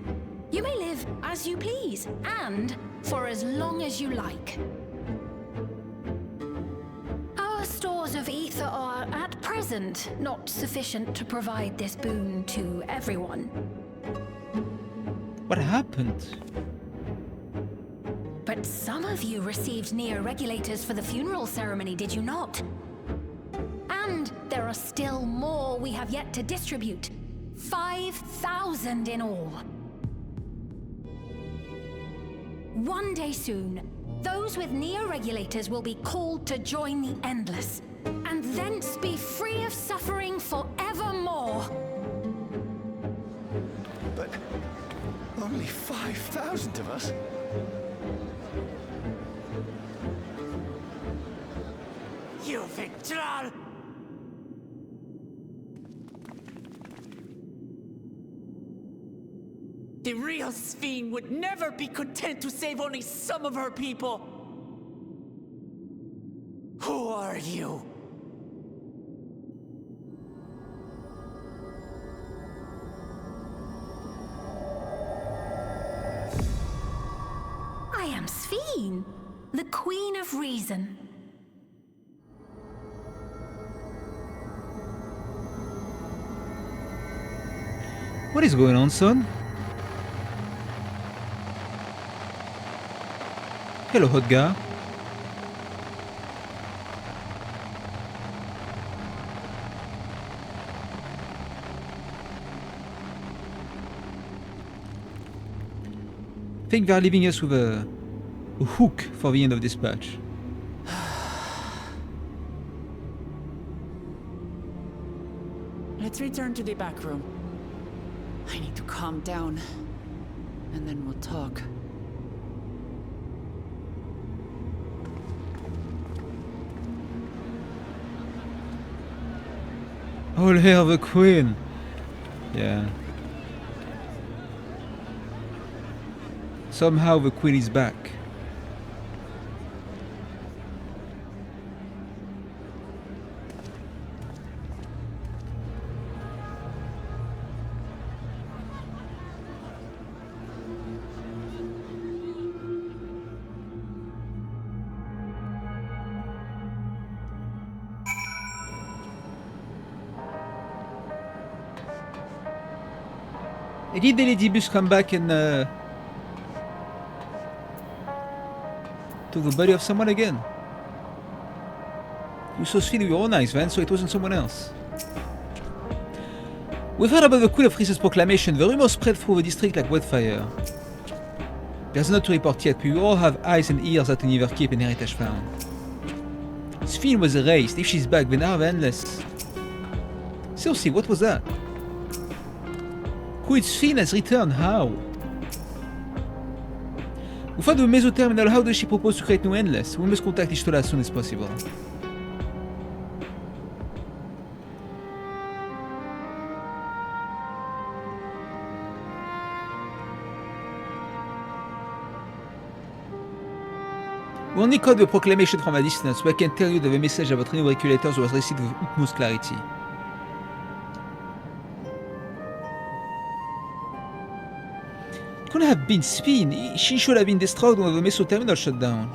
You may live as you please, and for as long as you like. Our stores of ether are, at present, not sufficient to provide this boon to everyone. What happened? But some of you received neo-regulators for the funeral ceremony, did you not? And there are still more we have yet to distribute. 5,000 in all. One day soon, those with neo-regulators will be called to join the Endless, and thence be free of suffering forevermore. But only 5,000 of us? You Victral! The real Sphene would never be content to save only some of her people. Who are you? I am Sphene, the Queen of Reason. What is going on, son? Hello, hot guy. I think they're leaving us with a hook for the end of this patch. Let's return to the back room. I need to calm down, and then we'll talk. All hail the Queen! Yeah. Somehow the queen is back. Did the ladybus come back and took the body of someone again? You saw Sphene with your own eyes, Van, so it wasn't someone else. We've heard about the Queen of Reason's proclamation. The rumor spread through the district like wildfire. There's not to report yet, but we all have eyes and ears at the Never Keep and Heritage found. Sphene was erased. If she's back, then are endless. Seriously, what was that? Queen Sphene has returned. How? We found the Meso Terminal. How does she propose to create new Endless? We must contact Ishtola as soon as possible. We only caught the proclamation from a distance, but I can tell you that the message about new regulators was received with utmost clarity. It couldn't have been Sphene. She should have been destroyed when the Meso Terminal shut down.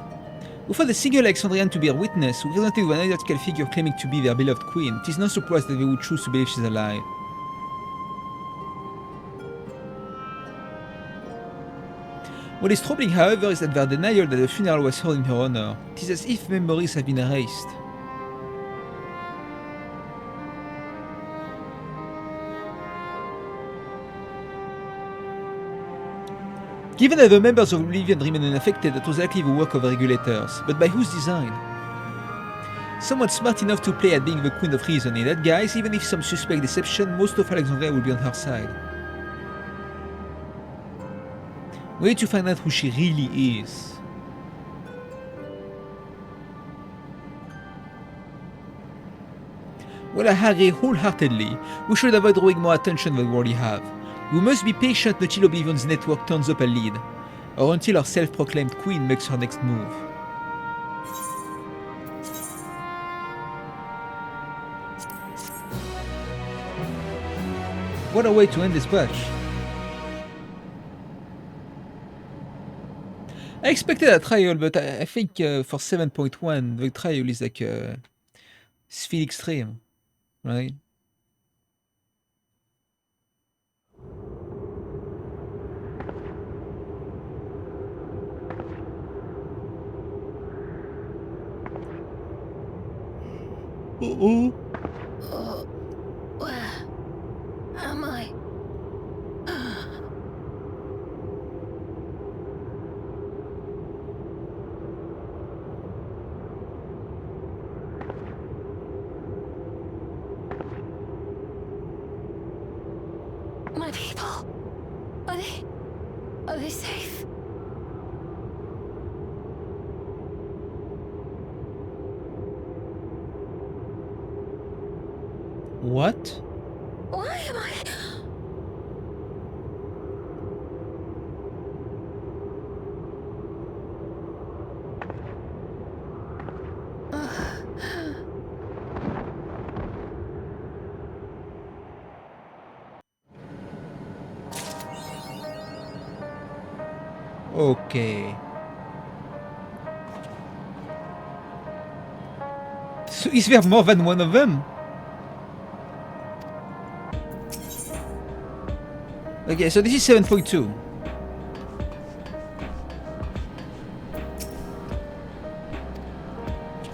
We found a single Alexandrian to bear witness, who presented with an identical figure claiming to be their beloved queen. It is no surprise that they would choose to believe she's alive. What is troubling, however, is that their denial that the funeral was held in her honor. It is as if memories have been erased. Given that the members of Oblivion remain unaffected, that was likely the work of the regulators. But by whose design? Someone smart enough to play at being the Queen of Reason. In that guise, even if some suspect deception, most of Alexandria will be on her side. We need to find out who she really is. Well, I agree wholeheartedly. We should avoid drawing more attention than we already have. We must be patient until Oblivion's network turns up a lead, or until our self-proclaimed queen makes her next move. What a way to end this patch. I expected a trial, but I think for 7.1 the trial is like Sphene Extreme, right? Oh, where am I? My people, are they safe? What? Why am I? Okay. So is there more than one of them? Okay, so this is 7.2.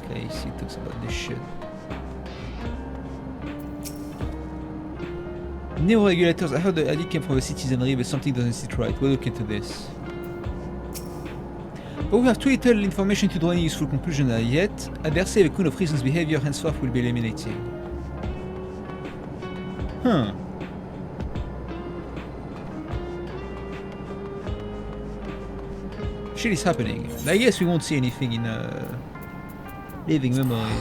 Okay, he talks about this shit. New regulators, I heard the idea came from the citizenry, but something doesn't sit right. We'll look into this. But we have too little information to draw any useful conclusion yet. I dare say the Queen of Reason's behavior henceforth will be eliminated. Huh. Shit is happening. I guess we won't see anything in living memory.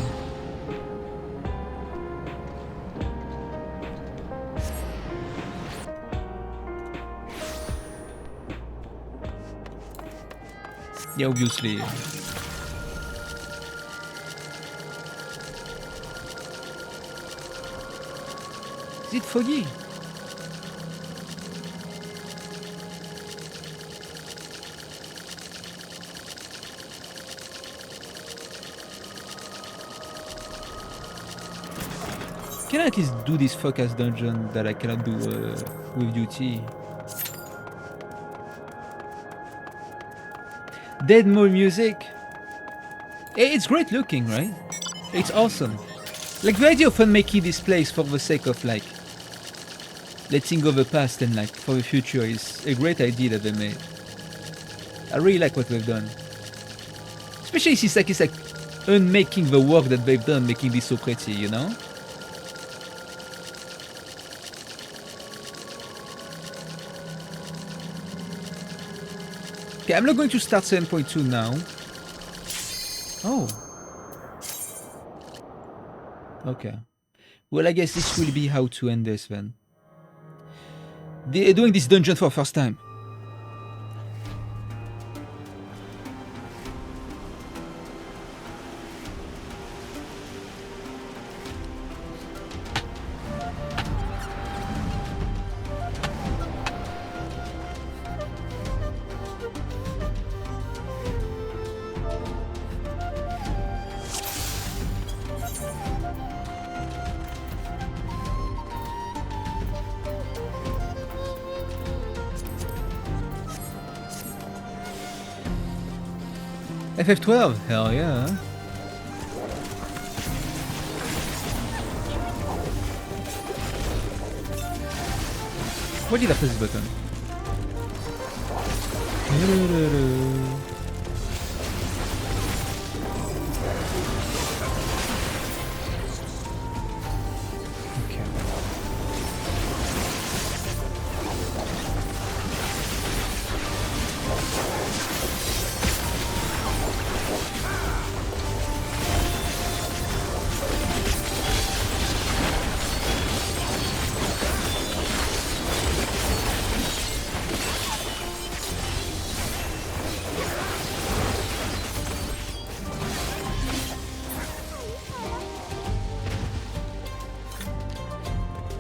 Yeah, obviously. Is it foggy? Can I at least do this focus dungeon that I cannot do with duty? Dead Mole music. It's great looking, right? It's awesome. Like the idea of making this place for the sake of like letting go the past and like for the future is a great idea that they made. I really like what they've done. Especially since like it's like unmaking the work that they've done, making this so pretty, you know? Okay, I'm not going to start 7.2 now. Oh. Okay. Well, I guess this will be how to end this then. They're doing this dungeon for the first time. FF12, hell yeah. Why did I press this button?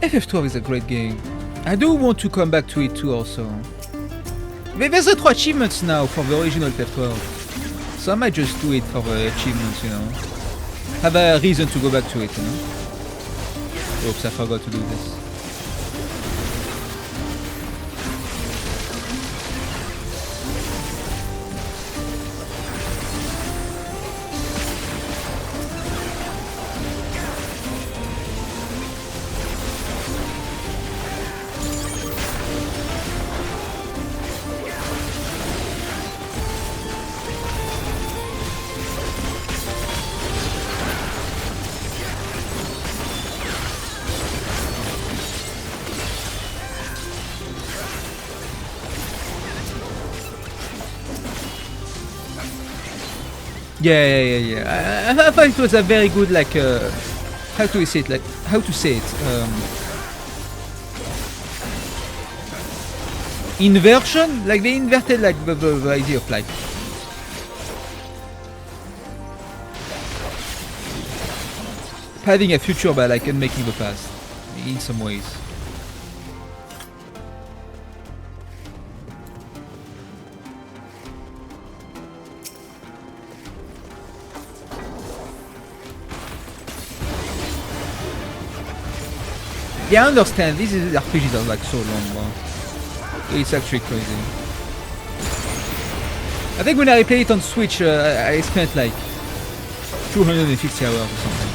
FF12 is a great game. I do want to come back to it too also. There's the 3 achievements now for the original FF12. So I might just do it for the achievements, you know. Have a reason to go back to it, you know. Oops, I forgot to do this. Yeah. I thought it was a very good, like, how to say it? Inversion? Like, they inverted, like, the idea of, like, having a future by, like, unmaking the past, in some ways. Yeah, I understand. These RPGs are like so long, bro. It's actually crazy. I think when I replayed it on Switch, I spent like 250 hours or something.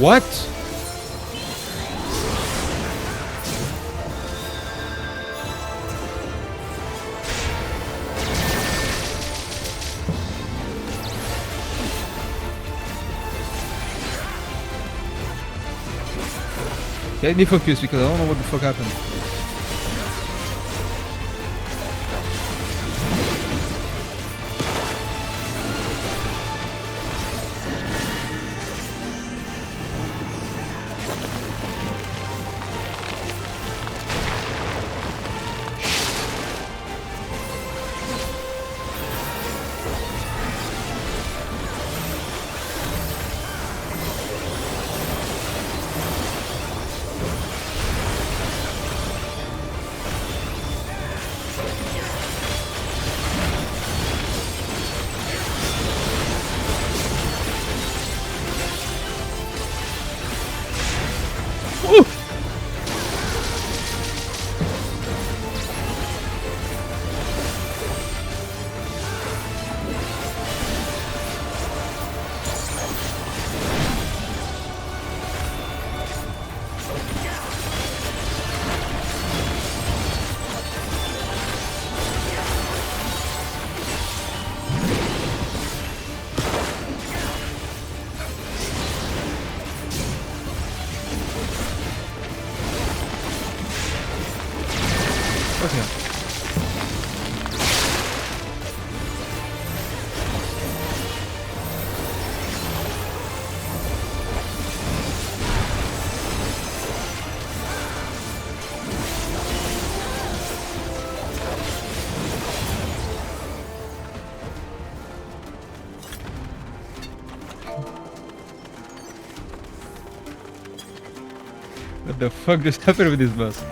What? Let me focus because I don't know what the fuck happened. What the fuck just happened with this boss?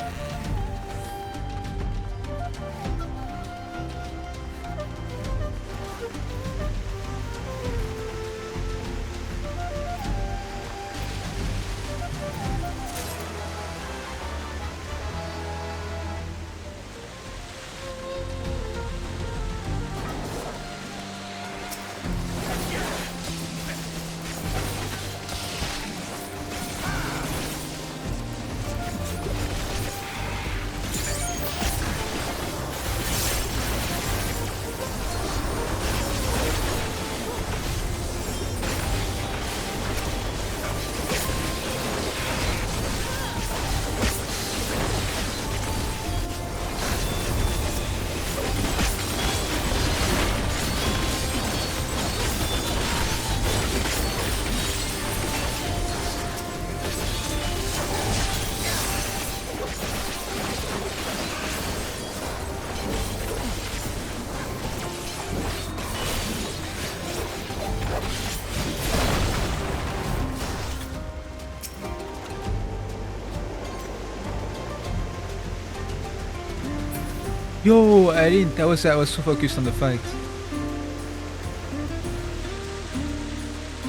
Yo, I didn't. I was so focused on the fight.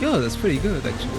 Yo, that's pretty good actually.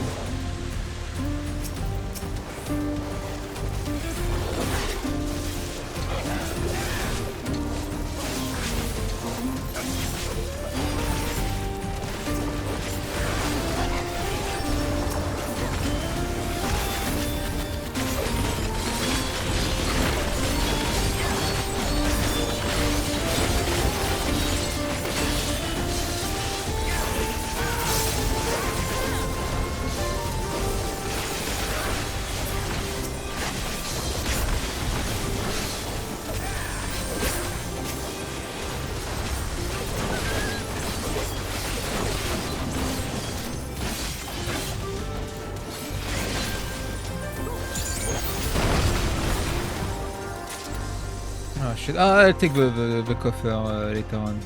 Oh shit. I'll take the coffer later on.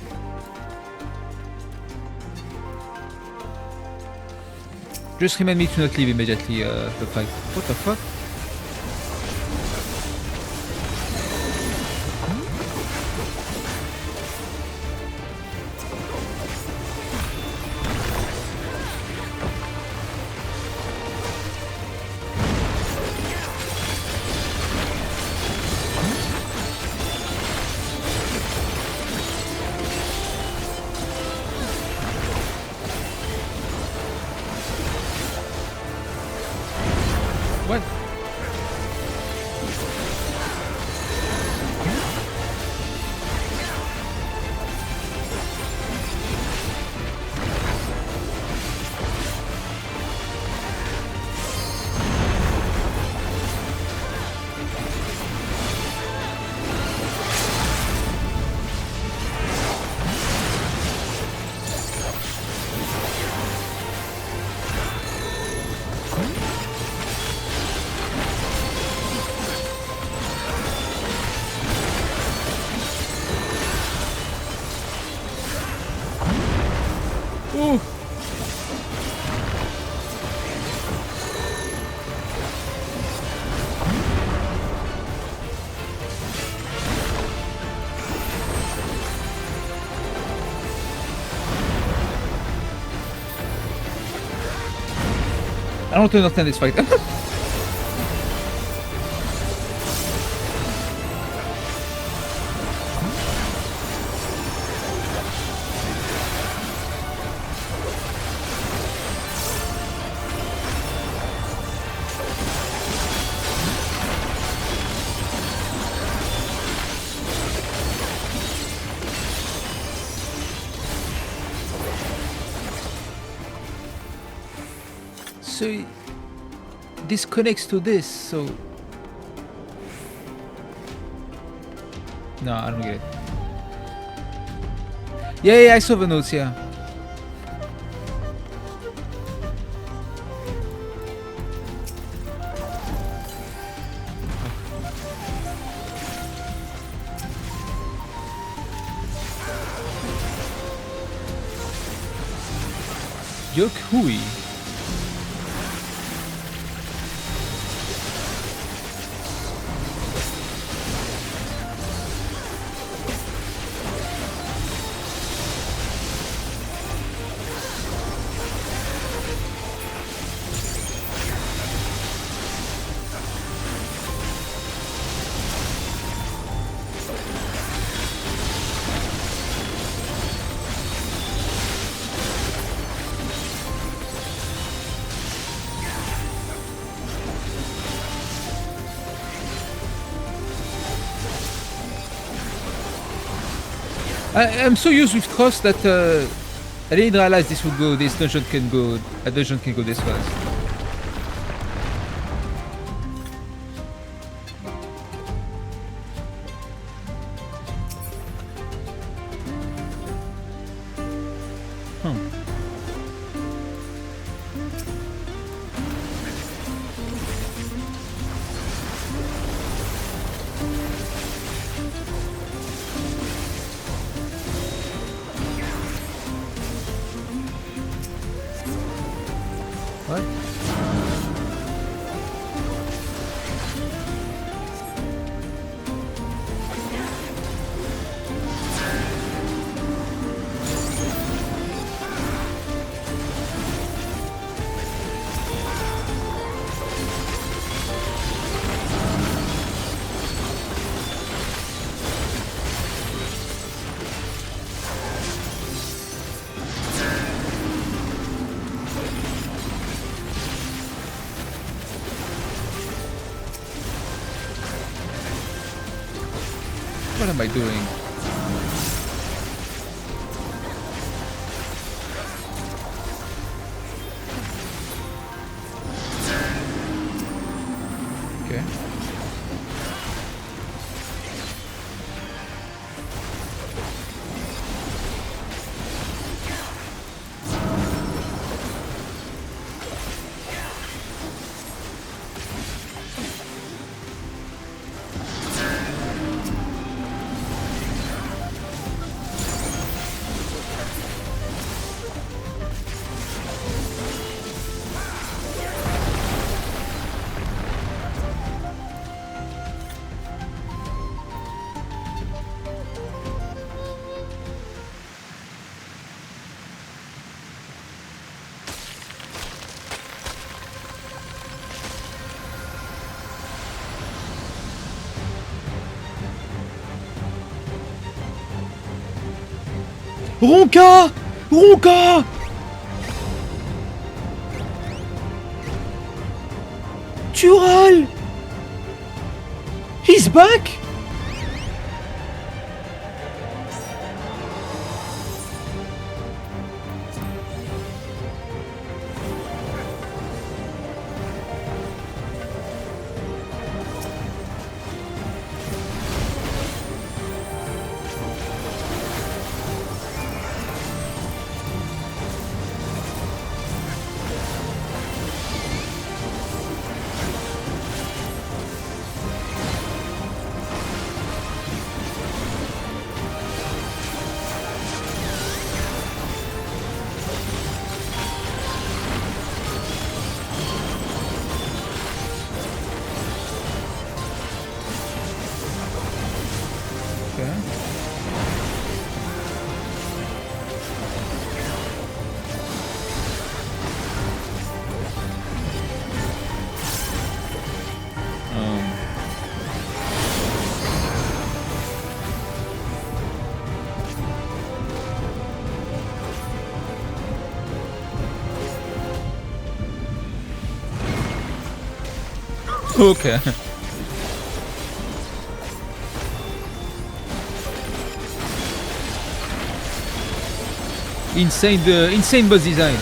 Just remind me to not leave immediately the fight. What the fuck? What? Ooh. I don't understand this fight. So this connects to this, so no, I don't get it. Yeah, I saw the notes, yeah. Yok Hui. I'm so used with Trust that I didn't realize this dungeon can go this fast. What? What am I doing? Okay. Ronka! Ronka! Tural! He's back? Okay. Insane boss design.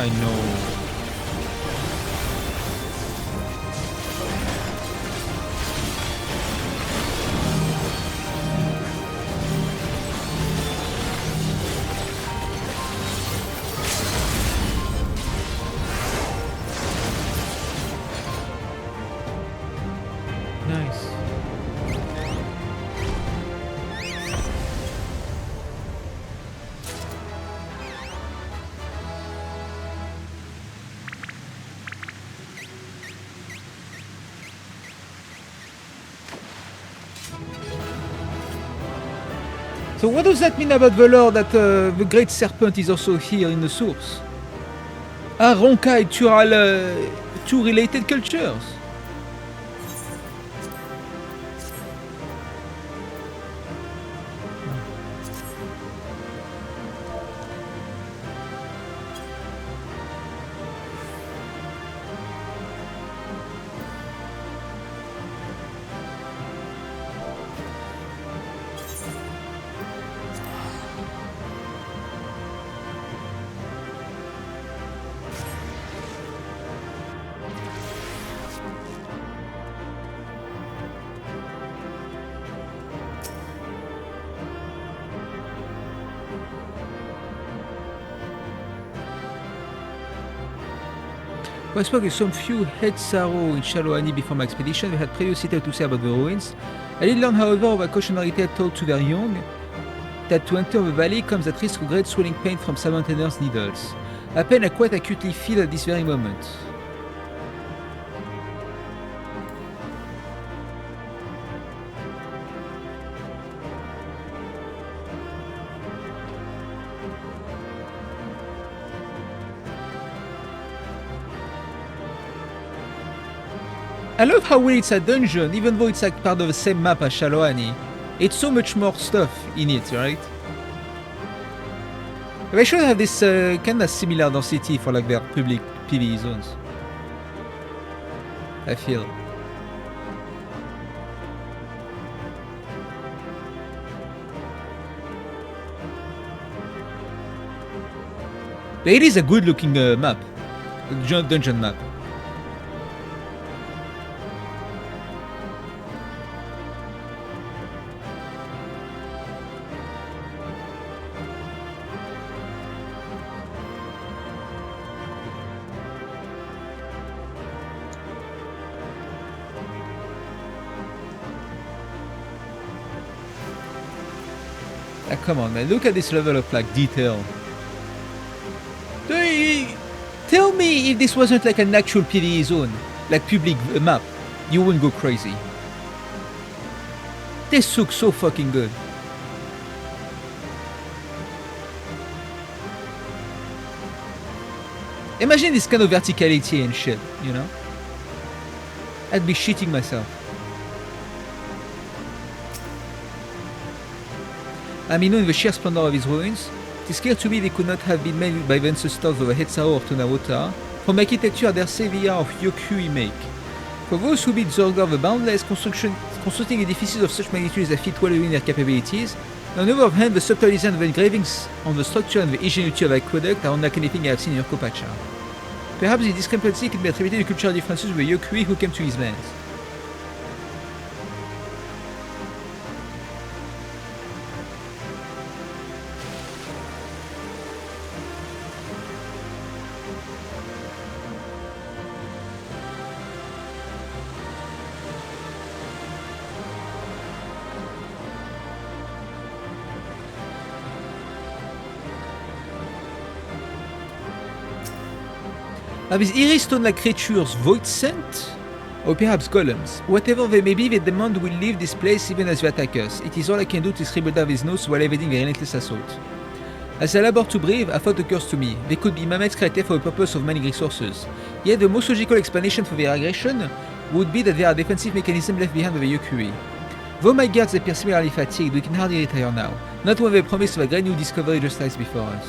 I know. Nice. So what does that mean about the lore that the Great Serpent is also here in the source? Are Ronkai two related cultures? I spoke with some few head sorrow in Shaloani before my expedition. They had previously tales to say about the ruins. I did learn, however, of a cautionary tale told to their young, that to enter the valley comes at risk of great swelling pain from some mountaineers' needles. A pain I quite acutely feel at this very moment. I love how well it's a dungeon, even though it's like part of the same map as Shaloani. It's so much more stuff in it, right? They should have this kind of similar density for like their public PvE zones. I feel. But it is a good looking map. Dungeon map. Come on, man, look at this level of like detail. Tell me if this wasn't like an actual PvE zone, like public map, you wouldn't go crazy. This looks so fucking good. Imagine this kind of verticality and shit, you know? I'd be shitting myself. I mean, in the sheer splendor of his ruins, it is clear to me they could not have been made by the ancestors of Hetsao or Tunawota. From architecture, their savior of Yokui make. For those who beat Zorga of the boundless, constructing edifices of such magnitude that fit well within their capabilities. On the other hand, the subtle design of the engravings on the structure and the ingenuity of the aqueduct are unlike anything I have seen in Yokopacha. Perhaps the discrepancy can be attributed to cultural differences with the Yokui who came to his lands. Are these eerie stone-like creatures void sent? Or perhaps golems? Whatever they may be, they demand will leave this place even as they attack us. It is all I can do to scribble down these notes while evading their relentless assault. As I labor to breathe, a thought occurs to me. They could be mammoths created for the purpose of mining resources. Yet the most logical explanation for their aggression would be that there are defensive mechanisms left behind by the Yokui. Though my guards appear similarly fatigued, we can hardly retire now. Not when the promise of a great new discovery just lies before us.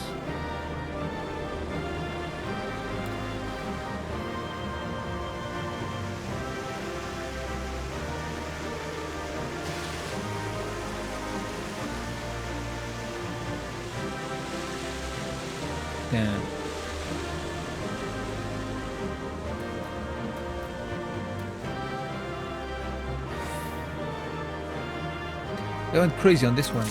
Damn. I went crazy on this one.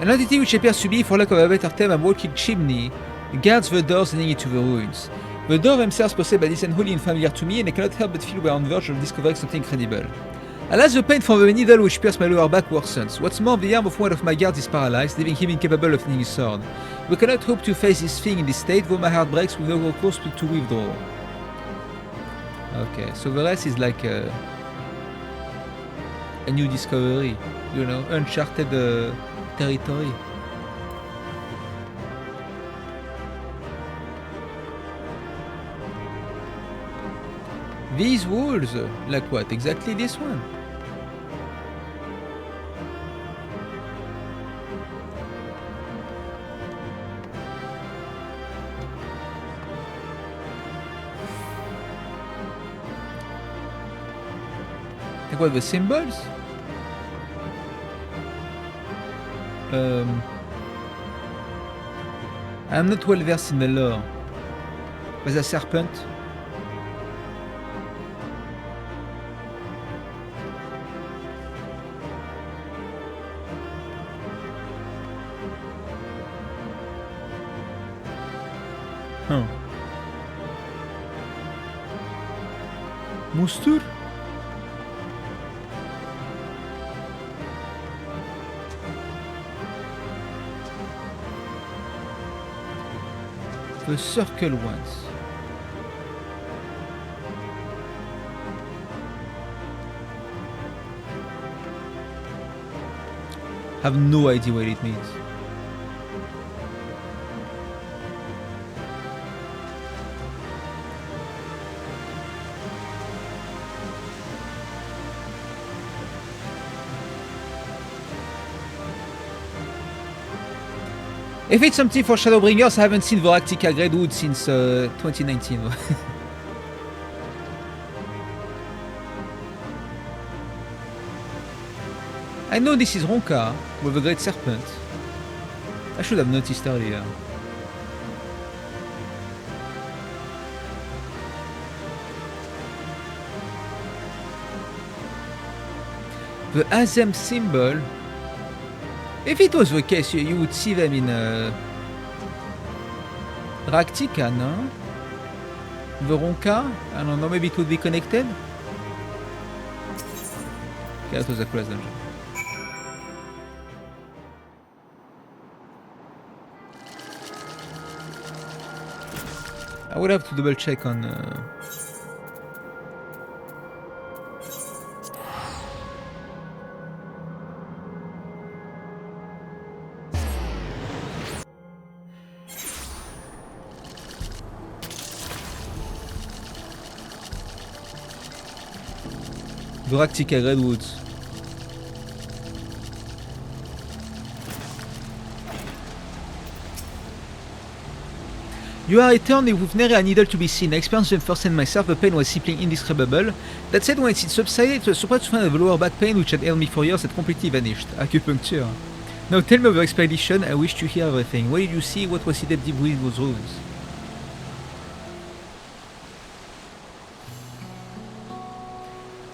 An entity which appears to be, for lack of a better term, a walking chimney, guards the doors leading into the ruins. The doors themselves possessed by this unholy and familiar to me, and I cannot help but feel we are on the verge of discovering something incredible. Alas, the pain from the needle which pierced my lower back worsens. What's more, the arm of one of my guards is paralyzed, leaving him incapable of swinging his sword. We cannot hope to face this thing in this state, though my heart breaks with no recourse to withdraw. Okay, so the rest is like a new discovery, you know, uncharted territory. These walls, like what? Exactly this one. Like what, the symbols? I'm not well versed in the lore. There's a serpent. Huh. Mustur? The circle ones. Have no idea what it means. If it's something for Shadowbringers, I haven't seen Voractica Gradewood since 2019. I know this is Ronka with the Great Serpent. I should have noticed earlier. The Azem symbol. If it was the case, you would see them in Raktika, no? The Ronka? I don't know, maybe it would be connected? Okay, that was a quest dungeon. I would have to double check on... Voractica Redwoods. You are returned with never a needle to be seen. I experienced them firsthand myself. The pain was simply indescribable. That said, when it subsided, it was surprised to find that the lower back pain, which had ailed me for years, had completely vanished. Acupuncture. Now tell me of your expedition. I wish to hear everything. What did you see? What was hidden deep within those ruins?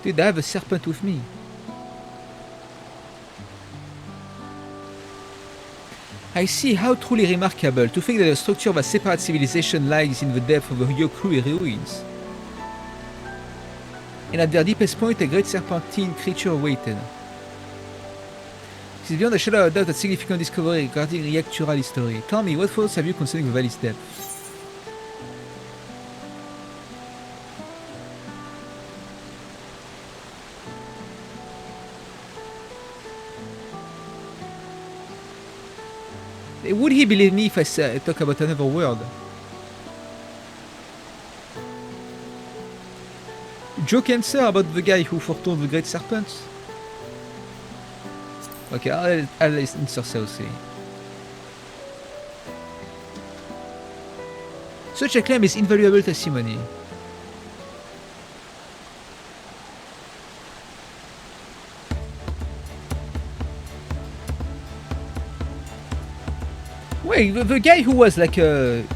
Dude, I have a serpent with me. I see how truly remarkable to think that the structure of a separate civilization lies in the depth of the Yokrui ruins. And at their deepest point, a great serpentine creature waited. It is beyond a shadow of a doubt a significant discovery regarding Reactural history. Tell me, what thoughts have you concerning the valley's depth? Would he believe me if I talk about another word? Joke answer about the guy who foretold the Great Serpents? Okay, I'll answer ça aussi. Such a claim is invaluable testimony. Wait, the guy who was like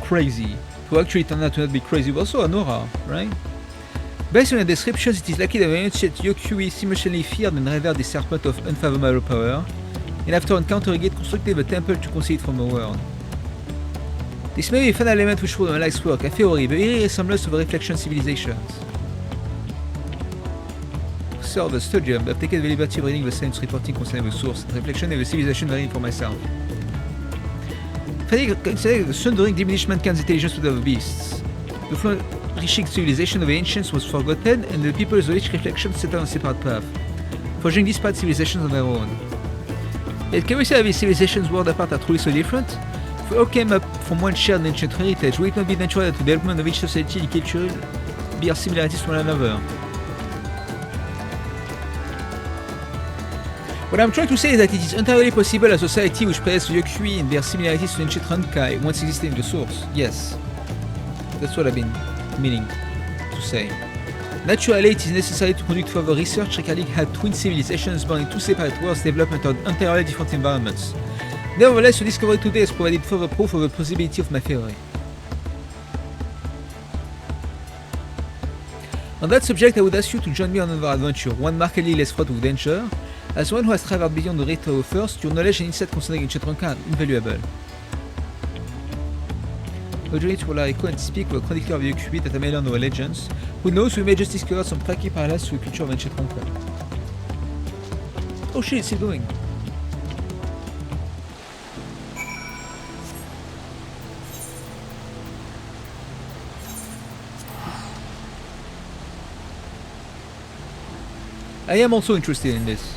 crazy, who actually turned out to not be crazy, but also an aura, right? Based on the descriptions, it is likely that the ancient Yokui simultaneously feared and revered the serpent of unfathomable power, and after encountering it, constructed a temple to conceal it from the world. This may be a fun element which would unlike's work, a theory, the eerie resemblance of the reflection civilizations. Sir, the studium, I've taken the liberty of reading the science reporting concerning the source, the reflection, and the civilization varying for myself. Finally, considering the sundering diminished mankind's intelligence with other beasts. The flourishing civilization of the ancients was forgotten, and the peoples of each reflection set on a separate path, forging disparate civilizations on their own. Yet can we say that these civilizations worlds apart are truly so different? If we all came up from one shared ancient heritage, would it not be natural that the development of each society and culture bear similarities to one another? What I'm trying to say is that it is entirely possible a society which predates the Yokui and bears similarities to ancient Rankai once existed in the source. Yes. That's what I've been meaning to say. Naturally, it is necessary to conduct further research regarding how twin civilizations born in two separate worlds develop under entirely different environments. Nevertheless, the discovery today has provided further proof of the possibility of my theory. On that subject, I would ask you to join me on another adventure, one markedly less fraught with danger. As one who has traveled beyond the rate of the first, your knowledge and insight concerning ancient Rankai are invaluable. A journey to Olarico and speak with a chronicler of the Yokui that I may learn our legends. Who knows, we may just discover some striking parallels to the culture of ancient Rankai. Oh shit, it's still going. I am also interested in this.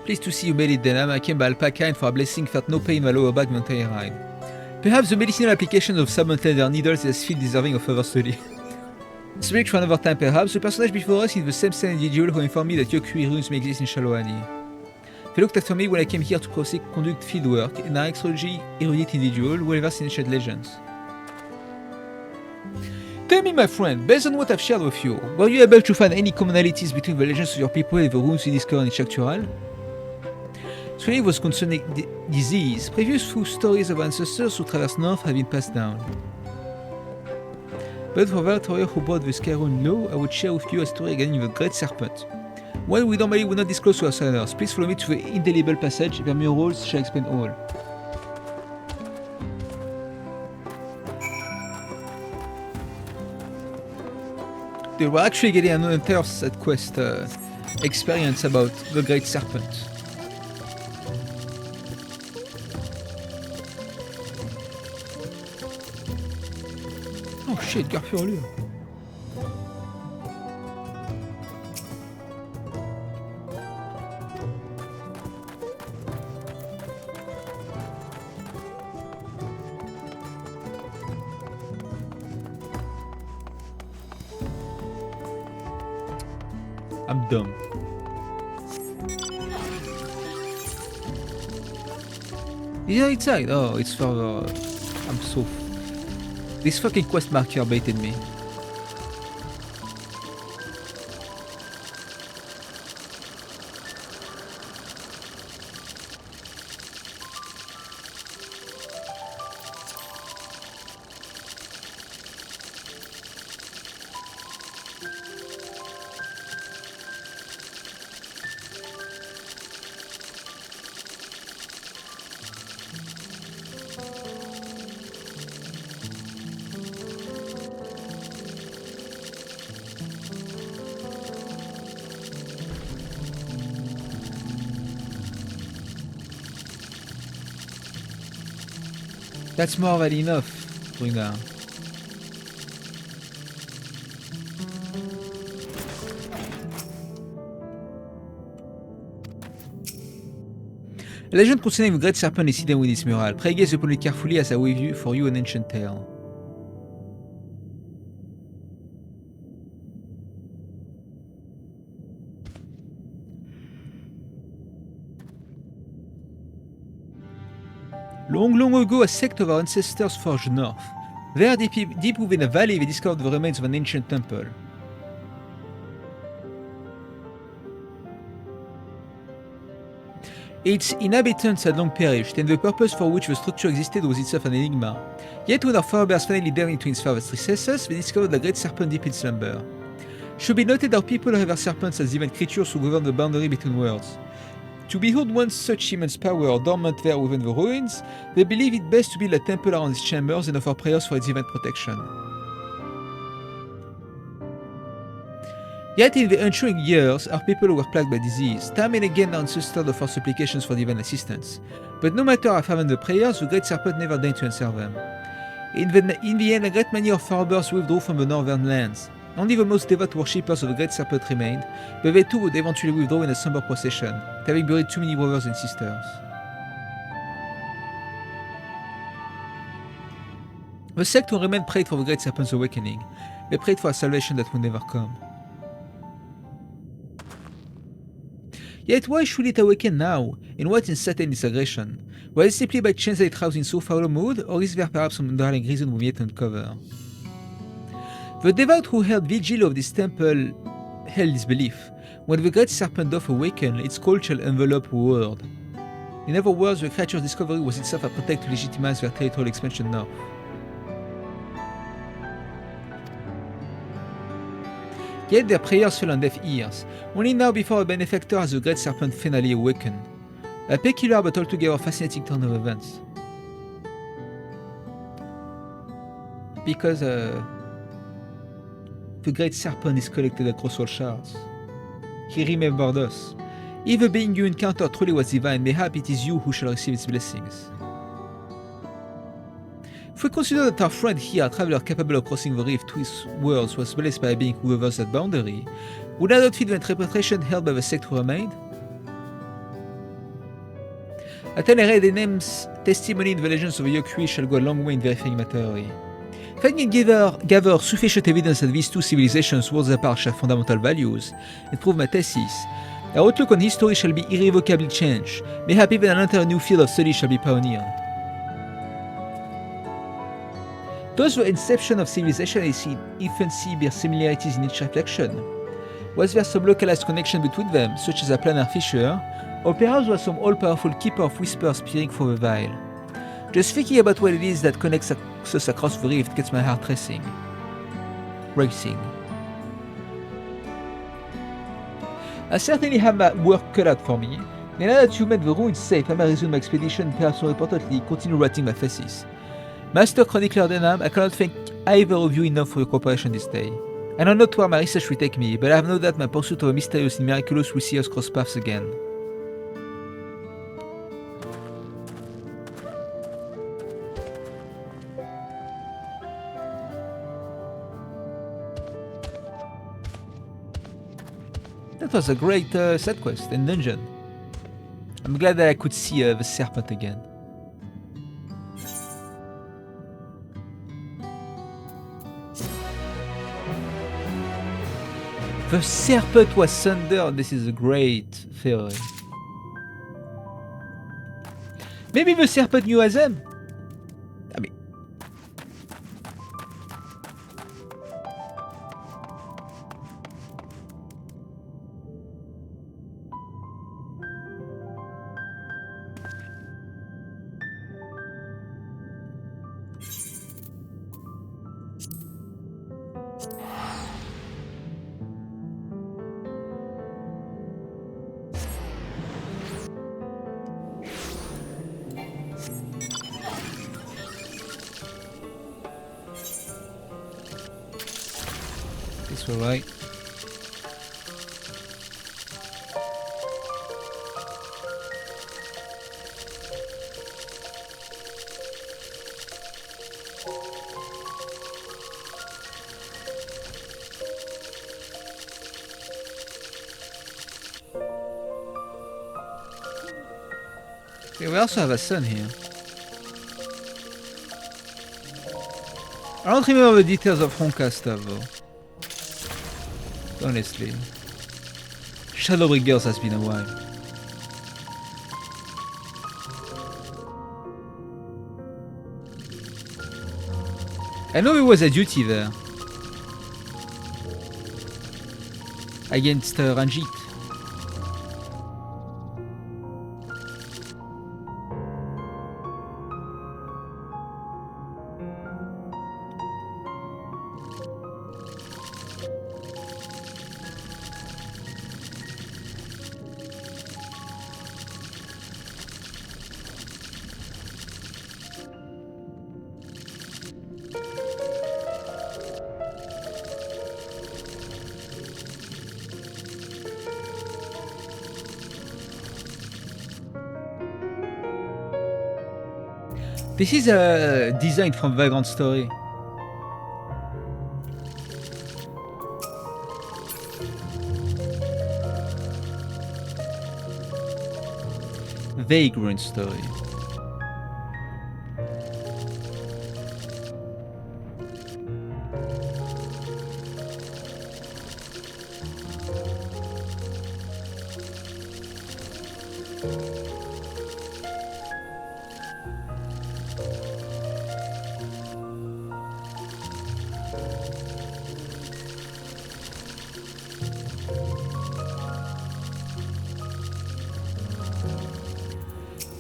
Pleased to see you made it, Denham. I came by alpaca and for a blessing felt no pain in my lower back the entire ride. Perhaps the medicinal application of some leather needles is still deserving of further study. Speak for another time perhaps, the personage before us is the same individual who informed me that Yokui ruins may exist in Shaloani. They looked after me when I came here to conduct field work, and are extremely erudite individual who have seen ancient legends. Tell me, my friend, based on what I've shared with you, were you able to find any commonalities between the legends of your people and the ruins you discovered in Shaktural? Truly was concerning disease. Previous few stories of ancestors who traversed north have been passed down. But for that warrior who brought the Skyrim law, I would share with you a story regarding the Great Serpent. One we normally would not disclose to outsiders. Please follow me to the indelible passage, where mere rules shall explain all. They were actually getting an entire side quest experience about the Great Serpent. Oh shit, gare furieux. I'm dumb. Is it outside? Oh, it's further. I'm so. This fucking quest marker baited me. That's more than enough, Bruna. A legend concerning the Great Serpent is hidden within this mural. Pray gaze upon it carefully as I weave for you an ancient tale. Long, long ago, a sect of our ancestors forged north. There, deep within a valley, they discovered the remains of an ancient temple. Its inhabitants had long perished, and the purpose for which the structure existed was itself an enigma. Yet when our forebears finally delved into its farthest recesses, they discovered the great serpent deep in slumber. Should be noted our people revere serpents as event creatures who govern the boundary between worlds. To behold one such immense power dormant there within the ruins, they believe it best to build a temple around its chambers and offer prayers for its event protection. Yet in the ensuing years, our people were plagued by disease. Time and again our ancestors offered supplications for divine assistance. But no matter how fervent the prayers, the great serpent never deigned to answer them. In the end, a great many of forebears withdrew from the northern lands. Only the most devout worshippers of the great serpent remained, but they too would eventually withdraw in a somber procession, having buried too many brothers and sisters. The sect who remained prayed for the great serpent's awakening. They prayed for a salvation that would never come. Yet why should it awaken now, and what incited its aggression? Was it simply by chance that it roused in so foul a mood, or is there perhaps some underlying reason we yet uncover? The devout who held vigil of this temple held this belief: when the great serpent doth awaken, its call shall envelop the world. In other words, the creature's discovery was itself a pretext to legitimize their territorial expansion north. Yet their prayers fell on deaf ears. Only now before a benefactor has the great serpent finally awakened. A peculiar but altogether fascinating turn of events. Because the great serpent is collected across all shards. He remembered us. If the being you encountered truly was divine, mayhap it is you who shall receive its blessings. If we consider that our friend here, a traveler capable of crossing the rift to his worlds, was blessed by a being who governs that boundary, would that not fit the interpretation held by the sect who remained? At any rate, the name's testimony in the legends of the Yokui shall go a long way in verifying my theory. If I can gather sufficient evidence that these two civilizations worlds apart share fundamental values, and prove my thesis, our outlook on history shall be irrevocably changed. Mayhap even an entire new field of study shall be pioneered. Does the inception of civilization and its infancy bear similarities in each reflection? Was there some localized connection between them, such as a planar fissure, or perhaps was some all-powerful keeper of whispers peering through the veil? Just thinking about what it is that connects us across the rift gets my heart racing. I certainly have my work cut out for me, and now that you made the ruins safe, I may resume my expedition and perhaps more importantly, continue writing my thesis. Master Chronicler Denham, I cannot thank either of you enough for your cooperation this day. I know not where my research will take me, but I have no doubt my pursuit of a mysterious and miraculous will see us cross paths again. That was a great side quest and dungeon. I'm glad that I could see the serpent again. The serpent was sundered. This is a great theory. Maybe the serpent knew Azem? I mean... It's alright. Okay, we also have a sun here. I don't remember the details of Honka stuff though. Honestly. Shadowbringers has been a while. I know it was a duty there. Against Ranjit. This is a design from Vagrant Story. Vagrant Story.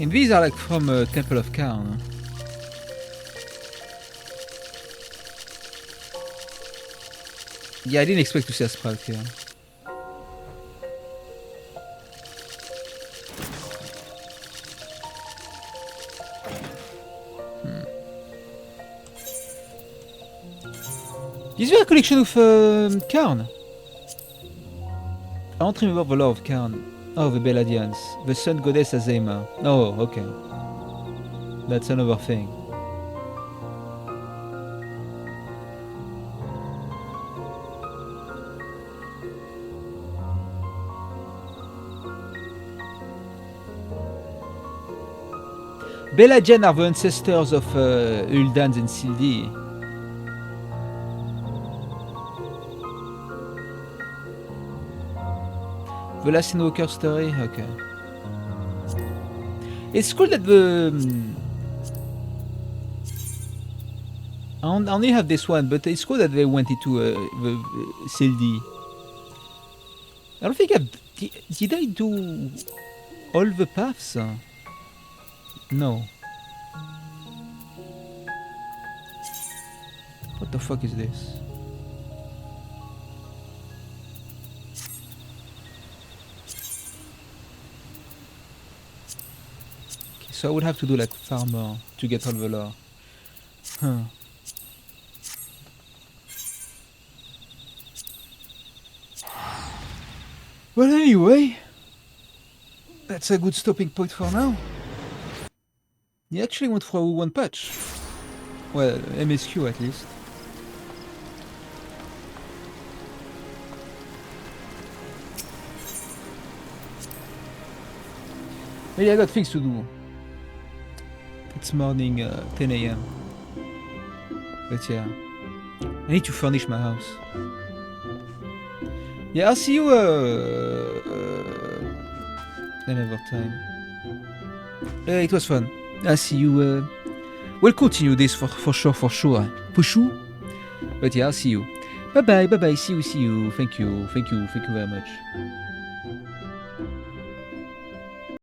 And these are like from Temple of Karn. Yeah, I didn't expect to see a sprout here. Is there a collection of Karn? I don't remember the lore of Karn. Oh, the Beladians. The sun goddess Azema. Oh, okay. That's another thing. Beladian are the ancestors of Uldans and Sildi. The Last Invoker story? Okay. It's cool that the... I only have this one, but it's cool that they went into the Sildi. I don't think did I do all the paths? No. What the fuck is this? So I would have to do like farmer to get all the lore. Huh. Well, anyway, that's a good stopping point for now. He actually went for one patch. Well, MSQ at least. Maybe I got things to do. It's morning, 10 AM. But yeah, I need to furnish my house. Yeah, I'll see you another time. It was fun. I'll see you. We'll continue this for sure. But yeah, I'll see you. Bye bye. See you. Thank you very much.